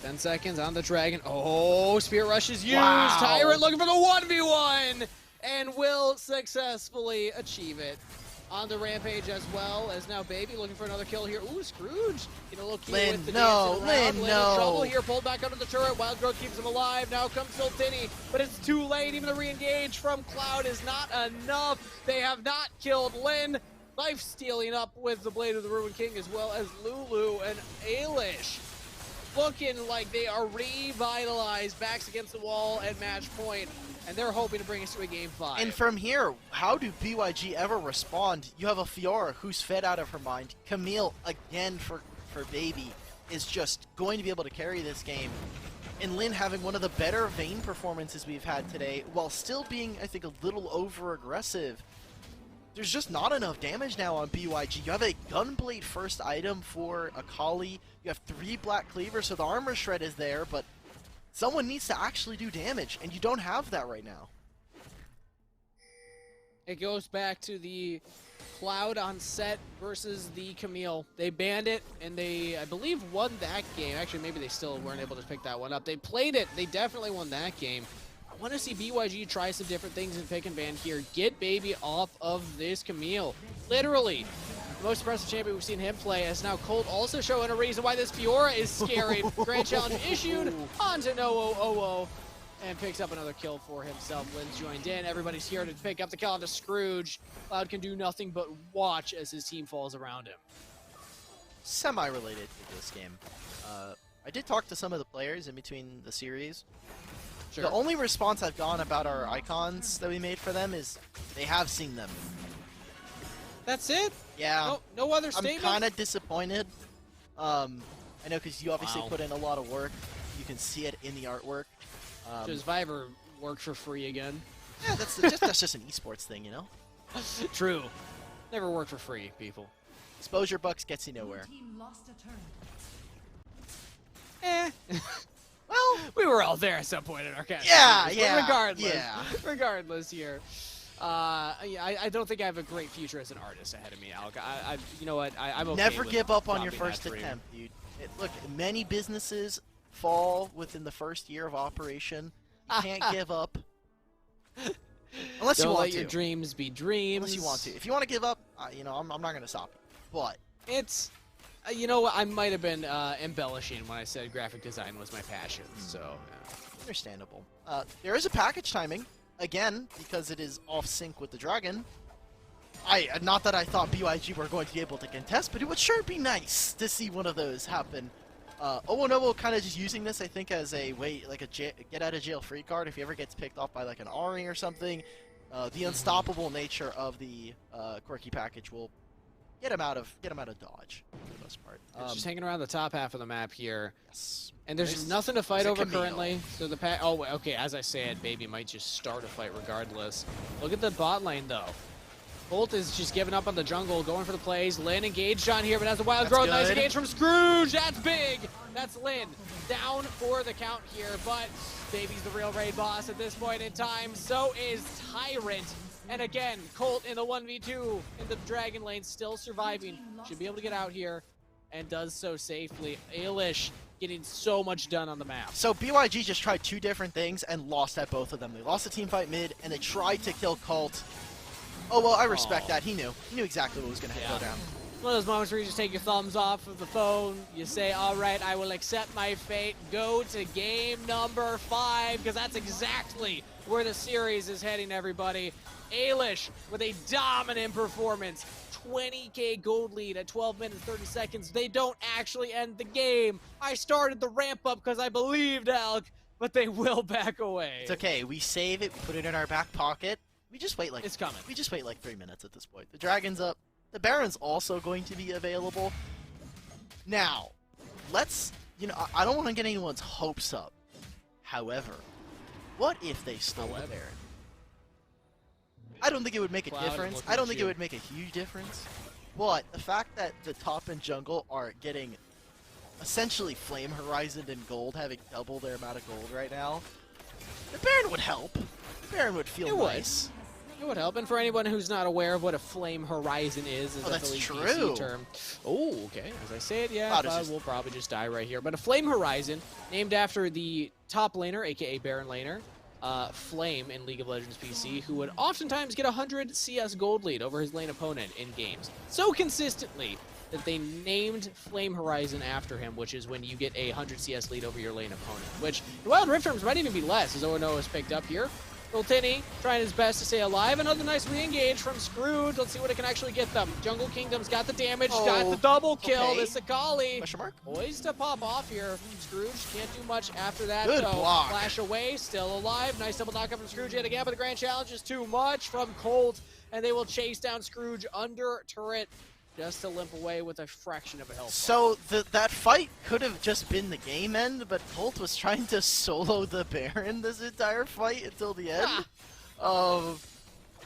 10 seconds on the dragon. Oh, Spirit Rush is used. Wow. Tyrant looking for the 1v1 and will successfully achieve it. On the Rampage as well, as now Baby looking for another kill here. Ooh, Scrooge. You know, look Lynn, with the no, dancing around. Lynn, in no. trouble here, pulled back under the turret. Wild Growth keeps him alive. Now comes Sultini, but it's too late. Even the re-engage from Cloud is not enough. They have not killed Lynn. Life stealing up with the Blade of the Ruined King, as well as Lulu and Ailish. Looking like they are revitalized, backs against the wall at match point, and they're hoping to bring us to a game 5. And from here, how do BYG ever respond? You have a Fiora who's fed out of her mind. Camille, again for Baby, is just going to be able to carry this game. And Lin having one of the better Vayne performances we've had today, while still being, I think, a little over-aggressive. There's just not enough damage now on BYG. You have a Gunblade first item for Akali. You have 3 Black Cleavers, so the armor shred is there, but someone needs to actually do damage, and you don't have that right now. It goes back to the Cloud on set versus the Camille. They banned it, and they, I believe, won that game. Actually, maybe they still weren't able to pick that one up. They played it. They definitely won that game. I want to see BYG try some different things in pick and ban here. Get Baby off of this Camille. Literally. The most impressive champion we've seen him play, as now Colt also showing a reason why this Fiora is scary. Grand challenge issued onto No-O-O-O. And picks up another kill for himself. Lynn's joined in. Everybody's here to pick up the kill onto Scrooge. Cloud can do nothing but watch as his team falls around him. Semi-related to this game. I did talk to some of the players in between the series. Sure. The only response I've gotten about our icons that we made for them is they have seen them. That's it? Yeah. No other statement? I'm kind of disappointed. I know because you obviously put in a lot of work. You can see it in the artwork. Does Viver work for free again? Yeah, that's just an esports thing, you know? True. Never work for free, people. Exposure bucks gets you nowhere. Well, we were all there at some point in our cast. Yeah, series, yeah. But regardless, yeah. regardless here. I don't think I have a great future as an artist ahead of me, Alk. You know what? I'm okay Never with give up on your dropping first that dream. attempt, dude. Look, many businesses fall within the first year of operation. You can't give up. Unless you Don't want let to. your dreams be dreams. Unless you want to. If you want to give up, you know, I'm not going to stop you. But It's, you know what? I might have been embellishing when I said graphic design was my passion. So, understandable. There is a package timing, again, because it is off sync with the dragon. Not that I thought BYG were going to be able to contest, but it would sure be nice to see one of those happen. Owonowo kind of just using this, I think, as a way, like a get out of jail free card if he ever gets picked off by like an Ari or something. The unstoppable nature of the quirky package will get him out of dodge for the most part. it's just hanging around the top half of the map here. Yes. And there's nothing to fight there's a over Camille. currently. So the pack. Oh, okay. As I said, Baby might just start a fight regardless. Look at the bot lane though. Bolt is just giving up on the jungle, going for the plays. Lin engaged on here, but has a wild That's growth. good. Nice engage from Scrooge. That's big. That's Lin. Down for the count here, but Baby's the real raid boss at this point in time. So is Tyrant. And again, Colt in the 1v2 in the dragon lane, still surviving. Should be able to get out here, and does so safely. Ailish getting so much done on the map. So BYG just tried 2 different things and lost at both of them. They lost the team fight mid, and they tried to kill Colt. Oh, well, I respect that. He knew. He knew exactly what was going to go down. One of those moments where you just take your thumbs off of the phone, you say, all right, I will accept my fate, go to game number 5, because that's exactly where the series is heading, everybody. Ailish with a dominant performance. 20k gold lead at 12 minutes 30 seconds. They don't actually end the game. I started the ramp up because I believed, Alk, but they will back away. It's okay. We save it, we put it in our back pocket. We just wait like It's coming. We just wait like 3 minutes at this point. The dragon's up. The Baron's also going to be available. Now, let's, you know, I don't want to get anyone's hopes up. However, what if they stole the Baron? I don't think it would make a Cloud, difference. look I don't at think you. it would make a huge difference. But the fact that the top and jungle are getting essentially Flame Horizon and gold, having double their amount of gold right now, the Baron would help. The Baron would feel It would. nice. It would help, and for anyone who's not aware of what a Flame Horizon is Oh, that's a true. PC term. Oh, okay. As I say it, yeah, Cloud is just- we'll probably just die right here. But a Flame Horizon, named after the top laner, aka Baron laner, Flame in League of Legends PC, who would oftentimes get 100 CS gold lead over his lane opponent in games. So consistently that they named Flame Horizon after him, which is when you get a 100 CS lead over your lane opponent, which in Wild Rift terms might even be less, as O&O is picked up here. Ultini trying his best to stay alive. Another nice re-engage from Scrooge. Let's see what it can actually get them. Jungle Kingdom's got the damage, got the double kill. Okay. This Akali Question mark? poised to pop off here. Scrooge can't do much after that, Good though. block. Flash away, still alive. Nice double knockup from Scrooge yet again, but the grand challenge is too much from Colt, and they will chase down Scrooge under turret. just to limp away with a fraction of a health. So that fight could have just been the game end, but Bolt was trying to solo the Baron this entire fight until the end.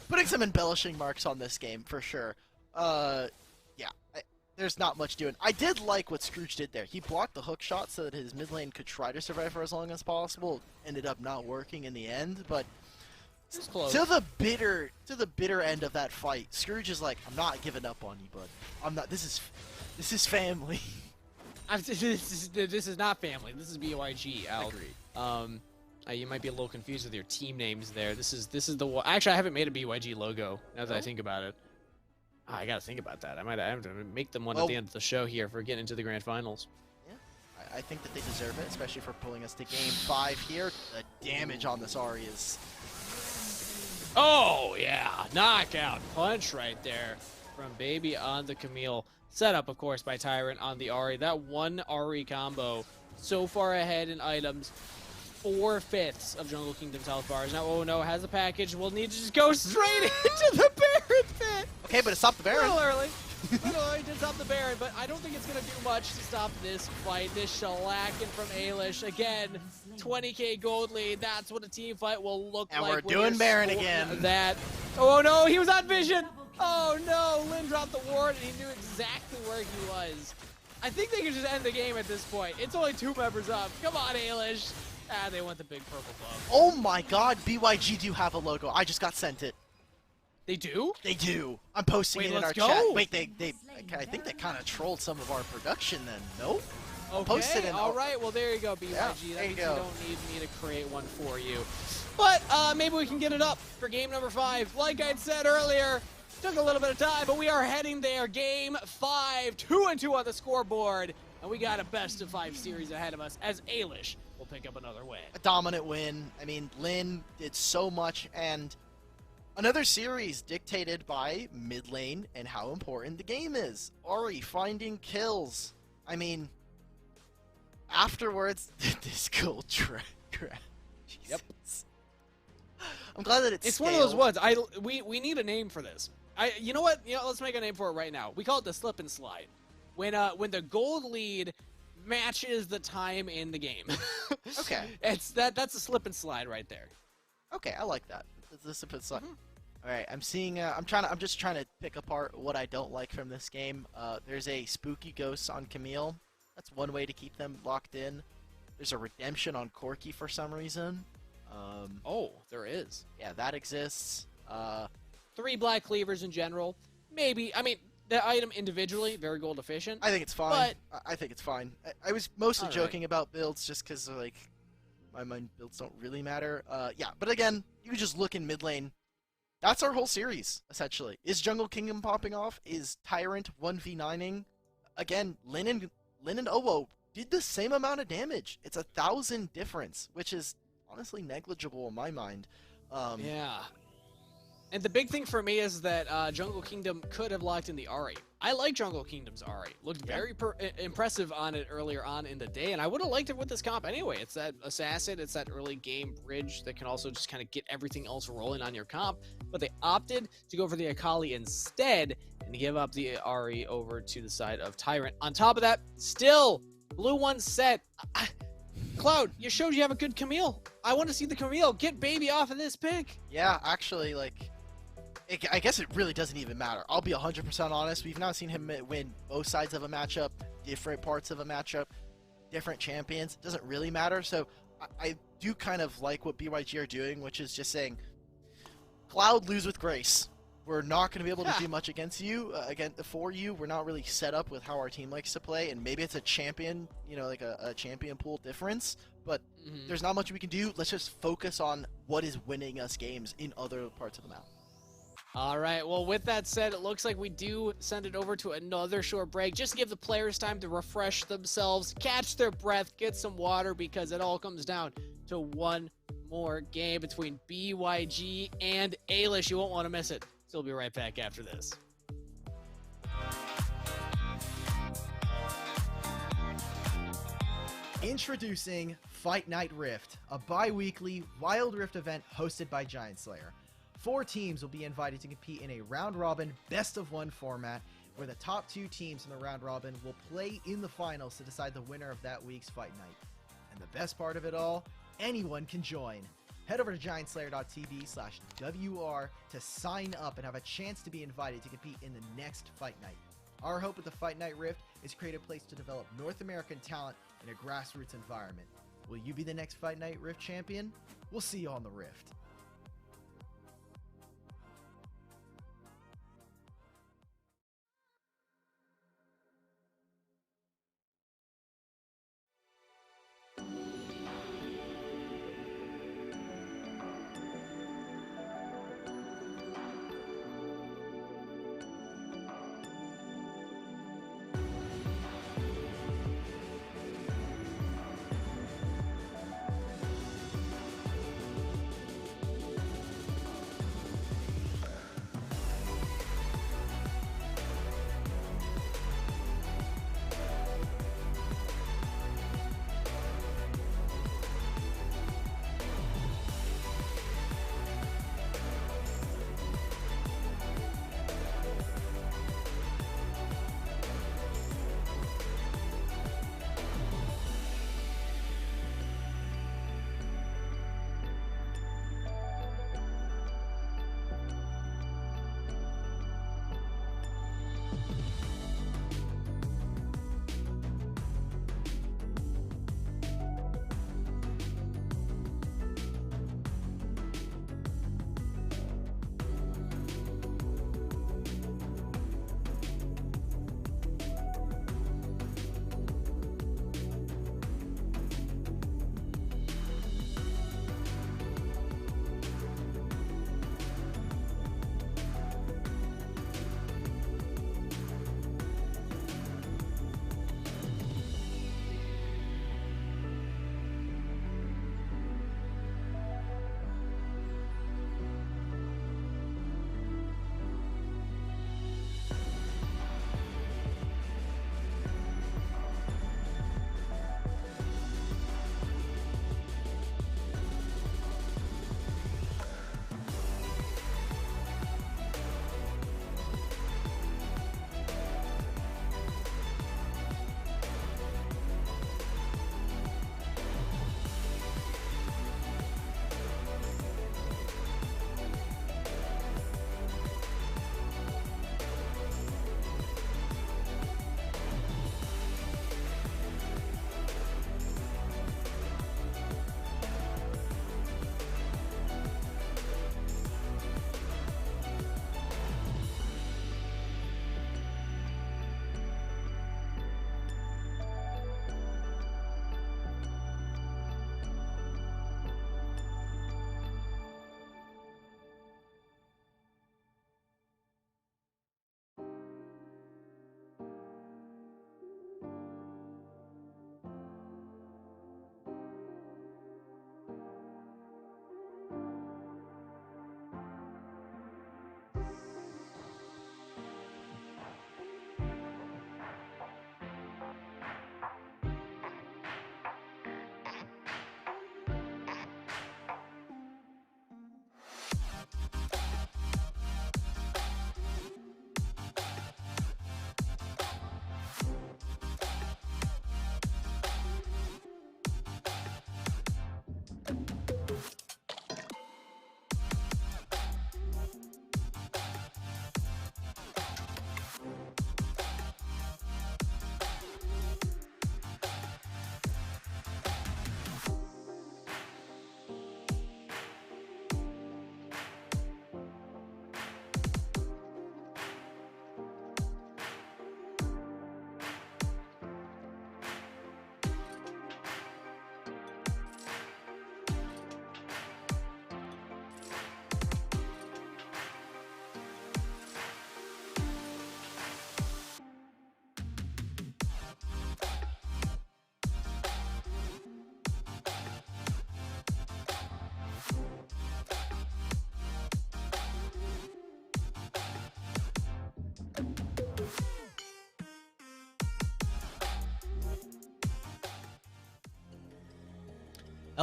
Putting some embellishing marks on this game for sure. Yeah, there's not much doing. I did like what Scrooge did there. He blocked the hook shot so that his mid lane could try to survive for as long as possible. Ended up not working in the end, but to the bitter end of that fight, Scrooge is like, I'm not giving up on you, bud. I'm not. This is family. This is not family. This is BYG, Al. Agreed. You might be a little confused with your team names there. This is the one. Actually, I haven't made a BYG logo now that I think about it. I gotta think about that. I might have to make them one at the end of the show here for getting into the grand finals. Yeah, I think that they deserve it, especially for pulling us to game 5 here. The damage on this Ahri is... Oh, yeah. Knockout punch right there from Baby on the Camille. Set up, of course, by Tyrant on the Ahri. That one Ahri combo so far ahead in items. 4/5 of Jungle Kingdom's health bars. Now, oh no, has a package. We'll need to just go straight into the Baron pit. Okay, but it stopped the Baron. A little early. To stop the Baron, but I don't think it's going to do much to stop this fight. This shellacking from Ailish. Again, 20k gold lead. That's what a team fight will look and like. And we're doing Baron again. That. Oh no, he was on vision. Oh no, Lin dropped the ward and he knew exactly where he was. I think they can just end the game at this point. It's only 2 members up. Come on, Ailish. Ah, they want the big purple glove. Oh my god, BYG do have a logo. I just got sent it. They do? They do. I'm posting it in our chat. Wait, I think they kind of trolled some of our production then. Nope. Okay, Posted in all right. Well, there you go, BYG. Yeah, that there means you go. you don't need me to create one for you. But maybe we can get it up for game number 5. Like I said earlier, took a little bit of time, but we are heading there. Game 5, 2-2 on the scoreboard. And we got a best-of-5 series ahead of us as Ailish will pick up another win. A dominant win. I mean, Lin did so much, and another series dictated by mid lane and how important the game is. Ahri finding kills. I mean, afterwards, this gold track. Yep. I'm glad that it's one of those ones. We need a name for this. You know what? Let's make a name for it right now. We call it the slip and slide. When the gold lead matches the time in the game. Okay. That's a slip and slide right there. Okay, I like that. The slip and slide. All right, I'm seeing. I'm just trying to pick apart what I don't like from this game. There's a spooky ghost on Camille. That's one way to keep them locked in. There's a redemption on Corki for some reason. Oh, there is. Yeah, that exists. 3 black cleavers in general. Maybe. I mean, the item individually, very gold efficient. I think it's fine. I think it's fine. I was mostly joking about builds just because, like, my builds don't really matter. Yeah, but again, you just look in mid lane. That's our whole series, essentially. Is Jungle Kingdom popping off? Is Tyrant 1v9ing? Again, Lin and Owo did the same amount of damage. It's 1,000 difference, which is honestly negligible in my mind. Yeah. And the big thing for me is that Jungle Kingdom could have locked in the Ahri. I like Jungle Kingdom's Ahri. Looked very impressive on it earlier on in the day, and I would have liked it with this comp anyway. It's that assassin, it's that early game bridge that can also just kind of get everything else rolling on your comp. But they opted to go for the Akali instead and give up the Ahri over to the side of Tyrant. On top of that, still, blue one set. Cloud, you showed you have a good Camille. I want to see the Camille. Get Baby off of this pick. Yeah, actually, like... I guess it really doesn't even matter. I'll be 100% honest. We've now seen him win both sides of a matchup, different parts of a matchup, different champions. It doesn't really matter. So I do kind of like what BYG are doing, which is just saying, Cloud, lose with grace. We're not going to be able to do much against you, for you. We're not really set up with how our team likes to play, and maybe it's a champion, like a champion pool difference, but there's not much we can do. Let's just focus on what is winning us games in other parts of the map. All right, well, with that said, it looks like we do send it over to another short break. Just to give the players time to refresh themselves, catch their breath, get some water, because it all comes down to one more game between BYG and Ailish. You won't want to miss it. So we'll be right back after this. Introducing Fight Night Rift, a bi-weekly Wild Rift event hosted by GiantSlayer. 4 teams will be invited to compete in a round-robin, best-of-1 format where the top 2 teams in the round robin will play in the finals to decide the winner of that week's fight night. And the best part of it all, anyone can join. Head over to GiantSlayer.tv/WR to sign up and have a chance to be invited to compete in the next fight night. Our hope with the Fight Night Rift is to create a place to develop North American talent in a grassroots environment. Will you be the next Fight Night Rift champion? We'll see you on the Rift.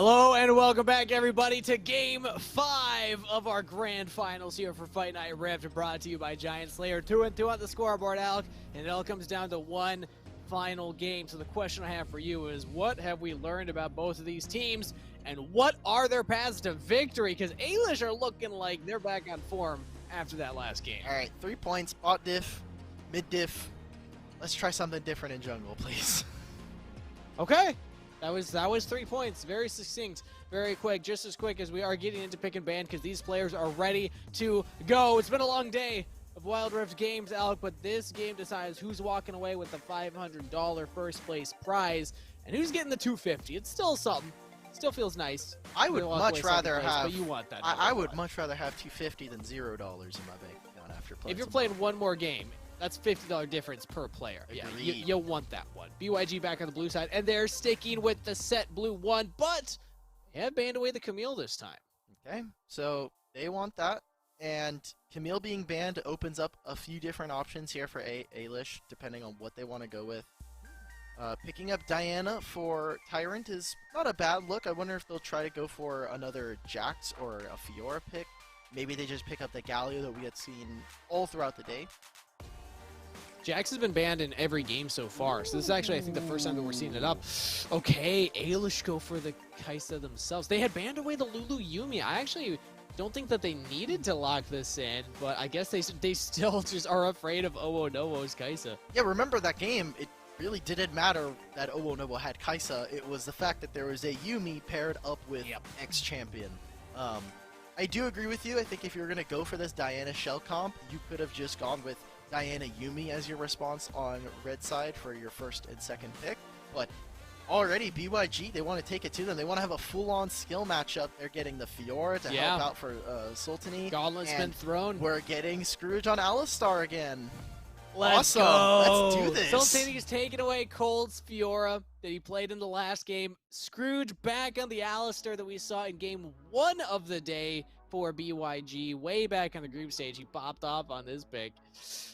Hello and welcome back, everybody, to Game 5 of our grand finals here for Fight Night Rift, brought to you by Giant Slayer. 2-2 on the scoreboard, Alk, and it all comes down to one final game. So the question I have for you is, what have we learned about both of these teams, and what are their paths to victory? Because Alish are looking like they're back on form after that last game. All right, 3 points, bot diff, mid diff. Let's try something different in jungle, please. Okay. That was 3 points. Very succinct, very quick, just as quick as we are getting into pick and ban, because these players are ready to go. It's been a long day of Wild Rift games, Alec, but this game decides who's walking away with the $500 first place prize and who's getting the $250. It's still something. Still feels nice. I would much rather place, have. but you want that. I would much rather have $250 than $0 in my bank account after playing. If you're playing one more game, that's $50 difference per player. Agreed. Yeah, you'll want that one. BYG back on the blue side, and they're sticking with the set blue one, but they have banned away the Camille this time. Okay, so they want that, and Camille being banned opens up a few different options here for Alish, depending on what they want to go with. Picking up Diana for Tyrant is not a bad look. I wonder if they'll try to go for another Jax or a Fiora pick. Maybe they just pick up the Galio that we had seen all throughout the day. Jax has been banned in every game so far, so this is actually, I think, the first time that we're seeing it up. Okay, Alish go for the Kaisa themselves. They had banned away the Lulu Yumi. I actually don't think that they needed to lock this in, but I guess they still just are afraid of Owo Nowo's Kaisa. Yeah, remember that game, it really didn't matter that Owo Nowo had Kaisa. It was the fact that there was a Yumi paired up with X-Champion. I do agree with you. I think if you were going to go for this Diana Shell comp, you could have just gone with Diana Yumi as your response on red side for your first and second pick, but already BYG, they want to take it to them. They want to have a full-on skill matchup. They're getting the Fiora to help out for Sultany. Gauntlet's been thrown. We're getting Scrooge on Alistar again. Let's awesome. go. Let's do this. Sultany's taking away Cold's Fiora that he played in the last game. Scrooge back on the Alistar that we saw in game 1 of the day for BYG. Way back on the group stage, he popped off on this pick.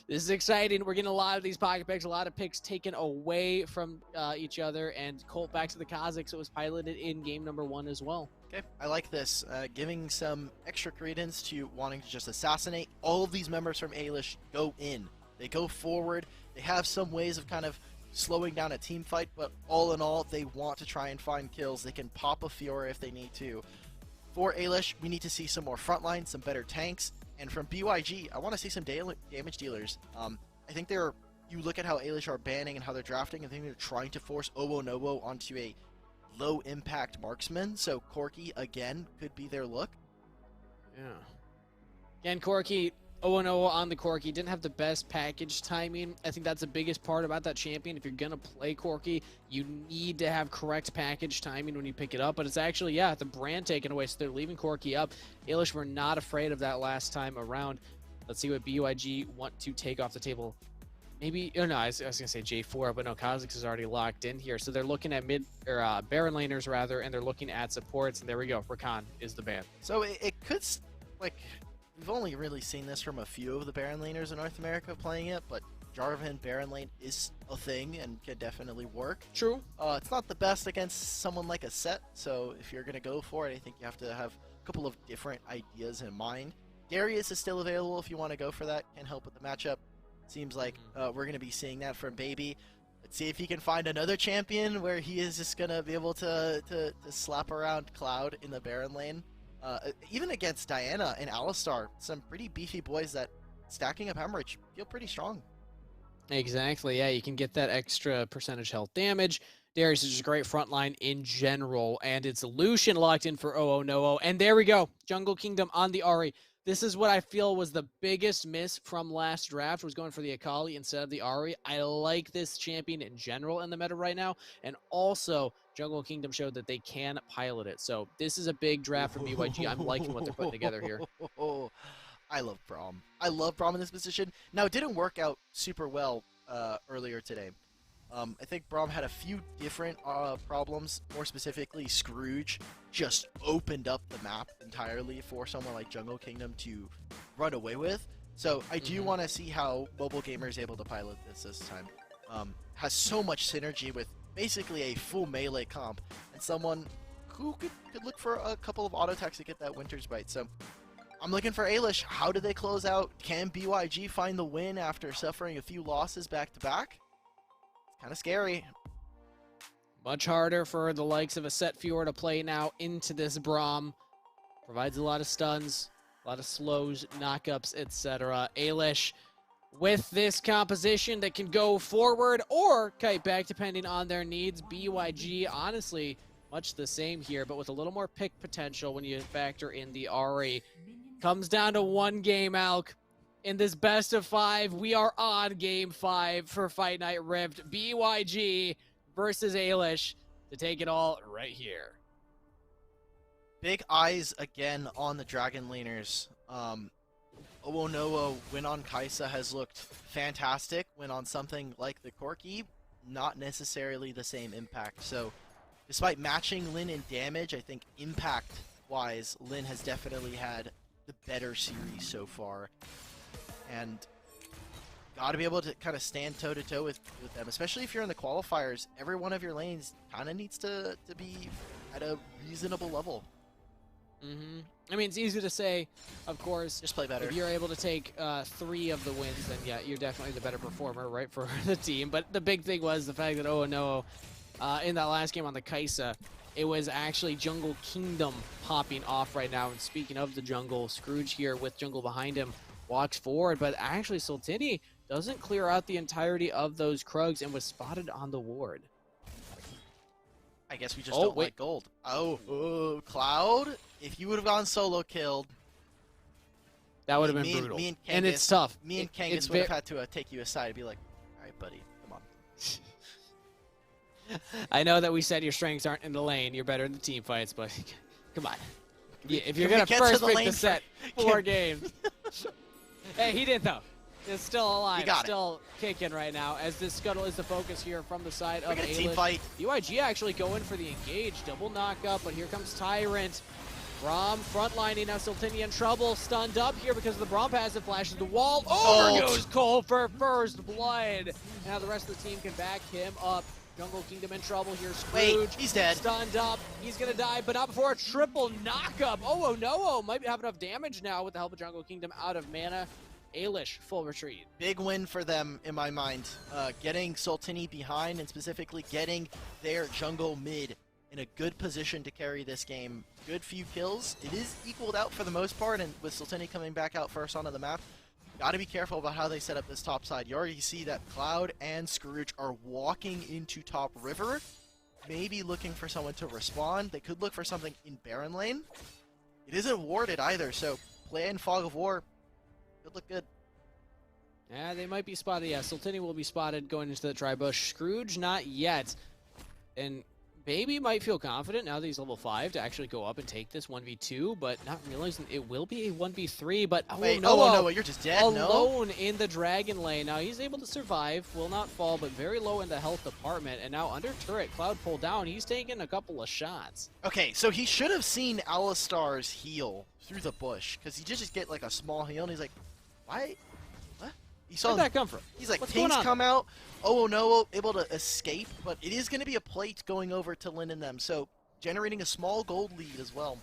This is exciting. We're getting a lot of these pocket picks, a lot of picks taken away from each other, and Colt back to the Kazakhs. It was piloted in game number 1 as well. Okay, I like this. Giving some extra credence to wanting to just assassinate. All of these members from Alish go in. They go forward. They have some ways of kind of slowing down a team fight, but all in all, they want to try and find kills. They can pop a Fiora if they need to. For Alish, we need to see some more frontline, some better tanks, and from BYG, I want to see some damage dealers. I think you look at how Alish are banning and how they're drafting, I think they're trying to force Owo Nowo onto a low-impact marksman, so Corki, again, could be their look. Yeah. Again, Corki, Owo Nowo on the Corki didn't have the best package timing. I think that's the biggest part about that champion. If you're going to play Corki, you need to have correct package timing when you pick it up. But it's actually, yeah, the brand taken away, so they're leaving Corki up. Alish were not afraid of that last time around. Let's see what BYG want to take off the table. Maybe, oh no, I was going to say J4, but no, Kazakhs is already locked in here. So they're looking at Baron laners, rather, and they're looking at supports. And there we go, Rakan is the ban. So it could, like... We've only really seen this from a few of the Baron laners in North America playing it, but Jarvan Baron lane is a thing and can definitely work. True. It's not the best against someone like a Set, so if you're going to go for it, I think you have to have a couple of different ideas in mind. Darius is still available if you want to go for that, can help with the matchup. Seems like we're going to be seeing that from Baby. Let's see if he can find another champion where he is just going to be able to slap around Cloud in the Baron lane. Even against Diana and Alistar, some pretty beefy boys that stacking up Hemorrhage feel pretty strong. Exactly, yeah, you can get that extra percentage health damage. Darius is just a great frontline in general, and it's Lucian locked in for Owo Nowo. And there we go, Jungle Kingdom on the Ahri. This is what I feel was the biggest miss from last draft, was going for the Akali instead of the Ahri. I like this champion in general in the meta right now, and also Jungle Kingdom showed that they can pilot it. So this is a big draft for BYG. I'm liking what they're putting together here. I love Braum. I love Braum in this position. Now, it didn't work out super well earlier today. I think Braum had a few different problems. More specifically, Scrooge just opened up the map entirely for someone like Jungle Kingdom to run away with. So I do want to see how Mobile Gamer is able to pilot this time. Has so much synergy with basically a full melee comp, and someone who could look for a couple of auto attacks to get that Winter's Bite. So I'm looking for Ailish. How do they close out? Can BYG find the win after suffering a few losses back to back? It's kind of scary. Much harder for the likes of a Set Fjord to play now into this Braum. Provides a lot of stuns, a lot of slows, knockups, etc. Ailish with this composition that can go forward or kite back depending on their needs. BYG, honestly, much the same here, but with a little more pick potential when you factor in the Ahri. Comes down to one game, Alk. In this best of 5, we are on game 5 for Fight Night Rift. BYG versus Ailish to take it all right here. Big eyes again on the Dragon laners. Owonowo win on Kaisa has looked fantastic. Win on something like the Corki, not necessarily the same impact. So despite matching Lin in damage, I think impact-wise, Lin has definitely had the better series so far. And got to be able to kind of stand toe-to-toe with them, especially if you're in the qualifiers. Every one of your lanes kind of needs to be at a reasonable level. I mean, it's easy to say, of course. Just play better. If you're able to take 3 of the wins, then yeah, you're definitely the better performer, right, for the team. But the big thing was the fact that, oh no, in that last game on the Kaisa, it was actually Jungle Kingdom popping off right now. And speaking of the jungle, Scrooge here with jungle behind him walks forward, but actually Sultini doesn't clear out the entirety of those Krugs and was spotted on the ward. I guess we just don't like gold. Oh, Cloud, if you would have gone solo killed, that would have been brutal. Me and Kangas, and it's tough. Me and Kangas would have had to take you aside and be like, all right, buddy, come on. I know that we said your strengths aren't in the lane. You're better in the team fights, but come on. If you're going to first pick the set 4 games. Hey, he did, though. It's still alive, still kicking right now, as this Scuttle is the focus here from the side of Ailish. Team fight. BYG actually going for the engage, double knockup, but here comes Tyrant. Braum frontlining, now Sultini in trouble, stunned up here because of the Braum passive flashes the wall. Over goes Cole for first blood. Now the rest of the team can back him up. Jungle Kingdom in trouble here. Scrooge. Wait, he's dead. Stunned up. He's going to die, but not before a triple knockup. Oh, no. Might have enough damage now with the help of Jungle Kingdom out of mana. Ailish, full retreat. Big win for them in my mind. Getting Sultini behind and specifically getting their jungle mid in a good position to carry this game. Good few kills. It is equaled out for the most part, and with Sultini coming back out first onto the map, got to be careful about how they set up this top side. You already see that Cloud and Scrooge are walking into top river, maybe looking for someone to respond. They could look for something in Baron lane. It isn't warded either, so play in Fog of War. Could look good. Yeah, they might be spotted. Yeah, Sultini will be spotted going into the tri-bush. Scrooge, not yet. And Baby might feel confident now that he's level 5 to actually go up and take this 1v2, but not realizing it will be a 1v3. But wait, no, you're just dead. Alone in the dragon lane. Now he's able to survive, will not fall, but very low in the health department. And now under turret, Cloud pulled down. He's taking a couple of shots. Okay, so he should have seen Alistar's heal through the bush, because he just get like a small heal, and he's like, why? What? He saw Where'd that come from? He's like, pings come out. Oh no, able to escape, but it is going to be a plate going over to Lin and them, so generating a small gold lead as well.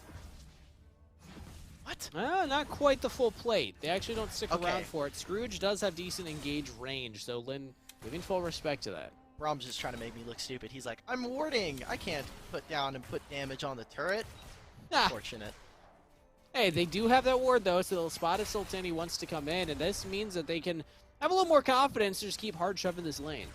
What? Not quite the full plate. They actually don't stick around for it. Scrooge does have decent engage range, so Lin giving full respect to that. Braum's just trying to make me look stupid. He's like, I'm warding. I can't put down and put damage on the turret. Unfortunate. Hey, they do have that ward, though, so they'll spot if Sultani wants to come in, and this means that they can have a little more confidence to just keep hard shoving this lane.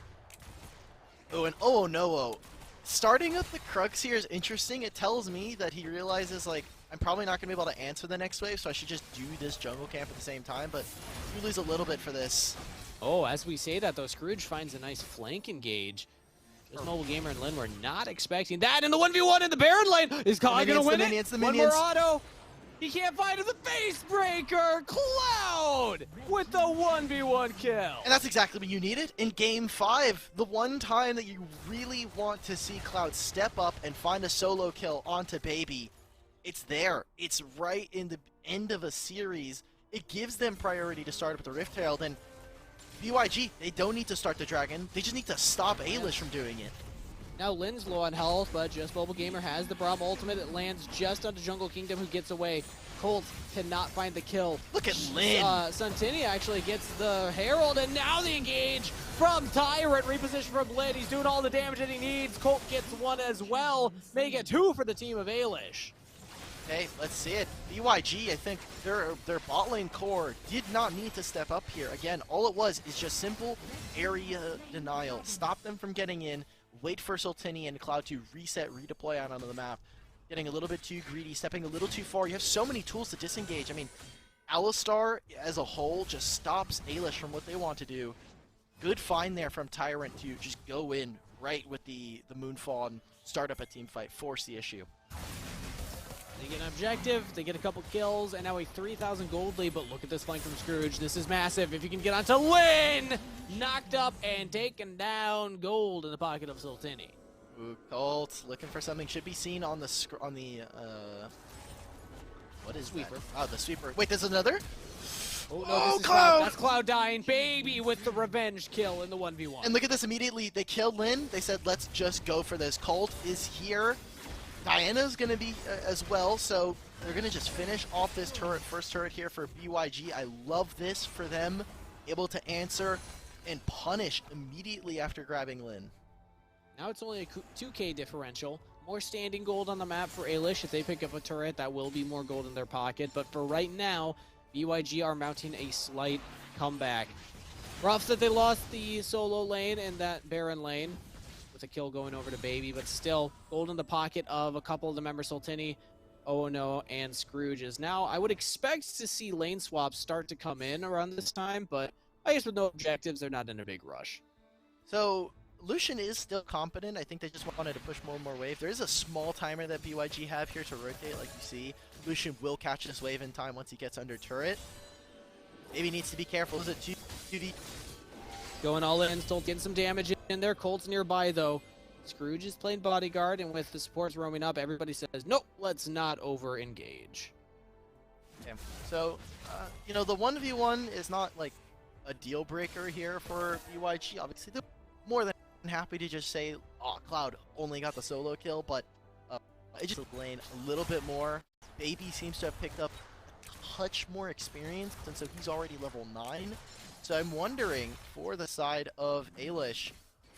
Oh, and no. Starting with the Krugs here is interesting. It tells me that he realizes, like, I'm probably not going to be able to answer the next wave, so I should just do this jungle camp at the same time, but you lose a little bit for this. Oh, as we say that, though, Scrooge finds a nice flank engage. Just Mobile Gamer and Lin were not expecting that in the 1v1 in the Baron lane. Is Kog going to win it? One more auto. He can't find the face breaker. Cloud with the 1v1 kill. And that's exactly what you needed in Game 5. The one time that you really want to see Cloud step up and find a solo kill onto Baby. It's there. It's right in the end of a series. It gives them priority to start up the Rift Herald. And BYG, they don't need to start the Dragon. They just need to stop Ailish from doing it. Now Lin's low on health, but Just Mobile Gamer has the Braum ultimate. It lands just onto Jungle Kingdom, who gets away. Colt cannot find the kill. Look at Lin! Santini actually gets the Herald, and now the engage from Tyrant. Reposition from Lin. He's doing all the damage that he needs. Colt gets one as well. Make it 2 for the team of Ailish. Okay, let's see it. BYG, I think their bot lane core did not need to step up here. Again, all it was is just simple area denial. Stop them from getting in, wait for Sultini and Cloud to reset, redeploy out onto the map. Getting a little bit too greedy, stepping a little too far. You have so many tools to disengage. I mean, Alistar as a whole just stops Ailish from what they want to do. Good find there from Tyrant to just go in right with the Moonfall and start up a team fight, force the issue. They get an objective, they get a couple kills, and now a 3,000 gold lead, but look at this flank from Scrooge. This is massive. If you can get onto Lin! Knocked up and taken down. Gold in the pocket of Sultini. Ooh, Colt looking for something. Should be seen on the what is Sweeper. that? Oh, the sweeper. Wait, there's another? Oh, no, Oh, this is Cloud! That's Cloud dying. Baby with the revenge kill in the 1v1. And look at this immediately. They killed Lin. They said, let's just go for this. Colt is here. Diana's going to be as well, so they're going to just finish off this turret, first turret here for BYG. I love this for them, able to answer and punish immediately after grabbing Lin. Now it's only a 2k differential. More standing gold on the map for Ailish. If they pick up a turret, that will be more gold in their pocket. But for right now, BYG are mounting a slight comeback. Rough that they lost the solo lane and that Baron lane, with a kill going over to Baby, but still gold in the pocket of a couple of the members, Sultini, Oh No, and Scrooges. Now, I would expect to see lane swaps start to come in around this time, but I guess with no objectives, they're not in a big rush. So Lucian is still competent. I think they just wanted to push more and more wave. There is a small timer that BYG have here to rotate, like you see. Lucian will catch this wave in time once he gets under turret. Maybe needs to be careful. Is it 2D? Going all in, still getting some damage in there. Colt's nearby, though. Scrooge is playing bodyguard, and with the supports roaming up, everybody says, nope, let's not over-engage. Okay. So, you know, the 1v1 is not, like, a deal-breaker here for BYG. Obviously, they're more than happy to just say, oh, Cloud only got the solo kill, but it just lane a little bit more. Baby seems to have picked up a touch more experience, and so he's already level 9. So I'm wondering, for the side of Ailish,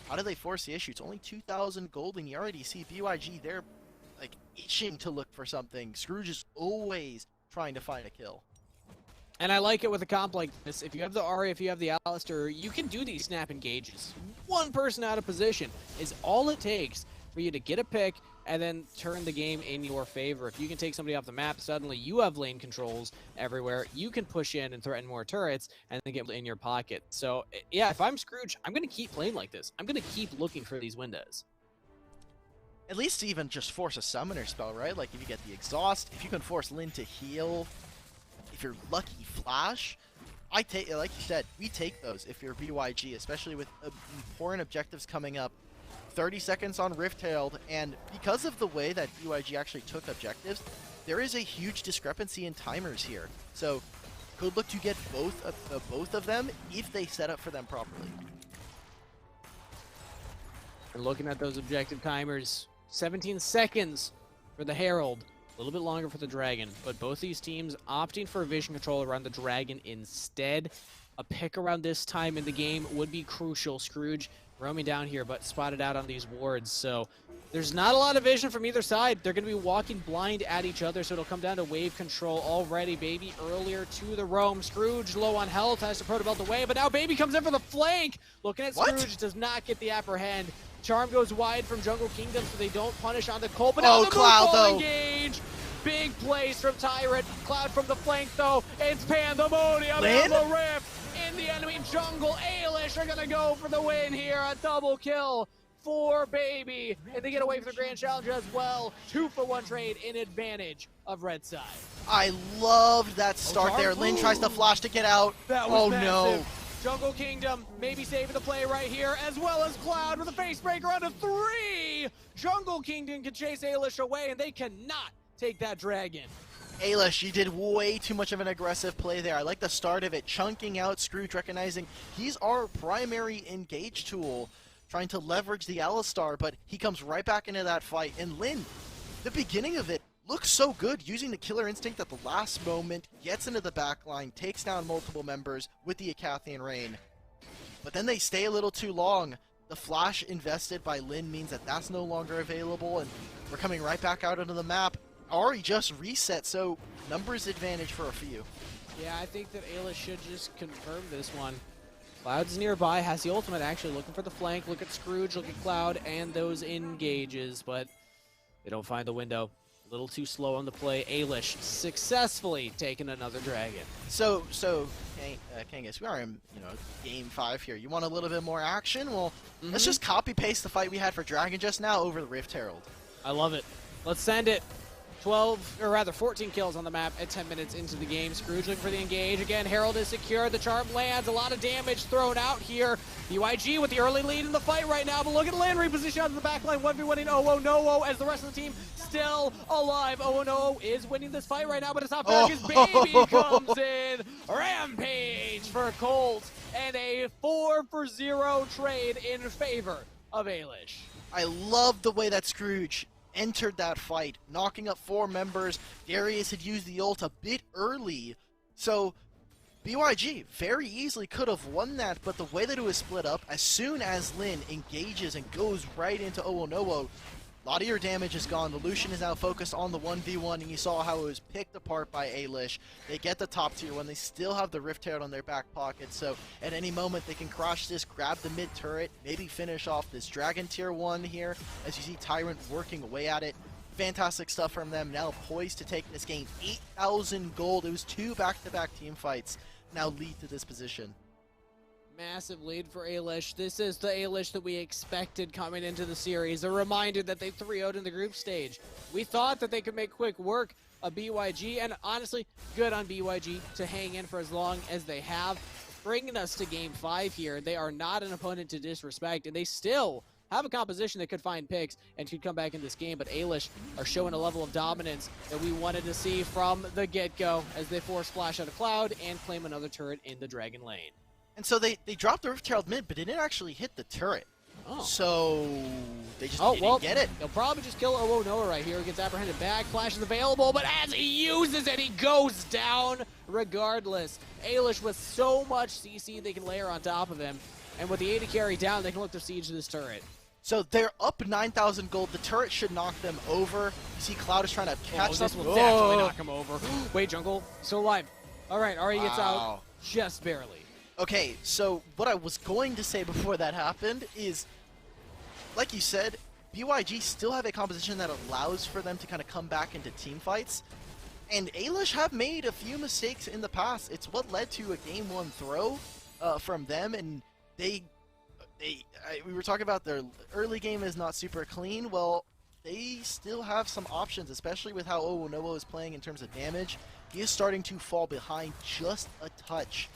how do they force the issue? It's only 2,000 gold, and you already see BYG, they're like itching to look for something. Scrooge is always trying to find a kill. And I like it with a comp like this. If you have the Ahri, if you have the Alistair, you can do these snap engages. One person out of position is all it takes for you to get a pick and then turn the game in your favor. If you can take somebody off the map, suddenly you have lane controls everywhere. You can push in and threaten more turrets and then get in your pocket. So, yeah, if I'm Scrooge, I'm going to keep playing like this. I'm going to keep looking for these windows. At least even just force a summoner spell, right? Like if you get the exhaust, if you can force Lin to heal, if you're lucky flash, I take, like you said, we take those if you're BYG, especially with important objectives coming up. 30 seconds on Rift-Tailed, and because of the way that BYG actually took objectives, there is a huge discrepancy in timers here. So, could look to get both of them if they set up for them properly. And looking at those objective timers, 17 seconds for the Herald, a little bit longer for the Dragon, but both these teams opting for vision control around the Dragon instead. A pick around this time in the game would be crucial. Scrooge roaming down here, but spotted out on these wards, so there's not a lot of vision from either side. They're going to be walking blind at each other, so it'll come down to wave control already. Baby earlier to the roam. Scrooge low on health, has to protobelt away, but now Baby comes in for the flank. Looking at Scrooge, does not get the apprehend. Charm goes wide from Jungle Kingdom, so they don't punish on the Colt, but now the Cloud, though. Engage. Big plays from Tyrant. Cloud from the flank, though. It's Pandemonium Lin? on the Rift. In the enemy jungle, Ailish are going to go for the win here. A double kill for Baby. And they get away from the Grand Challenge as well. 2-for-1 trade in advantage of red side. I loved that start there. Lin tries to flash to get out. That was massive. No. Jungle Kingdom maybe saving the play right here, as well as Cloud with a face breaker onto 3. Jungle Kingdom can chase Ailish away, and they cannot take that dragon. Ailish, you did way too much of an aggressive play there. I like the start of it, chunking out Scrooge, recognizing he's our primary engage tool. trying to leverage the Alistar, but he comes right back into that fight. And Lin, the beginning of it looks so good, using the killer instinct at the last moment, gets into the back line, takes down multiple members with the Acathian Rain. But then they stay a little too long. The flash invested by Lin means that that's no longer available, and we're coming right back out onto the map. Ahri just reset, so numbers advantage for a few. Yeah, I think that Ayla should just confirm this one. Cloud's nearby, has the ultimate, actually looking for the flank. Look at Scrooge, look at Cloud, and those engages, but they don't find the window. A little too slow on the play. Ailish successfully taking another dragon. So, Kangas, we are in, game 5 here. You want a little bit more action? Well, let's just copy-paste the fight we had for Dragon just now over the Rift Herald. I love it. Let's send it. 14 kills on the map at 10 minutes into the game. Scrooge looking for the engage. Again, Herald is secure. The charm lands. A lot of damage thrown out here. BYG with the early lead in the fight right now. But look at Lin reposition out of the back line. 1v1 in Oh No as the rest of the team still alive. Oh No is winning this fight right now, but it's not fair because Baby comes in. Rampage for Colt. And a 4-for-0 trade in favor of Ailish. I love the way that Scrooge entered that fight, knocking up 4 members. Darius had used the ult a bit early, so BYG very easily could have won that, but the way that it was split up, as soon as Lin engages and goes right into Owonowo, a lot of your damage is gone. The Lucian is now focused on the 1v1, and you saw how it was picked apart by Ailish. They get the top tier one. They still have the Rift Herald on their back pocket, so at any moment they can crush this, grab the mid turret, maybe finish off this Dragon tier 1 here, as you see Tyrant working away at it. Fantastic stuff from them, now poised to take this game. 8,000 gold. It was 2 back-to-back team fights now lead to this position. Massive lead for Ailish. This is the Ailish that we expected coming into the series. A reminder that they 3-0'd in the group stage. We thought that they could make quick work of BYG, and honestly, good on BYG to hang in for as long as they have. Bringing us to game 5 here. They are not an opponent to disrespect, and they still have a composition that could find picks and could come back in this game, but Ailish are showing a level of dominance that we wanted to see from the get-go as they force Splash out of Cloud and claim another turret in the Dragon lane. And so they dropped the Rift Herald mid, but it didn't actually hit the turret. Oh. So they just didn't get it. They'll probably just kill Owonoa right here. He gets apprehended back. Flash is available, but as he uses it, he goes down regardless. Ailish with so much CC they can layer on top of him. And with the 80 carry down, they can look to siege this turret. So they're up 9,000 gold. The turret should knock them over. You see Cloud is trying to catch them. This will definitely knock him over. Wait, Jungle, still alive. All right, Ahri gets out just barely. Okay, so what I was going to say before that happened is, like you said, BYG still have a composition that allows for them to kind of come back into team fights. And Ailish have made a few mistakes in the past. It's what led to a game 1 throw from them, and we were talking about their early game is not super clean. Well, they still have some options, especially with how Owonowo is playing in terms of damage. He is starting to fall behind just a touch.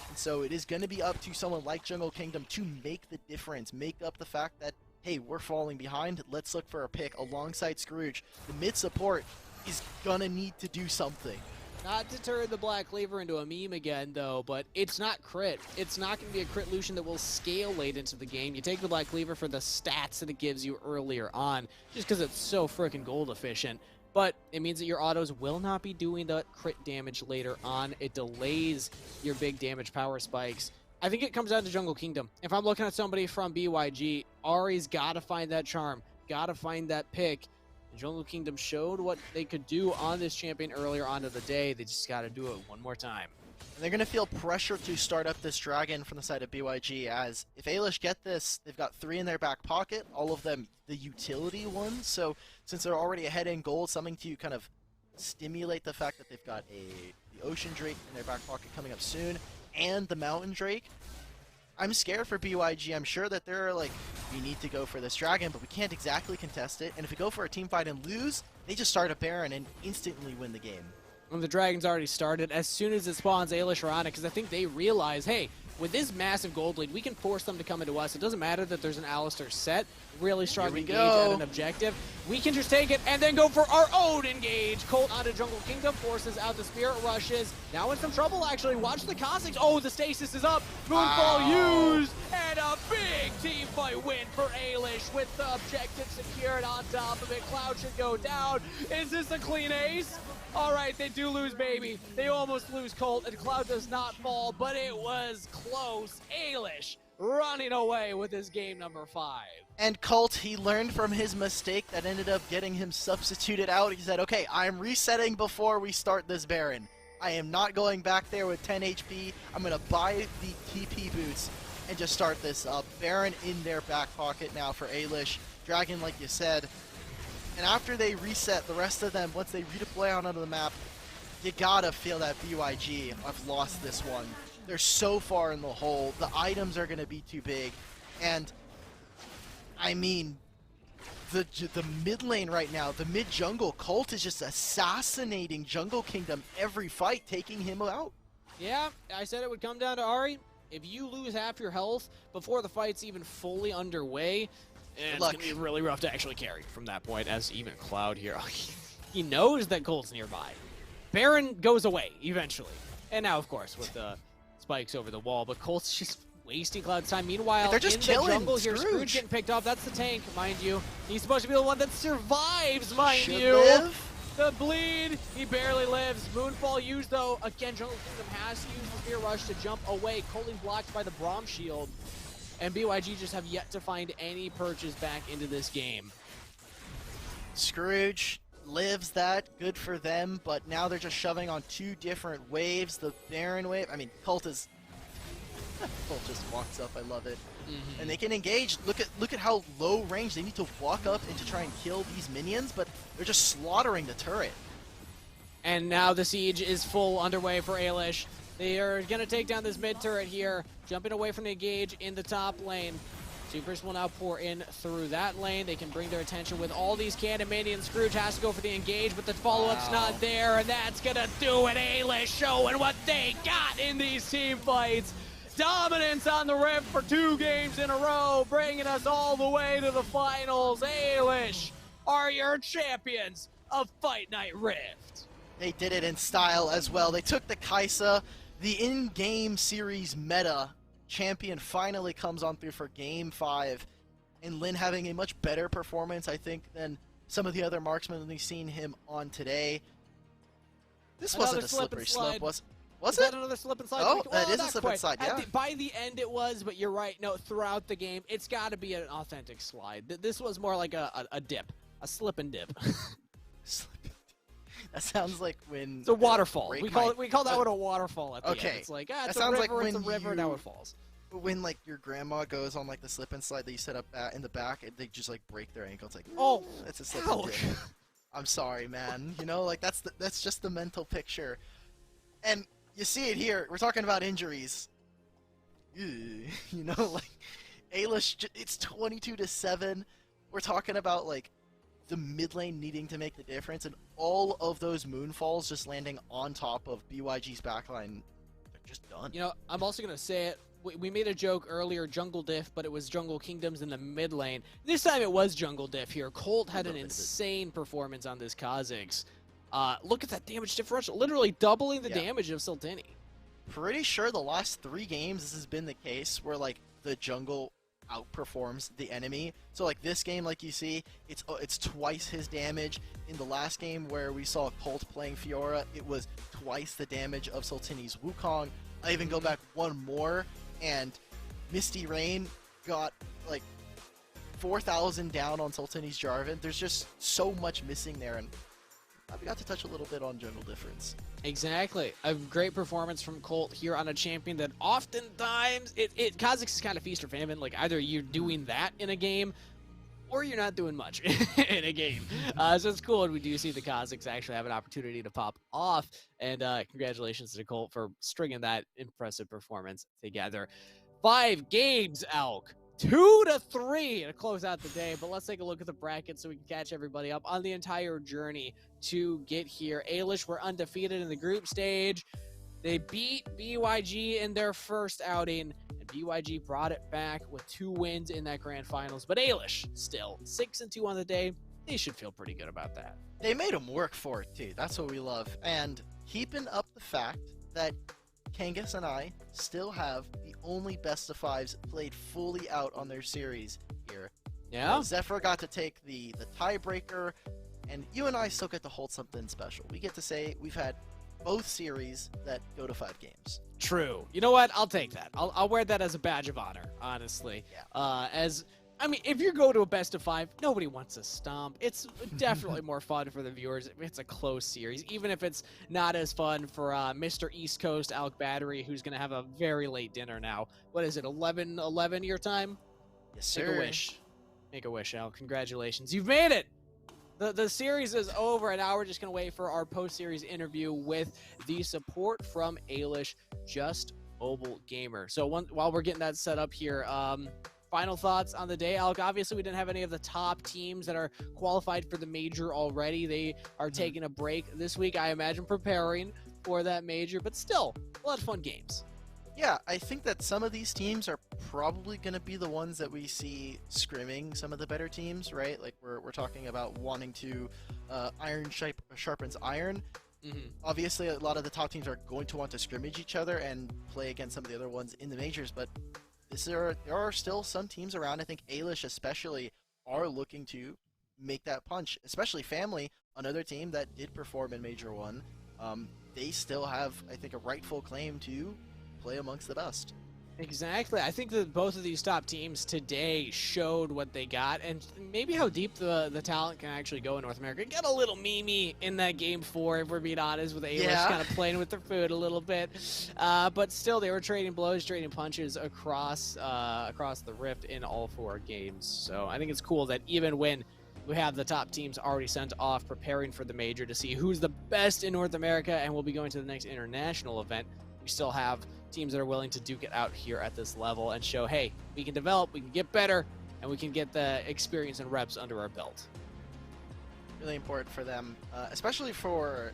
And so it is going to be up to someone like Jungle Kingdom to make the difference, make up the fact that, hey, we're falling behind, let's look for a pick alongside Scrooge. The mid support is going to need to do something. Not to turn the Black Cleaver into a meme again, though, but it's not crit. It's not going to be a crit Lucian that will scale late into the game. You take the Black Cleaver for the stats that it gives you earlier on, just because it's so freaking gold efficient. But it means that your autos will not be doing the crit damage later on. It delays your big damage power spikes. I think it comes down to Jungle Kingdom. If I'm looking at somebody from BYG, Ahri's got to find that charm, got to find that pick. The Jungle Kingdom showed what they could do on this champion earlier on in the day. They just got to do it one more time. And they're going to feel pressure to start up this dragon from the side of BYG, as if Ailish get this, they've got 3 in their back pocket, all of them the utility ones. So since they're already ahead in gold, something to kind of stimulate the fact that they've got the Ocean Drake in their back pocket coming up soon, and the Mountain Drake. I'm scared for BYG. I'm sure that they're like, we need to go for this dragon, but we can't exactly contest it. And if we go for a team fight and lose, they just start a Baron and instantly win the game. When the dragon's already started, as soon as it spawns, Ailish are on it, because I think they realize, hey, with this massive gold lead, we can force them to come into us. It doesn't matter that there's an Alistar set, really strong engage at an objective. We can just take it and then go for our own engage. Colt onto Jungle Kingdom, forces out the Spirit Rushes. Now in some trouble, actually. Watch the Cossacks. Oh, the stasis is up. Moonfall used. And a big team fight win for Ailish with the objective secured on top of it. Cloud should go down. Is this a clean ace? All right, they do lose, baby. They almost lose Colt, and Cloud does not fall, but it was close. Ailish running away with his game number 5. And Colt, he learned from his mistake that ended up getting him substituted out. He said, okay, I'm resetting before we start this Baron. I am not going back there with 10 HP. I'm going to buy the TP boots and just start this up. Baron in their back pocket now for Ailish. Dragon, like you said. And after they reset, the rest of them, once they redeploy out onto the map, you gotta feel that BYG have lost this one. They're so far in the hole. The items are going to be too big. And, I mean, the mid lane right now, the mid jungle, Colt is just assassinating Jungle Kingdom every fight, taking him out. Yeah, I said it would come down to Ahri. If you lose half your health before the fight's even fully underway, it's going to be really rough to actually carry from that point, as even Cloud here, he knows that Colt's nearby. Baron goes away eventually. And now, of course, with the spikes over the wall, but Colt's just wasting Cloud's time. Meanwhile, they're just in the killing jungle here, Scrooge getting picked off. That's the tank, mind you. He's supposed to be the one that survives, mind you. Live. The bleed, he barely lives. Moonfall used, though. Again, Jungle Kingdom has to use the Spear Rush to jump away. Colton blocked by the Braum Shield. And BYG just have yet to find any purchase back into this game. Scrooge lives that, good for them, but now they're just shoving on 2 different waves. The Baron wave, I mean, Colt just walks up, I love it. And they can engage. Look at how low range they need to walk up and to try and kill these minions, but they're just slaughtering the turret. And now the siege is full underway for Ailish. They are going to take down this mid turret here, jumping away from the engage in the top lane. Supers will now pour in through that lane. They can bring their attention with all these cannon minions. Scrooge has to go for the engage, but the follow-up's not there, and that's going to do it. Ailish showing what they got in these team fights. Dominance on the Rift for 2 games in a row, bringing us all the way to the finals. Ailish are your champions of Fight Night Rift. They did it in style as well. They took the Kaisa. The in-game series meta champion finally comes on through for Game 5. And Lin having a much better performance, I think, than some of the other marksmen we've seen him on today. This wasn't a slippery slope, was Is that another slip and slide? Oh, that is a slip and slide, yeah. By the end it was, but you're right. No, throughout the game, it's got to be an authentic slide. This was more like a dip, a slip and dip. That sounds like when... It's a waterfall. We call that one a waterfall at the end. It's like, it's a river, it's a river, now it falls. When, like, your grandma goes on, like, the slip and slide that you set up in the back, and they just, like, break their ankle. It's like, oh, it's a slip and dip. I'm sorry, man. You know, like, that's just the mental picture. And you see it here. We're talking about injuries. You know, like, Ailish, it's 22-7. We're talking about, like, the mid lane needing to make the difference, and all of those moonfalls just landing on top of BYG's backline. They're just done. You know, I'm also going to say it. We made a joke earlier, Jungle Diff, but it was Jungle Kingdoms in the mid lane. This time it was Jungle Diff here. Colt had an insane performance on this Kha'Zix. Look at that damage differential, literally doubling the damage of Sultani. Pretty sure the last 3 games this has been the case where, like, the jungle outperforms the enemy. So, like, this game, like you see, it's twice his damage. In the last game where we saw Colt playing Fiora, it was twice the damage of Sultani's Wukong. I even go back one more, and Misty Rain got, like, 4,000 down on Sultani's Jarvan. There's just so much missing there, and we got to touch a little bit on jungle difference. Exactly. A great performance from Colt here on a champion that oftentimes, Kha'Zix is kind of feast or famine. Like, either you're doing that in a game, or you're not doing much in a game. So it's cool when we do see the Kha'Zix actually have an opportunity to pop off. And congratulations to Colt for stringing that impressive performance together. 5 games, Alk. 2-3 to close out the day, but let's take a look at the bracket so we can catch everybody up on the entire journey to get here. Ailish were undefeated in the group stage. They beat BYG in their first outing, and BYG brought it back with 2 wins in that grand finals. But Ailish still 6-2 on the day, they should feel pretty good about that. They made them work for it too. That's what we love. And keeping up the fact that Kangas and I still have the only best of fives played fully out on their series here. Yeah. Zephyr got to take the tiebreaker, and you and I still get to hold something special. We get to say we've had both series that go to 5 games. True. You know what? I'll take that. I'll wear that as a badge of honor, honestly. Yeah. I mean, if you go to a best of 5, nobody wants to stomp. It's definitely more fun for the viewers if it's a close series, even if it's not as fun for Mr. East Coast AlkBattery, who's going to have a very late dinner now. What is it, 11 your time? Yes, sir. Make a wish. Make a wish, Al. Congratulations. You've made it! The series is over, and now we're just going to wait for our post-series interview with the support from Ailish, Just Mobile Gamer. So while we're getting that set up here, final thoughts on the day, Alk. Obviously, we didn't have any of the top teams that are qualified for the major already. They are taking a break this week, I imagine, preparing for that major, but still, a lot of fun games. Yeah, I think that some of these teams are probably going to be the ones that we see scrimming some of the better teams, right? Like we're talking about wanting to iron sharpens iron. Obviously, a lot of the top teams are going to want to scrimmage each other and play against some of the other ones in the majors, but there are still some teams around. I think Ailish especially are looking to make that punch, especially Family, another team that did perform in Major 1. They still have, I think, a rightful claim to play amongst the best. Exactly. I think that both of these top teams today showed what they got, and maybe how deep the talent can actually go in North America. It got a little memey in that game 4, if we're being honest, with Ailish kind of playing with their food a little bit. But still, they were trading blows, trading punches across the Rift in all 4 games. So I think it's cool that even when we have the top teams already sent off preparing for the major to see who's the best in North America, and we'll be going to the next international event, we still have teams that are willing to duke it out here at this level and show, hey, we can develop, we can get better, and we can get the experience and reps under our belt. Really important for them, especially for,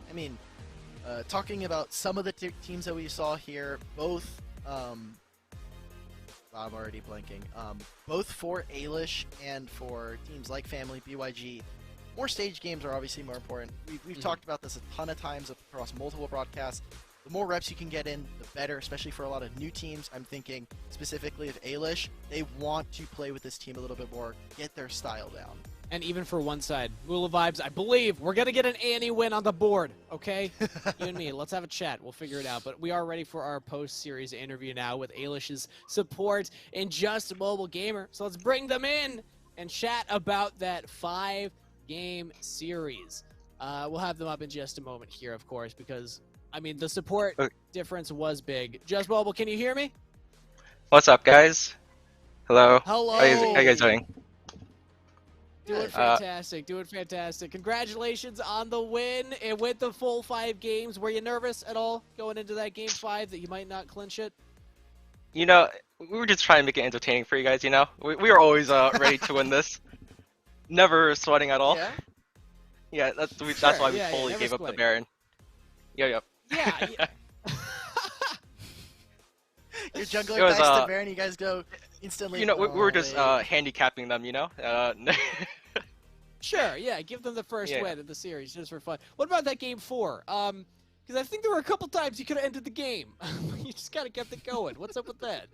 talking about some of the teams that we saw here, both, I'm already blanking, both for Ailish and for teams like Family, BYG. More stage games are obviously more important. We've talked about this a ton of times across multiple broadcasts. The more reps you can get in, the better, especially for a lot of new teams. I'm thinking specifically of Ailish. They want to play with this team a little bit more, get their style down. And even for one side, Moolah Vibes, I believe we're going to get an Annie win on the board, okay? You and me, let's have a chat. We'll figure it out. But we are ready for our post-series interview now with Ailish's support in Just Mobile Gamer. So let's bring them in and chat about that 5-game series. We'll have them up in just a moment here, of course, because the support difference was big. Just Mobile, can you hear me? What's up, guys? Hello. Hello. How you guys doing? Doing fantastic. Doing fantastic. Congratulations on the win. It went the full 5 games. Were you nervous at all going into that game 5 that you might not clinch it? We were just trying to make it entertaining for you guys, We were always ready to win this. Never sweating at all. Yeah? Yeah, that's why we fully gave up the Baron. Yep. Yeah. You're juggling dice to Baron, you guys go instantly. We were just handicapping them, Sure, yeah, give them the first win of the series just for fun. What about that game 4? Because I think there were a couple times you could have ended the game. You just kind of kept it going. What's up with that?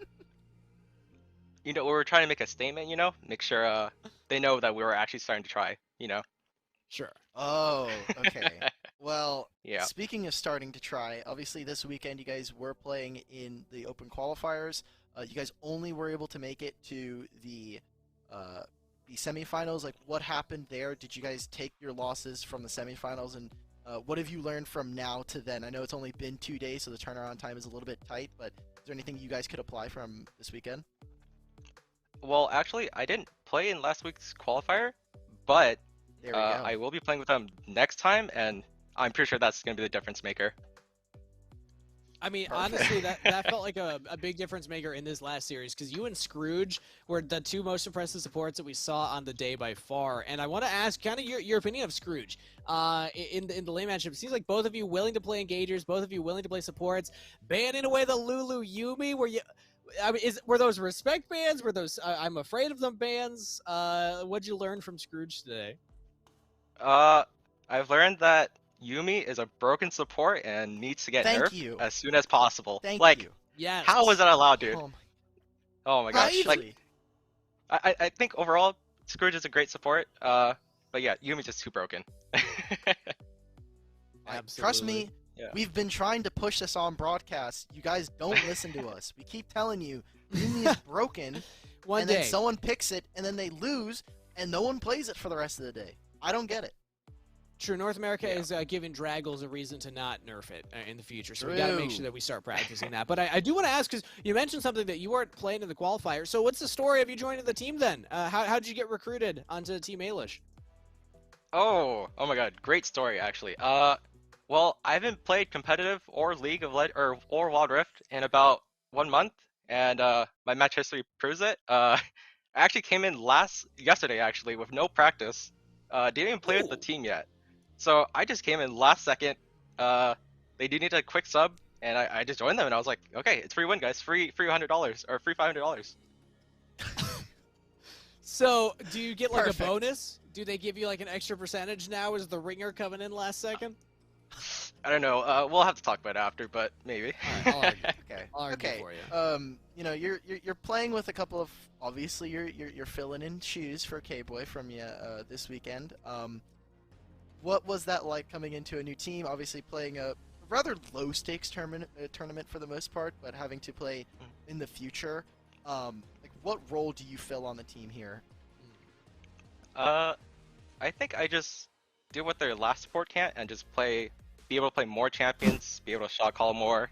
We were trying to make a statement, make sure they know that we were actually starting to try, Sure. Oh, okay. Well, yeah. Speaking of starting to try, obviously this weekend you guys were playing in the open qualifiers. You guys only were able to make it to the semifinals. Like, what happened there? Did you guys take your losses from the semifinals, and what have you learned from now to then? I know it's only been 2 days, so the turnaround time is a little bit tight, but is there anything you guys could apply from this weekend? Well, actually, I didn't play in last week's qualifier, but There we go. I will be playing with them next time, and I'm pretty sure that's going to be the difference maker. Perfect. Honestly, that felt like a big difference maker in this last series, because you and Scrooge were the 2 most impressive supports that we saw on the day by far. And I want to ask kind of your opinion of Scrooge. In the lane matchup, it seems like both of you willing to play engagers, both of you willing to play supports, banning away the Lulu Yumi. Were those respect bans? Were those I'm afraid of them bans? What'd you learn from Scrooge today? I've learned that Yumi is a broken support and needs to get Thank nerfed you. as soon as possible. Thank Like, you. Yes. how was that allowed, dude? Oh, Oh my gosh. right? Like, I think overall, Scourge is a great support. But yeah, Yumi's just too broken. Trust me, Yeah. we've been trying to push this on broadcast. You guys don't listen to us. We keep telling you Yumi is broken, One and day. then someone picks it, and then they lose, and no one plays it for the rest of the day. I don't get it. True, North America Yeah. is giving Draggles a reason to not nerf it in the future, so we got to make True. sure that we start practicing that. But I do want to ask, because you mentioned something that you weren't playing in the qualifier, so what's the story of you joining the team then? How did you get recruited onto Team Ailish? Oh my god, great story actually. Well, I haven't played competitive or League of or Wild Rift in about 1 month, and my match history proves it. I actually came in yesterday actually with no practice. Didn't even play with the Ooh. team yet. So I just came in last second. They did need a quick sub, and I just joined them, and I was like, okay, it's free win, guys, free $100 or free $500. So, do you get like Perfect. a bonus? Do they give you like an extra percentage now as the ringer coming in last second? I don't know. We'll have to talk about it after, but maybe. All right, I'll argue. Okay. I'll argue Okay. for you. You know, you're playing with a couple of obviously you're filling in shoes for K-Boy from you this weekend. What was that like coming into a new team? Obviously playing a rather low stakes tournament for the most part, but having to play in the future. Like what role do you fill on the team here? I think I just do what their last support can't and just be able to play more champions, be able to shot call more.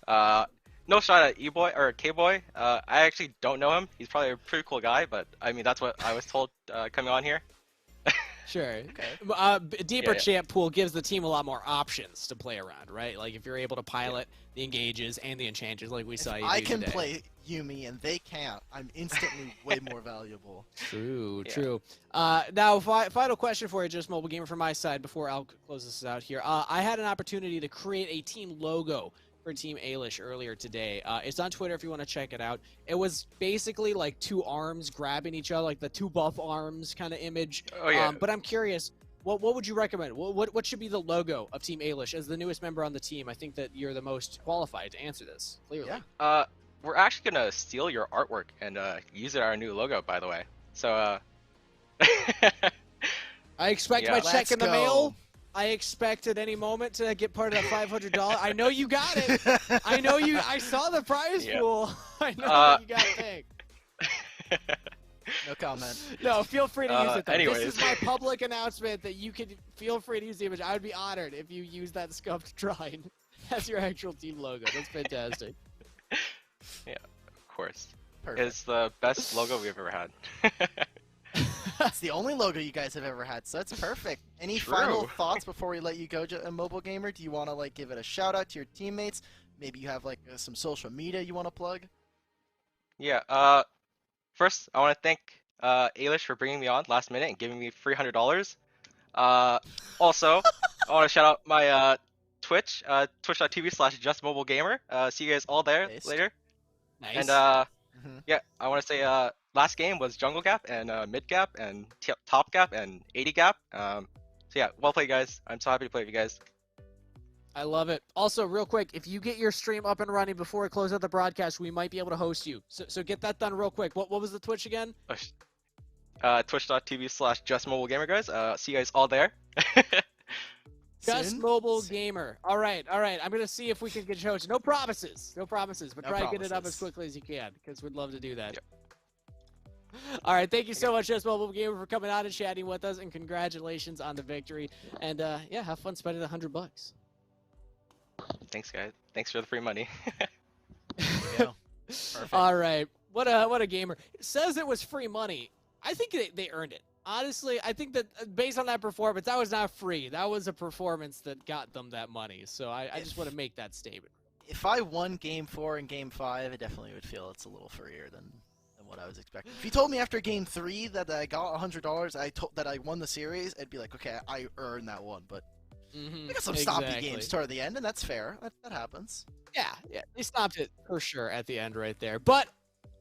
No shot at E-Boy or K-Boy. I actually don't know him. He's probably a pretty cool guy, but I mean that's what I was told coming on here. Sure. Okay. Deeper Yeah. champ pool gives the team a lot more options to play around, right? Like if you're able to pilot the engages and the enchanters, like we saw you I do can today. play Yumi and they can't. I'm instantly way more valuable. True, Yeah. true. Now, final question for you, Just Mobile Gamer, from my side before I'll close this out here. I had an opportunity to create a team logo for Team Ailish earlier today. It's on Twitter if you want to check it out. It was basically like two arms grabbing each other, like the two buff arms kind of image. Oh yeah. But I'm curious, what would you recommend? What should be the logo of Team Ailish? As the newest member on the team, I think that you're the most qualified to answer this, clearly. Yeah. We're actually gonna steal your artwork and use it our new logo, by the way. So I expect Yeah. my check Let's in the go. mail. I expect at any moment to get part of that $500. I know you got it. I know you. I saw the prize Yeah. pool. I know that you got it. No comment. No, feel free to use it. Though. Anyways. This is my public announcement that you could feel free to use the image. I would be honored if you use that scuffed drawing as your actual team logo. That's fantastic. of course, Perfect. it's the best logo we've ever had. It's the only logo you guys have ever had, so that's perfect. Any True. final thoughts before we let you go, Mobile Gamer? Do you want to like give it a shout out to your teammates? Maybe you have like some social media you want to plug? Yeah. First, I want to thank Ailish for bringing me on last minute and giving me $300. Also, I want to shout out my Twitch, twitch.tv/justmobilegamer. See you guys all there Based. later. Nice. And Mhm. yeah, I want to say last game was jungle gap and mid gap and top gap and 80 gap. So yeah, well played, guys. I'm so happy to play with you guys. I love it. Also, real quick, if you get your stream up and running before we close out the broadcast, we might be able to host you. So get that done real quick. What was the Twitch again? Twitch.tv/justmobilegamer, guys. See you guys all there. Just Soon? Mobile Gamer. All right. I'm gonna see if we can get you hosted. No promises, but No try to get it up as promises. quickly as you can, because we'd love to do that. All right, thank you so much, Just Mobile Gamer, for coming out and chatting with us, and congratulations on the victory. And yeah, have fun spending $100. Thanks, guys. Thanks for the free money. There you go. Perfect. All right, what a gamer. It says it was free money. I think they earned it. Honestly, I think that based on that performance, that was not free. That was a performance that got them that money. So I just want to make that statement. If I won Game 4 and Game 5, I definitely would feel it's a little freer than what I was expecting. If you told me after Game 3 that I got $100, that I won the series, I'd be like, okay, I earned that one. But we got some stoppy games toward the end, and that's fair. That happens. Yeah, they stopped it for sure at the end right there. But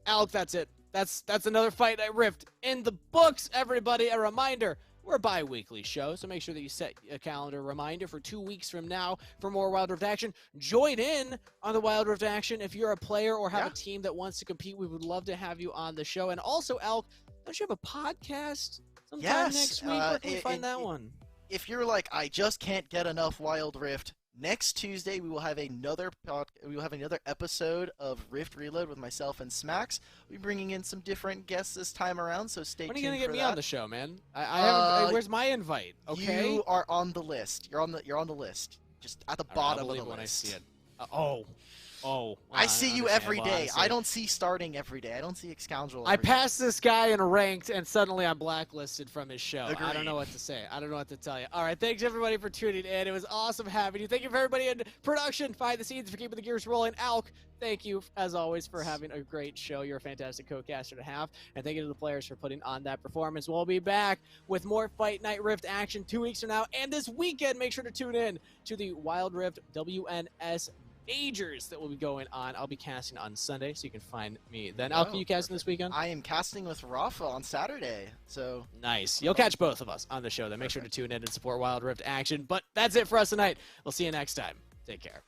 Alk, that's it. That's another Fight Night Rift in the books, everybody. A reminder, we're a bi-weekly show, so make sure that you set a calendar reminder for 2 weeks from now for more Wild Rift action. Join in on the Wild Rift action. If you're a player or have a team that wants to compete, we would love to have you on the show. And also, Alk, don't you have a podcast sometime next week? Where can we find that one? If you're like, I just can't get enough Wild Rift, next Tuesday we will have another episode of Rift Reload with myself and Smacks. We'll be bringing in some different guests this time around, so stay tuned for that. When are you gonna get me on the show, man? I haven't. Where's my invite? Okay. You are on the list. You're on the list. Just at the bottom of the list. When I see it. Oh. I see you every day. I don't see starting every day. I don't see Excoundrel I passed this guy in ranked, and suddenly I'm blacklisted from his show. Agreed. I don't know what to say. I don't know what to tell you. All right, thanks everybody for tuning in. It was awesome having you. Thank you for everybody in production, behind the scenes, for keeping the gears rolling. Alk, thank you, as always, for having a great show. You're a fantastic co-caster to have. And thank you to the players for putting on that performance. We'll be back with more Fight Night Rift action 2 weeks from now. And this weekend, make sure to tune in to the Wild Rift WNS Majors that will be going on. I'll be casting on Sunday, so you can find me then. Alk, are you casting this weekend? I am casting with Rafa on Saturday, so... Nice. You'll catch both of us on the show, then. Make sure to tune in and support Wild Rift action. But that's it for us tonight. We'll see you next time. Take care.